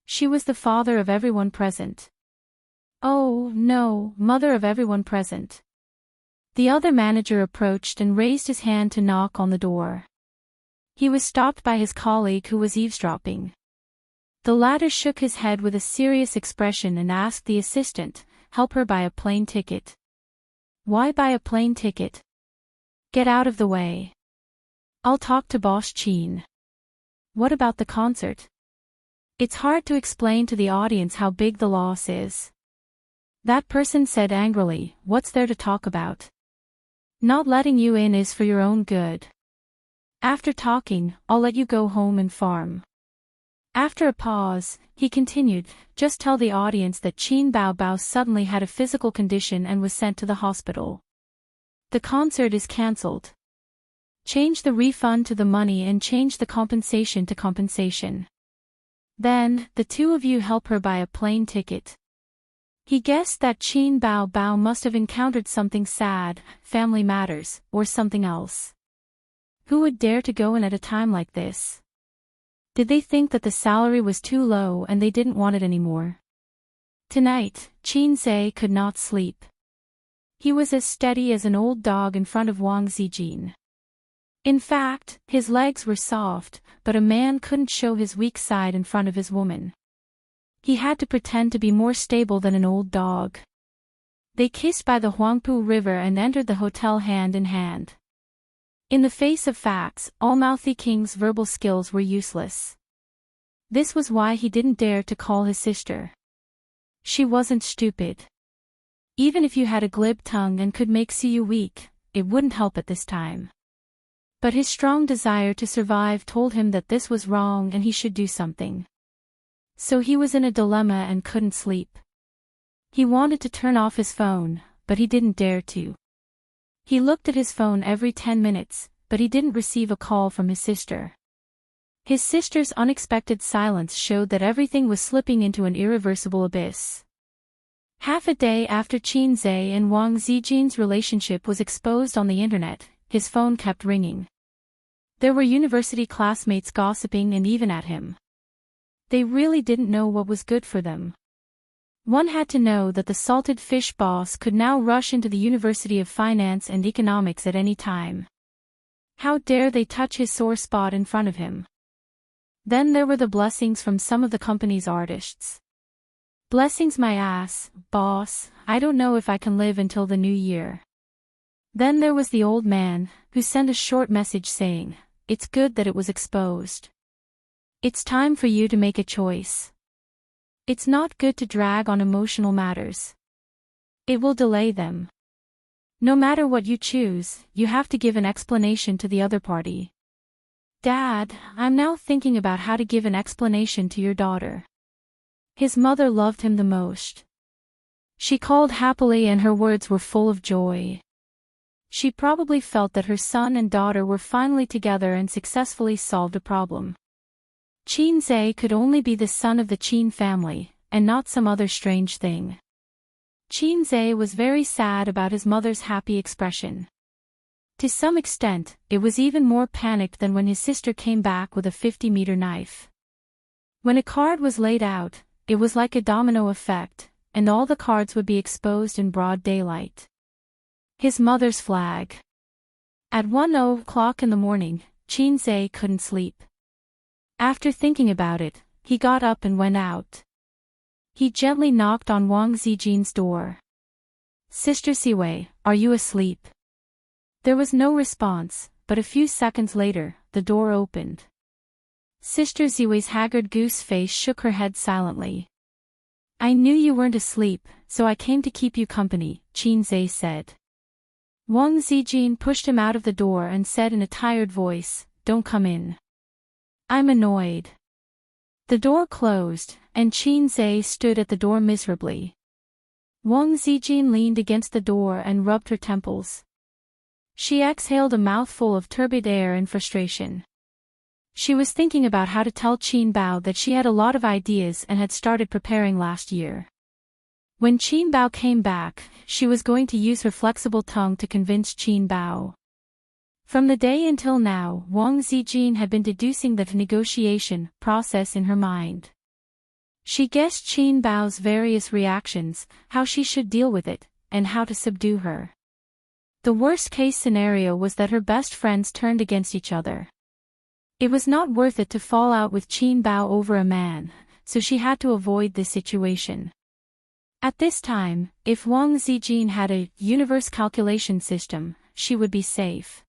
She was the father of everyone present. Oh, no, mother of everyone present. The other manager approached and raised his hand to knock on the door. He was stopped by his colleague who was eavesdropping. The latter shook his head with a serious expression and asked the assistant, "Help her buy a plane ticket." "Why buy a plane ticket?" "Get out of the way. I'll talk to Boss Qin." "What about the concert?" "It's hard to explain to the audience how big the loss is." That person said angrily, "What's there to talk about? Not letting you in is for your own good. After talking, I'll let you go home and farm." After a pause, he continued, "Just tell the audience that Qin Bao Bao suddenly had a physical condition and was sent to the hospital. The concert is cancelled. Change the refund to the money and change the compensation to compensation. Then, the two of you help her buy a plane ticket." He guessed that Qin Bao Bao must have encountered something sad, family matters, or something else. Who would dare to go in at a time like this? Did they think that the salary was too low and they didn't want it anymore? Tonight, Qin Zhe could not sleep. He was as steady as an old dog in front of Wang Zijin. In fact, his legs were soft, but a man couldn't show his weak side in front of his woman. He had to pretend to be more stable than an old dog. They kissed by the Huangpu River and entered the hotel hand in hand. In the face of facts, Almouthy King's verbal skills were useless. This was why he didn't dare to call his sister. She wasn't stupid. Even if you had a glib tongue and could make Siyu weak, it wouldn't help at this time. But his strong desire to survive told him that this was wrong and he should do something. So he was in a dilemma and couldn't sleep. He wanted to turn off his phone, but he didn't dare to. He looked at his phone every 10 minutes, but he didn't receive a call from his sister. His sister's unexpected silence showed that everything was slipping into an irreversible abyss. Half a day after Qin Zhe and Wang Zijin's relationship was exposed on the internet, his phone kept ringing. There were university classmates gossiping and even at him. They really didn't know what was good for them. One had to know that the salted fish boss could now rush into the University of Finance and Economics at any time. How dare they touch his sore spot in front of him? Then there were the blessings from some of the company's artists. "Blessings my ass, boss, I don't know if I can live until the new year." Then there was the old man, who sent a short message saying, "It's good that it was exposed. It's time for you to make a choice. It's not good to drag on emotional matters. It will delay them. No matter what you choose, you have to give an explanation to the other party." "Dad, I'm now thinking about how to give an explanation to your daughter." His mother loved him the most. She called happily and her words were full of joy. She probably felt that her son and daughter were finally together and successfully solved a problem. Qin Zhe could only be the son of the Qin family, and not some other strange thing. Qin Zhe was very sad about his mother's happy expression. To some extent, it was even more panicked than when his sister came back with a 50-meter knife. When a card was laid out, it was like a domino effect, and all the cards would be exposed in broad daylight. His mother's flag. At 1:00 in the morning, Qin Zhe couldn't sleep. After thinking about it, he got up and went out. He gently knocked on Wang Zijin's door. "Sister Siwei, are you asleep?" There was no response, but a few seconds later, the door opened. Sister Ziwei's haggard goose face shook her head silently. "I knew you weren't asleep, so I came to keep you company," Qin Zhe said. Wang Zijin pushed him out of the door and said in a tired voice, "Don't come in. I'm annoyed." The door closed, and Qin Zhe stood at the door miserably. Wang Zijin leaned against the door and rubbed her temples. She exhaled a mouthful of turbid air in frustration. She was thinking about how to tell Qin Bao that she had a lot of ideas and had started preparing last year. When Qin Bao came back, she was going to use her flexible tongue to convince Qin Bao. From the day until now, Wang Zijin had been deducing the negotiation process in her mind. She guessed Qin Bao's various reactions, how she should deal with it, and how to subdue her. The worst-case scenario was that her best friends turned against each other. It was not worth it to fall out with Qin Bao over a man, so she had to avoid this situation. At this time, if Wang Zijin had a universe calculation system, she would be safe.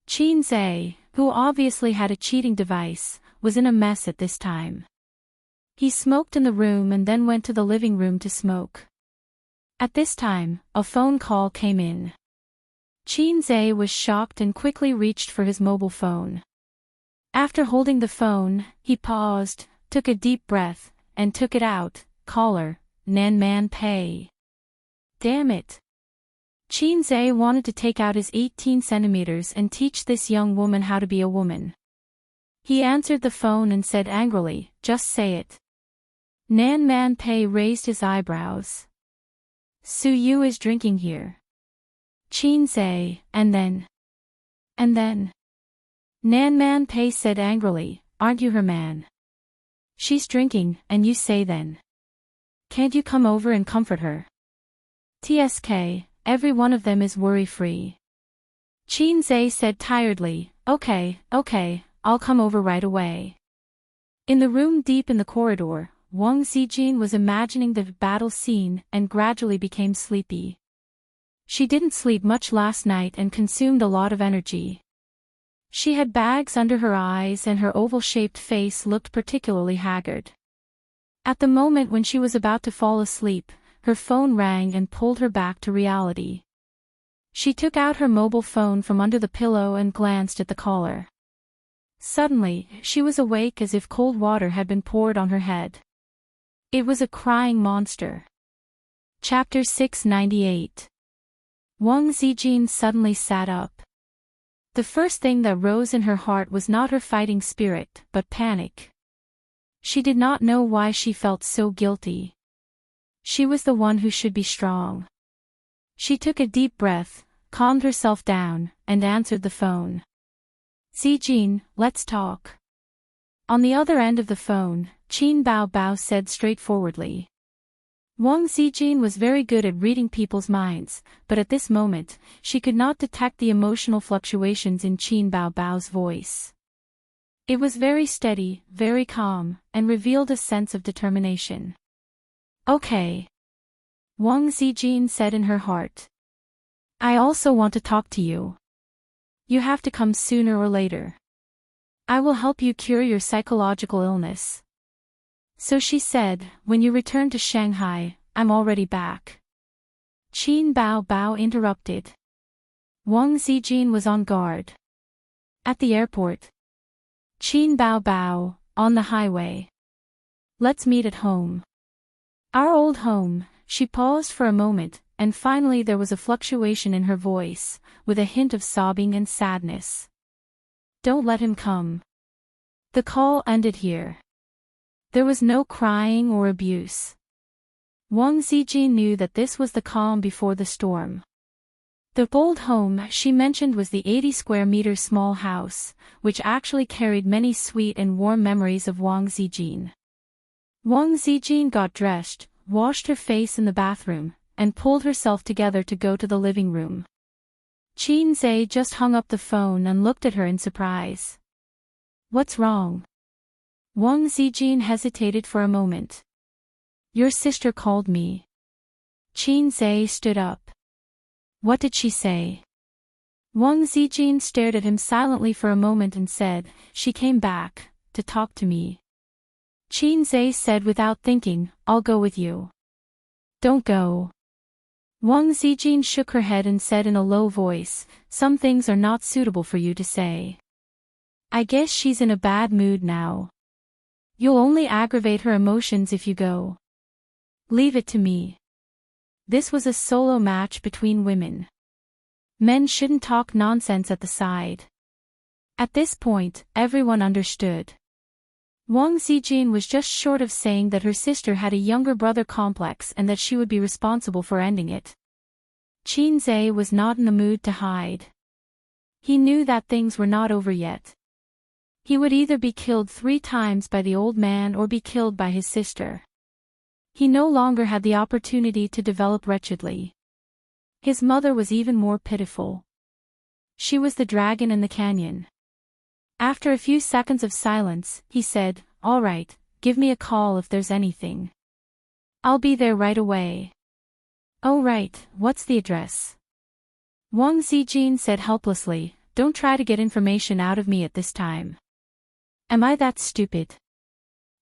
Qin Zhe, who obviously had a cheating device, was in a mess at this time. He smoked in the room and then went to the living room to smoke. At this time, a phone call came in. Qin Zhe was shocked and quickly reached for his mobile phone. After holding the phone, he paused, took a deep breath, and took it out. "Caller, Nan Man Pei." Damn it. Qin Zhe wanted to take out his 18 centimeters and teach this young woman how to be a woman. He answered the phone and said angrily, "Just say it." Nan Man Pei raised his eyebrows. "Su Yu is drinking here." Qin Zhe, and then? Nan Man Pei said angrily, "Aren't you her man? She's drinking, and you say then. Can't you come over and comfort her? TSK, every one of them is worry-free." Qin Zhe said tiredly, Okay, I'll come over right away." In the room deep in the corridor, Wang Zijin was imagining the battle scene and gradually became sleepy. She didn't sleep much last night and consumed a lot of energy. She had bags under her eyes and her oval-shaped face looked particularly haggard. At the moment when she was about to fall asleep, her phone rang and pulled her back to reality. She took out her mobile phone from under the pillow and glanced at the caller. Suddenly, she was awake as if cold water had been poured on her head. It was a crying monster. Chapter 698. Wang Zijin suddenly sat up. The first thing that rose in her heart was not her fighting spirit, but panic. She did not know why she felt so guilty. She was the one who should be strong. She took a deep breath, calmed herself down, and answered the phone. "Zijin, let's talk." On the other end of the phone, Qin Bao said straightforwardly. Wang Zijin was very good at reading people's minds, but at this moment, she could not detect the emotional fluctuations in Qin Bao's voice. It was very steady, very calm, and revealed a sense of determination. "Okay," Wang Zijin said in her heart. "I also want to talk to you. You have to come sooner or later. I will help you cure your psychological illness." So she said, "When you return to Shanghai, I'm already back." Qin Bao interrupted. Wang Zijin was on guard. At the airport. Qin Bao, on the highway. "Let's meet at home." "Our old home." She paused for a moment, and finally there was a fluctuation in her voice, with a hint of sobbing and sadness. "Don't let him come." The call ended here. There was no crying or abuse. Wang Zijin knew that this was the calm before the storm. The old home she mentioned was the 80 square meter small house, which actually carried many sweet and warm memories of Wang Zijin. Wang Zijin got dressed, washed her face in the bathroom, and pulled herself together to go to the living room. Qin Zhe just hung up the phone and looked at her in surprise. "What's wrong?" Wang Zijin hesitated for a moment. Your sister called me. Xianxia stood up. What did she say? Wang Zijin stared at him silently for a moment and said, she came back, to talk to me. Xianxia said without thinking, I'll go with you. Don't go. Wang Zijin shook her head and said in a low voice, some things are not suitable for you to say. I guess she's in a bad mood now. You'll only aggravate her emotions if you go. Leave it to me. This was a solo match between women. Men shouldn't talk nonsense at the side. At this point, everyone understood. Wang Zijin was just short of saying that her sister had a younger brother complex and that she would be responsible for ending it. Xianxia was not in the mood to hide. He knew that things were not over yet. He would either be killed 3 times by the old man or be killed by his sister. He no longer had the opportunity to develop wretchedly. His mother was even more pitiful. She was the dragon in the canyon. After a few seconds of silence, he said, all right, give me a call if there's anything. I'll be there right away. Oh right, what's the address? Wang Zijin said helplessly, don't try to get information out of me at this time. Am I that stupid?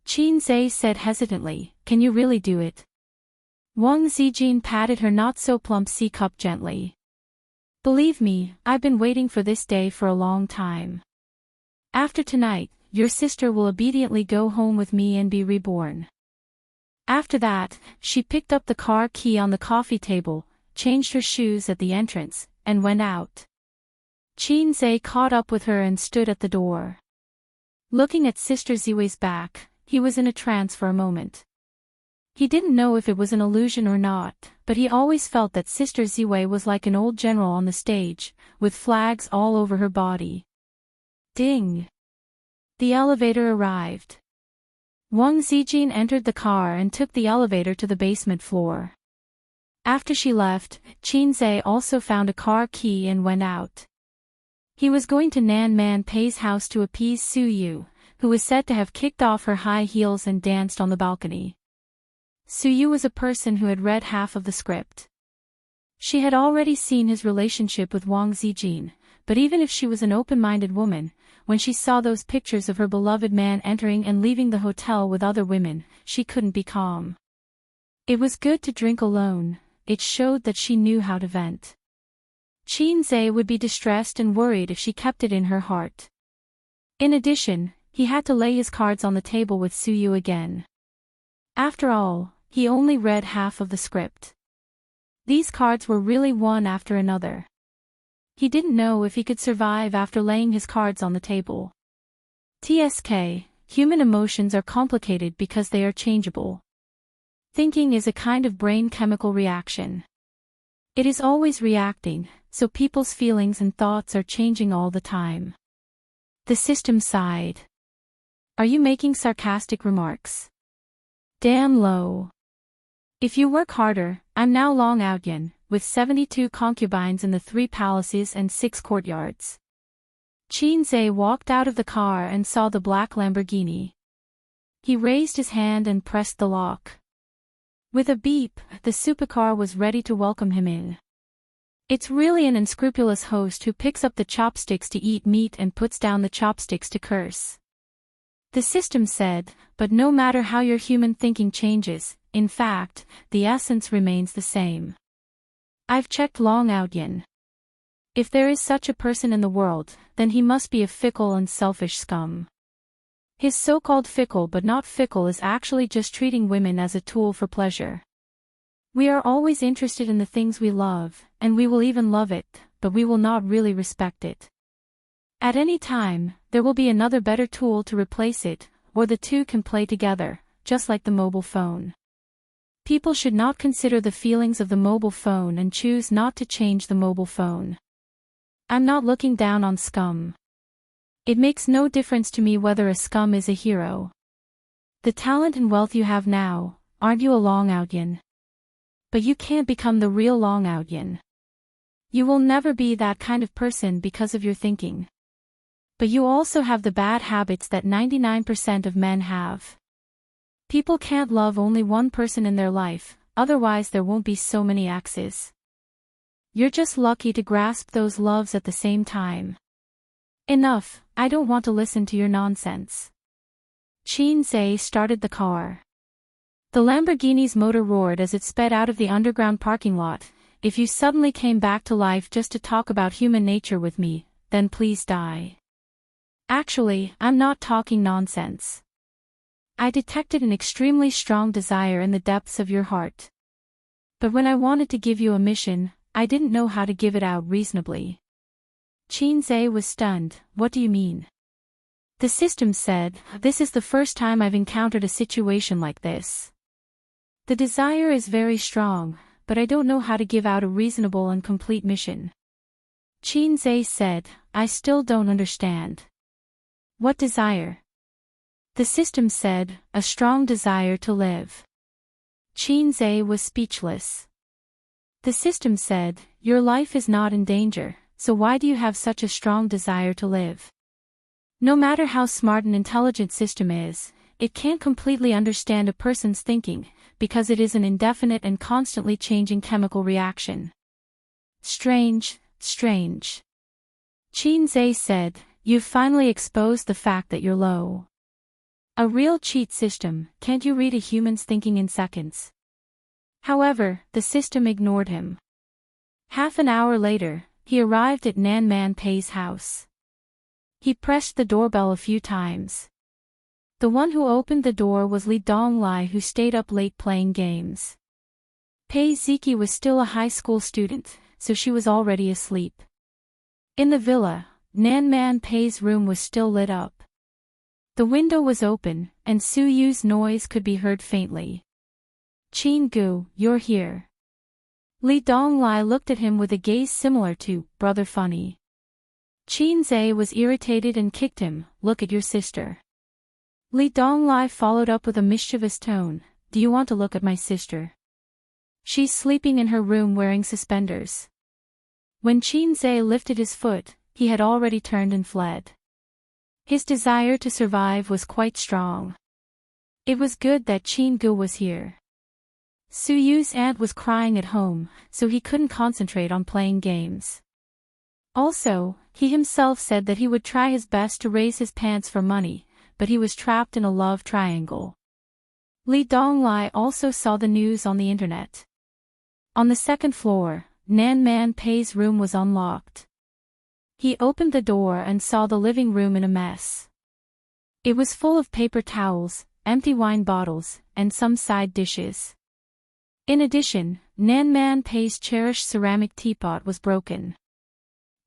Xianxia said hesitantly, can you really do it? Wang Zijin patted her not-so-plump C-cup gently. Believe me, I've been waiting for this day for a long time. After tonight, your sister will obediently go home with me and be reborn. After that, she picked up the car key on the coffee table, changed her shoes at the entrance, and went out. Xianxia caught up with her and stood at the door. Looking at Sister Ziwei's back, he was in a trance for a moment. He didn't know if it was an illusion or not, but he always felt that Sister Ziwei was like an old general on the stage, with flags all over her body. Ding! The elevator arrived. Wang Zijin entered the car and took the elevator to the basement floor. After she left, Xianxia also found a car key and went out. He was going to Nan Man Pei's house to appease Su Yu, who was said to have kicked off her high heels and danced on the balcony. Su Yu was a person who had read half of the script. She had already seen his relationship with Wang Zijin, but even if she was an open-minded woman, when she saw those pictures of her beloved man entering and leaving the hotel with other women, she couldn't be calm. It was good to drink alone, it showed that she knew how to vent. Xianxia would be distressed and worried if she kept it in her heart. In addition, he had to lay his cards on the table with Su Yu again. After all, he only read half of the script. These cards were really one after another. He didn't know if he could survive after laying his cards on the table. TSK, human emotions are complicated because they are changeable. Thinking is a kind of brain chemical reaction. It is always reacting, so people's feelings and thoughts are changing all the time. The system sighed. Are you making sarcastic remarks? Damn low. If you work harder, I'm now Long Outyan, with 72 concubines in the 3 palaces and 6 courtyards. Xianxia walked out of the car and saw the black Lamborghini. He raised his hand and pressed the lock. With a beep, the supercar was ready to welcome him in. It's really an unscrupulous host who picks up the chopsticks to eat meat and puts down the chopsticks to curse. The system said, but no matter how your human thinking changes, in fact, the essence remains the same. I've checked Long Outyan. If there is such a person in the world, then he must be a fickle and selfish scum. His so-called fickle but not fickle is actually just treating women as a tool for pleasure. We are always interested in the things we love, and we will even love it, but we will not really respect it. At any time, there will be another better tool to replace it, or the two can play together, just like the mobile phone. People should not consider the feelings of the mobile phone and choose not to change the mobile phone. I'm not looking down on scum. It makes no difference to me whether a scum is a hero. The talent and wealth you have now, aren't you a Long Outyan? But you can't become the real Long Outyan. You will never be that kind of person because of your thinking. But you also have the bad habits that 99% of men have. People can't love only one person in their life, otherwise there won't be so many exes. You're just lucky to grasp those loves at the same time. Enough, I don't want to listen to your nonsense. Xianxia started the car. The Lamborghini's motor roared as it sped out of the underground parking lot. If you suddenly came back to life just to talk about human nature with me, then please die. Actually, I'm not talking nonsense. I detected an extremely strong desire in the depths of your heart. But when I wanted to give you a mission, I didn't know how to give it out reasonably. Xianxia was stunned. What do you mean? The system said, this is the first time I've encountered a situation like this. The desire is very strong, but I don't know how to give out a reasonable and complete mission. Xianxia said, I still don't understand. What desire? The system said, a strong desire to live. Xianxia was speechless. The system said, your life is not in danger, so why do you have such a strong desire to live? No matter how smart an intelligent system is, it can't completely understand a person's thinking, because it is an indefinite and constantly changing chemical reaction. Strange, strange. Xianxia said, you've finally exposed the fact that you're low. A real cheat system, can't you read a human's thinking in seconds? However, the system ignored him. Half an hour later, he arrived at Nan Man Pei's house. He pressed the doorbell a few times. The one who opened the door was Li Donglai, who stayed up late playing games. Pei Ziki was still a high school student, so she was already asleep. In the villa, Nan Man Pei's room was still lit up. The window was open, and Su Yu's noise could be heard faintly. Qin Gu, you're here. Li Donglai looked at him with a gaze similar to, brother funny. Xianxia was irritated and kicked him, look at your sister. Li Donglai followed up with a mischievous tone, do you want to look at my sister? She's sleeping in her room wearing suspenders. When Xianxia lifted his foot, he had already turned and fled. His desire to survive was quite strong. It was good that Qin Gu was here. Su Yu's aunt was crying at home, so he couldn't concentrate on playing games. Also, he himself said that he would try his best to raise his pants for money, but he was trapped in a love triangle. Li Donglai also saw the news on the internet. On the second floor, Nan Man Pei's room was unlocked. He opened the door and saw the living room in a mess. It was full of paper towels, empty wine bottles, and some side dishes. In addition, Nan Man Pei's cherished ceramic teapot was broken.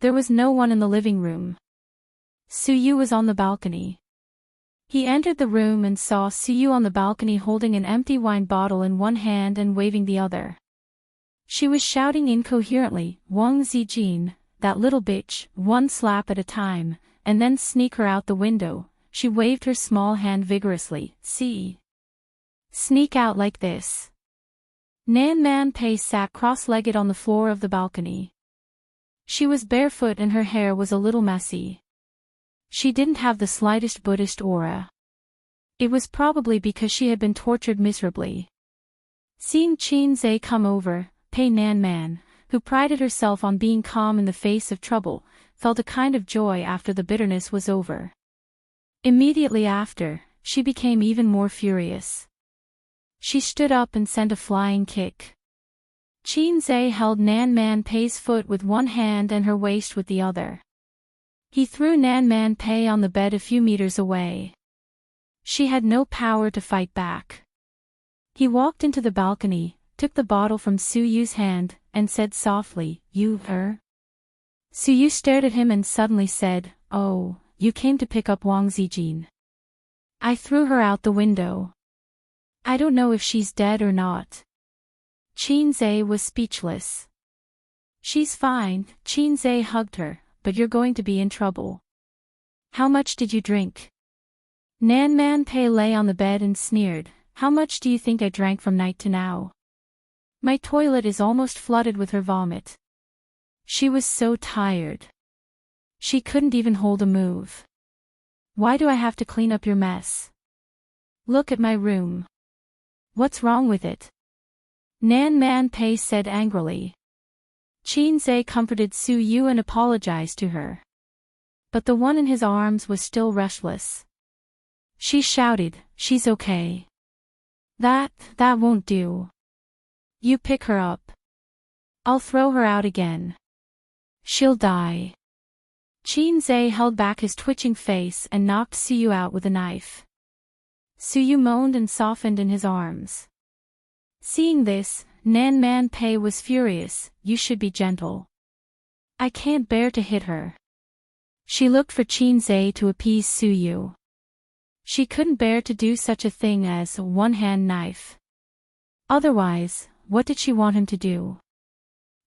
There was no one in the living room. Su Yu was on the balcony. He entered the room and saw Su Yu on the balcony holding an empty wine bottle in one hand and waving the other. She was shouting incoherently, Wang Zijin, that little bitch, one slap at a time, and then sneak her out the window. She waved her small hand vigorously, see? Sneak out like this. Nan Man Pei sat cross-legged on the floor of the balcony. She was barefoot and her hair was a little messy. She didn't have the slightest Buddhist aura. It was probably because she had been tortured miserably. Seeing Xianxia come over, Pei Nan Man, who prided herself on being calm in the face of trouble, felt a kind of joy after the bitterness was over. Immediately after, she became even more furious. She stood up and sent a flying kick. Xianxia held Nan Man Pei's foot with one hand and her waist with the other. He threw Nan Man Pei on the bed a few meters away. She had no power to fight back. He walked into the balcony, took the bottle from Su Yu's hand, and said softly, you, her? Su Yu stared at him and suddenly said, oh, you came to pick up Wang Zijin. I threw her out the window. I don't know if she's dead or not. Xianxia was speechless. She's fine, Xianxia hugged her, but you're going to be in trouble. How much did you drink? Nan Man Pei lay on the bed and sneered, how much do you think I drank from night to now? My toilet is almost flooded with her vomit. She was so tired. She couldn't even hold a move. Why do I have to clean up your mess? Look at my room. What's wrong with it? Nan Man Pei said angrily. Xianxia comforted Su Yu and apologized to her. But the one in his arms was still restless. She shouted, "She's okay. That won't do. You pick her up. I'll throw her out again. She'll die." Xianxia held back his twitching face and knocked Su Yu out with a knife. Su Yu moaned and softened in his arms. Seeing this, Nan Man Pei was furious. "You should be gentle. I can't bear to hit her." She looked for Xianxia to appease Su Yu. She couldn't bear to do such a thing as a one-hand knife. Otherwise, what did she want him to do?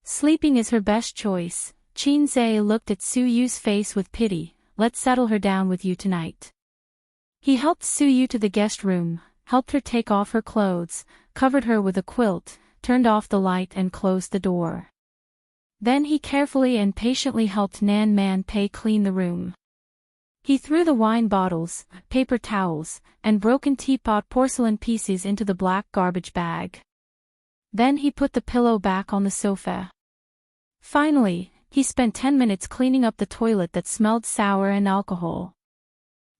Sleeping is her best choice. Xianxia looked at Su Yu's face with pity. "Let's settle her down with you tonight." He helped Su Yu to the guest room, helped her take off her clothes, covered her with a quilt, turned off the light and closed the door. Then he carefully and patiently helped Nan Man Pei clean the room. He threw the wine bottles, paper towels, and broken teapot porcelain pieces into the black garbage bag. Then he put the pillow back on the sofa. Finally, he spent 10 minutes cleaning up the toilet that smelled sour and alcohol.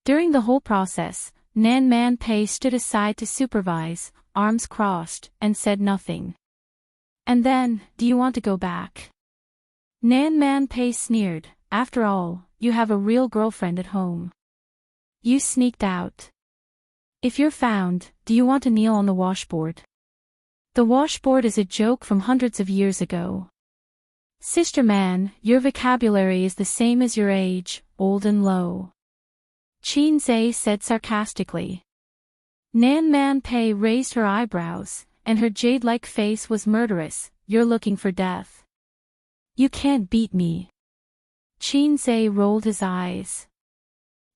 During the whole process, Nan Man Pei stood aside to supervise, arms crossed, and said nothing. "And then, do you want to go back?" Nan Man Pei sneered. "After all, you have a real girlfriend at home. You sneaked out. If you're found, do you want to kneel on the washboard?" The washboard is a joke from hundreds of years ago. "Sister Man, your vocabulary is the same as your age, old and low," Xianxia said sarcastically. Nan Man Pei raised her eyebrows, and her jade-like face was murderous. "You're looking for death. You can't beat me." Xianxia rolled his eyes.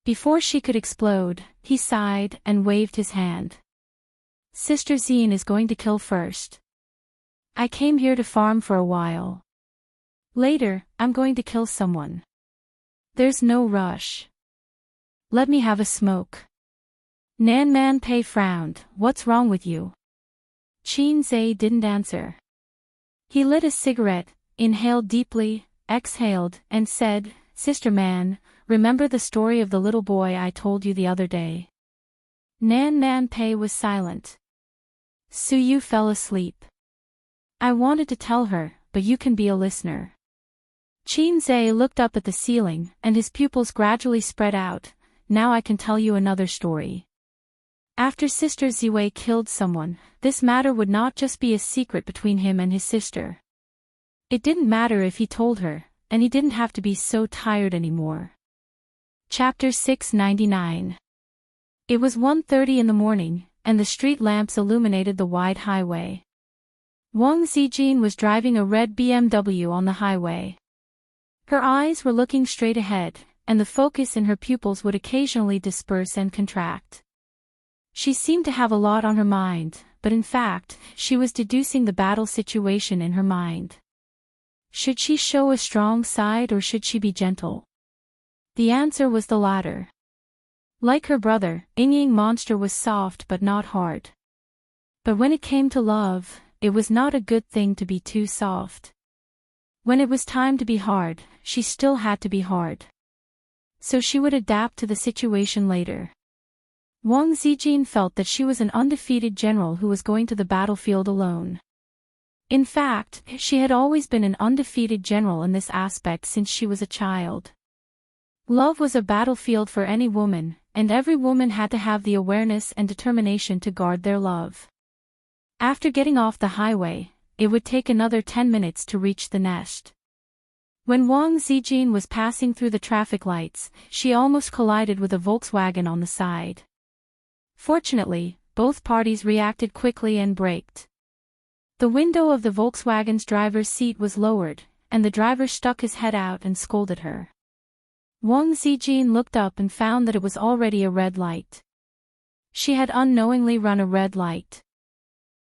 Before she could explode, he sighed and waved his hand. "Sister Xin is going to kill first. I came here to farm for a while. Later, I'm going to kill someone. There's no rush. Let me have a smoke." Nan Man Pei frowned. "What's wrong with you?" Xianxia didn't answer. He lit a cigarette, inhaled deeply, exhaled, and said, "Sister Man, remember the story of the little boy I told you the other day?" Nan Man Pei was silent. Su Yu fell asleep. "I wanted to tell her, but you can be a listener." Xianxia looked up at the ceiling, and his pupils gradually spread out. "Now I can tell you another story. After Sister Ziwei killed someone, this matter would not just be a secret between him and his sister. It didn't matter if he told her, and he didn't have to be so tired anymore." Chapter 699. It was 1:30 in the morning, and the street lamps illuminated the wide highway. Wang Zijin was driving a red BMW on the highway. Her eyes were looking straight ahead, and the focus in her pupils would occasionally disperse and contract. She seemed to have a lot on her mind, but in fact, she was deducing the battle situation in her mind. Should she show a strong side or should she be gentle? The answer was the latter. Like her brother, Ying Monster was soft but not hard. But when it came to love, it was not a good thing to be too soft. When it was time to be hard, she still had to be hard. So she would adapt to the situation later. Wang Zijin felt that she was an undefeated general who was going to the battlefield alone. In fact, she had always been an undefeated general in this aspect since she was a child. Love was a battlefield for any woman, and every woman had to have the awareness and determination to guard their love. After getting off the highway, it would take another 10 minutes to reach the nest. When Wang Zijin was passing through the traffic lights, she almost collided with a Volkswagen on the side. Fortunately, both parties reacted quickly and braked. The window of the Volkswagen's driver's seat was lowered, and the driver stuck his head out and scolded her. Wang Zijin looked up and found that it was already a red light. She had unknowingly run a red light.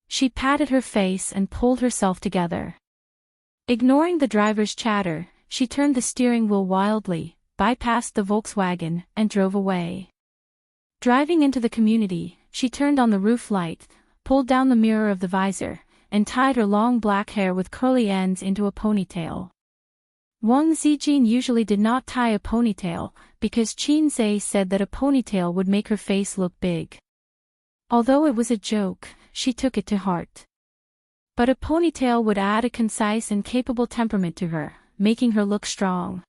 She patted her face and pulled herself together. Ignoring the driver's chatter, she turned the steering wheel wildly, bypassed the Volkswagen, and drove away. Driving into the community, she turned on the roof light, pulled down the mirror of the visor, and tied her long black hair with curly ends into a ponytail. Wang Zijin usually did not tie a ponytail, because Qin Zhe said that a ponytail would make her face look big. Although it was a joke, she took it to heart. But a ponytail would add a concise and capable temperament to her, making her look strong.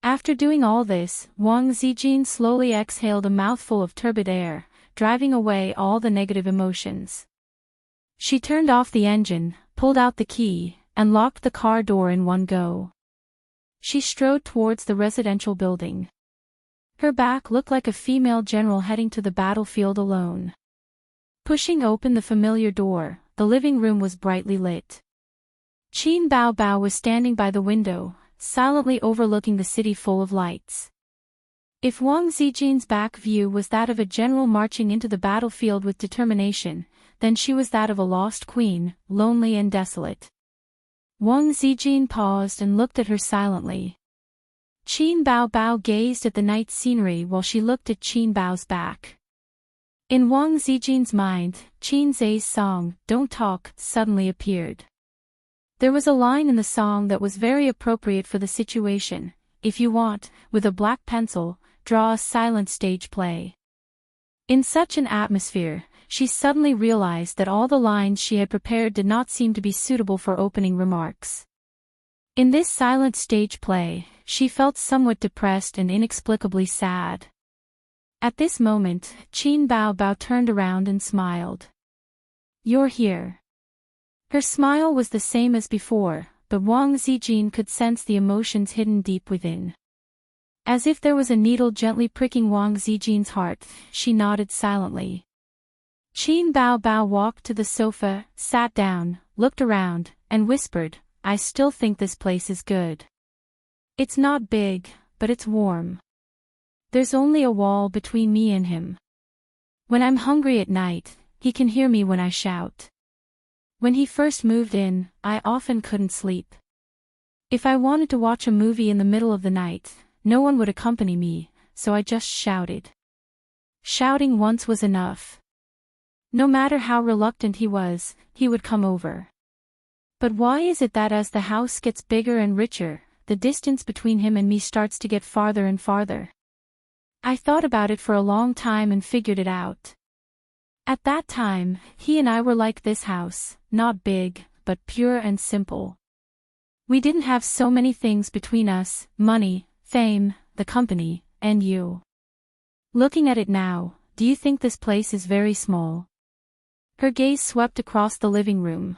After doing all this, Wang Zijin slowly exhaled a mouthful of turbid air, driving away all the negative emotions. She turned off the engine, pulled out the key, and locked the car door in one go. She strode towards the residential building. Her back looked like a female general heading to the battlefield alone. Pushing open the familiar door, the living room was brightly lit. Qin Bao Bao was standing by the window, silently overlooking the city full of lights. If Wang Zijin's back view was that of a general marching into the battlefield with determination, then she was that of a lost queen, lonely and desolate. Wang Zijin paused and looked at her silently. Qin Bao Bao gazed at the night scenery while she looked at Qin Bao's back. In Wang Zijin's mind, Qin Zhe's song, "Don't Talk," suddenly appeared. There was a line in the song that was very appropriate for the situation: "If you want, with a black pencil, draw a silent stage play." In such an atmosphere, she suddenly realized that all the lines she had prepared did not seem to be suitable for opening remarks. In this silent stage play, she felt somewhat depressed and inexplicably sad. At this moment, Qin Bao Bao turned around and smiled. "You're here." Her smile was the same as before, but Wang Zijin could sense the emotions hidden deep within. As if there was a needle gently pricking Wang Zijin's heart, she nodded silently. Qin Bao Bao walked to the sofa, sat down, looked around, and whispered, "I still think this place is good. It's not big, but it's warm. There's only a wall between me and him. When I'm hungry at night, he can hear me when I shout. When he first moved in, I often couldn't sleep. If I wanted to watch a movie in the middle of the night, no one would accompany me, so I just shouted. Shouting once was enough. No matter how reluctant he would come over. But why is it that as the house gets bigger and richer, the distance between him and me starts to get farther and farther? I thought about it for a long time and figured it out. At that time, he and I were like this house, not big, but pure and simple. We didn't have so many things between us: money, fame, the company, and you. Looking at it now, do you think this place is very small?" Her gaze swept across the living room.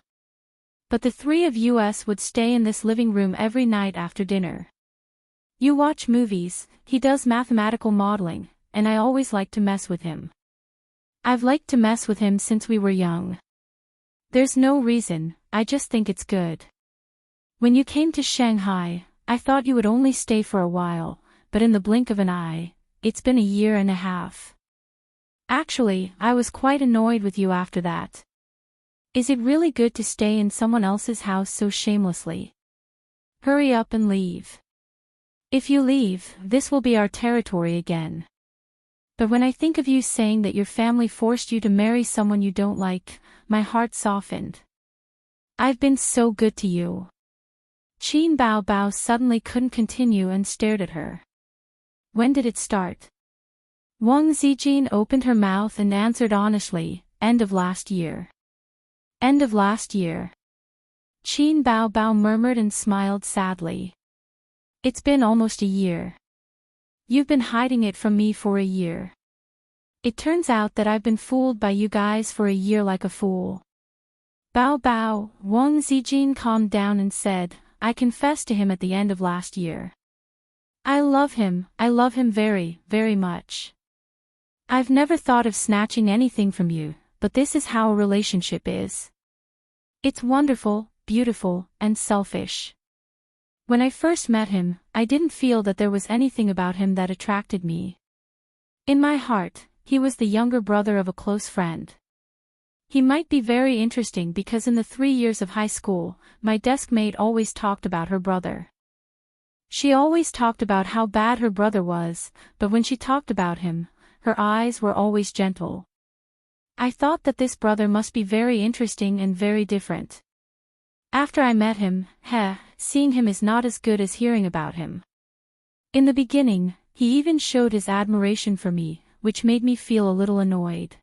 "But the three of us would stay in this living room every night after dinner. You watch movies, he does mathematical modeling, and I always like to mess with him. I've liked to mess with him since we were young. There's no reason, I just think it's good. When you came to Shanghai, I thought you would only stay for a while, but in the blink of an eye, it's been a year and a half. Actually, I was quite annoyed with you after that. Is it really good to stay in someone else's house so shamelessly? Hurry up and leave. If you leave, this will be our territory again. But when I think of you saying that your family forced you to marry someone you don't like, my heart softened. I've been so good to you." Qin Bao Bao suddenly couldn't continue and stared at her. "When did it start?" Wang Zijin opened her mouth and answered honestly, "End of last year." "End of last year." Qin Bao Bao murmured and smiled sadly. "It's been almost a year. You've been hiding it from me for a year. It turns out that I've been fooled by you guys for a year like a fool." "Bao Bao," Wang Zijin calmed down and said, "I confessed to him at the end of last year. I love him very, very much. I've never thought of snatching anything from you, but this is how a relationship is. It's wonderful, beautiful, and selfish. When I first met him, I didn't feel that there was anything about him that attracted me. In my heart, he was the younger brother of a close friend. He might be very interesting because in the 3 years of high school, my desk mate always talked about her brother. She always talked about how bad her brother was, but when she talked about him, her eyes were always gentle. I thought that this brother must be very interesting and very different. After I met him, seeing him is not as good as hearing about him. In the beginning, he even showed his admiration for me, which made me feel a little annoyed.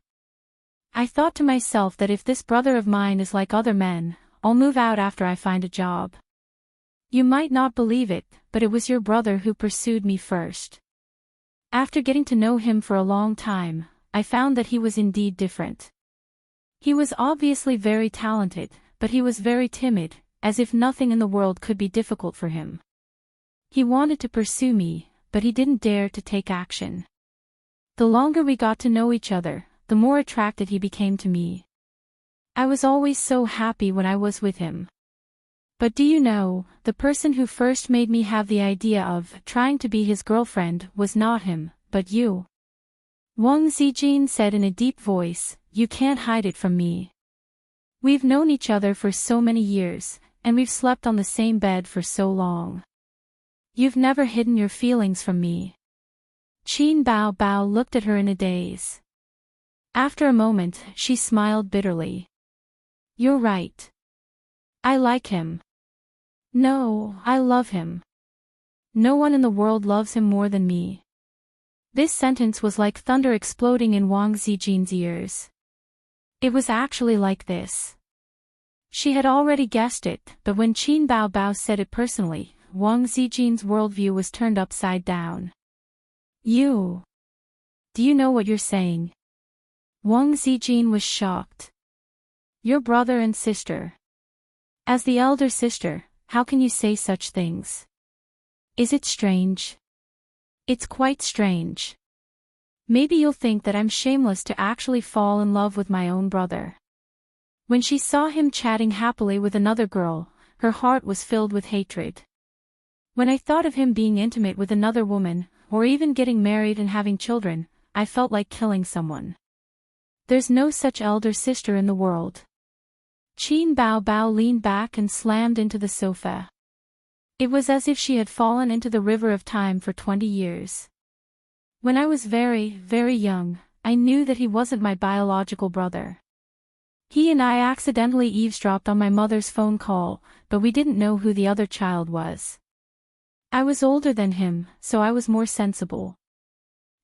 I thought to myself that if this brother of mine is like other men, I'll move out after I find a job. You might not believe it, but it was your brother who pursued me first. After getting to know him for a long time, I found that he was indeed different. He was obviously very talented, but he was very timid, as if nothing in the world could be difficult for him. He wanted to pursue me, but he didn't dare to take action. The longer we got to know each other, the more attracted he became to me. I was always so happy when I was with him. But do you know, the person who first made me have the idea of trying to be his girlfriend was not him, but you. Wang Zijin said in a deep voice, "You can't hide it from me. We've known each other for so many years, and we've slept on the same bed for so long. You've never hidden your feelings from me." Qin Bao Bao looked at her in a daze. After a moment, she smiled bitterly. "You're right. I like him. No, I love him. No one in the world loves him more than me." This sentence was like thunder exploding in Wang Zijin's ears. It was actually like this. She had already guessed it, but when Qin Bao Bao said it personally, Wang Zijin's worldview was turned upside down. Do you know what you're saying?" Wang Zijin was shocked. "Your brother and sister. As the elder sister, how can you say such things? Is it strange?" "It's quite strange. Maybe you'll think that I'm shameless to actually fall in love with my own brother." When she saw him chatting happily with another girl, her heart was filled with hatred. When I thought of him being intimate with another woman, or even getting married and having children, I felt like killing someone. There's no such elder sister in the world. Qin Bao Bao leaned back and slammed into the sofa. It was as if she had fallen into the river of time for 20 years. When I was very, very young, I knew that he wasn't my biological brother. He and I accidentally eavesdropped on my mother's phone call, but we didn't know who the other child was. I was older than him, so I was more sensible.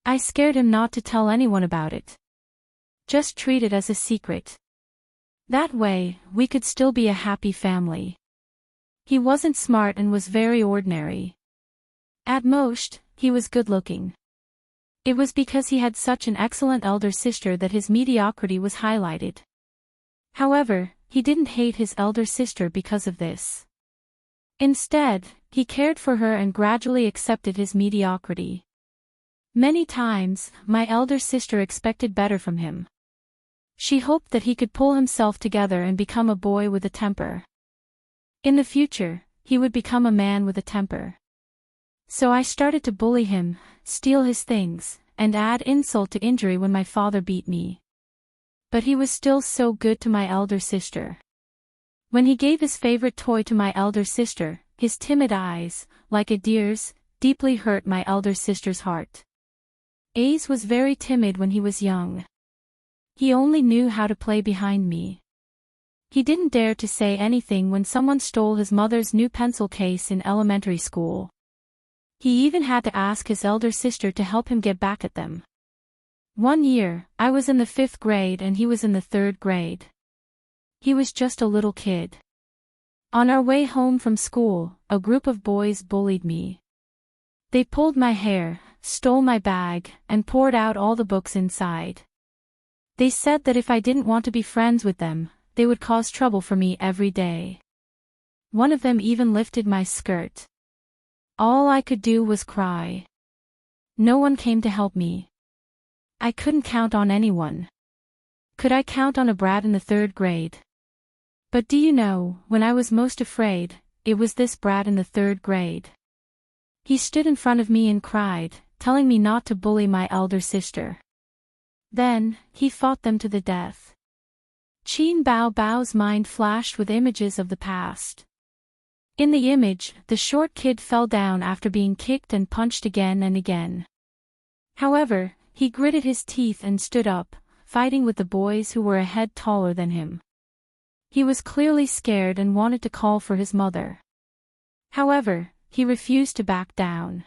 I scared him not to tell anyone about it. Just treat it as a secret. That way, we could still be a happy family. He wasn't smart and was very ordinary. At most, he was good-looking. It was because he had such an excellent elder sister that his mediocrity was highlighted. However, he didn't hate his elder sister because of this. Instead, he cared for her and gradually accepted his mediocrity. Many times, my elder sister expected better from him. She hoped that he could pull himself together and become a boy with a temper. In the future, he would become a man with a temper. So I started to bully him, steal his things, and add insult to injury when my father beat me. But he was still so good to my elder sister. When he gave his favorite toy to my elder sister, his timid eyes, like a deer's, deeply hurt my elder sister's heart. Ace was very timid when he was young. He only knew how to play behind me. He didn't dare to say anything when someone stole his mother's new pencil case in elementary school. He even had to ask his elder sister to help him get back at them. One year, I was in the 5th grade and he was in the 3rd grade. He was just a little kid. On our way home from school, a group of boys bullied me. They pulled my hair, stole my bag, and poured out all the books inside. They said that if I didn't want to be friends with them, they would cause trouble for me every day. One of them even lifted my skirt. All I could do was cry. No one came to help me. I couldn't count on anyone. Could I count on a brat in the 3rd grade? But do you know, when I was most afraid, it was this brat in the 3rd grade. He stood in front of me and cried, telling me not to bully my elder sister. Then, he fought them to the death. Qin Bao Bao's mind flashed with images of the past. In the image, the short kid fell down after being kicked and punched again and again. However, he gritted his teeth and stood up, fighting with the boys who were a head taller than him. He was clearly scared and wanted to call for his mother. However, he refused to back down.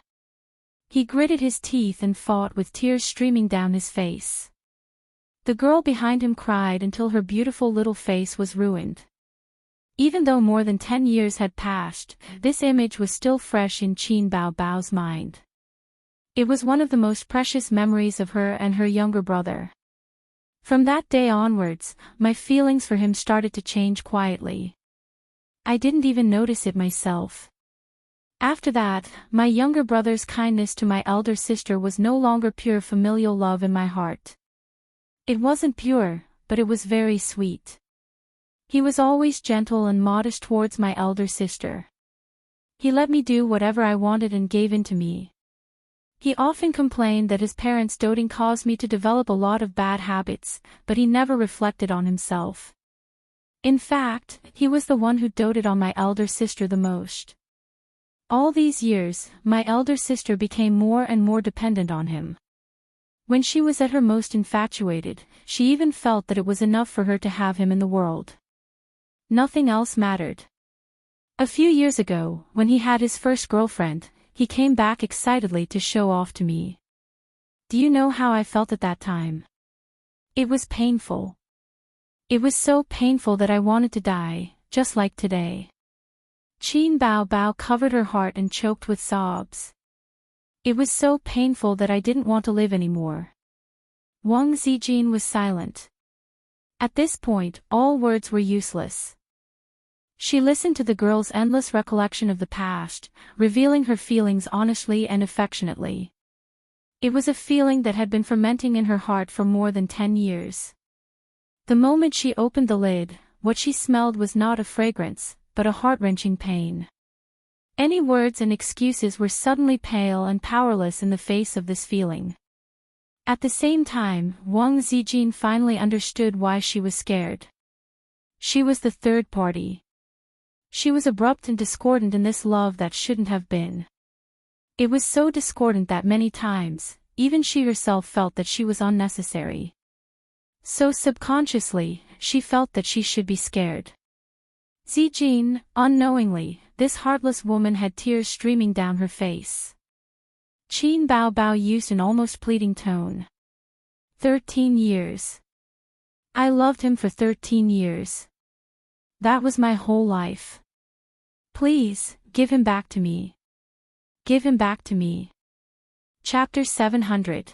He gritted his teeth and fought with tears streaming down his face. The girl behind him cried until her beautiful little face was ruined. Even though more than 10 years had passed, this image was still fresh in Qin Baobao's mind. It was one of the most precious memories of her and her younger brother. From that day onwards, my feelings for him started to change quietly. I didn't even notice it myself. After that, my younger brother's kindness to my elder sister was no longer pure familial love in my heart. It wasn't pure, but it was very sweet. He was always gentle and modest towards my elder sister. He let me do whatever I wanted and gave in to me. He often complained that his parents' doting caused me to develop a lot of bad habits, but he never reflected on himself. In fact, he was the one who doted on my elder sister the most. All these years, my elder sister became more and more dependent on him. When she was at her most infatuated, she even felt that it was enough for her to have him in the world. Nothing else mattered. A few years ago, when he had his first girlfriend, he came back excitedly to show off to me. Do you know how I felt at that time? It was painful. It was so painful that I wanted to die, just like today. Qin Baobao covered her heart and choked with sobs. It was so painful that I didn't want to live anymore. Wang Zijin was silent. At this point, all words were useless. She listened to the girl's endless recollection of the past, revealing her feelings honestly and affectionately. It was a feeling that had been fermenting in her heart for more than 10 years. The moment she opened the lid, what she smelled was not a fragrance, but a heart-wrenching pain. Any words and excuses were suddenly pale and powerless in the face of this feeling. At the same time, Wang Zijin finally understood why she was scared. She was the third party. She was abrupt and discordant in this love that shouldn't have been. It was so discordant that many times, even she herself felt that she was unnecessary. So subconsciously, she felt that she should be scared. Zijin, unknowingly, this heartless woman had tears streaming down her face. Qin Baobao used an almost pleading tone. 13 years. I loved him for 13 years. That was my whole life. Please, give him back to me. Give him back to me. Chapter 700.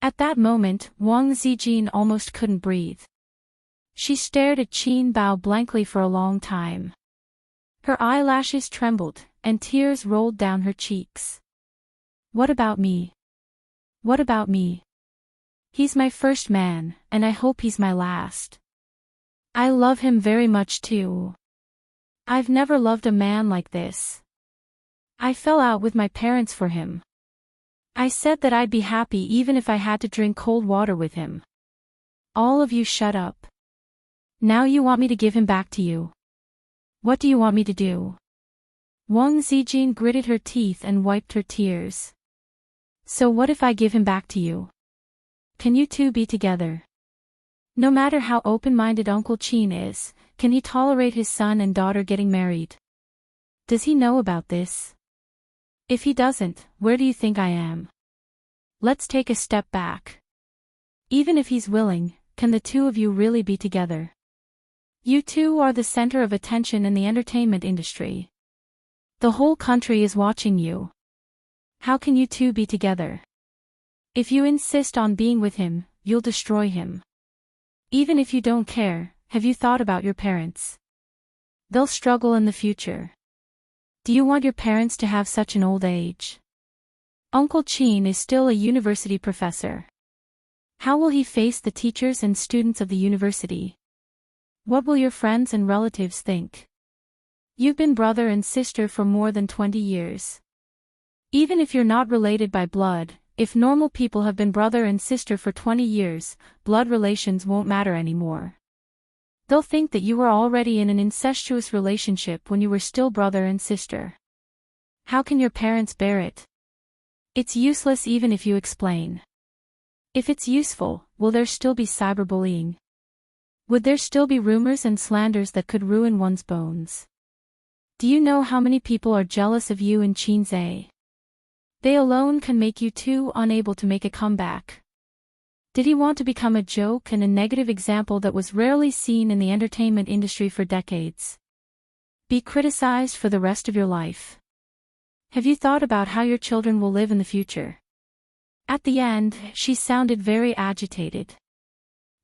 At that moment, Wang Zijin almost couldn't breathe. She stared at Qin Bao blankly for a long time. Her eyelashes trembled, and tears rolled down her cheeks. What about me? What about me? He's my first man, and I hope he's my last. I love him very much too. I've never loved a man like this. I fell out with my parents for him. I said that I'd be happy even if I had to drink cold water with him. All of you shut up. Now you want me to give him back to you. What do you want me to do? Wang Zijin gritted her teeth and wiped her tears. So what if I give him back to you? Can you two be together? No matter how open-minded Uncle Qin is, can he tolerate his son and daughter getting married? Does he know about this? If he doesn't, where do you think I am? Let's take a step back. Even if he's willing, can the two of you really be together? You two are the center of attention in the entertainment industry. The whole country is watching you. How can you two be together? If you insist on being with him, you'll destroy him. Even if you don't care, have you thought about your parents? They'll struggle in the future. Do you want your parents to have such an old age? Uncle Qin is still a university professor. How will he face the teachers and students of the university? What will your friends and relatives think? You've been brother and sister for more than 20 years. Even if you're not related by blood, if normal people have been brother and sister for 20 years, blood relations won't matter anymore. They'll think that you were already in an incestuous relationship when you were still brother and sister. How can your parents bear it? It's useless even if you explain. If it's useful, will there still be cyberbullying? Would there still be rumors and slanders that could ruin one's bones? Do you know how many people are jealous of you in Xianxia? They alone can make you too unable to make a comeback. Did he want to become a joke and a negative example that was rarely seen in the entertainment industry for decades? Be criticized for the rest of your life. Have you thought about how your children will live in the future? At the end, she sounded very agitated.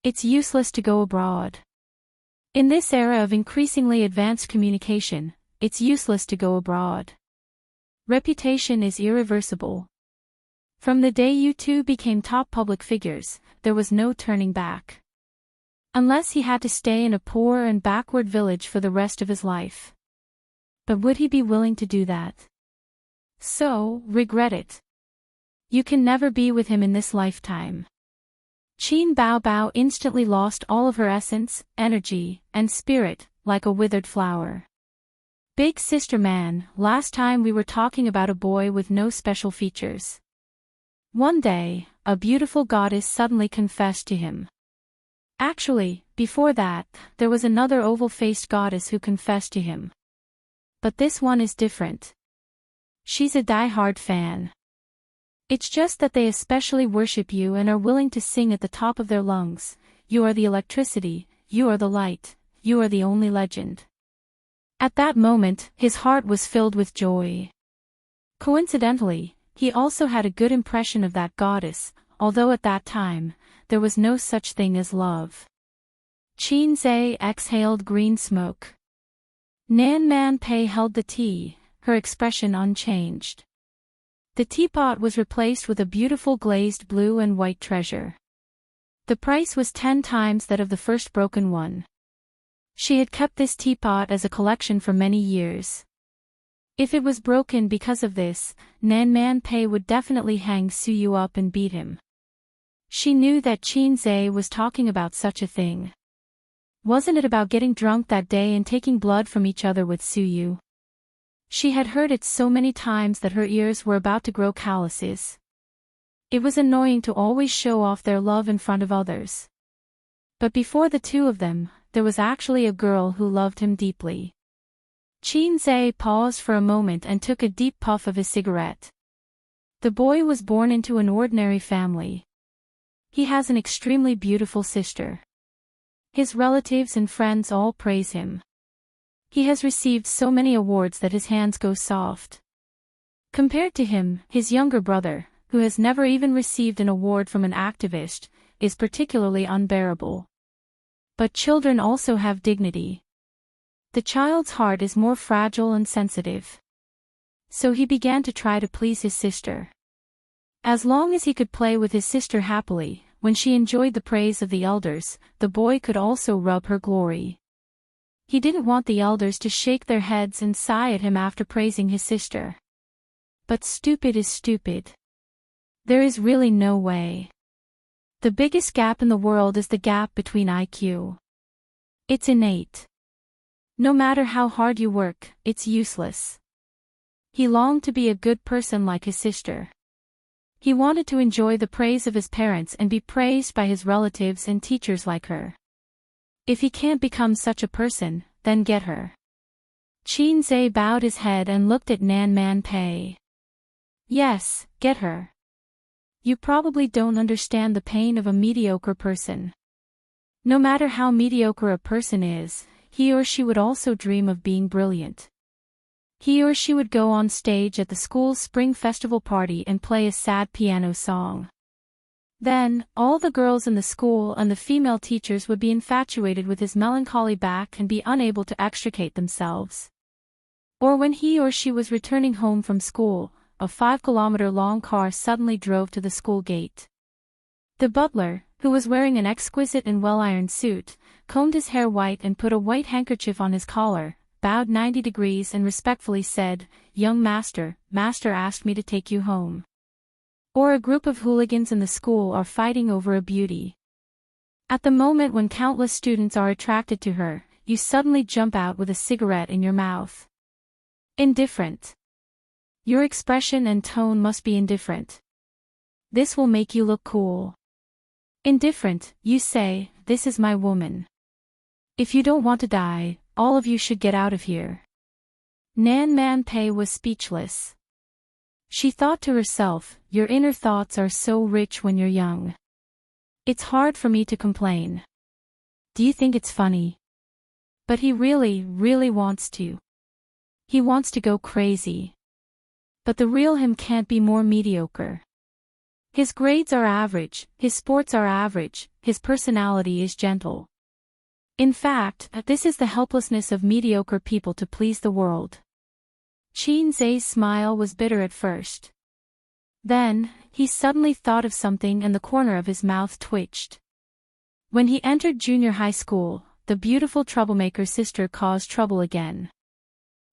It's useless to go abroad. In this era of increasingly advanced communication, it's useless to go abroad. Reputation is irreversible. From the day you two became top public figures, there was no turning back. Unless he had to stay in a poor and backward village for the rest of his life. But would he be willing to do that? So, regret it. You can never be with him in this lifetime. Qin Bao Bao instantly lost all of her essence, energy, and spirit, like a withered flower. Big sister man, last time we were talking about a boy with no special features. One day, a beautiful goddess suddenly confessed to him. Actually, before that, there was another oval-faced goddess who confessed to him. But this one is different. She's a die-hard fan. It's just that they especially worship you and are willing to sing at the top of their lungs. You are the electricity, you are the light, you are the only legend. At that moment, his heart was filled with joy. Coincidentally, he also had a good impression of that goddess, although at that time, there was no such thing as love. Xianxia exhaled green smoke. Nan Man Pei held the tea, her expression unchanged. The teapot was replaced with a beautiful glazed blue and white treasure. The price was 10 times that of the first broken one. She had kept this teapot as a collection for many years. If it was broken because of this, Nan Man Pei would definitely hang Su Yu up and beat him. She knew that Xianxia was talking about such a thing. Wasn't it about getting drunk that day and taking blood from each other with Su Yu? She had heard it so many times that her ears were about to grow calluses. It was annoying to always show off their love in front of others. But before the two of them, there was actually a girl who loved him deeply. Xianxia paused for a moment and took a deep puff of his cigarette. The boy was born into an ordinary family. He has an extremely beautiful sister. His relatives and friends all praise him. He has received so many awards that his hands go soft. Compared to him, his younger brother, who has never even received an award from an activist, is particularly unbearable. But children also have dignity. The child's heart is more fragile and sensitive. So he began to try to please his sister. As long as he could play with his sister happily, when she enjoyed the praise of the elders, the boy could also rub her glory. He didn't want the elders to shake their heads and sigh at him after praising his sister. But stupid is stupid. There is really no way. The biggest gap in the world is the gap between IQ. It's innate. No matter how hard you work, it's useless. He longed to be a good person like his sister. He wanted to enjoy the praise of his parents and be praised by his relatives and teachers like her. If he can't become such a person, then get her. Xianxia bowed his head and looked at Nan Man Pei. Yes, get her. You probably don't understand the pain of a mediocre person. No matter how mediocre a person is, he or she would also dream of being brilliant. He or she would go on stage at the school's spring festival party and play a sad piano song. Then, all the girls in the school and the female teachers would be infatuated with his melancholy back and be unable to extricate themselves. Or when he or she was returning home from school, a 5-kilometer-long car suddenly drove to the school gate. The butler, who was wearing an exquisite and well-ironed suit, combed his hair white and put a white handkerchief on his collar, bowed 90 degrees and respectfully said, "Young master, master asked me to take you home." Or a group of hooligans in the school are fighting over a beauty. At the moment when countless students are attracted to her, you suddenly jump out with a cigarette in your mouth. Indifferent. Your expression and tone must be indifferent. This will make you look cool. Indifferent, you say, this is my woman. If you don't want to die, all of you should get out of here. Nan Man Pei was speechless. She thought to herself, your inner thoughts are so rich when you're young. It's hard for me to complain. Do you think it's funny? But he really, really wants to. He wants to go crazy. But the real him can't be more mediocre. His grades are average, his sports are average, his personality is gentle. In fact, this is the helplessness of mediocre people to please the world. Qin Zai's smile was bitter at first. Then, he suddenly thought of something and the corner of his mouth twitched. When he entered junior high school, the beautiful troublemaker sister caused trouble again.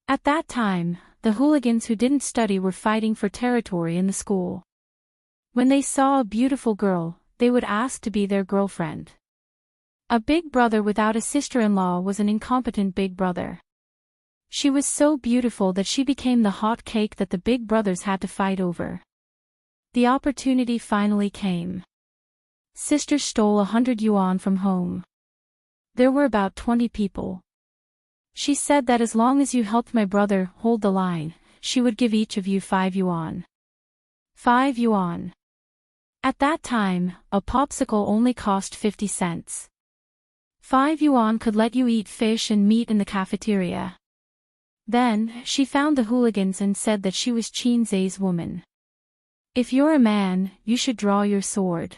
At that time, the hooligans who didn't study were fighting for territory in the school. When they saw a beautiful girl, they would ask to be their girlfriend. A big brother without a sister-in-law was an incompetent big brother. She was so beautiful that she became the hot cake that the big brothers had to fight over. The opportunity finally came. Sister stole 100 yuan from home. There were about 20 people. She said that as long as you helped my brother hold the line, she would give each of you 5 yuan. 5 yuan. At that time, a popsicle only cost 50 cents. 5 yuan could let you eat fish and meat in the cafeteria. Then, she found the hooligans and said that she was Qin Zai's woman. If you're a man, you should draw your sword.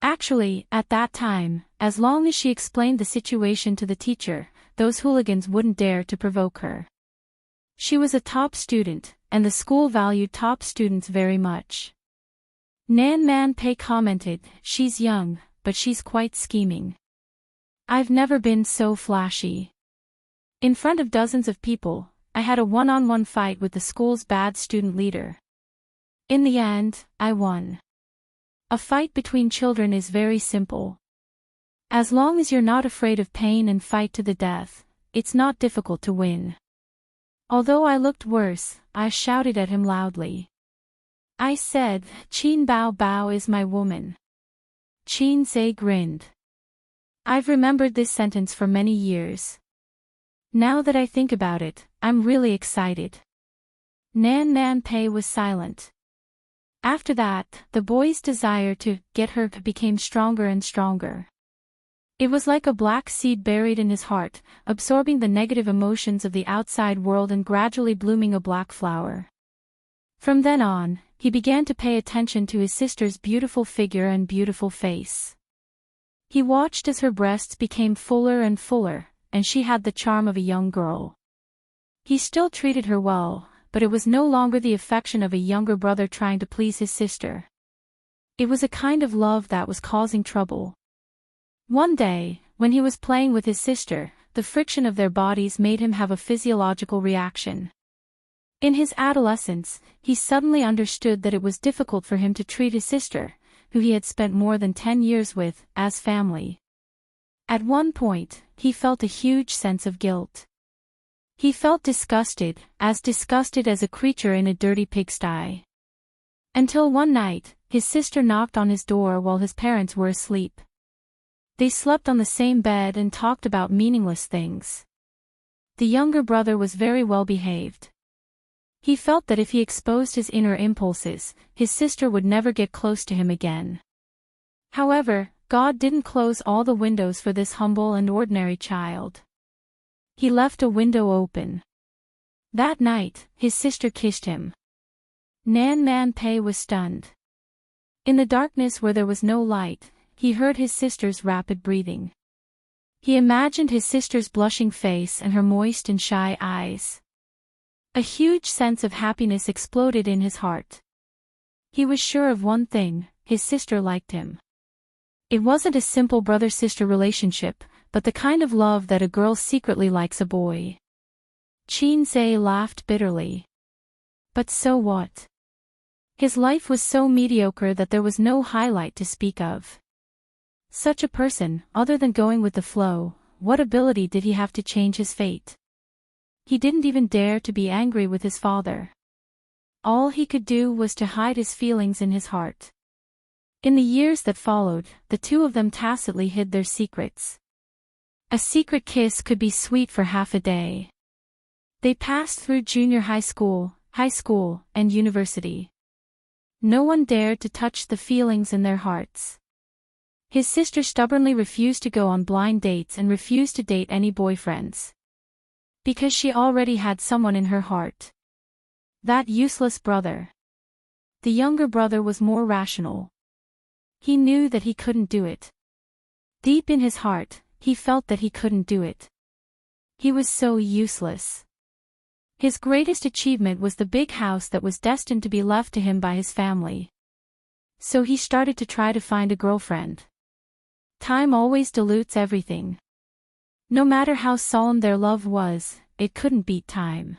Actually, at that time, as long as she explained the situation to the teacher, those hooligans wouldn't dare to provoke her. She was a top student, and the school valued top students very much. Nan Man Pei commented, she's young, but she's quite scheming. I've never been so flashy. In front of dozens of people, I had a one-on-one fight with the school's bad student leader. In the end, I won. A fight between children is very simple. As long as you're not afraid of pain and fight to the death, it's not difficult to win. Although I looked worse, I shouted at him loudly. I said, Qin Bao Bao is my woman. Qin Zai grinned. I've remembered this sentence for many years. Now that I think about it, I'm really excited. Nan Man Pei was silent. After that, the boy's desire to get her became stronger and stronger. It was like a black seed buried in his heart, absorbing the negative emotions of the outside world and gradually blooming a black flower. From then on, he began to pay attention to his sister's beautiful figure and beautiful face. He watched as her breasts became fuller and fuller, and she had the charm of a young girl. He still treated her well, but it was no longer the affection of a younger brother trying to please his sister. It was a kind of love that was causing trouble. One day, when he was playing with his sister, the friction of their bodies made him have a physiological reaction. In his adolescence, he suddenly understood that it was difficult for him to treat his sister, who he had spent more than 10 years with, as family. At one point, he felt a huge sense of guilt. He felt disgusted as a creature in a dirty pigsty. Until one night, his sister knocked on his door while his parents were asleep. They slept on the same bed and talked about meaningless things. The younger brother was very well behaved. He felt that if he exposed his inner impulses, his sister would never get close to him again. However, God didn't close all the windows for this humble and ordinary child. He left a window open. That night, his sister kissed him. Nan Man Pei was stunned. In the darkness where there was no light, he heard his sister's rapid breathing. He imagined his sister's blushing face and her moist and shy eyes. A huge sense of happiness exploded in his heart. He was sure of one thing, his sister liked him. It wasn't a simple brother-sister relationship, but the kind of love that a girl secretly likes a boy. Qin Zai laughed bitterly. But so what? His life was so mediocre that there was no highlight to speak of. Such a person, other than going with the flow, what ability did he have to change his fate? He didn't even dare to be angry with his father. All he could do was to hide his feelings in his heart. In the years that followed, the two of them tacitly hid their secrets. A secret kiss could be sweet for half a day. They passed through junior high school, and university. No one dared to touch the feelings in their hearts. His sister stubbornly refused to go on blind dates and refused to date any boyfriends. Because she already had someone in her heart. That useless brother. The younger brother was more rational. He knew that he couldn't do it. Deep in his heart, he felt that he couldn't do it. He was so useless. His greatest achievement was the big house that was destined to be left to him by his family. So he started to try to find a girlfriend. Time always dilutes everything. No matter how solemn their love was, it couldn't beat time.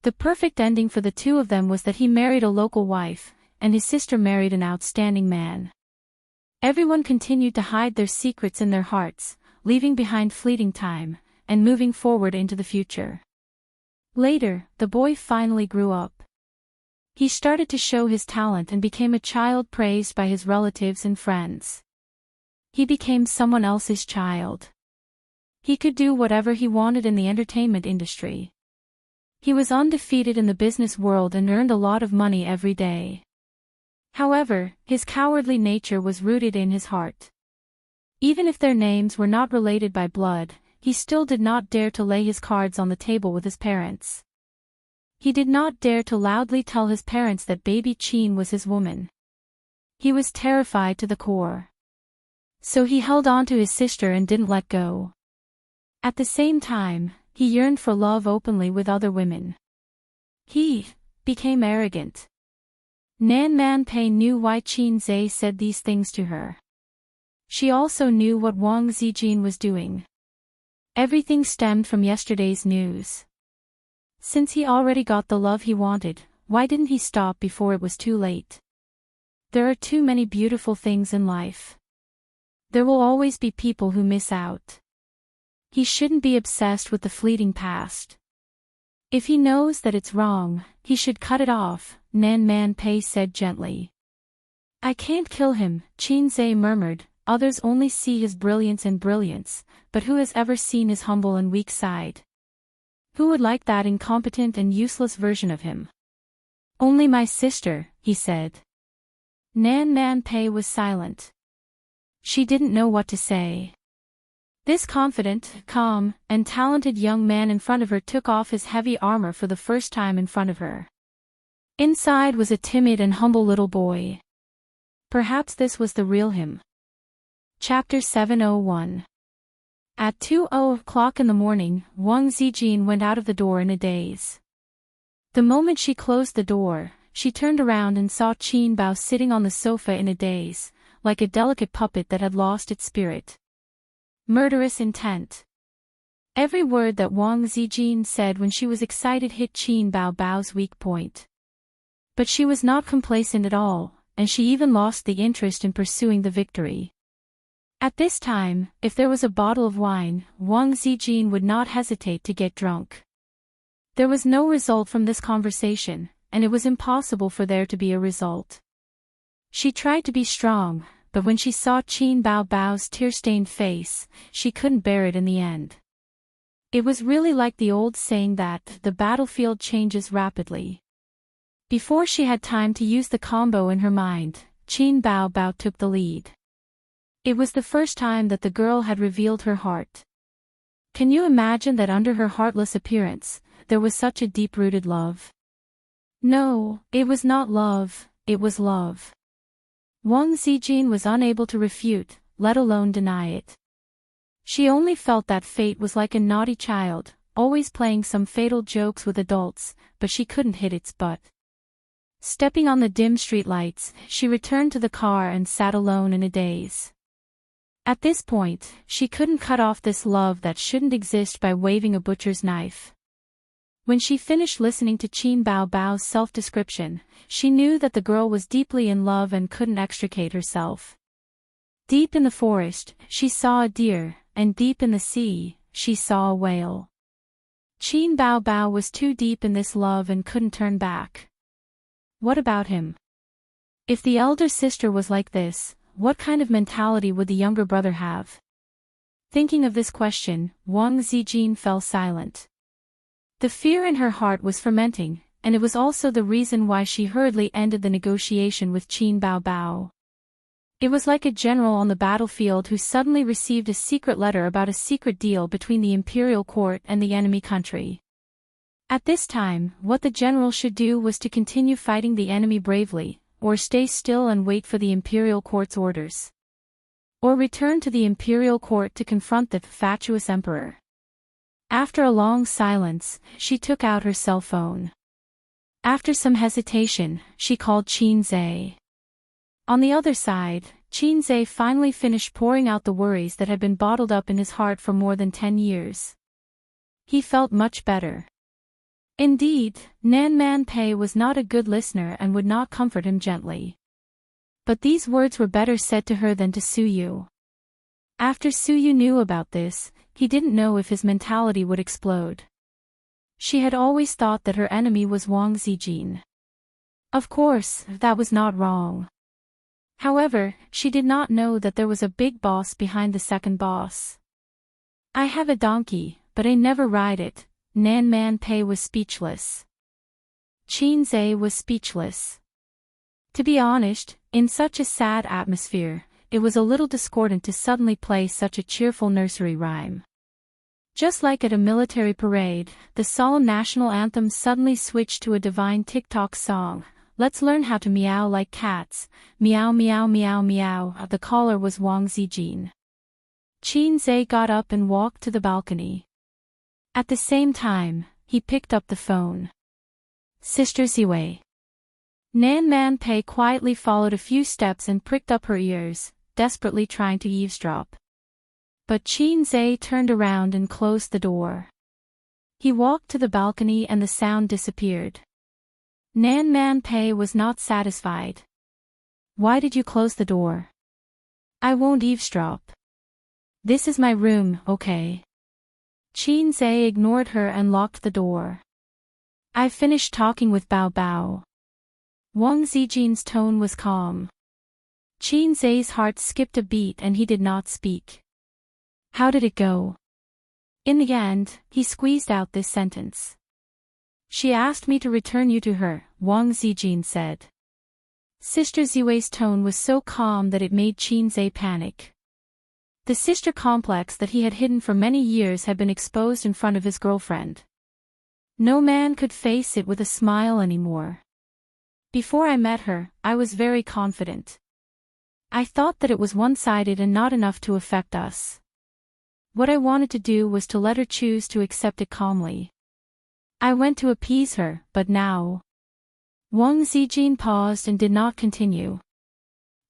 The perfect ending for the two of them was that he married a local wife, and his sister married an outstanding man. Everyone continued to hide their secrets in their hearts, leaving behind fleeting time, and moving forward into the future. Later, the boy finally grew up. He started to show his talent and became a child praised by his relatives and friends. He became someone else's child. He could do whatever he wanted in the entertainment industry. He was undefeated in the business world and earned a lot of money every day. However, his cowardly nature was rooted in his heart. Even if their names were not related by blood, he still did not dare to lay his cards on the table with his parents. He did not dare to loudly tell his parents that baby Qin was his woman. He was terrified to the core. So he held on to his sister and didn't let go. At the same time, he yearned for love openly with other women. He became arrogant. Nan Man Pei knew why Qin Zhe said these things to her. She also knew what Wang Zijin was doing. Everything stemmed from yesterday's news. Since he already got the love he wanted, why didn't he stop before it was too late? There are too many beautiful things in life. There will always be people who miss out. He shouldn't be obsessed with the fleeting past. If he knows that it's wrong, he should cut it off, Nan Man Pei said gently. I can't kill him, Qin Zhe murmured, others only see his brilliance and brilliance, but who has ever seen his humble and weak side? Who would like that incompetent and useless version of him? Only my sister, he said. Nan Man Pei was silent. She didn't know what to say. This confident, calm, and talented young man in front of her took off his heavy armor for the first time in front of her. Inside was a timid and humble little boy. Perhaps this was the real him. Chapter 701. At 2:00 in the morning, Wang Zijin went out of the door in a daze. The moment she closed the door, she turned around and saw Qin Bao sitting on the sofa in a daze, like a delicate puppet that had lost its spirit. Murderous intent. Every word that Wang Zijin said when she was excited hit Qin Bao's weak point. But she was not complacent at all, and she even lost the interest in pursuing the victory. At this time, if there was a bottle of wine, Wang Zijin would not hesitate to get drunk. There was no result from this conversation, and it was impossible for there to be a result. She tried to be strong, but when she saw Qin Bao's tear-stained face, she couldn't bear it in the end. It was really like the old saying that the battlefield changes rapidly. Before she had time to use the combo in her mind, Qin Bao took the lead. It was the first time that the girl had revealed her heart. Can you imagine that under her heartless appearance, there was such a deep-rooted love? No, it was not love, it was love. Wang Zijin was unable to refute, let alone deny it. She only felt that fate was like a naughty child, always playing some fatal jokes with adults, but she couldn't hit its butt. Stepping on the dim street lights, she returned to the car and sat alone in a daze. At this point, she couldn't cut off this love that shouldn't exist by waving a butcher's knife. When she finished listening to Qin Bao's self-description, she knew that the girl was deeply in love and couldn't extricate herself. Deep in the forest, she saw a deer, and deep in the sea, she saw a whale. Qin Bao was too deep in this love and couldn't turn back. What about him? If the elder sister was like this, what kind of mentality would the younger brother have? Thinking of this question, Wang Zijin fell silent. The fear in her heart was fermenting, and it was also the reason why she hurriedly ended the negotiation with Qin Bao. It was like a general on the battlefield who suddenly received a secret letter about a secret deal between the imperial court and the enemy country. At this time, what the general should do was to continue fighting the enemy bravely, or stay still and wait for the imperial court's orders. Or return to the imperial court to confront the fatuous emperor. After a long silence, she took out her cell phone. After some hesitation, she called Qin Zhe. On the other side, Qin Zhe finally finished pouring out the worries that had been bottled up in his heart for more than 10 years. He felt much better. Indeed, Nan Man Pei was not a good listener and would not comfort him gently. But these words were better said to her than to Su Yu. After Su Yu knew about this, he didn't know if his mentality would explode. She had always thought that her enemy was Wang Zijin. Of course, that was not wrong. However, she did not know that there was a big boss behind the second boss. I have a donkey, but I never ride it. Nan Man Pei was speechless. Qin Zhe was speechless. To be honest, in such a sad atmosphere, it was a little discordant to suddenly play such a cheerful nursery rhyme. Just like at a military parade, the solemn national anthem suddenly switched to a divine TikTok song. Let's learn how to meow like cats. Meow meow meow meow. The caller was Wang Zijin. Qin Zhe got up and walked to the balcony. At the same time, he picked up the phone. Sister Ziwei. Nan Man Pei quietly followed a few steps and pricked up her ears, desperately trying to eavesdrop. But Qin Zhe turned around and closed the door. He walked to the balcony and the sound disappeared. Nan Man Pei was not satisfied. Why did you close the door? I won't eavesdrop. This is my room, okay? Qin Zhe ignored her and locked the door. I finished talking with Bao. Wang Zijin's tone was calm. Qin Zhe's heart skipped a beat and he did not speak. How did it go? In the end, he squeezed out this sentence. She asked me to return you to her, Wang Zijin said. Sister Ziwei's tone was so calm that it made Qin Zhe panic. The sister complex that he had hidden for many years had been exposed in front of his girlfriend. No man could face it with a smile anymore. Before I met her, I was very confident. I thought that it was one-sided and not enough to affect us. What I wanted to do was to let her choose to accept it calmly. I went to appease her, but now... Wang Zijin paused and did not continue.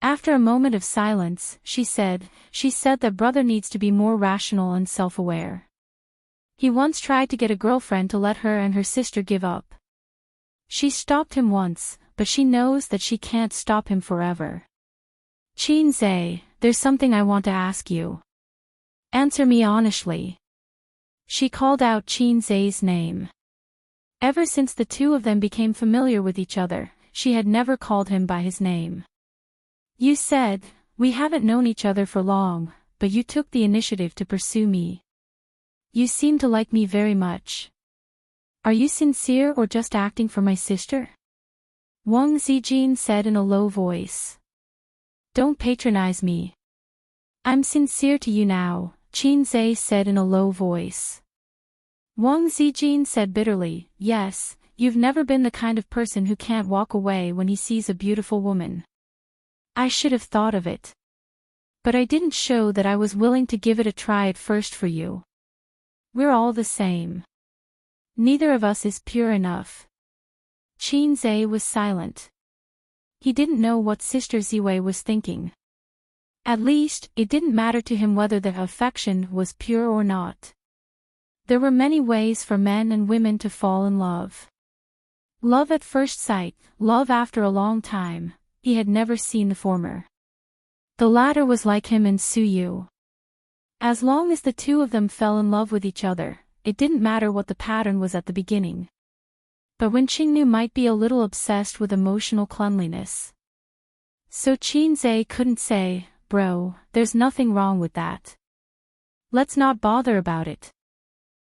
After a moment of silence, she said that brother needs to be more rational and self-aware. He once tried to get a girlfriend to let her and her sister give up. She stopped him once, but she knows that she can't stop him forever. Qin Zhe, there's something I want to ask you. Answer me honestly. She called out Qin Zhe's name. Ever since the two of them became familiar with each other, she had never called him by his name. You said, we haven't known each other for long, but you took the initiative to pursue me. You seem to like me very much. Are you sincere or just acting for my sister? Wang Zijin said in a low voice. Don't patronize me. I'm sincere to you now, Qin Zhe said in a low voice. Wang Zijin said bitterly, yes, you've never been the kind of person who can't walk away when he sees a beautiful woman. I should have thought of it. But I didn't show that I was willing to give it a try at first for you. We're all the same. Neither of us is pure enough. Qin Zhe was silent. He didn't know what Sister Ziwei was thinking. At least, it didn't matter to him whether the affection was pure or not. There were many ways for men and women to fall in love. Love at first sight, love after a long time. He had never seen the former. The latter was like him and Su Yu. As long as the two of them fell in love with each other, it didn't matter what the pattern was at the beginning. But when Qingnu might be a little obsessed with emotional cleanliness. So Xianxia couldn't say, "Bro, there's nothing wrong with that. Let's not bother about it.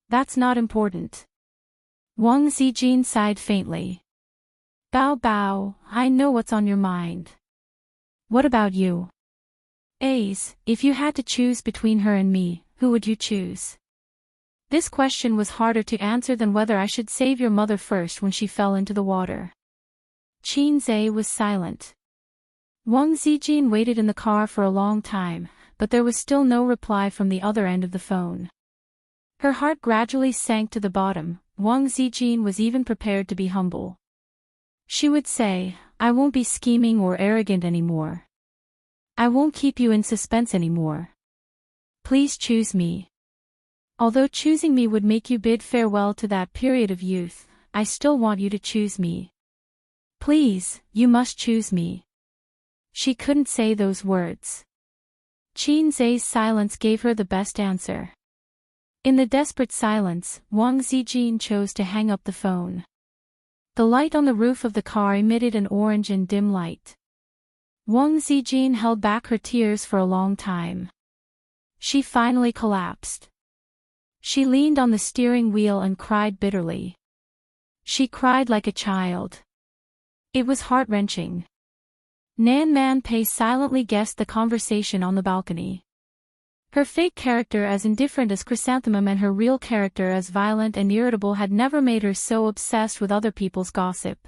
That's not important." Wang Zijin sighed faintly. "Bao Bao, I know what's on your mind. What about you? Ace, if you had to choose between her and me, who would you choose?" This question was harder to answer than whether I should save your mother first when she fell into the water. Xianxia was silent. Wang Zijin waited in the car for a long time, but there was still no reply from the other end of the phone. Her heart gradually sank to the bottom. Wang Zijin was even prepared to be humble. She would say, "I won't be scheming or arrogant anymore. I won't keep you in suspense anymore. Please choose me. Although choosing me would make you bid farewell to that period of youth, I still want you to choose me. Please, you must choose me." She couldn't say those words. Xianxia's silence gave her the best answer. In the desperate silence, Wang Zijin chose to hang up the phone. The light on the roof of the car emitted an orange and dim light. Wang Zijin held back her tears for a long time. She finally collapsed. She leaned on the steering wheel and cried bitterly. She cried like a child. It was heart-wrenching. Nan Man Pei silently guessed the conversation on the balcony. Her fake character as indifferent as Chrysanthemum and her real character as violent and irritable had never made her so obsessed with other people's gossip.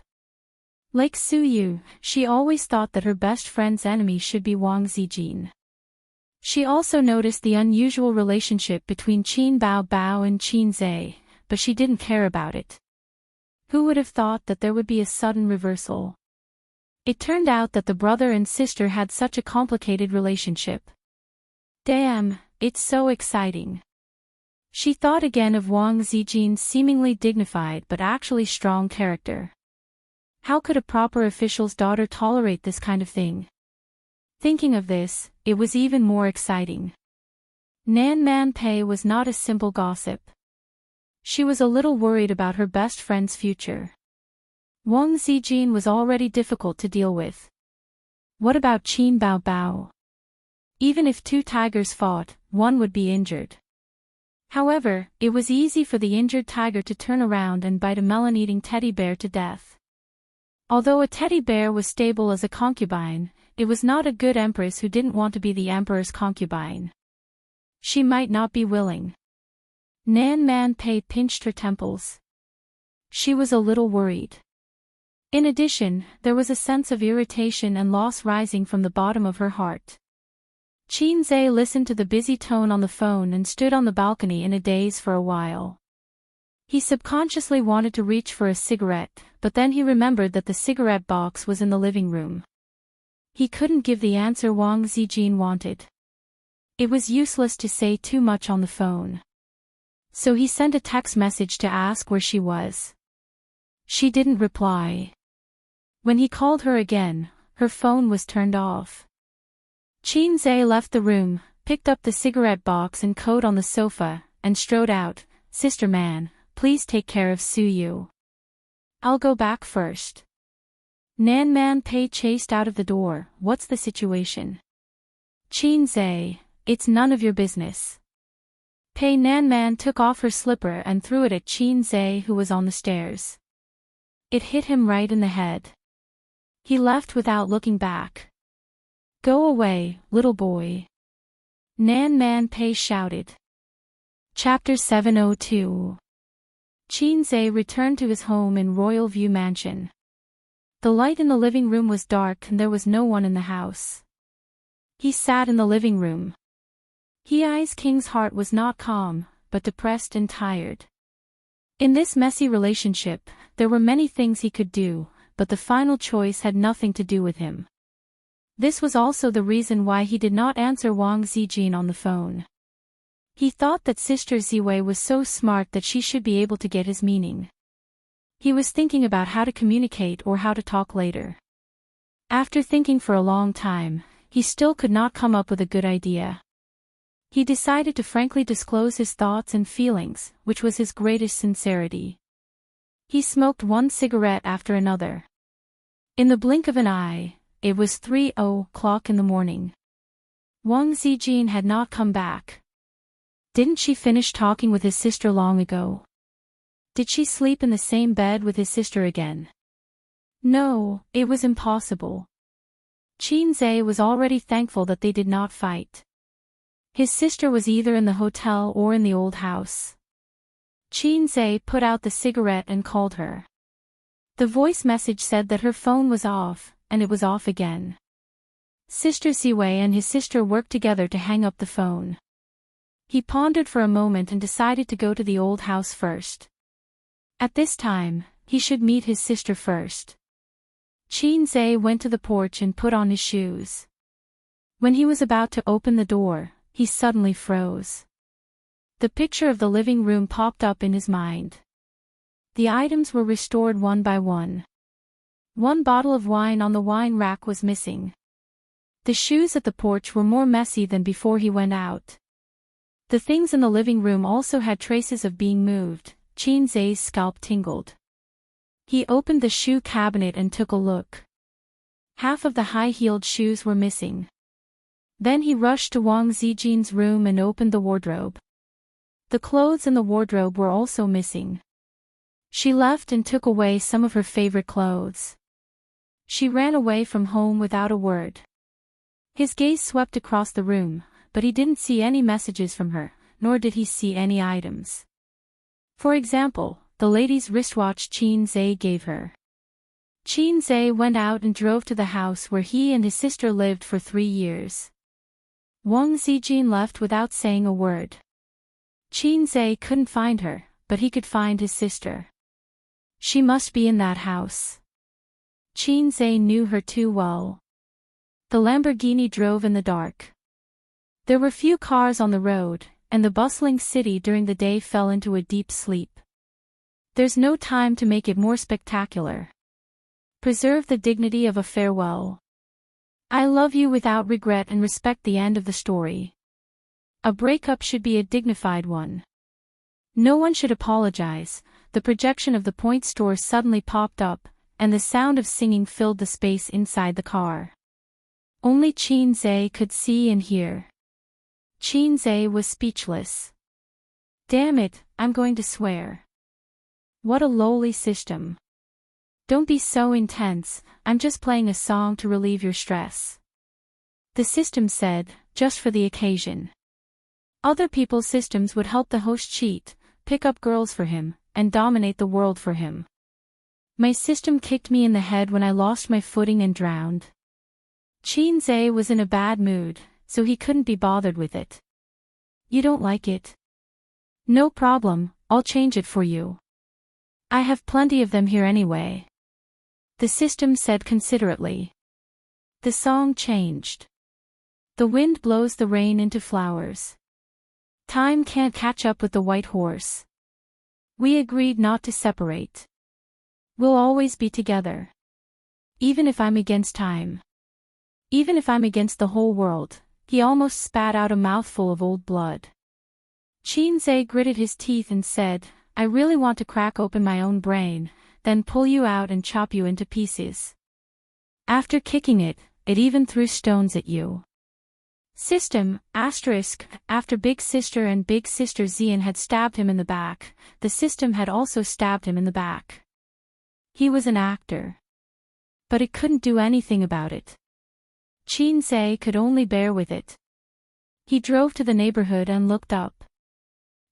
Like Su Yu, she always thought that her best friend's enemy should be Wang Zijin. She also noticed the unusual relationship between Qin Bao Bao and Xianxia, but she didn't care about it. Who would have thought that there would be a sudden reversal? It turned out that the brother and sister had such a complicated relationship. Damn, it's so exciting. She thought again of Wang Zijin's seemingly dignified but actually strong character. How could a proper official's daughter tolerate this kind of thing? Thinking of this, it was even more exciting. Nan Man Pei was not a simple gossip. She was a little worried about her best friend's future. Wang Zijin was already difficult to deal with. What about Qin Bao Bao? Even if two tigers fought, one would be injured. However, it was easy for the injured tiger to turn around and bite a melon-eating teddy bear to death. Although a teddy bear was stable as a concubine, it was not a good empress who didn't want to be the emperor's concubine. She might not be willing. Nan Man Pei pinched her temples. She was a little worried. In addition, there was a sense of irritation and loss rising from the bottom of her heart. Xianxia listened to the busy tone on the phone and stood on the balcony in a daze for a while. He subconsciously wanted to reach for a cigarette, but then he remembered that the cigarette box was in the living room. He couldn't give the answer Wang Zijin wanted. It was useless to say too much on the phone. So he sent a text message to ask where she was. She didn't reply. When he called her again, her phone was turned off. Xianxia left the room, picked up the cigarette box and coat on the sofa, and strode out. "Sister Man, please take care of Su Yu. I'll go back first." Nan Man Pei chased out of the door. "What's the situation?" "Xianxia, it's none of your business." Pei Nan Man took off her slipper and threw it at Xianxia, who was on the stairs. It hit him right in the head. He left without looking back. "Go away, little boy," Nan Man Pei shouted. Chapter 702. Xianxia returned to his home in Royal View Mansion. The light in the living room was dark and there was no one in the house. He sat in the living room. Hei's king's heart was not calm, but depressed and tired. In this messy relationship, there were many things he could do, but the final choice had nothing to do with him. This was also the reason why he did not answer Wang Zijin on the phone. He thought that Sister Ziwei was so smart that she should be able to get his meaning. He was thinking about how to communicate or how to talk later. After thinking for a long time, he still could not come up with a good idea. He decided to frankly disclose his thoughts and feelings, which was his greatest sincerity. He smoked one cigarette after another. In the blink of an eye, it was 3:00 in the morning. Wang Zijin had not come back. Didn't she finish talking with his sister long ago? Did she sleep in the same bed with his sister again? No, it was impossible. Xianxia was already thankful that they did not fight. His sister was either in the hotel or in the old house. Xianxia put out the cigarette and called her. The voice message said that her phone was off, and it was off again. Sister Ziwei and his sister worked together to hang up the phone. He pondered for a moment and decided to go to the old house first. At this time, he should meet his sister first. Xianxia went to the porch and put on his shoes. When he was about to open the door, he suddenly froze. The picture of the living room popped up in his mind. The items were restored one by one. One bottle of wine on the wine rack was missing. The shoes at the porch were more messy than before he went out. The things in the living room also had traces of being moved. Xianxia's scalp tingled. He opened the shoe cabinet and took a look. Half of the high-heeled shoes were missing. Then he rushed to Wang Zijin's room and opened the wardrobe. The clothes in the wardrobe were also missing. She left and took away some of her favorite clothes. She ran away from home without a word. His gaze swept across the room, but he didn't see any messages from her, nor did he see any items. For example, the lady's wristwatch Xianxia gave her. Xianxia went out and drove to the house where he and his sister lived for 3 years. Wang Zijin left without saying a word. Xianxia couldn't find her, but he could find his sister. She must be in that house. Xianxia knew her too well. The Lamborghini drove in the dark. There were few cars on the road, and the bustling city during the day fell into a deep sleep. There's no time to make it more spectacular. Preserve the dignity of a farewell. I love you without regret and respect the end of the story. A breakup should be a dignified one. No one should apologize. The projection of the point store suddenly popped up, and the sound of singing filled the space inside the car. Only Xianxia could see and hear. Xianxia was speechless. Damn it, I'm going to swear. What a lowly system. Don't be so intense, I'm just playing a song to relieve your stress. The system said, just for the occasion. Other people's systems would help the host cheat, pick up girls for him, and dominate the world for him. My system kicked me in the head when I lost my footing and drowned. Xianxia was in a bad mood, so he couldn't be bothered with it. You don't like it? No problem, I'll change it for you. I have plenty of them here anyway. The system said considerately. The song changed. The wind blows the rain into flowers. Time can't catch up with the white horse. We agreed not to separate. We'll always be together. Even if I'm against time. Even if I'm against the whole world. He almost spat out a mouthful of old blood. Xianxia gritted his teeth and said, I really want to crack open my own brain, then pull you out and chop you into pieces. After kicking it, it even threw stones at you. System, asterisk, after Big Sister and Big Sister Xian had stabbed him in the back, the system had also stabbed him in the back. He was an actor. But it couldn't do anything about it. Xianxia could only bear with it. He drove to the neighborhood and looked up.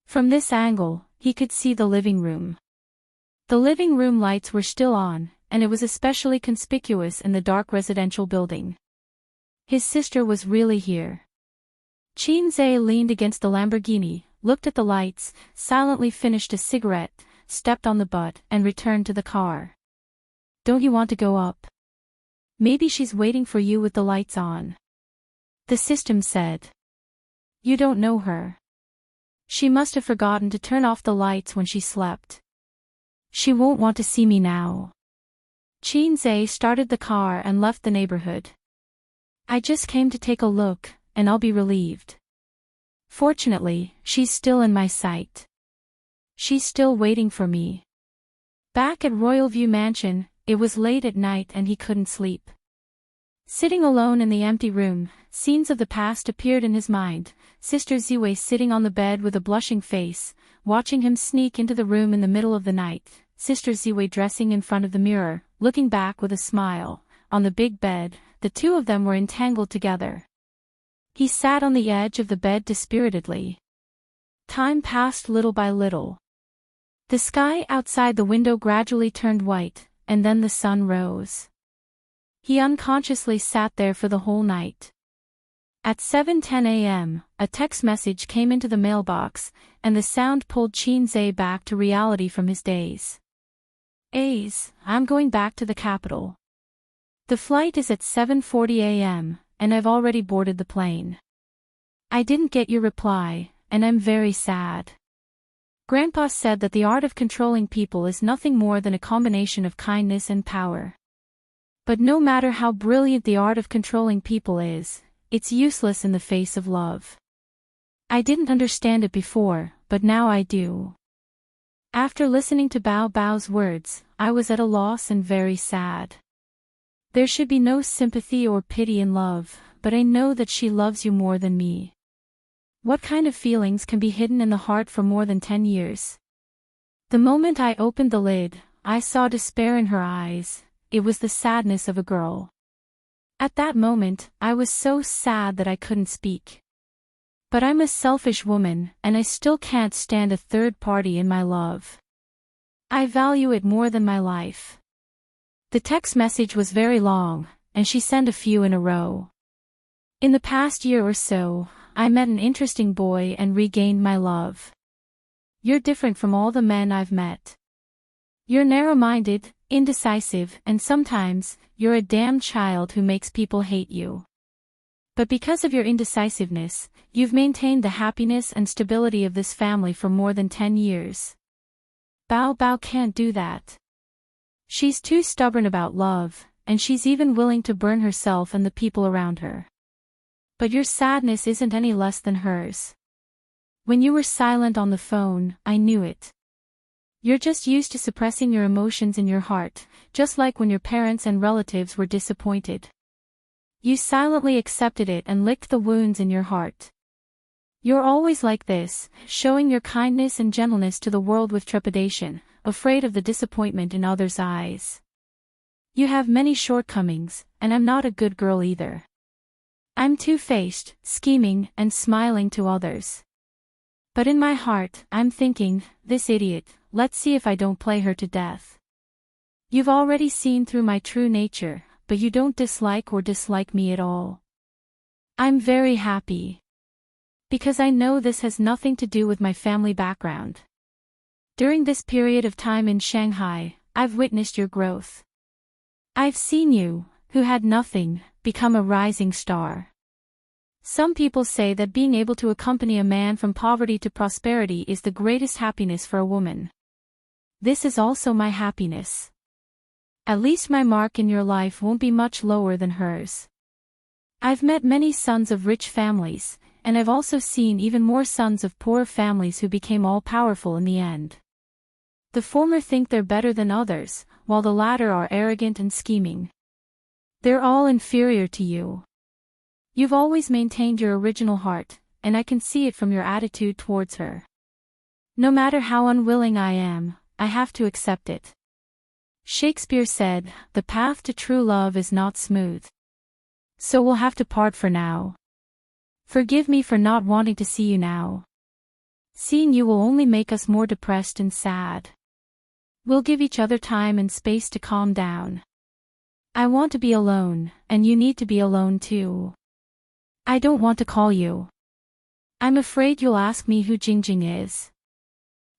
From this angle, he could see the living room. The living room lights were still on, and it was especially conspicuous in the dark residential building. His sister was really here. Xianxia leaned against the Lamborghini, looked at the lights, silently finished a cigarette, stepped on the butt, and returned to the car. Don't you want to go up? Maybe she's waiting for you with the lights on. The system said. You don't know her. She must have forgotten to turn off the lights when she slept. She won't want to see me now. Xianxia started the car and left the neighborhood. I just came to take a look, and I'll be relieved. Fortunately, she's still in my sight. She's still waiting for me. Back at Royal View Mansion, it was late at night and he couldn't sleep. Sitting alone in the empty room, scenes of the past appeared in his mind. Sister Ziwei sitting on the bed with a blushing face, watching him sneak into the room in the middle of the night. Sister Ziwei dressing in front of the mirror, looking back with a smile. On the big bed, the two of them were entangled together. He sat on the edge of the bed dispiritedly. Time passed little by little. The sky outside the window gradually turned white, and then the sun rose. He unconsciously sat there for the whole night. At 7:10 a.m., a text message came into the mailbox, and the sound pulled Qin Zhe back to reality from his daze. I'm going back to the capital. The flight is at 7:40 a.m., and I've already boarded the plane. I didn't get your reply, and I'm very sad. Grandpa said that the art of controlling people is nothing more than a combination of kindness and power. But no matter how brilliant the art of controlling people is, it's useless in the face of love. I didn't understand it before, but now I do. After listening to Bao Bao's words, I was at a loss and very sad. There should be no sympathy or pity in love, but I know that she loves you more than me. What kind of feelings can be hidden in the heart for more than 10 years? The moment I opened the lid, I saw despair in her eyes. It was the sadness of a girl. At that moment, I was so sad that I couldn't speak. But I'm a selfish woman, and I still can't stand a third party in my love. I value it more than my life. The text message was very long, and she sent a few in a row. In the past year or so, I met an interesting boy and regained my love. You're different from all the men I've met. You're narrow-minded, indecisive, and sometimes, you're a damn child who makes people hate you. But because of your indecisiveness, you've maintained the happiness and stability of this family for more than 10 years. Bao Bao can't do that. She's too stubborn about love, and she's even willing to burn herself and the people around her. But your sadness isn't any less than hers. When you were silent on the phone, I knew it. You're just used to suppressing your emotions in your heart, just like when your parents and relatives were disappointed. You silently accepted it and licked the wounds in your heart. You're always like this, showing your kindness and gentleness to the world with trepidation, afraid of the disappointment in others' eyes. You have many shortcomings, and I'm not a good girl either. I'm two-faced, scheming, and smiling to others. But in my heart, I'm thinking, this idiot, let's see if I don't play her to death. You've already seen through my true nature, but you don't dislike me at all. I'm very happy. Because I know this has nothing to do with my family background. During this period of time in Shanghai, I've witnessed your growth. I've seen you, who had nothing, become a rising star. Some people say that being able to accompany a man from poverty to prosperity is the greatest happiness for a woman. This is also my happiness. At least my mark in your life won't be much lower than hers. I've met many sons of rich families, and I've also seen even more sons of poor families who became all-powerful in the end. The former think they're better than others, while the latter are arrogant and scheming. They're all inferior to you. You've always maintained your original heart, and I can see it from your attitude towards her. No matter how unwilling I am, I have to accept it. Shakespeare said, "The path to true love is not smooth. So we'll have to part for now. Forgive me for not wanting to see you now. Seeing you will only make us more depressed and sad. We'll give each other time and space to calm down. I want to be alone, and you need to be alone too. I don't want to call you. I'm afraid you'll ask me who Jingjing is.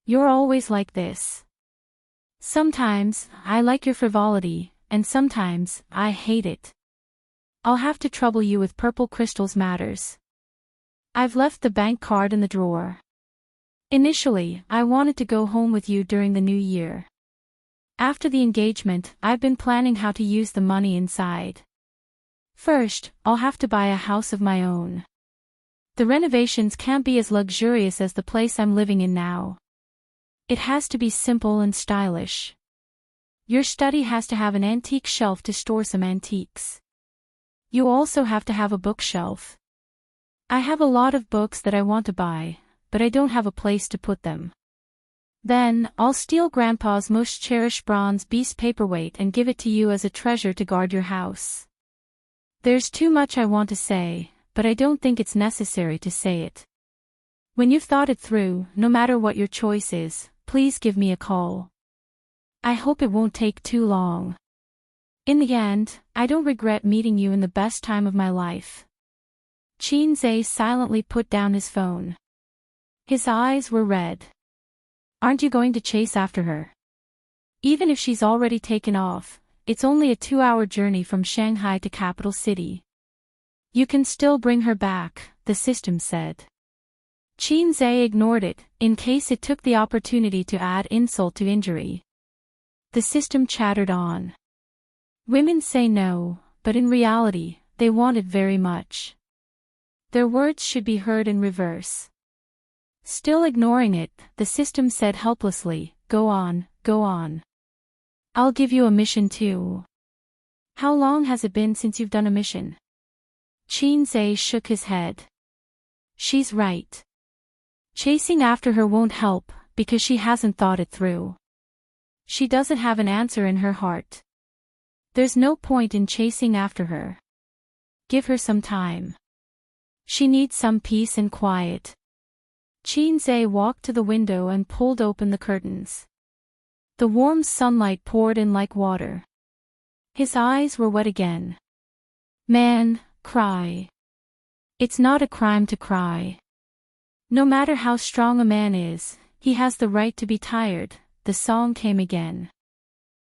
You're always like this. Sometimes, I like your frivolity, and sometimes, I hate it. I'll have to trouble you with purple crystals matters. I've left the bank card in the drawer. Initially, I wanted to go home with you during the new year. After the engagement, I've been planning how to use the money inside. First, I'll have to buy a house of my own. The renovations can't be as luxurious as the place I'm living in now. It has to be simple and stylish. Your study has to have an antique shelf to store some antiques. You also have to have a bookshelf. I have a lot of books that I want to buy, but I don't have a place to put them. Then, I'll steal Grandpa's most cherished bronze beast paperweight and give it to you as a treasure to guard your house. There's too much I want to say, but I don't think it's necessary to say it. When you've thought it through, no matter what your choice is, please give me a call. I hope it won't take too long. In the end, I don't regret meeting you in the best time of my life. Xianxia silently put down his phone. His eyes were red. Aren't you going to chase after her? Even if she's already taken off, it's only a 2-hour journey from Shanghai to capital city. You can still bring her back, the system said. Xianxia ignored it, in case it took the opportunity to add insult to injury. The system chattered on. Women say no, but in reality, they want it very much. Their words should be heard in reverse. Still ignoring it, the system said helplessly, Go on, go on. I'll give you a mission too. How long has it been since you've done a mission? Xianxia shook his head. She's right. Chasing after her won't help, because she hasn't thought it through. She doesn't have an answer in her heart. There's no point in chasing after her. Give her some time. She needs some peace and quiet. Xianxia walked to the window and pulled open the curtains. The warm sunlight poured in like water. His eyes were wet again. Man, cry. It's not a crime to cry. No matter how strong a man is, he has the right to be tired, the song came again.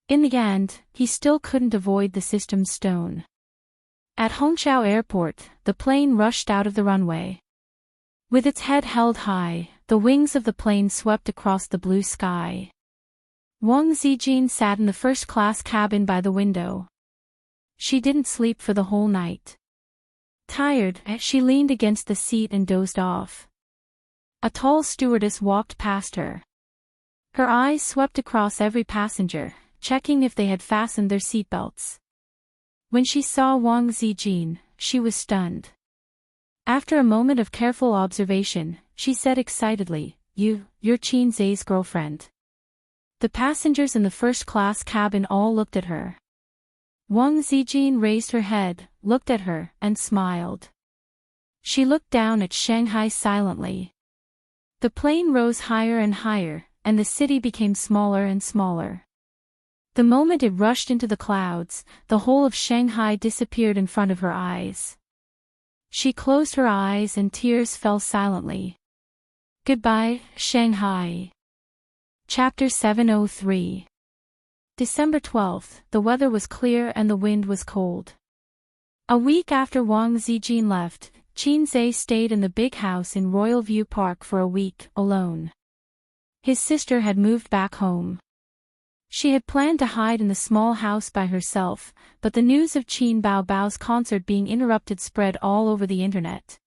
In the end, he still couldn't avoid the system's stone. At Hongqiao Airport, the plane rushed out of the runway. With its head held high, the wings of the plane swept across the blue sky. Wang Zijin sat in the first-class cabin by the window. She didn't sleep for the whole night. Tired, she leaned against the seat and dozed off. A tall stewardess walked past her. Her eyes swept across every passenger, checking if they had fastened their seatbelts. When she saw Wang Zijin, she was stunned. After a moment of careful observation, she said excitedly, You're Xianxia's girlfriend. The passengers in the first-class cabin all looked at her. Wang Zijin raised her head, looked at her, and smiled. She looked down at Shanghai silently. The plane rose higher and higher, and the city became smaller and smaller. The moment it rushed into the clouds, the whole of Shanghai disappeared in front of her eyes. She closed her eyes and tears fell silently. Goodbye, Shanghai. Chapter 703. December 12th, the weather was clear and the wind was cold. A week after Wang Zijin left, Xianxia stayed in the big house in Royal View Park for a week, alone. His sister had moved back home. She had planned to hide in the small house by herself, but the news of Qin Baobao's concert being interrupted spread all over the internet.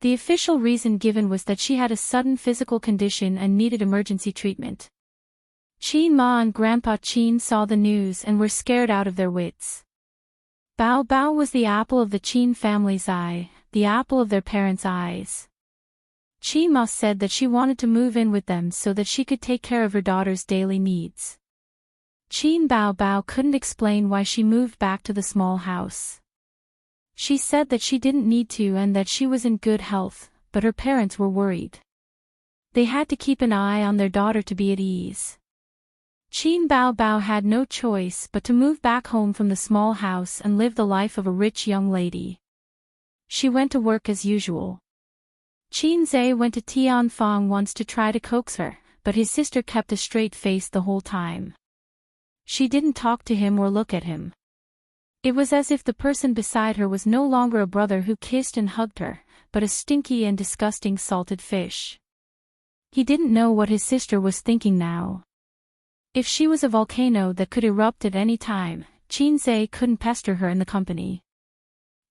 The official reason given was that she had a sudden physical condition and needed emergency treatment. Qin Ma and Grandpa Qin saw the news and were scared out of their wits. Bao Bao was the apple of the Qin family's eye, the apple of their parents' eyes. Qin Ma said that she wanted to move in with them so that she could take care of her daughter's daily needs. Qin Bao Bao couldn't explain why she moved back to the small house. She said that she didn't need to and that she was in good health, but her parents were worried. They had to keep an eye on their daughter to be at ease. Qin Bao Bao had no choice but to move back home from the small house and live the life of a rich young lady. She went to work as usual. Xianxia went to Tianfang once to try to coax her, but his sister kept a straight face the whole time. She didn't talk to him or look at him. It was as if the person beside her was no longer a brother who kissed and hugged her, but a stinky and disgusting salted fish. He didn't know what his sister was thinking now. If she was a volcano that could erupt at any time, Xianxia couldn't pester her in the company.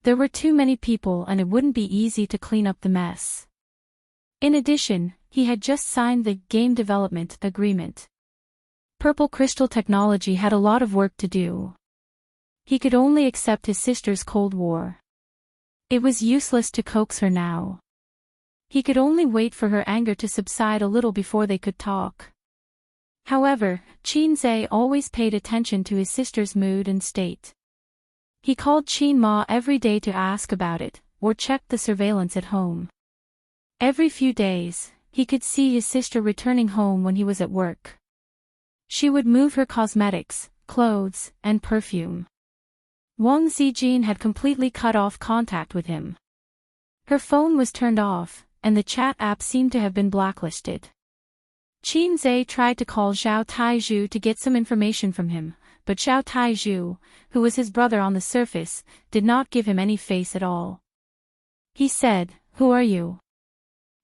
There were too many people and it wouldn't be easy to clean up the mess. In addition, he had just signed the game development agreement. Purple Crystal Technology had a lot of work to do. He could only accept his sister's Cold War. It was useless to coax her now. He could only wait for her anger to subside a little before they could talk. However, Xianxia always paid attention to his sister's mood and state. He called Qin Ma every day to ask about it, or checked the surveillance at home. Every few days, he could see his sister returning home when he was at work. She would move her cosmetics, clothes, and perfume. Wang Zijin had completely cut off contact with him. Her phone was turned off, and the chat app seemed to have been blacklisted. Xianxia tried to call Zhao Taizhu to get some information from him, but Zhao Taizhu, who was his brother on the surface, did not give him any face at all. He said, "Who are you?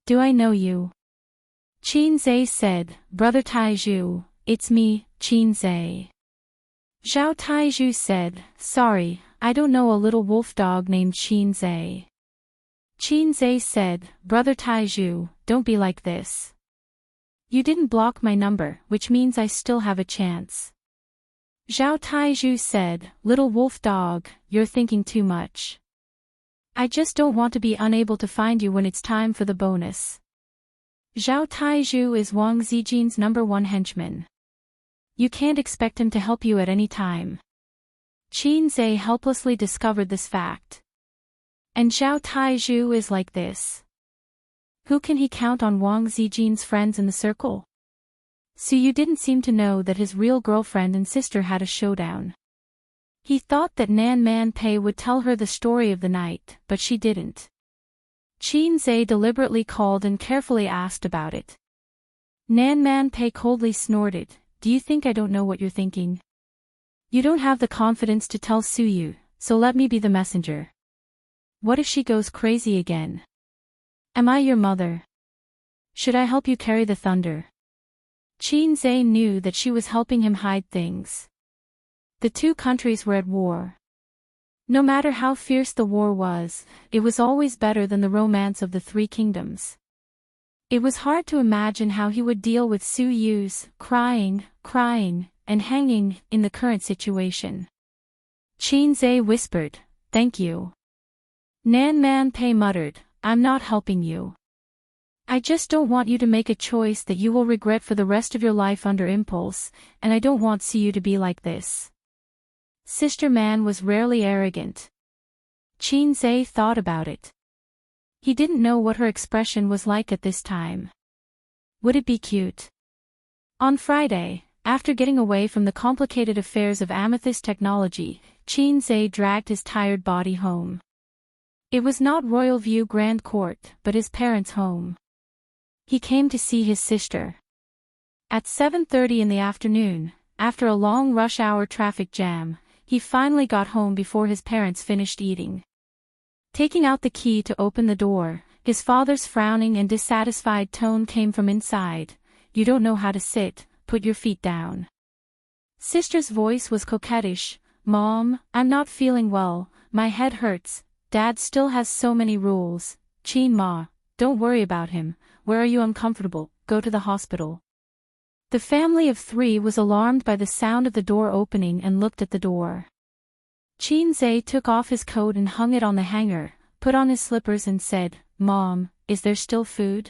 Do I know you?" Xianxia said, "Brother Taizhu, it's me, Xianxia." Zhao Taizhu said, "Sorry, I don't know a little wolf dog named Xianxia." Xianxia said, "Brother Taizhu, don't be like this. You didn't block my number, which means I still have a chance." Zhao Taizhu said, "Little wolf dog, you're thinking too much. I just don't want to be unable to find you when it's time for the bonus." Zhao Taizhu is Wang Zijin's #1 henchman. You can't expect him to help you at any time. Xianxia helplessly discovered this fact. And Zhao Taizhu is like this. Who can he count on Wang Zijin's friends in the circle? So you didn't seem to know that his real girlfriend and sister had a showdown. He thought that Nan Man Pei would tell her the story of the night, but she didn't. Xianxia deliberately called and carefully asked about it. Nan Man Pei coldly snorted, "Do you think I don't know what you're thinking? You don't have the confidence to tell Suyu, so let me be the messenger. What if she goes crazy again? Am I your mother? Should I help you carry the thunder?" Xianxia knew that she was helping him hide things. The two countries were at war. No matter how fierce the war was, it was always better than the romance of the Three Kingdoms. It was hard to imagine how he would deal with Su Yu's crying, and hanging in the current situation. Xianxia whispered, "Thank you." Nan Man Pei muttered, "I'm not helping you. I just don't want you to make a choice that you will regret for the rest of your life under impulse, and I don't want Su Yu to be like this." Sister Man was rarely arrogant. Xianxia thought about it. He didn't know what her expression was like at this time. Would it be cute? On Friday, after getting away from the complicated affairs of Amethyst technology, Xianxia dragged his tired body home. It was not Royal View Grand Court, but his parents' home. He came to see his sister. At 7:30 in the afternoon, after a long rush-hour traffic jam, he finally got home before his parents finished eating. Taking out the key to open the door, his father's frowning and dissatisfied tone came from inside. "You don't know how to sit, put your feet down." Sister's voice was coquettish. "Mom, I'm not feeling well, my head hurts. Dad still has so many rules." "Qin Ma, don't worry about him. Where are you uncomfortable? Go to the hospital." The family of three was alarmed by the sound of the door opening and looked at the door. Xianxia took off his coat and hung it on the hanger, put on his slippers and said, "Mom, is there still food?"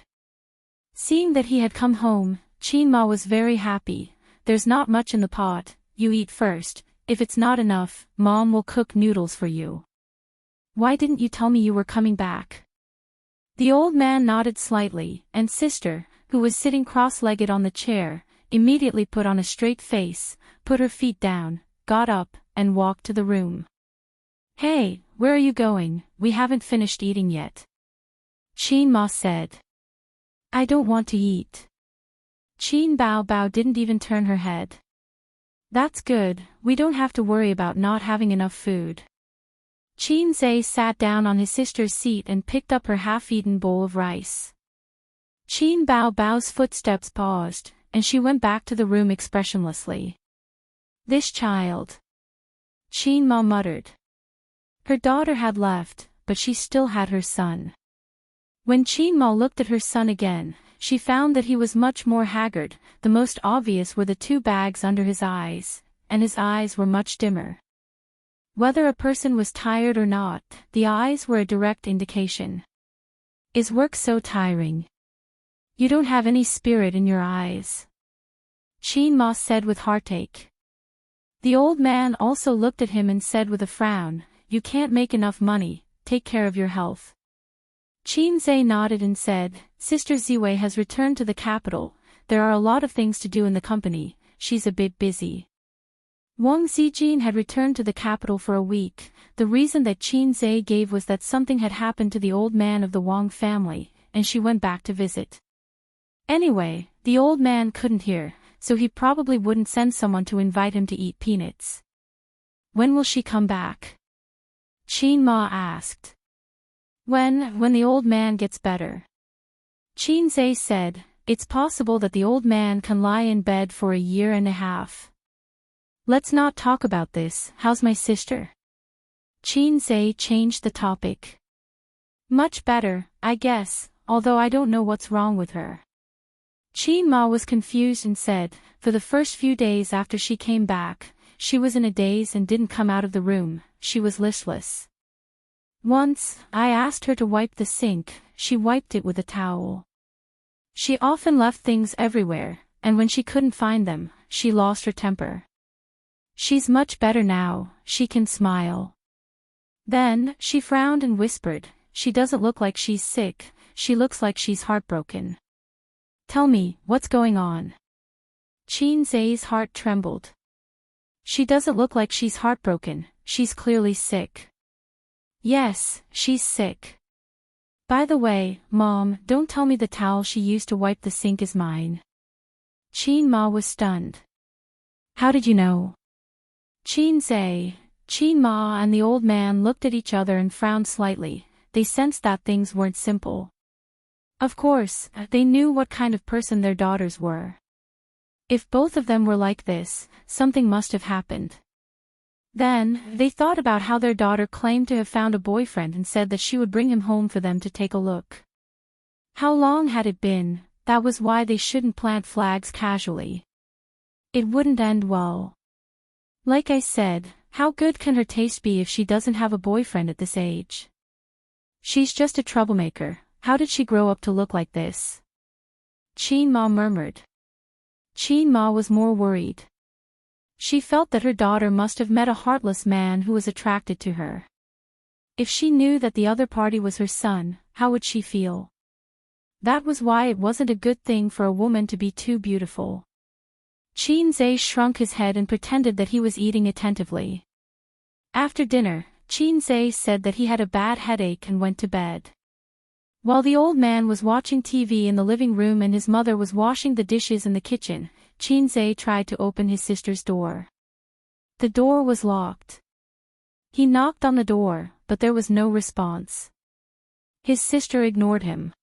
Seeing that he had come home, Qin Ma was very happy. "There's not much in the pot, you eat first. If it's not enough, Mom will cook noodles for you." "Why didn't you tell me you were coming back?" The old man nodded slightly, and sister, who was sitting cross-legged on the chair, immediately put on a straight face, put her feet down, got up, and walked to the room. "Hey, where are you going? We haven't finished eating yet." Qin Ma said. "I don't want to eat." Qin Bao Bao didn't even turn her head. "That's good, we don't have to worry about not having enough food." Xianxia sat down on his sister's seat and picked up her half-eaten bowl of rice. Qin Bao Bao's footsteps paused, and she went back to the room expressionlessly. "This child," Qin Ma muttered. Her daughter had left, but she still had her son. When Qin Ma looked at her son again, she found that he was much more haggard. The most obvious were the two bags under his eyes, and his eyes were much dimmer. Whether a person was tired or not, the eyes were a direct indication. Is work so tiring? You don't have any spirit in your eyes, Xianxia said with heartache. The old man also looked at him and said with a frown, you can't make enough money, take care of your health. Xianxia nodded and said, Sister Ziwei has returned to the capital, there are a lot of things to do in the company, she's a bit busy. Wang Zijin had returned to the capital for a week. The reason that Xianxia gave was that something had happened to the old man of the Wang family, and she went back to visit. Anyway, the old man couldn't hear, so he probably wouldn't send someone to invite him to eat peanuts. When will she come back? Xianxia asked. When the old man gets better. Xianxia said, it's possible that the old man can lie in bed for a year and a half. Let's not talk about this, how's my sister? Xianxia changed the topic. Much better, I guess, although I don't know what's wrong with her. Xianxia was confused and said, for the first few days after she came back, she was in a daze and didn't come out of the room, she was listless. Once, I asked her to wipe the sink, she wiped it with a towel. She often left things everywhere, and when she couldn't find them, she lost her temper. She's much better now, she can smile. Then, she frowned and whispered, she doesn't look like she's sick, she looks like she's heartbroken. Tell me, what's going on? Xianxia's heart trembled. She doesn't look like she's heartbroken, she's clearly sick. Yes, she's sick. By the way, Mom, don't tell me the towel she used to wipe the sink is mine. Xianxia was stunned. How did you know? Xianxia and the old man looked at each other and frowned slightly, they sensed that things weren't simple. Of course, they knew what kind of person their daughters were. If both of them were like this, something must have happened. Then, they thought about how their daughter claimed to have found a boyfriend and said that she would bring him home for them to take a look. How long had it been? That was why they shouldn't plant flags casually. It wouldn't end well. Like I said, how good can her taste be if she doesn't have a boyfriend at this age? She's just a troublemaker, how did she grow up to look like this? Xianxia murmured. Xianxia was more worried. She felt that her daughter must have met a heartless man who was attracted to her. If she knew that the other party was her son, how would she feel? That was why it wasn't a good thing for a woman to be too beautiful. Xianxia shrunk his head and pretended that he was eating attentively. After dinner, Xianxia said that he had a bad headache and went to bed. While the old man was watching TV in the living room and his mother was washing the dishes in the kitchen, Xianxia tried to open his sister's door. The door was locked. He knocked on the door, but there was no response. His sister ignored him.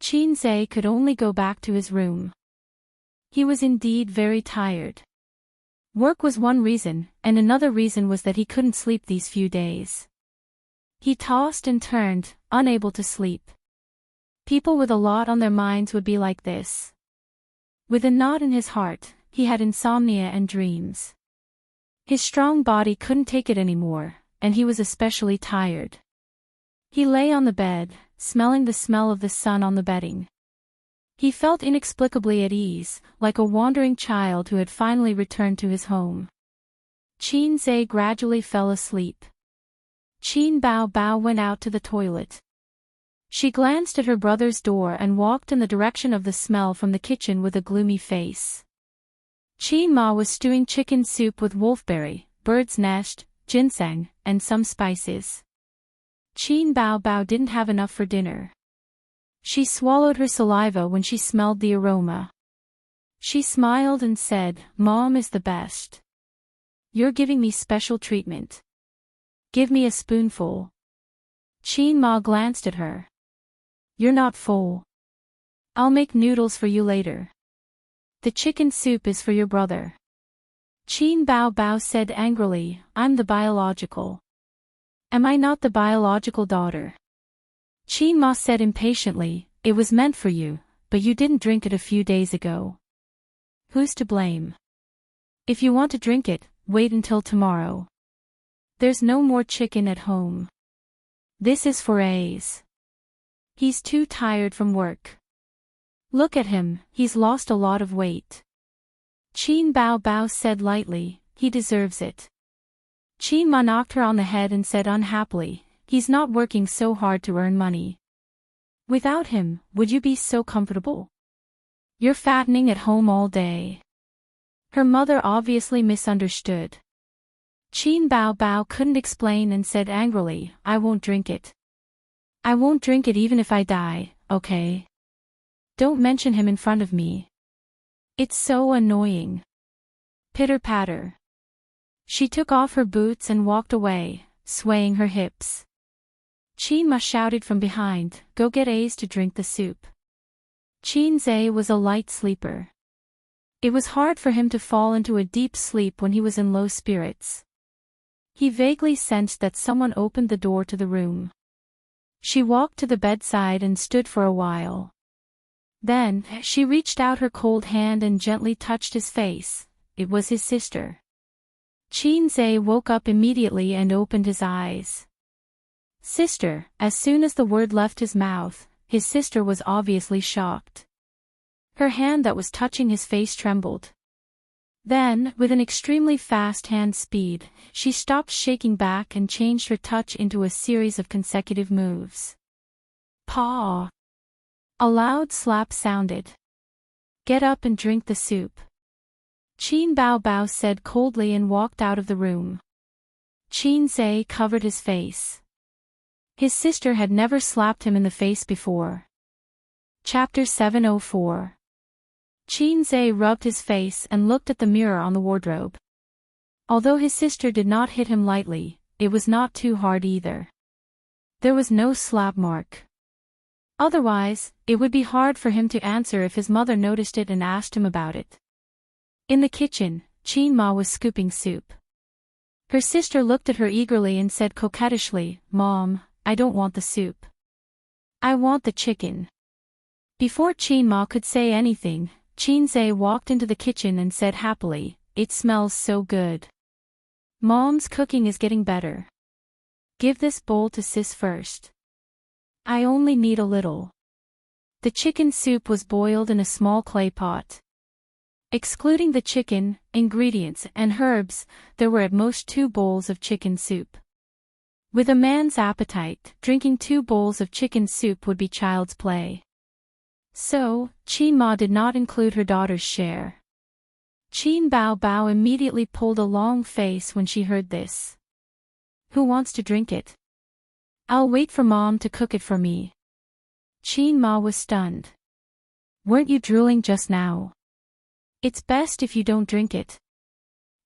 Xianxia could only go back to his room. He was indeed very tired. Work was one reason, and another reason was that he couldn't sleep these few days. He tossed and turned, unable to sleep. People with a lot on their minds would be like this. With a knot in his heart, he had insomnia and dreams. His strong body couldn't take it anymore, and he was especially tired. He lay on the bed, smelling the smell of the sun on the bedding. He felt inexplicably at ease, like a wandering child who had finally returned to his home. Xianxia gradually fell asleep. Qin Bao Bao went out to the toilet. She glanced at her brother's door and walked in the direction of the smell from the kitchen with a gloomy face. Xianxia was stewing chicken soup with wolfberry, bird's nest, ginseng, and some spices. Qin Bao Bao didn't have enough for dinner. She swallowed her saliva when she smelled the aroma. She smiled and said, "Mom is the best. You're giving me special treatment. Give me a spoonful." Xianxia glanced at her. "You're not full. I'll make noodles for you later. The chicken soup is for your brother." Qin Bao Bao said angrily, "I'm the biological. Am I not the biological daughter?" Xianxia said impatiently, "It was meant for you, but you didn't drink it a few days ago. Who's to blame? If you want to drink it, wait until tomorrow." There's no more chicken at home. This is for A's. He's too tired from work. Look at him, he's lost a lot of weight. Qin Bao Bao said lightly, he deserves it. Qin Ma knocked her on the head and said unhappily, he's not working so hard to earn money. Without him, would you be so comfortable? You're fattening at home all day. Her mother obviously misunderstood. Qin Bao Bao couldn't explain and said angrily, I won't drink it. I won't drink it even if I die, okay? Don't mention him in front of me. It's so annoying. Pitter-patter. She took off her boots and walked away, swaying her hips. Qin Ma shouted from behind, go get A's to drink the soup. Qin Zhe was a light sleeper. It was hard for him to fall into a deep sleep when he was in low spirits. He vaguely sensed that someone opened the door to the room. She walked to the bedside and stood for a while. Then, she reached out her cold hand and gently touched his face. It was his sister. Qin Zhe woke up immediately and opened his eyes. Sister, as soon as the word left his mouth, his sister was obviously shocked. Her hand that was touching his face trembled. Then, with an extremely fast hand speed, she stopped shaking back and changed her touch into a series of consecutive moves. Paw! A loud slap sounded. Get up and drink the soup. Qin Bao Bao said coldly and walked out of the room. Qin Zhe covered his face. His sister had never slapped him in the face before. Chapter 704. Qin Zhe rubbed his face and looked at the mirror on the wardrobe. Although his sister did not hit him lightly, it was not too hard either. There was no slap mark. Otherwise, it would be hard for him to answer if his mother noticed it and asked him about it. In the kitchen, Qin Ma was scooping soup. Her sister looked at her eagerly and said coquettishly, Mom, I don't want the soup. I want the chicken. Before Qin Ma could say anything, Qin Zhe walked into the kitchen and said happily, it smells so good. Mom's cooking is getting better. Give this bowl to sis first. I only need a little. The chicken soup was boiled in a small clay pot. Excluding the chicken, ingredients, and herbs, there were at most 2 bowls of chicken soup. With a man's appetite, drinking 2 bowls of chicken soup would be child's play. So, Qin Ma did not include her daughter's share. Qin Bao Bao immediately pulled a long face when she heard this. Who wants to drink it? I'll wait for Mom to cook it for me. Qin Ma was stunned. Weren't you drooling just now? It's best if you don't drink it.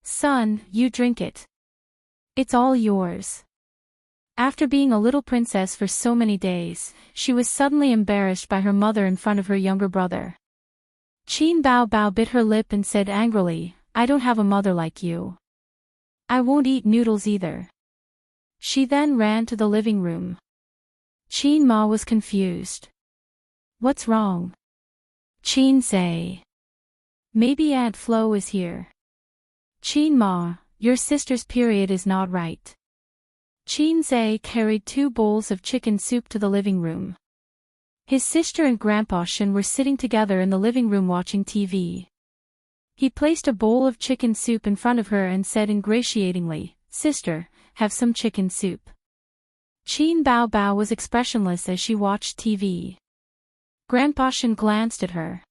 Son, you drink it. It's all yours. After being a little princess for so many days, she was suddenly embarrassed by her mother in front of her younger brother. Qin Bao Bao bit her lip and said angrily, I don't have a mother like you. I won't eat noodles either. She then ran to the living room. Qin Ma was confused. What's wrong? Qin Zhe. Maybe Aunt Flo is here. Qin Ma, your sister's period is not right. Qin Zhe carried 2 bowls of chicken soup to the living room. His sister and Grandpa Shen were sitting together in the living room watching TV. He placed a bowl of chicken soup in front of her and said ingratiatingly, Sister, have some chicken soup. Qin Bao Bao was expressionless as she watched TV. Grandpa Shen glanced at her.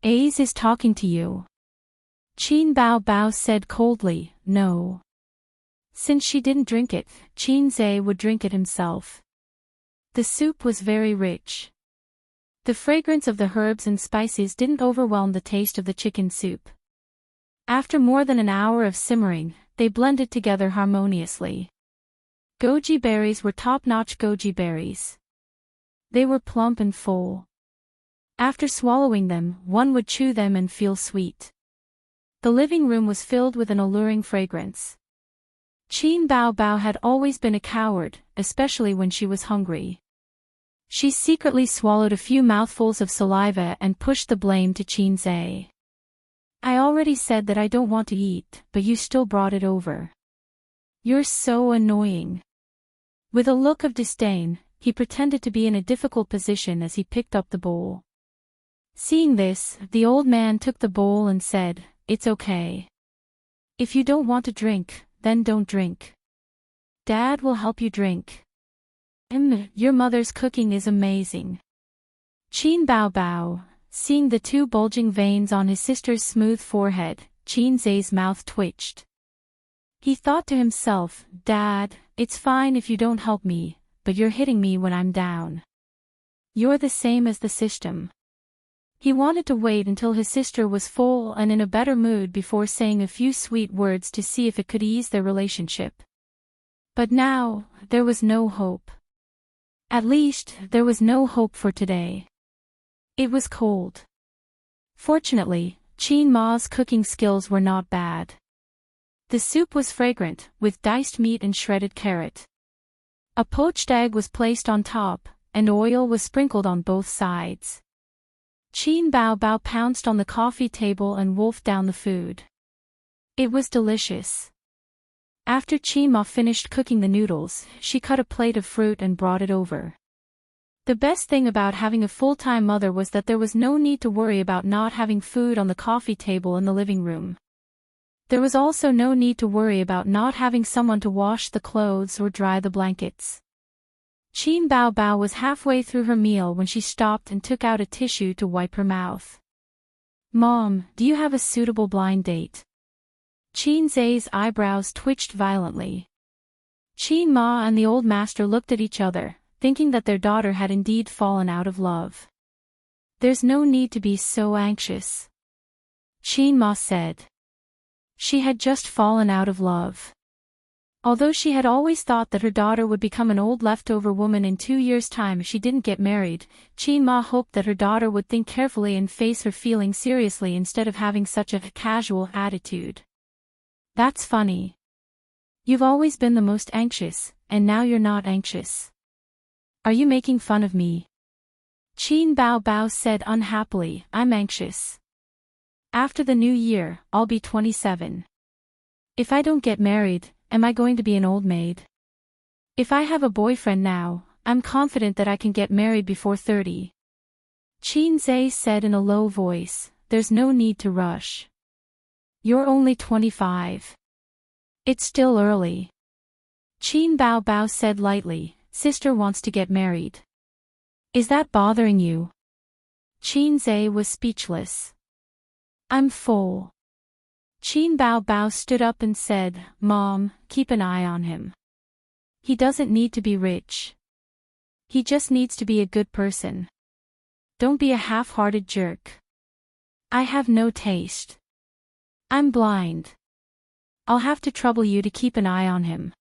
Ace is talking to you. Qin Bao Bao said coldly, No. Since she didn't drink it, Qin Zhe would drink it himself. The soup was very rich. The fragrance of the herbs and spices didn't overwhelm the taste of the chicken soup. After more than an hour of simmering, they blended together harmoniously. Goji berries were top-notch goji berries. They were plump and full. After swallowing them, one would chew them and feel sweet. The living room was filled with an alluring fragrance. Qin Bao Bao had always been a coward, especially when she was hungry. She secretly swallowed a few mouthfuls of saliva and pushed the blame to Qin Zhe. I already said that I don't want to eat, but you still brought it over. You're so annoying. With a look of disdain, he pretended to be in a difficult position as he picked up the bowl. Seeing this, the old man took the bowl and said, "It's okay. If you don't want to drink, then don't drink. Dad will help you drink. Your mother's cooking is amazing." Qin Bao Bao, seeing the two bulging veins on his sister's smooth forehead, Qin Zai's mouth twitched. He thought to himself, "Dad, it's fine if you don't help me, but you're hitting me when I'm down. You're the same as the system." He wanted to wait until his sister was full and in a better mood before saying a few sweet words to see if it could ease their relationship. But now, there was no hope. At least, there was no hope for today. It was cold. Fortunately, Qin Ma's cooking skills were not bad. The soup was fragrant, with diced meat and shredded carrot. A poached egg was placed on top, and oil was sprinkled on both sides. Qin Bao Bao pounced on the coffee table and wolfed down the food. It was delicious. After Qin Ma finished cooking the noodles, she cut a plate of fruit and brought it over. The best thing about having a full-time mother was that there was no need to worry about not having food on the coffee table in the living room. There was also no need to worry about not having someone to wash the clothes or dry the blankets. Qin Bao Bao was halfway through her meal when she stopped and took out a tissue to wipe her mouth. "Mom, do you have a suitable blind date?" Qin Zai's eyebrows twitched violently. Qin Ma and the old master looked at each other, thinking that their daughter had indeed fallen out of love. "There's no need to be so anxious," Qin Ma said. She had just fallen out of love. Although she had always thought that her daughter would become an old leftover woman in 2 years' time if she didn't get married, Qin Ma hoped that her daughter would think carefully and face her feelings seriously instead of having such a casual attitude. "That's funny. You've always been the most anxious, and now you're not anxious. Are you making fun of me?" Qin Bao Bao said unhappily, "I'm anxious. After the new year, I'll be 27. If I don't get married, am I going to be an old maid? If I have a boyfriend now, I'm confident that I can get married before 30. Qin Zai said in a low voice, "There's no need to rush. You're only 25. It's still early." Qin Bao Bao said lightly, "Sister wants to get married. Is that bothering you?" Qin Zai was speechless. "I'm full." Qin Bao Bao stood up and said, "Mom, keep an eye on him. He doesn't need to be rich. He just needs to be a good person. Don't be a half-hearted jerk. I have no taste. I'm blind. I'll have to trouble you to keep an eye on him.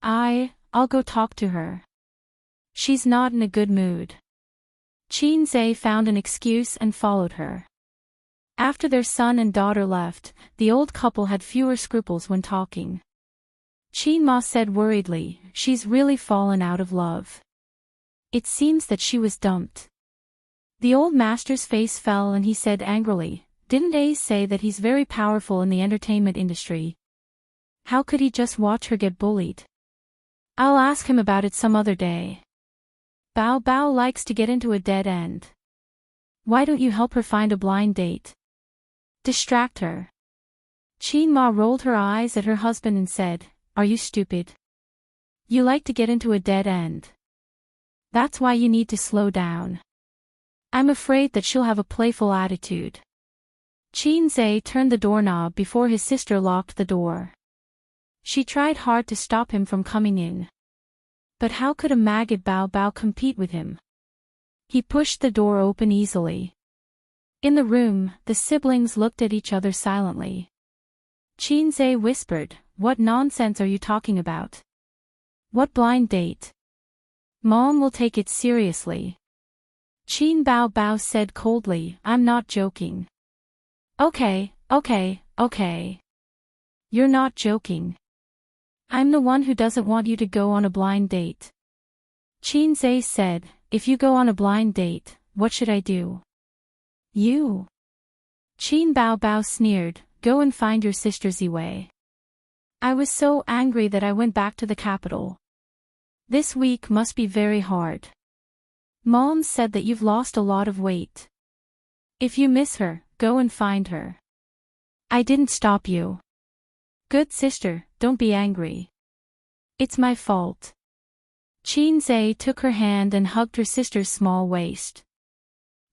I'll go talk to her. She's not in a good mood." Qin Zai found an excuse and followed her. After their son and daughter left, the old couple had fewer scruples when talking. Qin Ma said worriedly, "She's really fallen out of love. It seems that she was dumped." The old master's face fell and he said angrily, "Didn't Ace say that he's very powerful in the entertainment industry? How could he just watch her get bullied? I'll ask him about it some other day. Bao Bao likes to get into a dead end. Why don't you help her find a blind date? Distract her." Qin Ma rolled her eyes at her husband and said, "Are you stupid? You like to get into a dead end. That's why you need to slow down. I'm afraid that she'll have a playful attitude." Qin Zai turned the doorknob before his sister locked the door. She tried hard to stop him from coming in. But how could a maggot Bao Bao compete with him? He pushed the door open easily. In the room, the siblings looked at each other silently. Qin Zai whispered, "What nonsense are you talking about? What blind date? Mom will take it seriously." Qin Bao Bao said coldly, "I'm not joking." Okay. You're not joking. I'm the one who doesn't want you to go on a blind date. Qin Zai said, "If you go on a blind date, what should I do?" "You." Qin Bao Bao sneered, "Go and find your sister Ziwei. I was so angry that I went back to the capital. This week must be very hard. Mom said that you've lost a lot of weight. If you miss her, go and find her. I didn't stop you. Good sister, don't be angry. It's my fault. Xianxia took her hand and hugged her sister's small waist.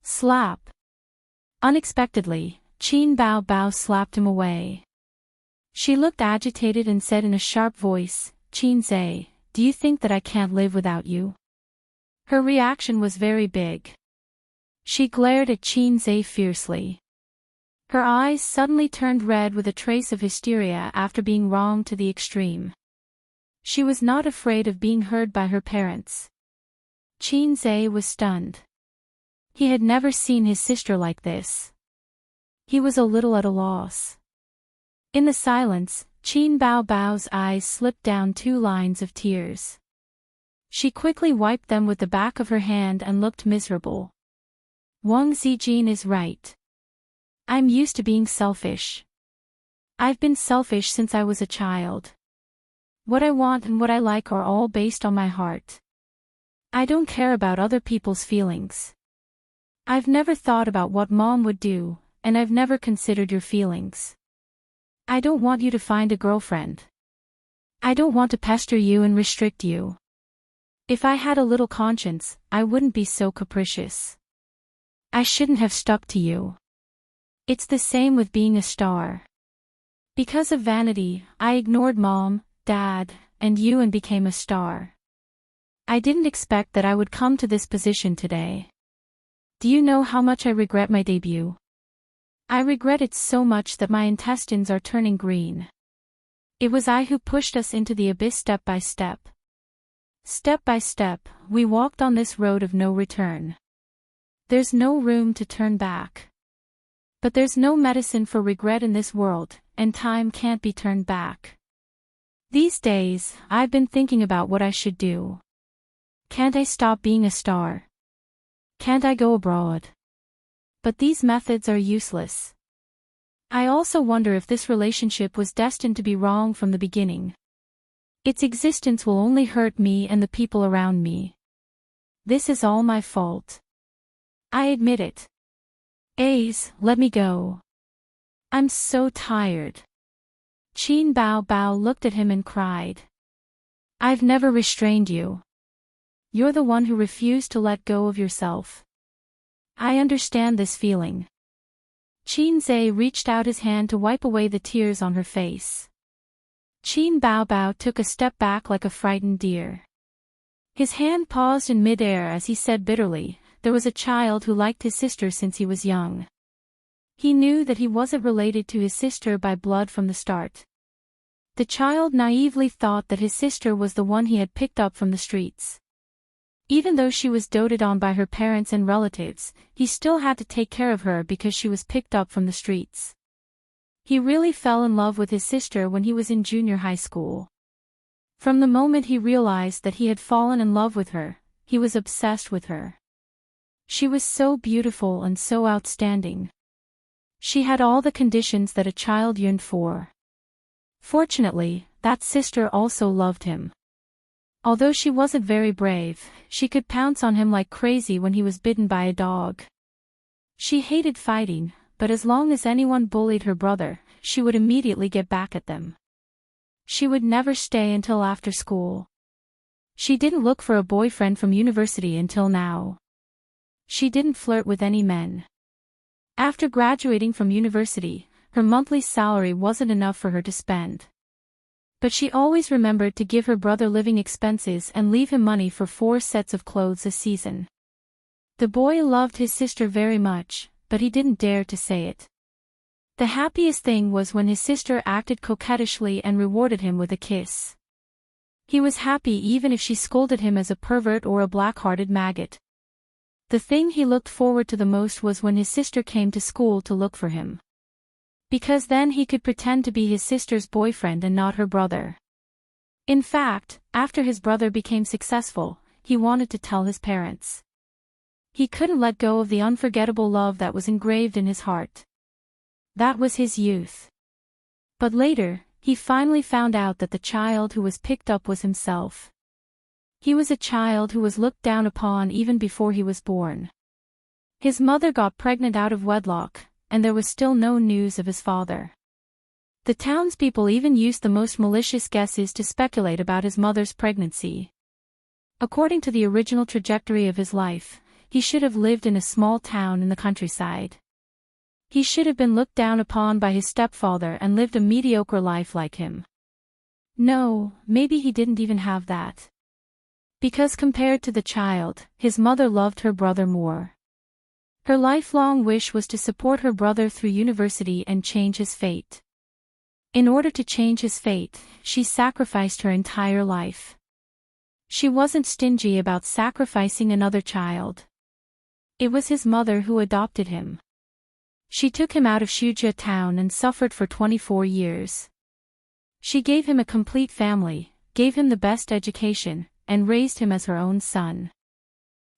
Slap. Unexpectedly, Qin Bao Bao slapped him away. She looked agitated and said in a sharp voice, Xianxia, do you think that I can't live without you? Her reaction was very big. She glared at Xianxia fiercely. Her eyes suddenly turned red with a trace of hysteria after being wronged to the extreme. She was not afraid of being heard by her parents. Xianxia was stunned. He had never seen his sister like this. He was a little at a loss. In the silence, Qin Bao Bao's eyes slipped down 2 lines of tears. She quickly wiped them with the back of her hand and looked miserable. Wang Zijin is right. I'm used to being selfish. I've been selfish since I was a child. What I want and what I like are all based on my heart. I don't care about other people's feelings. I've never thought about what Mom would do, and I've never considered your feelings. I don't want you to find a girlfriend. I don't want to pester you and restrict you. If I had a little conscience, I wouldn't be so capricious. I shouldn't have stuck to you. It's the same with being a star. Because of vanity, I ignored Mom, Dad, and you and became a star. I didn't expect that I would come to this position today. Do you know how much I regret my debut? I regret it so much that my intestines are turning green. It was I who pushed us into the abyss step by step. Step by step, we walked on this road of no return. There's no room to turn back. But there's no medicine for regret in this world, and time can't be turned back. These days, I've been thinking about what I should do. Can't I stop being a star? Can't I go abroad? But these methods are useless. I also wonder if this relationship was destined to be wrong from the beginning. Its existence will only hurt me and the people around me. This is all my fault. I admit it. Ace, let me go. I'm so tired. Qin Bao Bao looked at him and cried. I've never restrained you. You're the one who refused to let go of yourself. I understand this feeling. Xianxia reached out his hand to wipe away the tears on her face. Qin Bao Bao took a step back like a frightened deer. His hand paused in midair as he said bitterly, there was a child who liked his sister since he was young. He knew that he wasn't related to his sister by blood from the start. The child naively thought that his sister was the one he had picked up from the streets. Even though she was doted on by her parents and relatives, he still had to take care of her because she was picked up from the streets. He really fell in love with his sister when he was in junior high school. From the moment he realized that he had fallen in love with her, he was obsessed with her. She was so beautiful and so outstanding. She had all the conditions that a child yearned for. Fortunately, that sister also loved him. Although she wasn't very brave, she could pounce on him like crazy when he was bitten by a dog. She hated fighting, but as long as anyone bullied her brother, she would immediately get back at them. She would never stay until after school. She didn't look for a boyfriend from university until now. She didn't flirt with any men. After graduating from university, her monthly salary wasn't enough for her to spend. But she always remembered to give her brother living expenses and leave him money for 4 sets of clothes a season. The boy loved his sister very much, but he didn't dare to say it. The happiest thing was when his sister acted coquettishly and rewarded him with a kiss. He was happy even if she scolded him as a pervert or a black-hearted maggot. The thing he looked forward to the most was when his sister came to school to look for him. Because then he could pretend to be his sister's boyfriend and not her brother. In fact, after his brother became successful, he wanted to tell his parents. He couldn't let go of the unforgettable love that was engraved in his heart. That was his youth. But later, he finally found out that the child who was picked up was himself. He was a child who was looked down upon even before he was born. His mother got pregnant out of wedlock, and there was still no news of his father. The townspeople even used the most malicious guesses to speculate about his mother's pregnancy. According to the original trajectory of his life, he should have lived in a small town in the countryside. He should have been looked down upon by his stepfather and lived a mediocre life like him. No, maybe he didn't even have that. Because compared to the child, his mother loved her brother more. Her lifelong wish was to support her brother through university and change his fate. In order to change his fate, she sacrificed her entire life. She wasn't stingy about sacrificing another child. It was his mother who adopted him. She took him out of Xianxia town and suffered for 24 years. She gave him a complete family, gave him the best education, and raised him as her own son.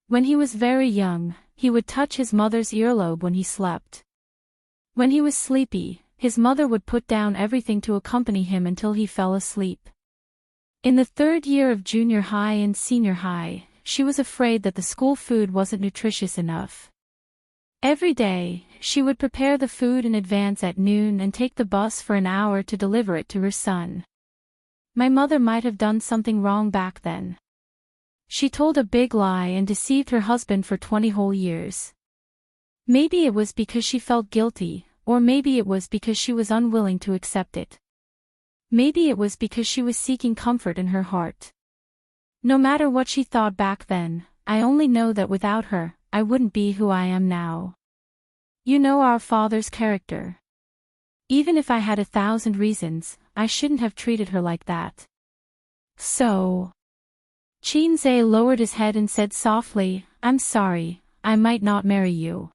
When he was very young, he would touch his mother's earlobe when he slept. When he was sleepy, his mother would put down everything to accompany him until he fell asleep. In the third year of junior high and senior high, she was afraid that the school food wasn't nutritious enough. Every day, she would prepare the food in advance at noon and take the bus for an hour to deliver it to her son. My mother might have done something wrong back then. She told a big lie and deceived her husband for 20 whole years. Maybe it was because she felt guilty, or maybe it was because she was unwilling to accept it. Maybe it was because she was seeking comfort in her heart. No matter what she thought back then, I only know that without her, I wouldn't be who I am now. You know our father's character. Even if I had 1,000 reasons, I shouldn't have treated her like that. So. Xianxia lowered his head and said softly, "I'm sorry, I might not marry you."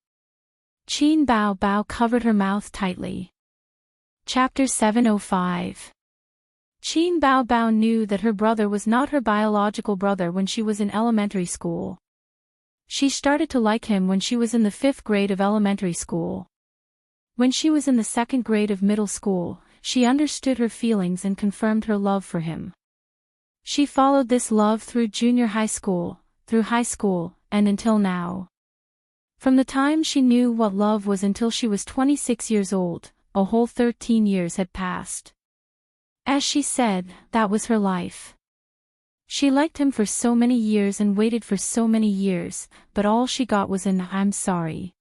Qin Bao Bao covered her mouth tightly. Chapter 705. Qin Bao Bao knew that her brother was not her biological brother when she was in elementary school. She started to like him when she was in the 5th grade of elementary school. When she was in the 2nd grade of middle school, she understood her feelings and confirmed her love for him. She followed this love through junior high school, through high school, and until now. From the time she knew what love was until she was 26 years old, a whole 13 years had passed. As she said, that was her life. She liked him for so many years and waited for so many years, but all she got was an "I'm sorry."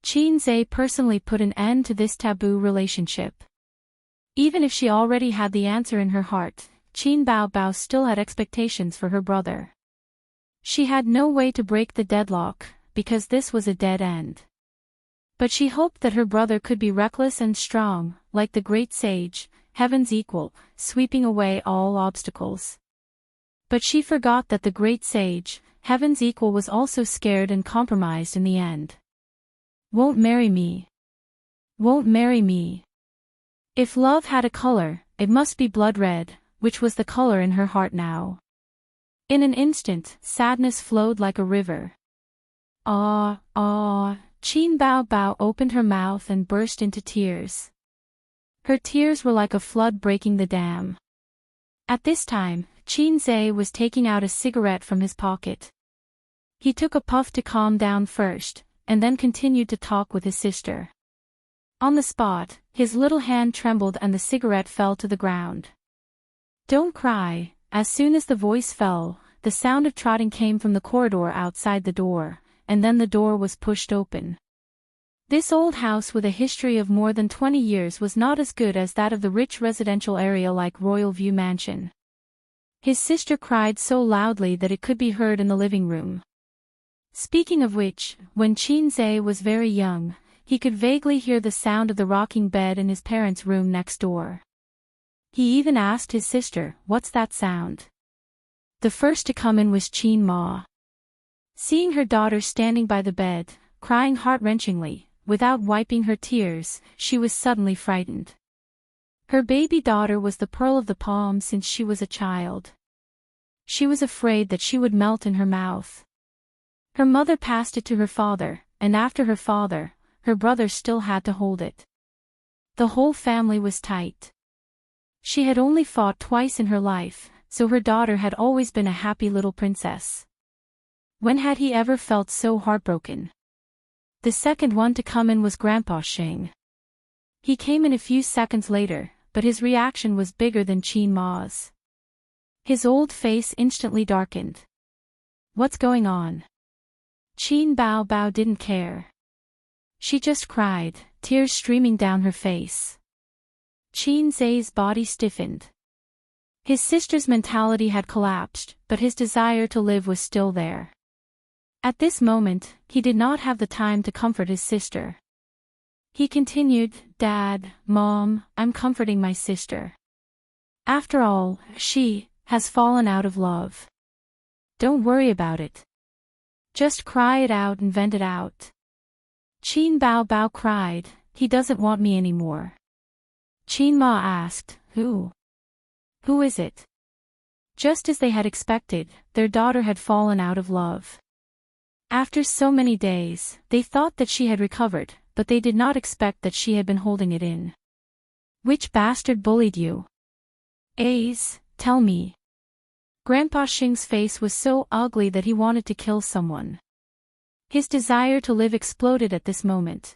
Xianxia personally put an end to this taboo relationship. Even if she already had the answer in her heart, Qin Bao Bao still had expectations for her brother. She had no way to break the deadlock, because this was a dead end. But she hoped that her brother could be reckless and strong, like the great sage, heaven's equal, sweeping away all obstacles. But she forgot that the great sage, heaven's equal, was also scared and compromised in the end. Won't marry me. Won't marry me. If love had a color, it must be blood red, which was the color in her heart now. In an instant, sadness flowed like a river. Ah, ah, Qin Bao Bao opened her mouth and burst into tears. Her tears were like a flood breaking the dam. At this time, Xianxia was taking out a cigarette from his pocket. He took a puff to calm down first, and then continued to talk with his sister. On the spot, his little hand trembled and the cigarette fell to the ground. "Don't cry." As soon as the voice fell, the sound of trotting came from the corridor outside the door, and then the door was pushed open. This old house with a history of more than 20 years was not as good as that of the rich residential area like Royal View Mansion. His sister cried so loudly that it could be heard in the living room. Speaking of which, when Xianxia was very young, he could vaguely hear the sound of the rocking bed in his parents' room next door. He even asked his sister, "What's that sound?" The first to come in was Qin Ma. Seeing her daughter standing by the bed, crying heart-wrenchingly, without wiping her tears, she was suddenly frightened. Her baby daughter was the pearl of the palm since she was a child. She was afraid that she would melt in her mouth. Her mother passed it to her father, and after her father, her brother still had to hold it. The whole family was tight. She had only fought twice in her life, so her daughter had always been a happy little princess. When had he ever felt so heartbroken? The second one to come in was Grandpa Xing. He came in a few seconds later, but his reaction was bigger than Qin Ma's. His old face instantly darkened. What's going on? Qin Bao Bao didn't care. She just cried, tears streaming down her face. Qin Zai's body stiffened. His sister's mentality had collapsed, but his desire to live was still there. At this moment, he did not have the time to comfort his sister. He continued, Dad, Mom, I'm comforting my sister. After all, she has fallen out of love. Don't worry about it. Just cry it out and vent it out. Qin Bao Bao cried, he doesn't want me anymore. Qin Ma asked, Who? Who is it? Just as they had expected, their daughter had fallen out of love. After so many days, they thought that she had recovered, but they did not expect that she had been holding it in. Which bastard bullied you? Ace, tell me. Grandpa Xing's face was so ugly that he wanted to kill someone. His desire to live exploded at this moment.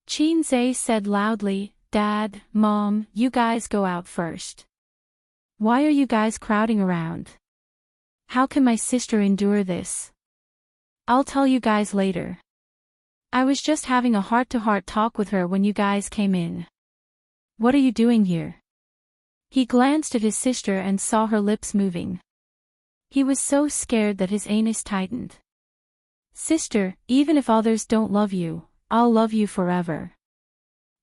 Qin Zai said loudly, Dad, Mom, you guys go out first. Why are you guys crowding around? How can my sister endure this? I'll tell you guys later. I was just having a heart-to-heart talk with her when you guys came in. What are you doing here? He glanced at his sister and saw her lips moving. He was so scared that his anus tightened. Sister, even if others don't love you, I'll love you forever.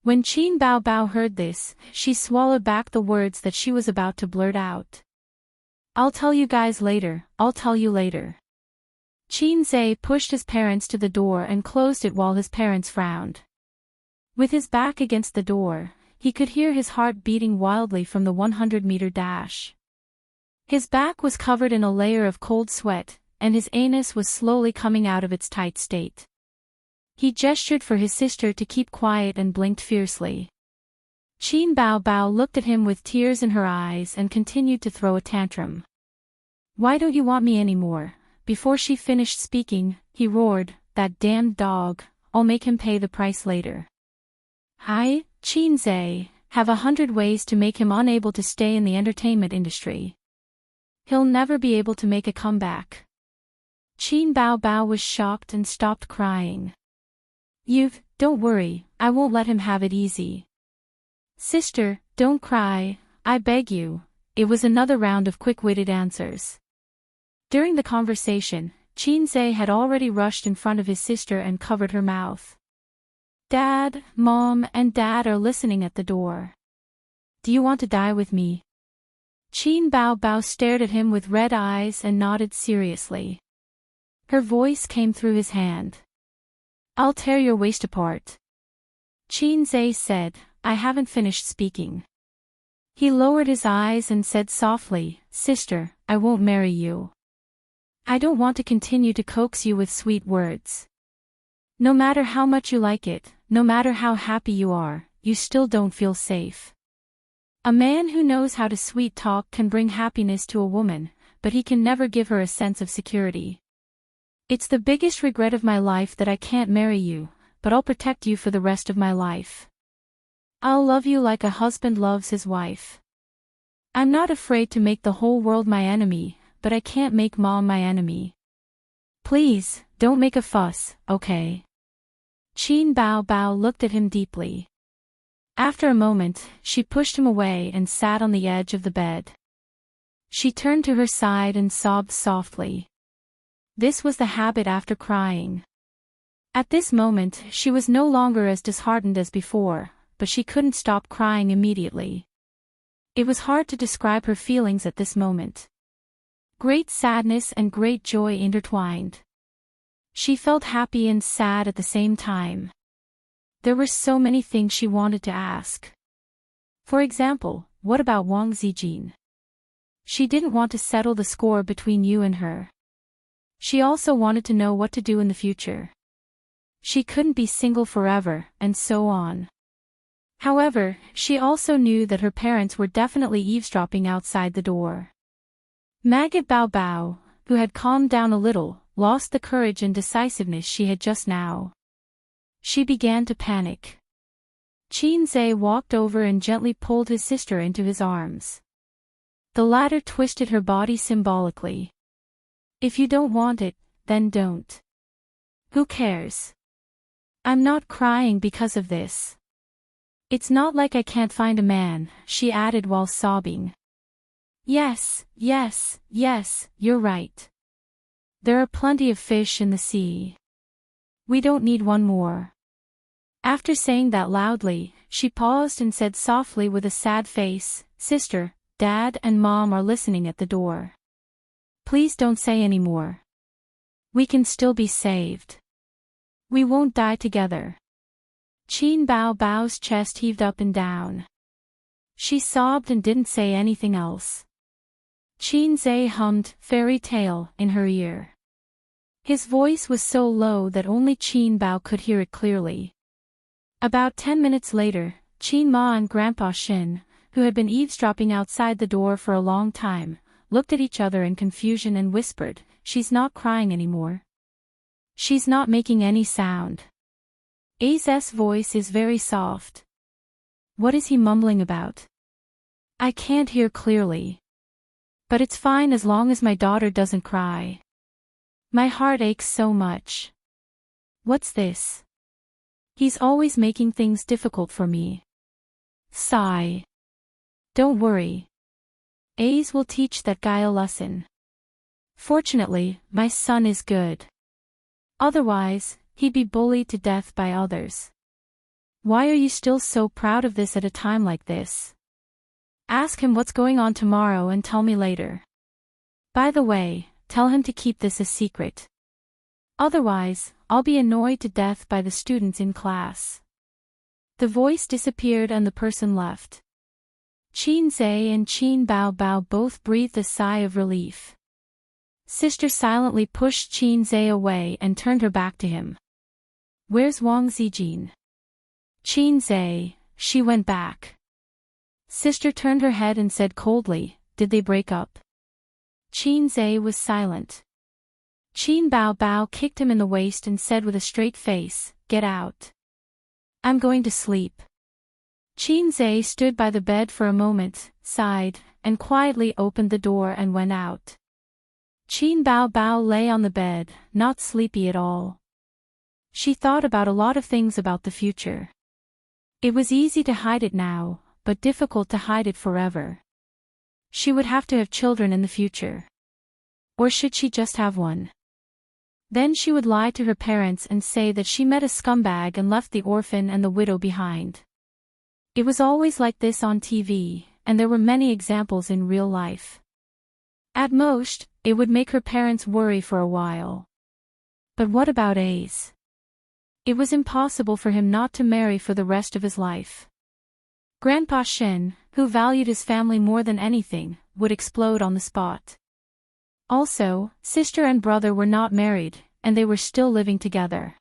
When Qin Bao Bao heard this, she swallowed back the words that she was about to blurt out. I'll tell you guys later, I'll tell you later. Qin Zai pushed his parents to the door and closed it while his parents frowned. With his back against the door, he could hear his heart beating wildly from the 100-meter dash. His back was covered in a layer of cold sweat, and his anus was slowly coming out of its tight state. He gestured for his sister to keep quiet and blinked fiercely. Qin Bao Bao looked at him with tears in her eyes and continued to throw a tantrum. Why don't you want me anymore? Before she finished speaking, he roared, that damned dog, I'll make him pay the price later. I, Qin Zai, have 100 ways to make him unable to stay in the entertainment industry. He'll never be able to make a comeback. Qin Bao Bao was shocked and stopped crying. Don't worry, I won't let him have it easy. Sister, don't cry, I beg you. It was another round of quick-witted answers. During the conversation, Qin Zai had already rushed in front of his sister and covered her mouth. Dad, Mom, and Dad are listening at the door. Do you want to die with me? Qin Bao Bao stared at him with red eyes and nodded seriously. Her voice came through his hand. I'll tear your waist apart. Qin Zai said, I haven't finished speaking. He lowered his eyes and said softly, Sister, I won't marry you. I don't want to continue to coax you with sweet words. No matter how much you like it, no matter how happy you are, you still don't feel safe. A man who knows how to sweet talk can bring happiness to a woman, but he can never give her a sense of security. It's the biggest regret of my life that I can't marry you, but I'll protect you for the rest of my life. I'll love you like a husband loves his wife. I'm not afraid to make the whole world my enemy, but I can't make Mom my enemy. Please, don't make a fuss, okay? Qin Bao Bao looked at him deeply. After a moment, she pushed him away and sat on the edge of the bed. She turned to her side and sobbed softly. This was the habit after crying. At this moment, she was no longer as disheartened as before, but she couldn't stop crying immediately. It was hard to describe her feelings at this moment. Great sadness and great joy intertwined. She felt happy and sad at the same time. There were so many things she wanted to ask. For example, what about Wang Zijin? She didn't want to settle the score between you and her. She also wanted to know what to do in the future. She couldn't be single forever, and so on. However, she also knew that her parents were definitely eavesdropping outside the door. Maggot Bao Bao, who had calmed down a little, lost the courage and decisiveness she had just now. She began to panic. Xianxia walked over and gently pulled his sister into his arms. The latter twisted her body symbolically. If you don't want it, then don't. Who cares? I'm not crying because of this. It's not like I can't find a man, she added while sobbing. Yes, yes, yes, you're right. There are plenty of fish in the sea. We don't need one more. After saying that loudly, she paused and said softly with a sad face, Sister, Dad and Mom are listening at the door. Please don't say any more. We can still be saved. We won't die together. Qin Bao Bao's chest heaved up and down. She sobbed and didn't say anything else. Xianxia hummed fairy tale in her ear. His voice was so low that only Qin Bao could hear it clearly. About 10 minutes later, Qin Ma and Grandpa Shin, who had been eavesdropping outside the door for a long time, looked at each other in confusion and whispered, She's not crying anymore. She's not making any sound. A's voice is very soft. What is he mumbling about? I can't hear clearly. But it's fine as long as my daughter doesn't cry. My heart aches so much. What's this? He's always making things difficult for me. Sigh. Don't worry. A's will teach that guy a lesson. Fortunately, my son is good. Otherwise, he'd be bullied to death by others. Why are you still so proud of this at a time like this? Ask him what's going on tomorrow and tell me later. By the way, tell him to keep this a secret. Otherwise, I'll be annoyed to death by the students in class. The voice disappeared and the person left. Xianxia and Qin Bao Bao both breathed a sigh of relief. Sister silently pushed Xianxia away and turned her back to him. Where's Wang Zijin? Xianxia, she went back. Sister turned her head and said coldly, Did they break up? Xianxia was silent. Qin Bao Bao kicked him in the waist and said with a straight face, Get out. I'm going to sleep. Xianxia stood by the bed for a moment, sighed, and quietly opened the door and went out. Qin Bao Bao lay on the bed, not sleepy at all. She thought about a lot of things about the future. It was easy to hide it now, but difficult to hide it forever. She would have to have children in the future. Or should she just have one? Then she would lie to her parents and say that she met a scumbag and left the orphan and the widow behind. It was always like this on TV, and there were many examples in real life. At most, it would make her parents worry for a while. But what about A's? It was impossible for him not to marry for the rest of his life. Grandpa Shin, who valued his family more than anything, would explode on the spot. Also, sister and brother were not married, and they were still living together.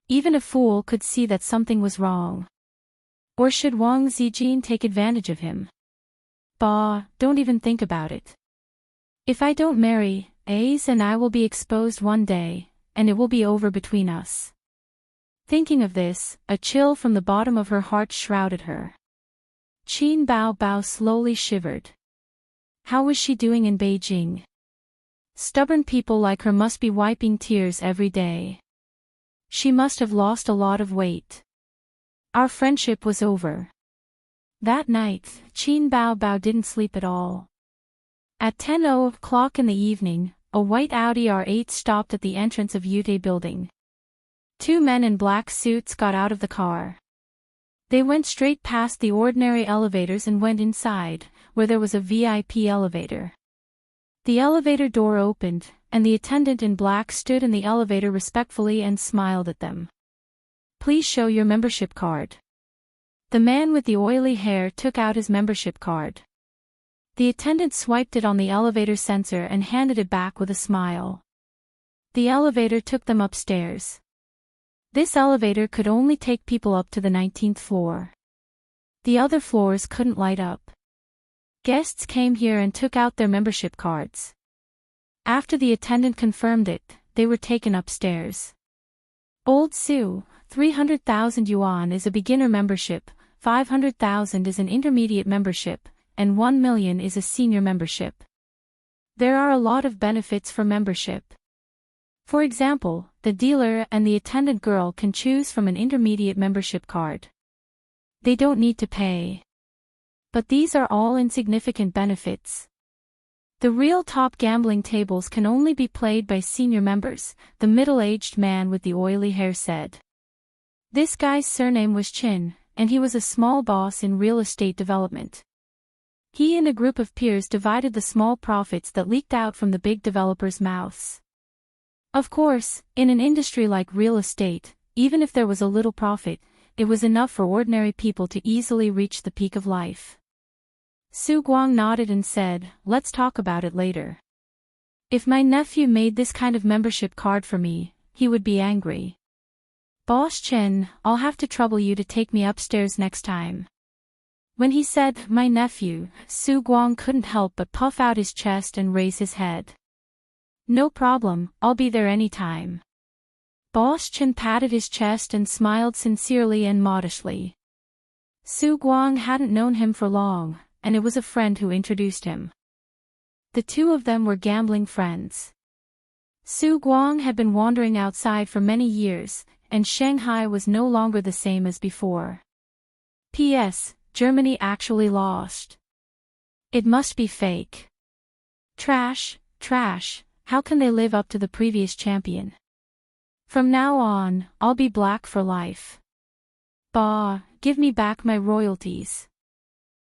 Even a fool could see that something was wrong. Or should Wang Zijin take advantage of him? Bah, don't even think about it. If I don't marry, A's and I will be exposed one day, and it will be over between us. Thinking of this, a chill from the bottom of her heart shrouded her. Qin Bao Bao slowly shivered. How was she doing in Beijing? Stubborn people like her must be wiping tears every day. She must have lost a lot of weight. Our friendship was over. That night, Qin Bao Bao didn't sleep at all. At 10:00 in the evening, a white Audi R8 stopped at the entrance of Yute building. Two men in black suits got out of the car. They went straight past the ordinary elevators and went inside, where there was a VIP elevator. The elevator door opened, and the attendant in black stood in the elevator respectfully and smiled at them. Please show your membership card. The man with the oily hair took out his membership card. The attendant swiped it on the elevator sensor and handed it back with a smile. The elevator took them upstairs. This elevator could only take people up to the 19th floor. The other floors couldn't light up. Guests came here and took out their membership cards. After the attendant confirmed it, they were taken upstairs. Old Sue, 300,000 yuan is a beginner membership, 500,000 is an intermediate membership, and 1 million is a senior membership. There are a lot of benefits for membership. For example, the dealer and the attendant girl can choose from an intermediate membership card. They don't need to pay. But these are all insignificant benefits. The real top gambling tables can only be played by senior members, the middle-aged man with the oily hair said. This guy's surname was Chin, and he was a small boss in real estate development. He and a group of peers divided the small profits that leaked out from the big developers' mouths. Of course, in an industry like real estate, even if there was a little profit, it was enough for ordinary people to easily reach the peak of life. Su Guang nodded and said, "Let's talk about it later. If my nephew made this kind of membership card for me, he would be angry. Boss Chen, I'll have to trouble you to take me upstairs next time." When he said, "my nephew," Su Guang couldn't help but puff out his chest and raise his head. "No problem, I'll be there any time." Boss Chen patted his chest and smiled sincerely and modestly. Su Guang hadn't known him for long, and it was a friend who introduced him. The two of them were gambling friends. Su Guang had been wandering outside for many years, and Shanghai was no longer the same as before. P.S. Germany actually lost. It must be fake. Trash, trash, how can they live up to the previous champion? From now on, I'll be black for life. Bah, give me back my royalties.